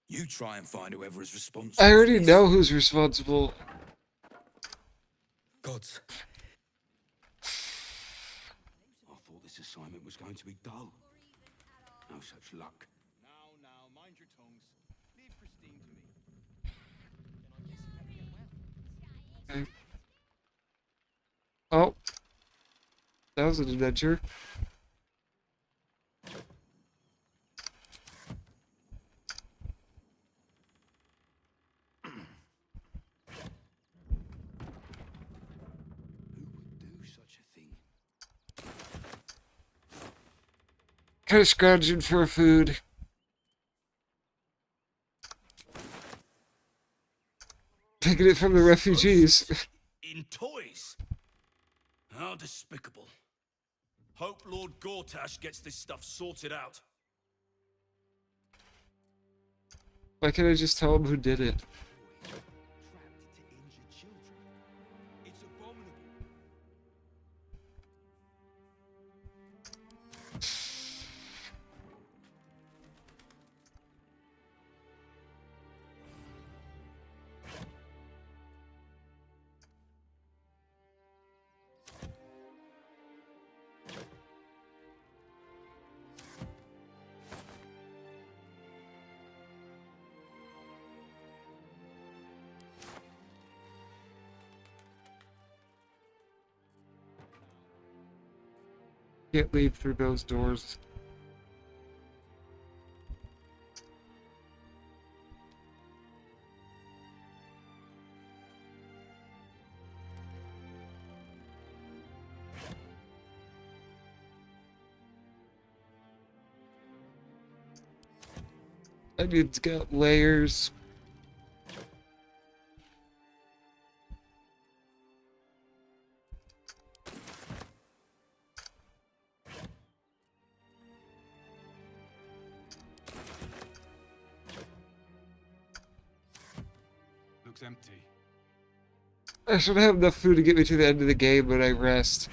You try and find whoever is responsible. I already know who's responsible. Gods. I thought this assignment was going to be dull. No such luck. Now, mind your tongues. Leave Christine to me. Okay. Oh. That was an adventure. Kind of scrounging for food. Taking it from the refugees. In toys? How despicable. Hope Lord Gortash gets this stuff sorted out. Why can't I just tell him who did it? Trapped to injure children. It's abominable. Can't leave through those doors. I mean, it's got layers. Looks empty. I should have enough food to get me to the end of the game when I rest.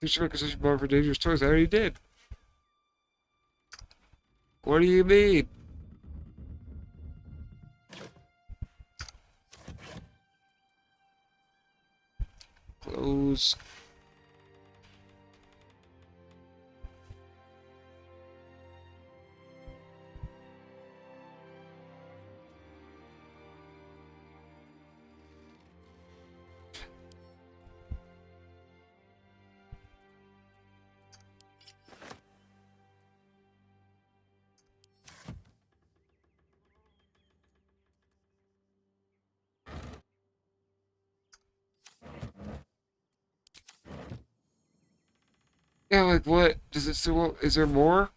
Future acquisition bar for dangerous toys. I already did. What do you mean? Close. Yeah, like what? Does it still, is there more?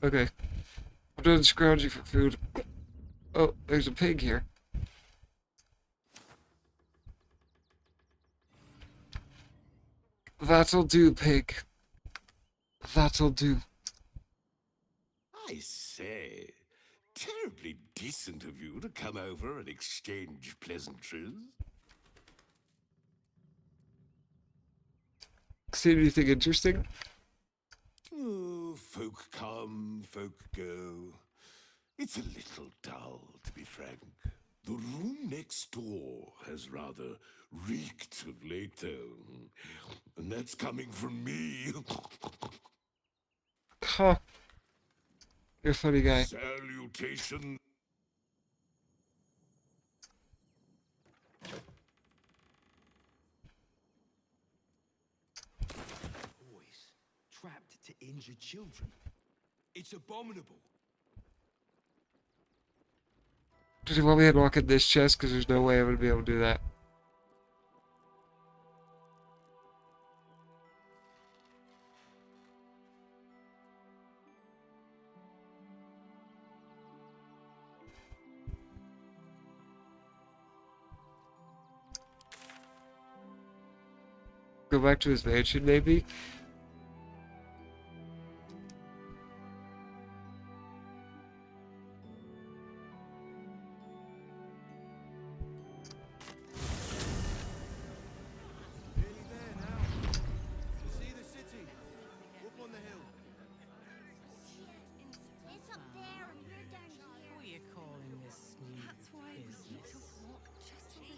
Okay. I'm done scrounging for food. Oh, there's a pig here. That'll do, pig. That'll do. I say, terribly decent of you to come over and exchange pleasantries. See anything interesting? Oh, folk come, folk go. It's a little dull, to be frank. The room next door has rather reeked of late, though. And that's coming from me. Huh. You're a funny guy. Salutation. Boys, trapped to injured children. It's abominable. Does he want me to walk in this chest? Because there's no way I'm going to be able to do that. Go back to his mansion, maybe?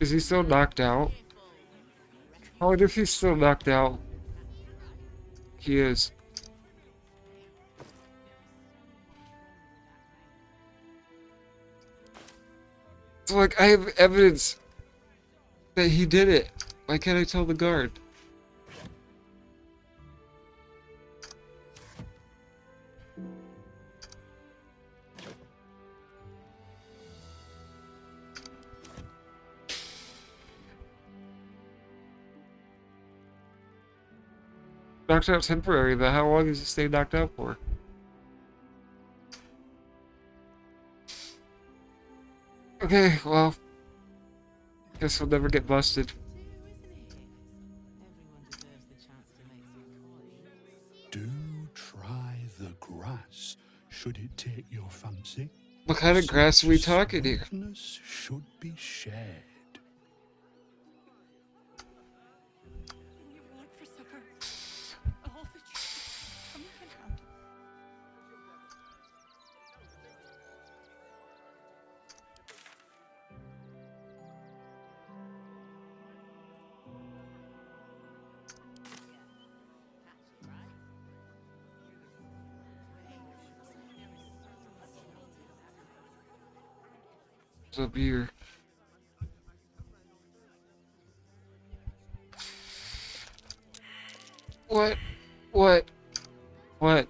Is he still knocked out? I wonder if he's still knocked out. He is. So, like, I have evidence That he did it. Why can't I tell the guard? Knocked out temporary, but how long does he stay knocked out for? Okay, well, guess we'll never get busted. Do try the grass, should it take your fancy. What kind of grass are we talking here? Smoothness should be shared. It's a beer. What? What? What?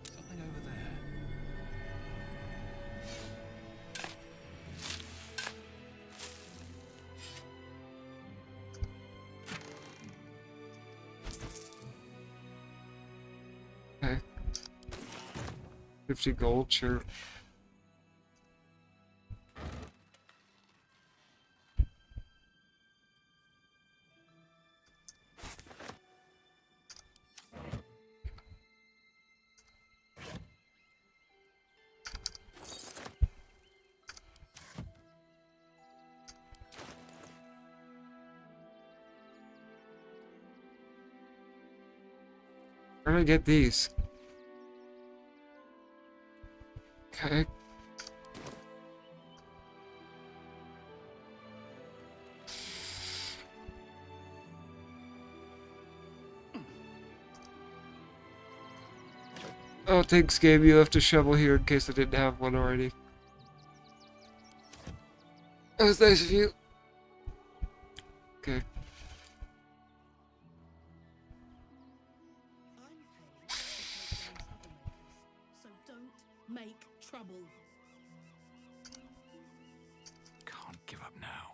Something over there. Okay. 50 gold, sure. Where do I get these? Okay. Oh, thanks, Gabe. You left a shovel here in case I didn't have one already. That was nice of you. Okay. So don't make trouble. Can't give up now.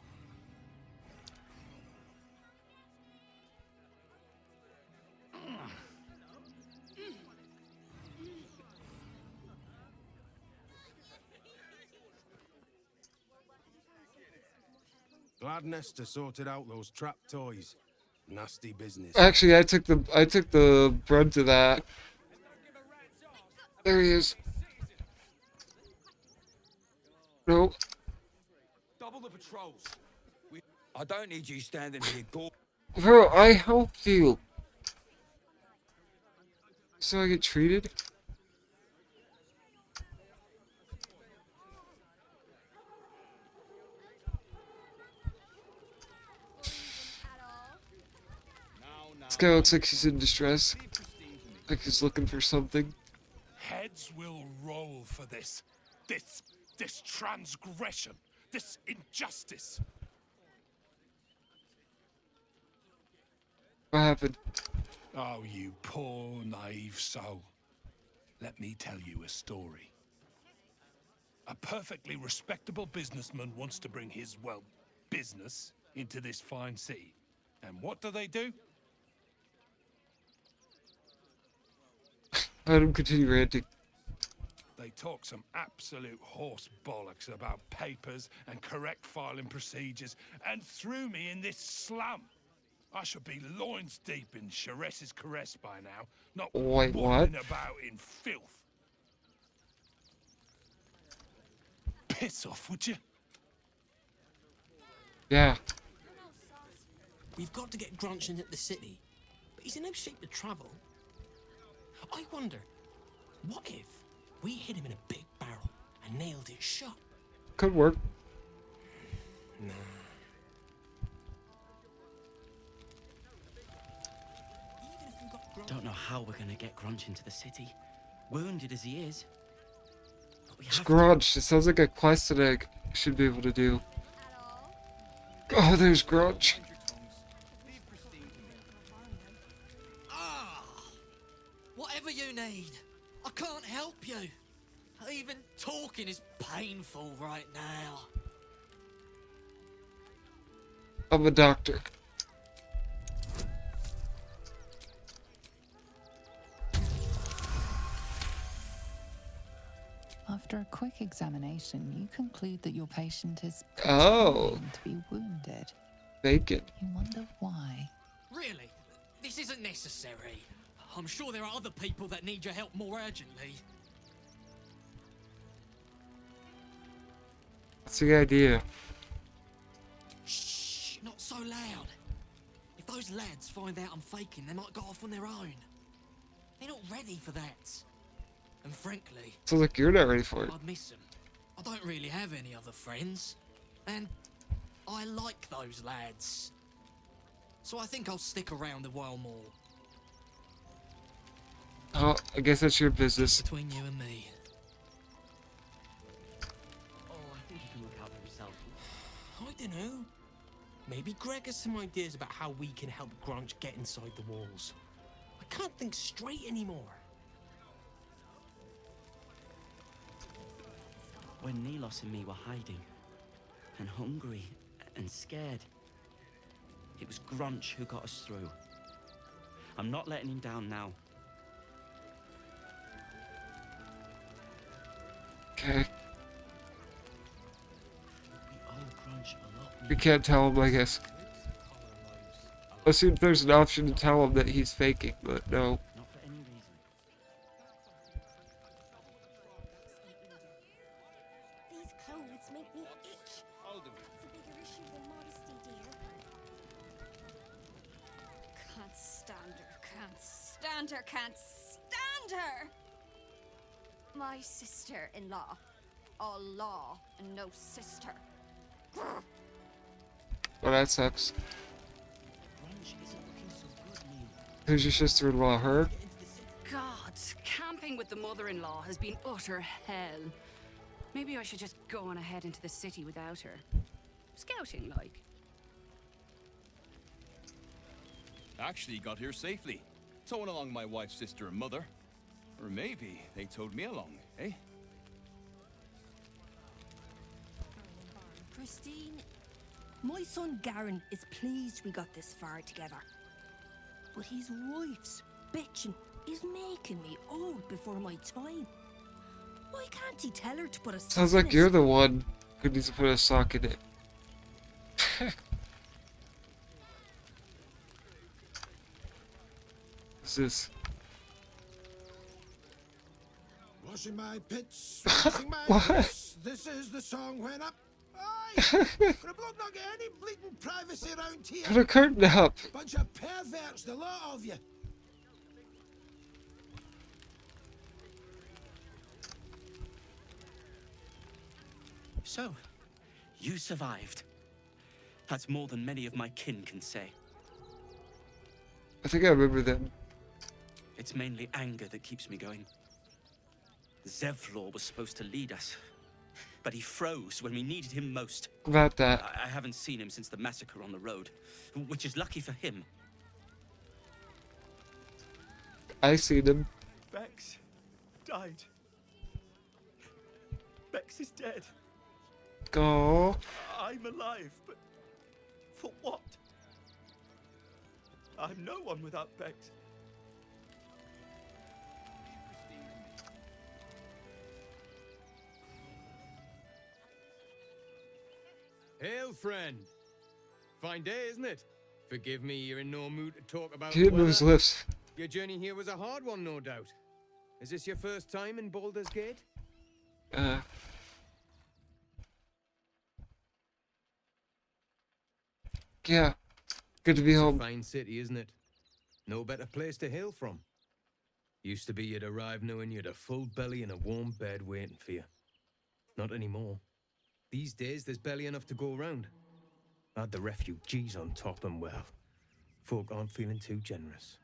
Glad Nestor sorted out those trap toys. Nasty business. Actually, I took the brunt of that. There he is. Nope. Double the patrols. I don't need you standing here, Bro, I helped you. So I get treated? This guy looks like he's in distress. Like he's looking for something. Heads will roll for this. This transgression. This injustice. What happened? Oh, you poor, naive soul. Let me tell you a story. A perfectly respectable businessman wants to bring his, well, business into this fine city. And what do? Let him continue ranting. They talk some absolute horse bollocks about papers and correct filing procedures and threw me in this slum. I should be loins deep in Shares's caress by now, not Wait, what? waddling about in filth. Piss off, would you? Yeah. We've got to get Grunch into the city, but he's in no shape to travel. I wonder, what if we hit him in a big barrel and nailed it shut? Could work. Nah. Don't know how we're gonna get Grunch into the city, wounded as he is. Grudge. It sounds like a quest that I should be able to do. Oh, there's Grudge. Whatever you need, I can't help you. Even talking is painful right now. I'm a doctor. After a quick examination, you conclude that your patient is Oh. continuing to be wounded. Bacon. You wonder why. Really? This isn't necessary. I'm sure there are other people that need your help more urgently. What's the idea? Shh, not so loud. If those lads find out I'm faking, they might go off on their own. They're not ready for that. And frankly, Sounds like you're not ready for it. I'd miss them. I don't really have any other friends. And I like those lads. So I think I'll stick around a while more. Oh, I guess that's your business. Between you and me. Oh, I think he can look out for himself. I don't know. Maybe Greg has some ideas about how we can help Grunch get inside the walls. I can't think straight anymore. When Nilos and me were hiding, and hungry, and scared, it was Grunch who got us through. I'm not letting him down now. Okay. We owe Grunch a lot. You can't tell him, I guess. Assume there's an option to tell him that he's faking, but no. Not for any reason. These clothes make me itch. It's a bigger issue than modesty, dear. Can't stand her, can't stand her, can't stand her! My sister-in-law. All law and no sister. Well, that sucks. Grunch isn't looking so good, Neil. Who's your sister-in-law, her? God, camping with the mother-in-law has been utter hell. Maybe I should just go on ahead into the city without her. Scouting, like. Actually got here safely. Towing along my wife's sister and mother. Or maybe they towed me along, eh? Christine, my son Garen is pleased we got this far together. But his wife's bitching is making me old before my time. Why can't he tell her to put a sock Sounds in like it? you're the one who needs to put a sock in it. What's this? Washing my pits, washing my What? pits. This is the song when up. Aye! Could a bloke not get any bleeding privacy around here? Put a curtain up. Bunch of perverts, the lot of you. So, you survived. That's more than many of my kin can say. I think I remember them. It's mainly anger that keeps me going. Zevlor was supposed to lead us, but he froze when we needed him most. About that. I haven't seen him since the massacre on the road, which is lucky for him. I see them. Bex died. Bex is dead. Go. I'm alive, but for what? I'm no one without Bex. Hail, friend. Fine day, isn't it? Forgive me, you're in no mood to talk about He didn't move his weather. lips. Your journey here was a hard one, no doubt. Is this your first time in Baldur's Gate? Yeah. Good to be It's home. a fine city, isn't it? No better place to hail from. Used to be you'd arrive knowing you'd a full belly and a warm bed waiting for you. Not anymore. These days, there's barely enough to go around. Add the refugees on top and, well, folk aren't feeling too generous.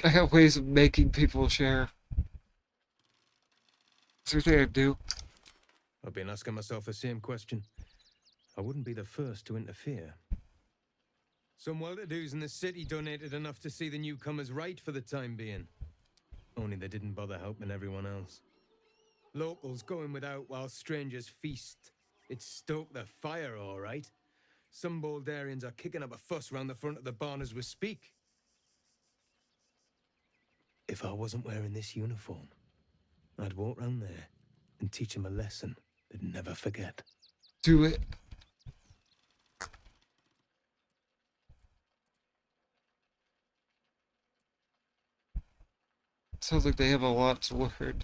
I got ways of making people share. Is there anything I do? I've been asking myself the same question. I wouldn't be the first to interfere. Some well-to-dos in the city donated enough to see the newcomers right for the time being. Only they didn't bother helping everyone else. Locals going without while strangers feast. It stoked the fire, all right. Some Baldurians are kicking up a fuss round the front of the barn as we speak. If I wasn't wearing this uniform, I'd walk round there and teach them a lesson they'd never forget. Do it. Sounds like they have a lot to learn.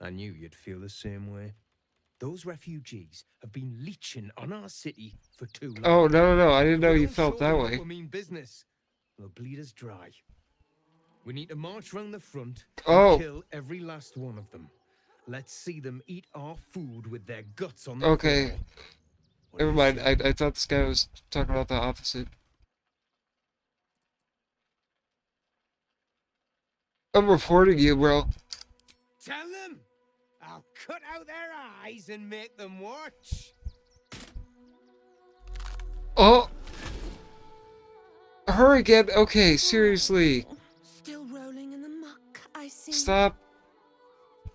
I knew you'd feel the same way. Those refugees have been leeching on our city for too long. Oh, no, I didn't know you Don't felt show that them way. what we mean business. They'll bleed us dry. We need to march round the front Oh. and kill every last one of them. Let's see them eat our food with their guts on the Okay. floor. Never mind. I thought this guy was talking about the opposite. I'm reporting you, bro. Tell them I'll cut out their eyes and make them watch. Oh! Her again? Okay, seriously. Still rolling in the muck, I see. Stop.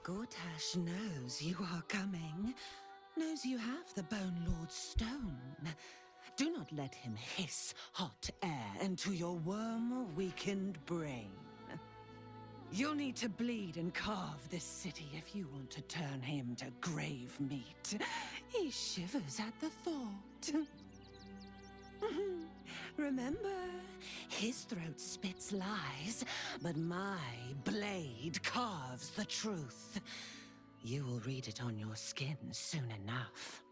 Gortash knows you are coming. Knows you have the Bone Lord's stone. Do not let him hiss hot air into your worm-weakened brain. You'll need to bleed and carve this city if you want to turn him to grave meat. He shivers at the thought. Remember, his throat spits lies, but my blade carves the truth. You will read it on your skin soon enough.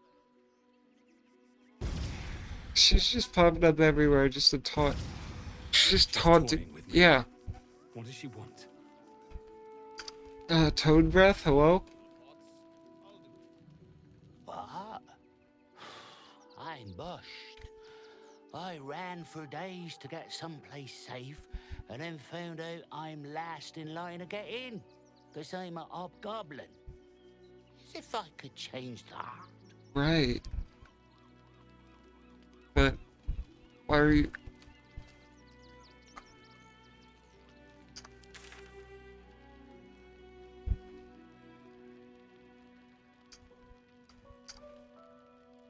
She's just popping up everywhere just to taunt. She's just taunting. Yeah. What does she want? Toad breath, hello? What? I'm bushed. I ran for days to get someplace safe, and then found out I'm last in line to get in, because I'm a hobgoblin. As if I could change that. Right. But why are you...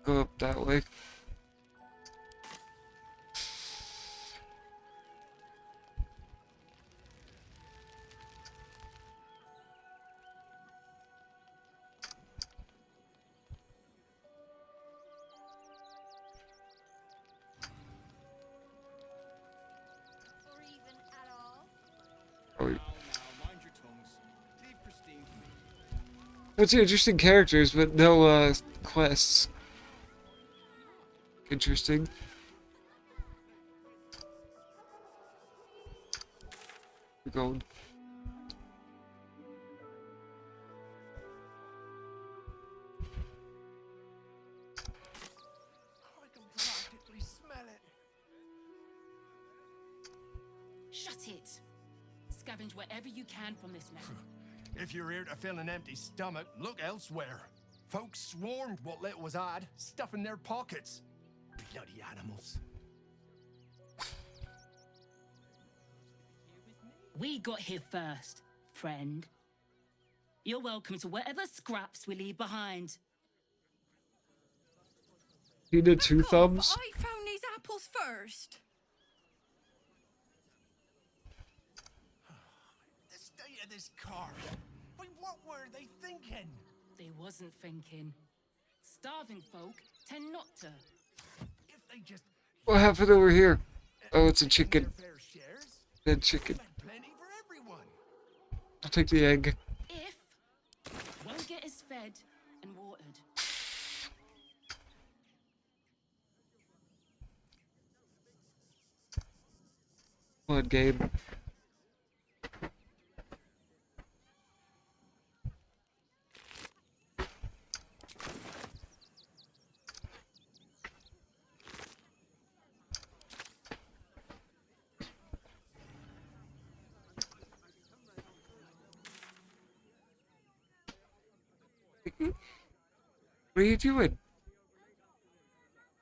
Go up that way. Oh, what's interesting characters, but no quests. Interesting. We're going. I can practically smell it. Shut it! Scavenge wherever you can from this land. If you're here to fill an empty stomach, look elsewhere. Folks swarmed what little was odd, stuffing their pockets. Bloody animals. We got here first, friend. You're welcome to whatever scraps we leave behind. You did two thumbs? I found these apples first. The state of this car. Wait, what were they thinking? They wasn't thinking. Starving folk tend not to. If they just What happened over here? Oh, it's a chicken. fair shares, Dead chicken. plenty for everyone. I'll take the egg. If one get us fed and watered. Blood game. What are you doing?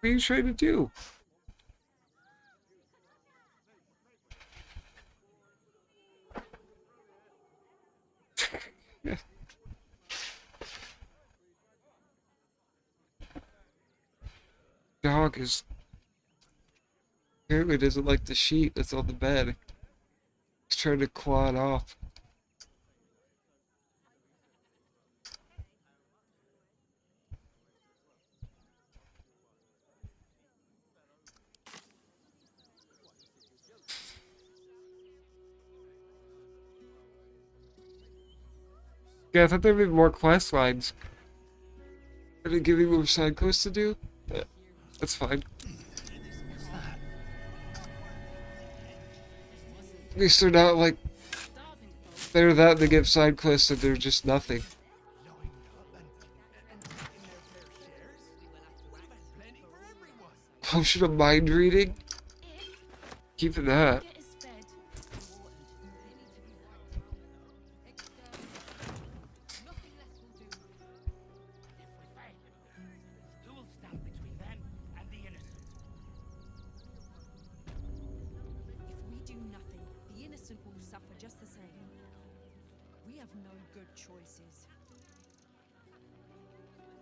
What are you trying to do? Dog is apparently doesn't like the sheet that's on the bed. He's trying to claw it off. Yeah, I thought there'd be more quest lines. Are they giving more side quests to do? That's fine. At least they're not like they're that they give side quests and they're just nothing. Potion of mind reading? Keeping that. Who will stand between them and the innocent? If we do nothing, the innocent will suffer just the same. We have no good choices.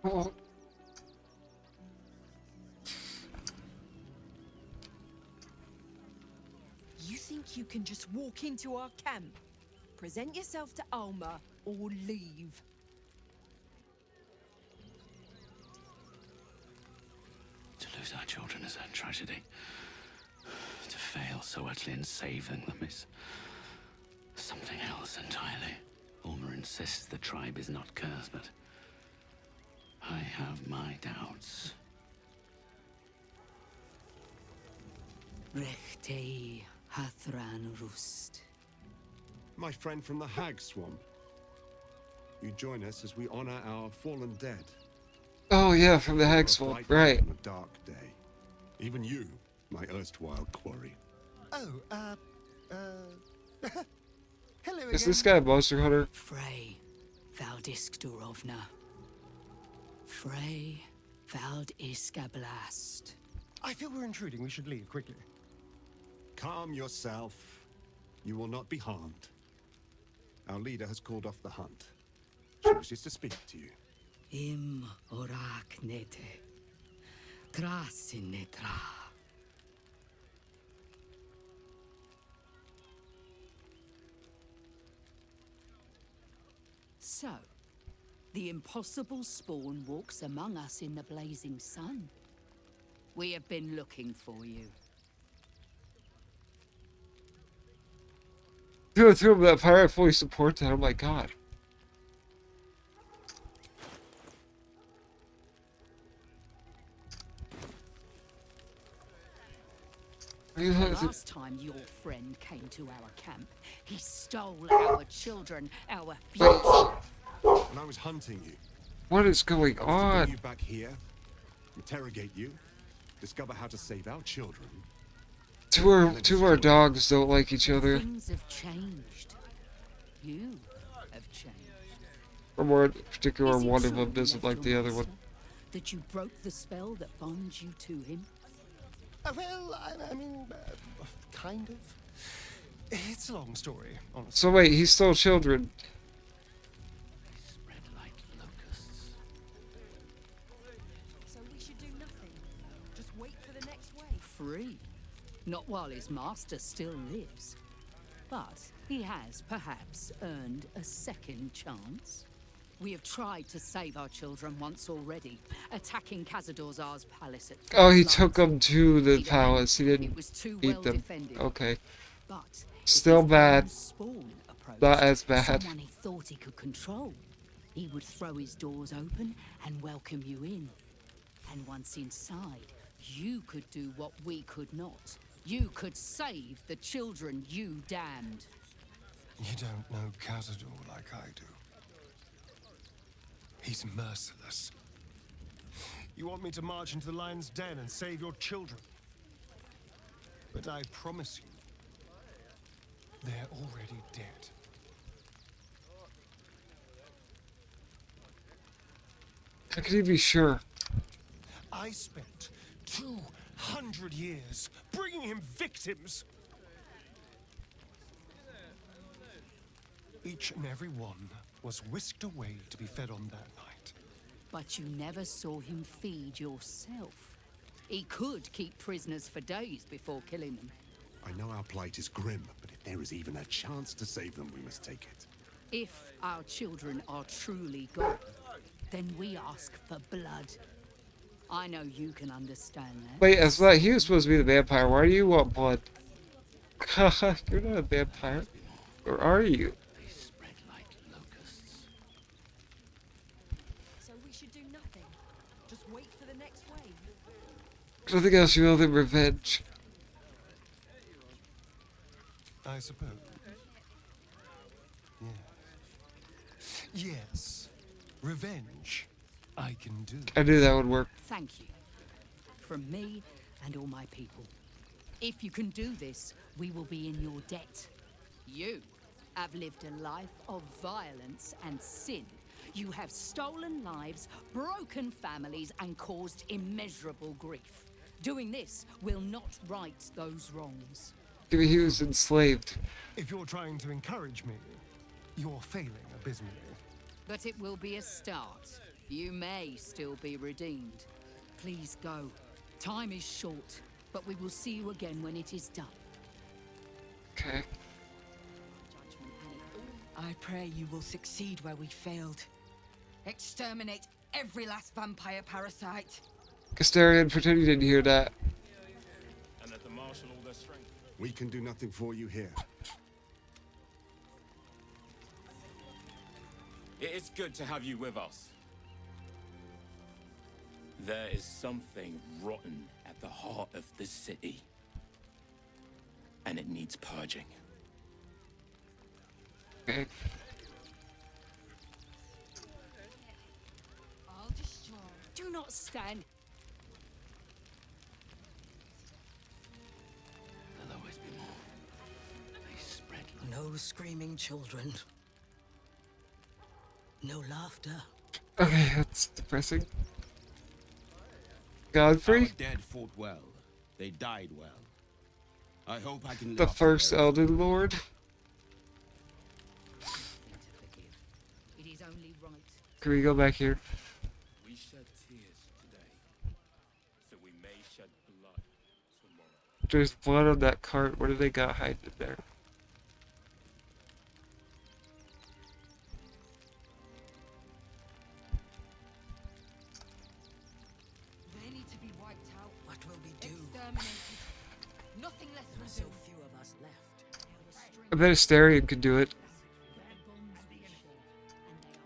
Oh. You think you can just walk into our camp, present yourself to Alma, or leave? To lose our children is a tragedy. To fail so utterly in saving them is something else entirely. Ulmer insists the tribe is not cursed, but I have my doubts. Rechtei Hathran Rust. My friend from the Hag Swamp. You join us as we honor our fallen dead. Oh yeah, from the Hag Swamp, right. On a dark day. Even you, my erstwhile quarry. Oh, hello again. Is this guy a monster hunter? Frey Valdisk Durovna. Frey Valdiska Blast. I feel we're intruding. We should leave quickly. Calm yourself. You will not be harmed. Our leader has called off the hunt. She wishes to speak to you. Im orak nete. Krasin netra. So, the impossible spawn walks among us in the blazing sun. We have been looking for you. Through that pirate fully support that, oh my god. The last time your friend came to our camp, he stole our children, our future. When I was hunting you. What is going I was to on? bring you back here, interrogate you, discover how to save our children. Two of our dogs don't like each other. Things have changed. You have changed. Or more in particular, Is it one of true them you doesn't left like the your other one. master? That you broke the spell that bonds you to him? Well, I mean, kind of. It's a long story, honestly. So wait, he stole children. Spread like locusts. So we should do nothing. Just wait for the next wave. Free. Not while his master still lives. But he has perhaps earned a second chance. We have tried to save our children once already, attacking Khazad-dûr's palace at Oh, he first took light. them to the Either palace. He it didn't was too eat well them. defended. Okay. But Still if his bad. own spawn approached, Not as bad. someone he thought he could control, he would throw his doors open and welcome you in. And once inside, you could do what we could not. You could save the children you damned. You don't know Khazad-dûr like I do. He's merciless. You want me to march into the lion's den and save your children? But I promise you, they're already dead. How can you be sure? I spent 200 years bringing him victims. Each and every one was whisked away to be fed on that night. But you never saw him feed yourself. He could keep prisoners for days before killing them. I know our plight is grim, but if there is even a chance to save them, we must take it. If our children are truly gone, then we ask for blood. I know you can understand that. Wait, I thought he was supposed to be the vampire. Why do you want blood? You're not a vampire. Or are you? So we should do nothing. Just wait for the next wave. Nothing else you know than revenge. I suppose. Yes. Yes. Revenge. I can do. I knew that would work. Thank you. From me and all my people. If you can do this, we will be in your debt. You have lived a life of violence and sin. You have stolen lives, broken families, and caused immeasurable grief. Doing this will not right those wrongs. He was enslaved. If you're trying to encourage me, you're failing abysmally. But it will be a start. You may still be redeemed. Please go. Time is short, but we will see you again when it is done. Okay. I pray you will succeed where we failed. Exterminate every last vampire parasite. Castarian, pretend you didn't hear that. And let the marshal all their strength. We can do nothing for you here. It is good to have you with us. There is something rotten at the heart of this city. And it needs purging. Okay. I'll destroy. Do not stand. There'll always be more. They spread like... No screaming children. No laughter. Okay, that's depressing. Godfrey? Our dead fought well. They died well. I hope I can live The up to first their- Elden Lord? It is only right. Can we go back here? We shed tears today, so we may shed blood tomorrow. There's blood on that cart. What do they got hiding there? They need to be wiped out. What will we do? Exterminated. Nothing less There are will so do. few of us left. I bet Astarion could do it.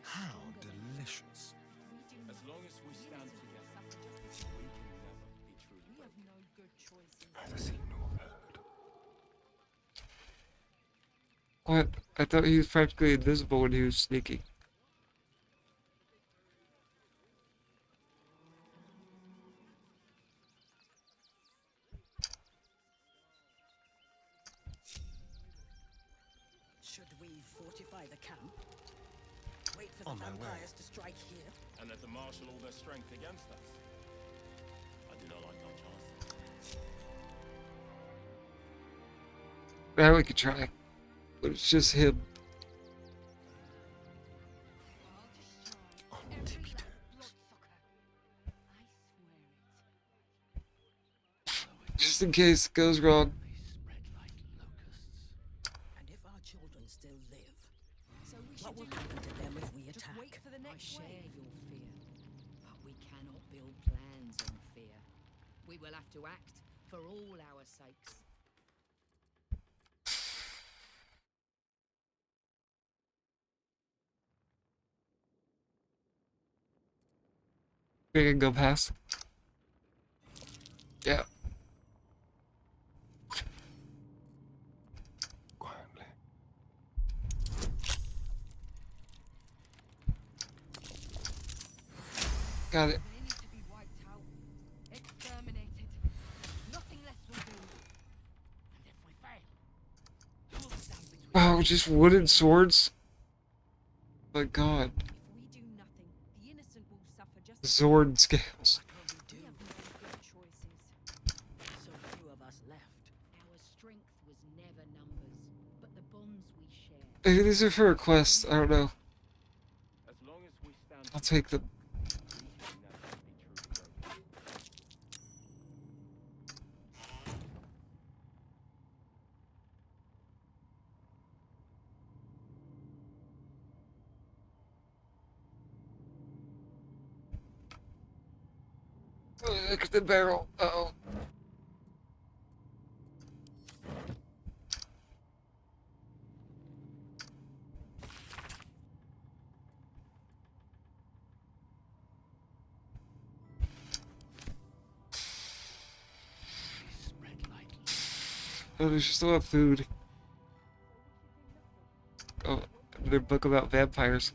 How delicious. As long as we stand together, we can never be truly broken. Neither seen nor heard. What? I thought he was practically invisible when he was sneaking. Should we fortify the camp? Wait for the On my way. vampires to strike here? And let the marshal all their strength against us. I do not like our chances. Now we could try. But it's just him. Just in case it goes wrong. And if our children still live, what will happen to them if we attack? I share your fear, but we cannot build plans on fear. We will have to act for all our sakes. We can go past. Yeah. Quietly. Got it. They need to be wiped out. Exterminated. Nothing less will do. And if we fail, who will stand between Wow, just wooden swords? My god. If we do nothing, the innocent will suffer just Zord scales. So few of us left. Our strength was never numbers, but the bonds we shared. Maybe these are for a quest. I don't know. As long as we stand I'll take them. Look at the barrel. Uh-oh. Oh, there's still have food. Oh, another book about vampires.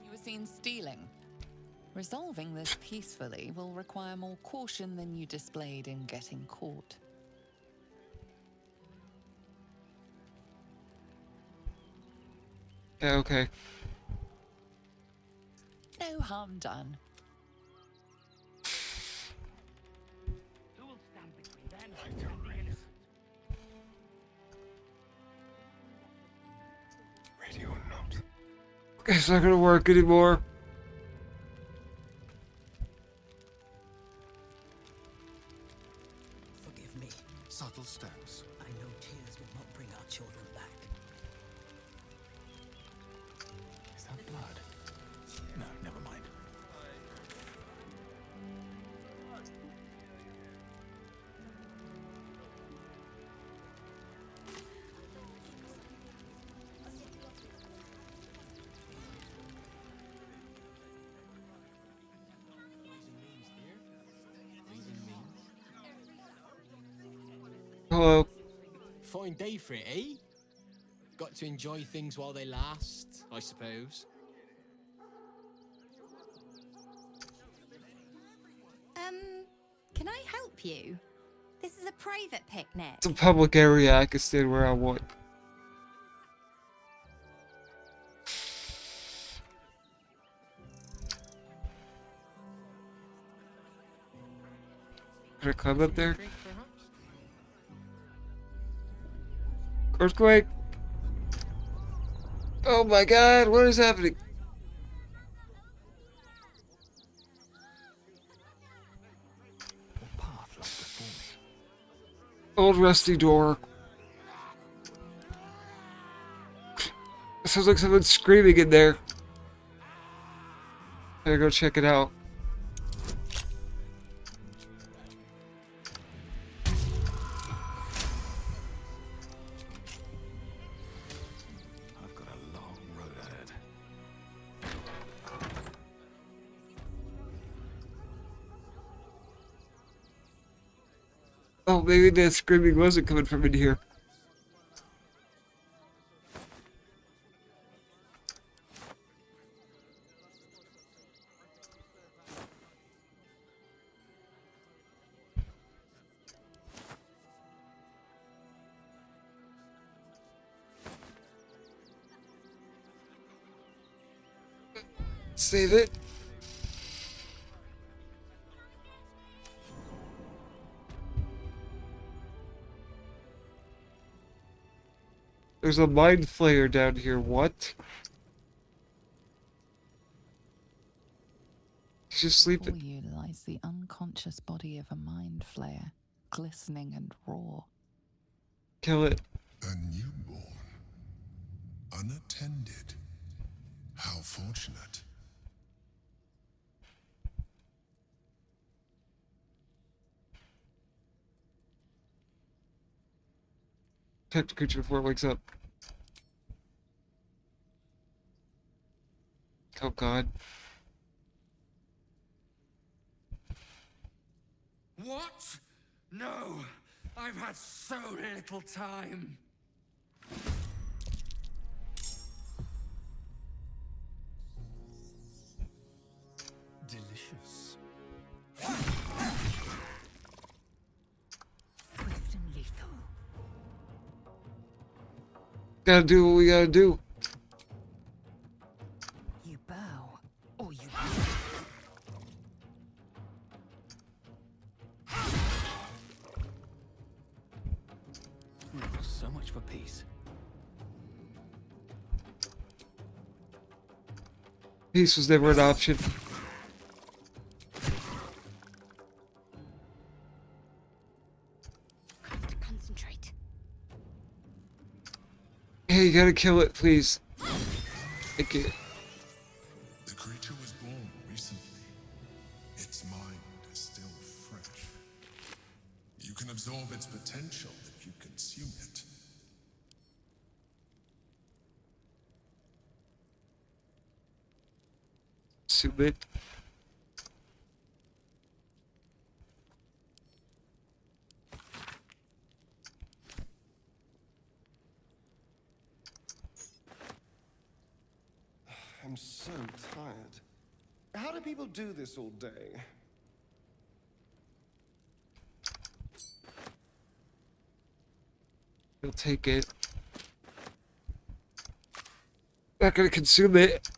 You were seen stealing. Resolving this peacefully will require more caution than you displayed in getting caught. Yeah, okay. No harm done. Who will stand between them and the innocent? Radio note. It's not gonna work anymore. Forgive me. Subtle steps. I know tears will not bring our children back. Is that blood? No, never mind. Hello. Fine day for it, eh? Got to enjoy things while they last, I suppose. Can I help you? This is a private picnic. It's a public area. I can stand where I want. Can I climb up there? Earthquake! Oh my god, what is happening? Old rusty door. Sounds like someone's screaming in there. Gotta go check it out. I've got a long road ahead. Oh, maybe that screaming wasn't coming from in here. Save it. There's a mind flayer down here. What? He's just sleeping. Before you lies the unconscious body of a mind flayer, glistening and raw. Kill it. A newborn. Unattended. How fortunate. Protect the creature before it wakes up. Oh god. What? No! I've had so little time! Gotta do what we gotta do. You bow, or you. So much for peace. Peace was never an option. Concentrate. Hey, you gotta kill it, please. Thank you. The creature was born recently. Its mind is still fresh. You can absorb its potential if you consume it. Submit. I'm so tired. How do people do this all day? He'll take it. Not gonna consume it.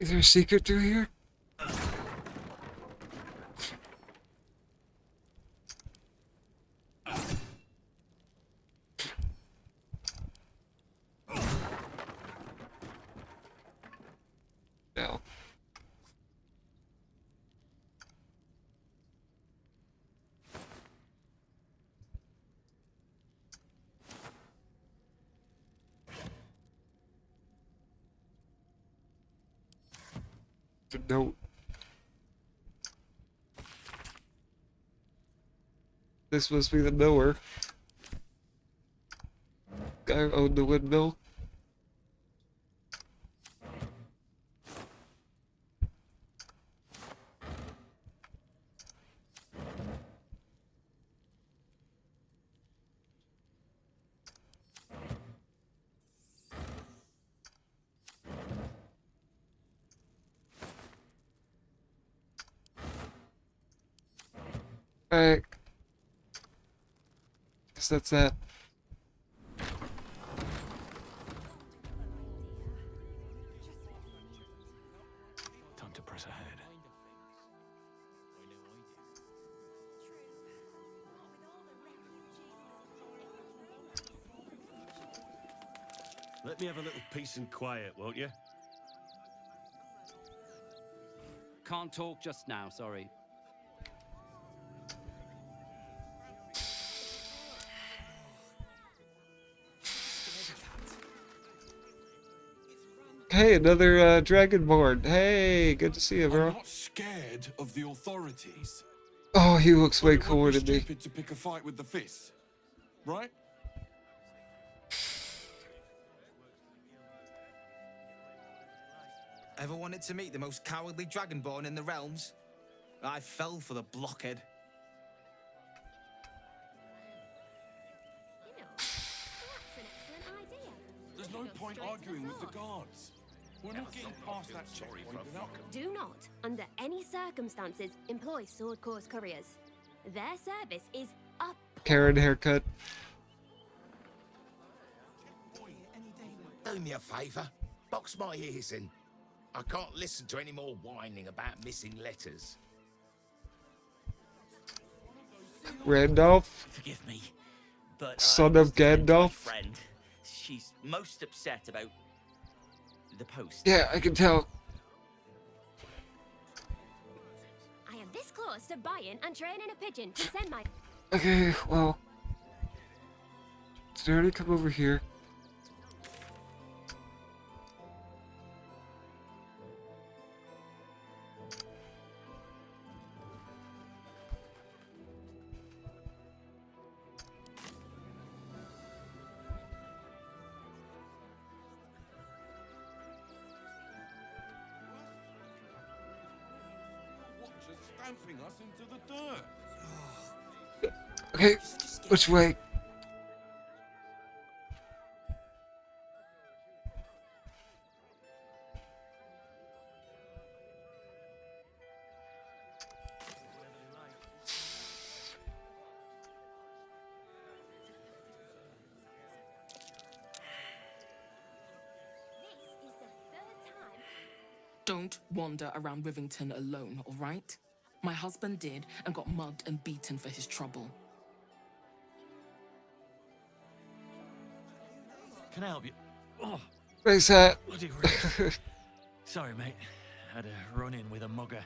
Is there a secret through here? No. The note. This must be the miller. Guy who owned the windmill. Alright. Guess that's that. Time to press ahead. Let me have a little peace and quiet, won't you? Can't talk just now, sorry. Hey, another Dragonborn. Hey, good to see you, bro. I'm not scared of the authorities. Oh, he looks way But it would cooler be than me. stupid to pick a fight with the fist, right? Ever wanted to meet the most cowardly dragonborn in the realms? I fell for the blockhead. There's no point arguing with the guards. We're not getting past that checkpoint without... Do not, under any circumstances, employ sword course couriers. Their service is up. Karen haircut. Do me a favour. Box my ears in. I can't listen to any more whining about missing letters. Randolph. Forgive me, but Son I of must attend to my Gandalf. friend. She's most upset about the post. Yeah, I can tell. I am this close to buying and training a pigeon to send my... Okay, well. Did I already come over here? tramping us into the dirt. Okay, which way? Don't wander around Rivington alone, all right? My husband did and got mugged and beaten for his trouble. Can I help you? Oh, Where's that? bloody wrist. Sorry, mate. Had a run-in with a mugger.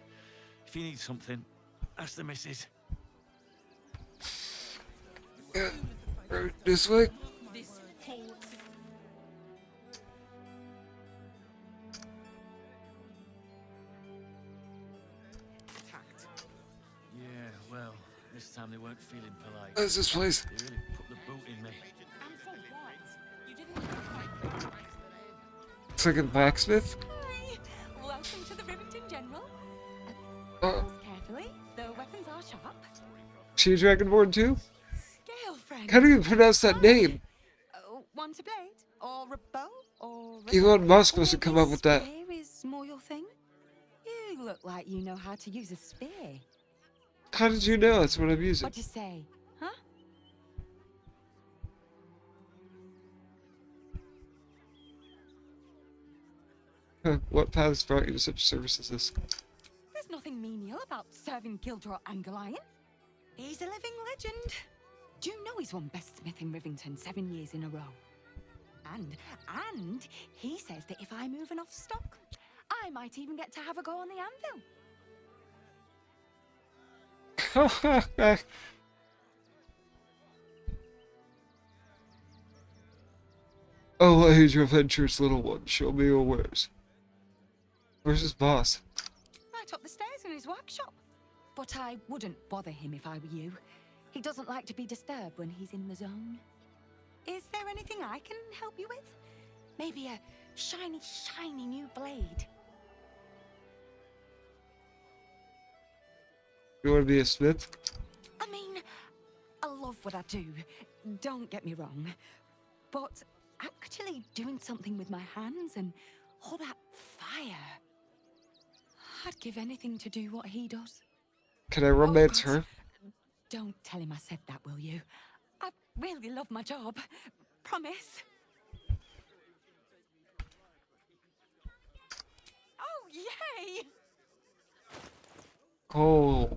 If you need something, ask the missus. Yeah, this way? Yeah, well, this time they weren't feeling polite. Where's this place? They really put the boot in me. And for what? You didn't It's like a blacksmith? Hi! Welcome to the Rivington General. Oh, Carefully, the weapons are sharp. she Dragonborn too? Girlfriend. How do you pronounce that name? Want a blade? Or a bow? Or Elon Musk must have come up with that. Spear is more your thing? You look like you know how to use a spear. How did you know that's what I'm using? What'd you say? Huh? What paths brought you to such service as this? There's nothing menial about serving Gildor Angelion. He's a living legend. Do you know he's won Best Smith in Rivington 7 years in a row? And he says that if I move enough stock, I might even get to have a go on the anvil. Oh, age your adventures, little one. Show me your wares. Where's his boss? Right up the stairs in his workshop. But I wouldn't bother him if I were you. He doesn't like to be disturbed when he's in the zone. Is there anything I can help you with? Maybe a shiny, shiny new blade. You want to be a smith? I mean, I love what I do. Don't get me wrong. But actually doing something with my hands and all that fire. I'd give anything to do what he does. Can I romance her? Don't tell him I said that, will you? I really love my job. Promise. Oh, yay! Oh.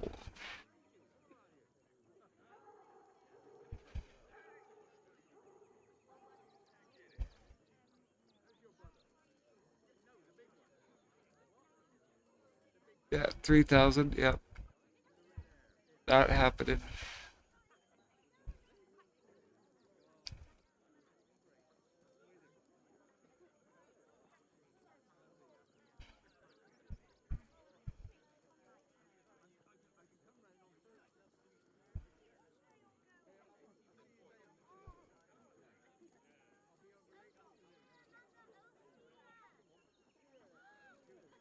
Yeah, 3,000, yep. Not happening.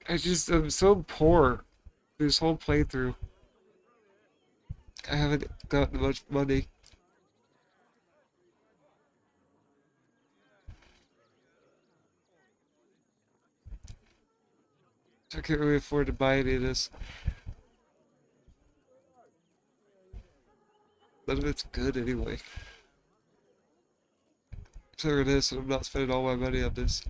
I'm so poor this whole playthrough. I haven't gotten much money. I can't really afford to buy any of this. None of it's good anyway. Sure it is, and I'm not spending all my money on this.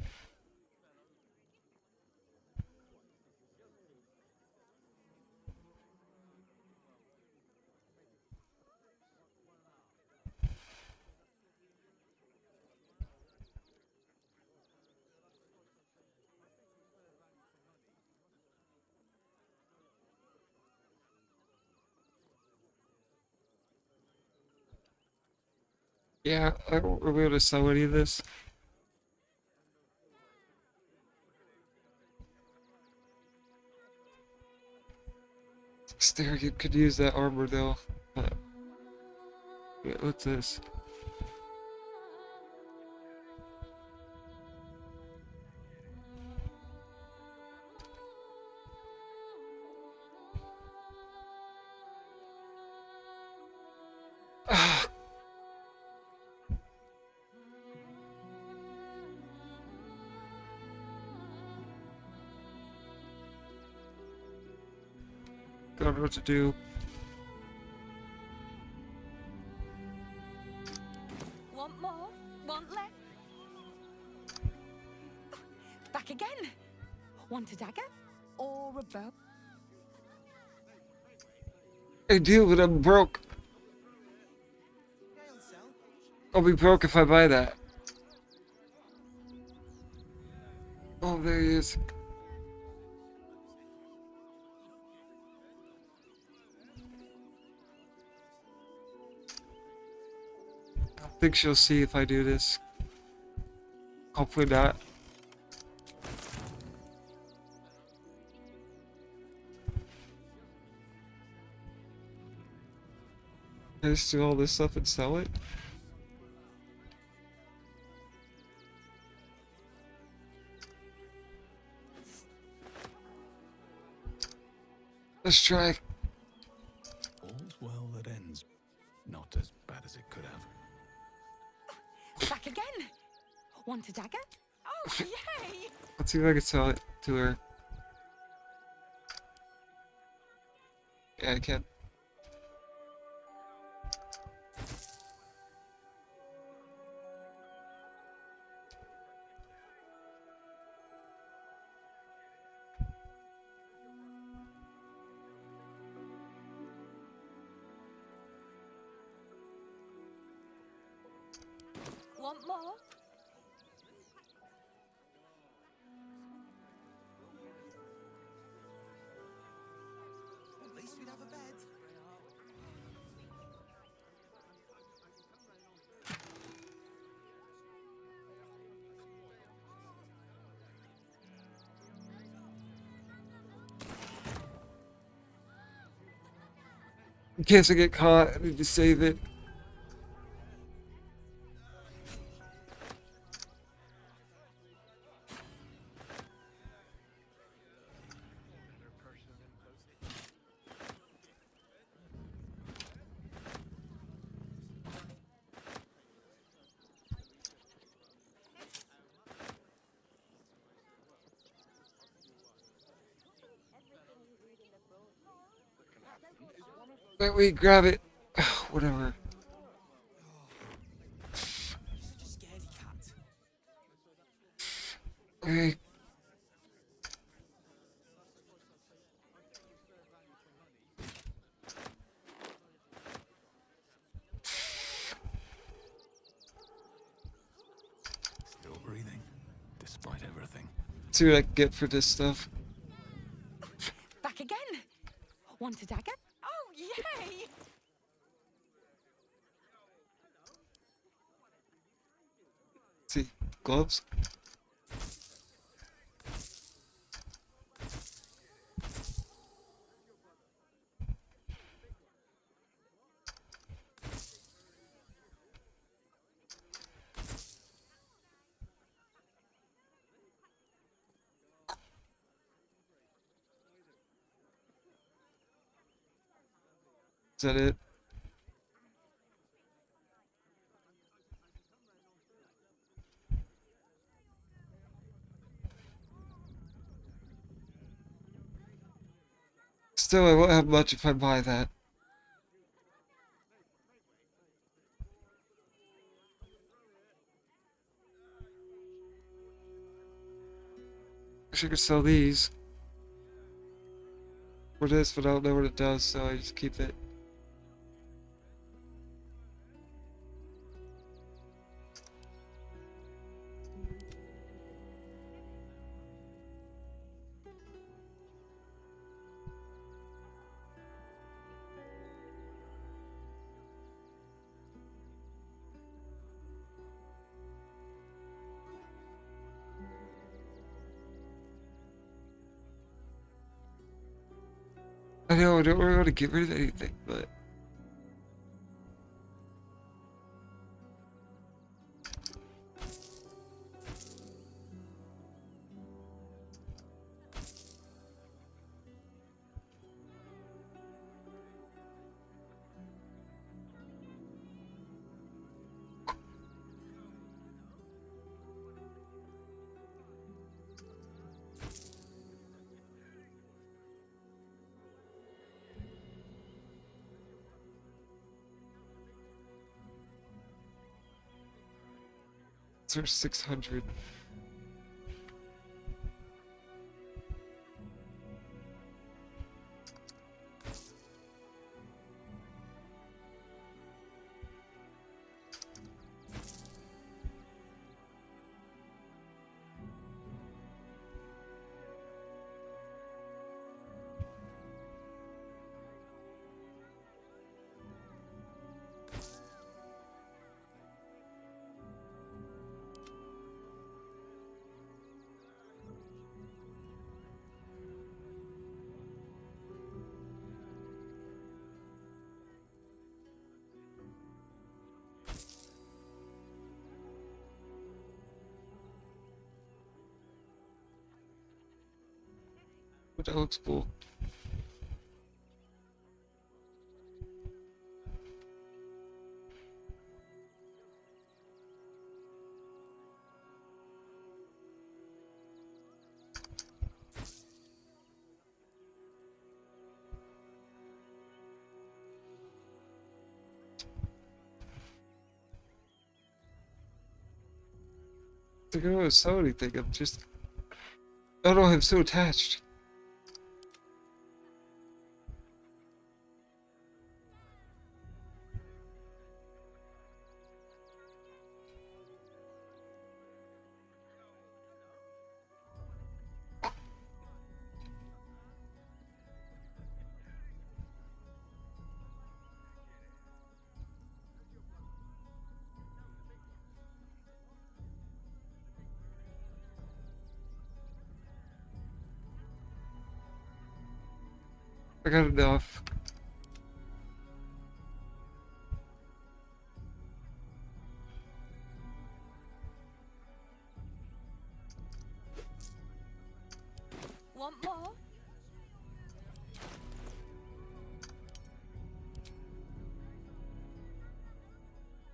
Yeah, I won't be able to sell any of this. Sterigate could use that armor though. But wait, what's this? don't know what to do. Want more? Want less? Back again. Want a dagger? Or a bow? I do, but I'm broke. I'll be broke if I buy that. Oh, there he is. I think she'll see if I do this. Hopefully not. Can I just do all this stuff and sell it? Let's try. All's well that ends. Not as bad as it could have. Back again. Want a dagger? Oh, yay! Let's see if I can sell it to her. Yeah, I can. Want more? At least we'd have a bed. In case I get caught, I need to save it. Let me grab it. Whatever. Just scaredy cat. Okay. Still breathing, despite everything. See what I can get for this stuff. Back again. Want a dagger? Oh, yay! See, gloves. Is that it? Still, I won't have much if I buy that. Wish I could sell these. For this, but I don't know what it does, so I just keep it. I know, I don't really want to get rid of anything, but... those are 600. That looks cool. I don't want to sell anything. I'm just. I don't know. I'm so attached. I got enough. Want more?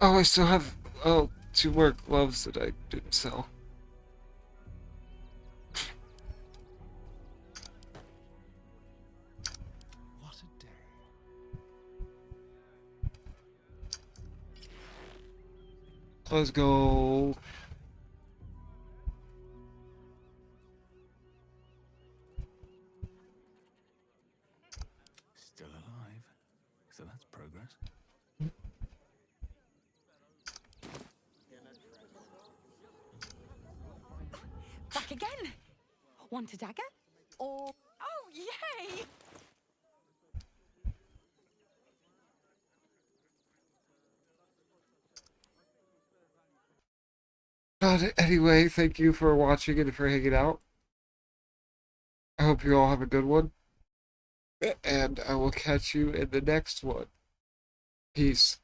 Oh, I still have 2 more gloves that I didn't sell. What a day. Let's go. Still alive, so that's progress. Back again. Want a dagger? Or... Oh, yay! But anyway, thank you for watching and for hanging out. I hope you all have a good one. And I will catch you in the next one. Peace.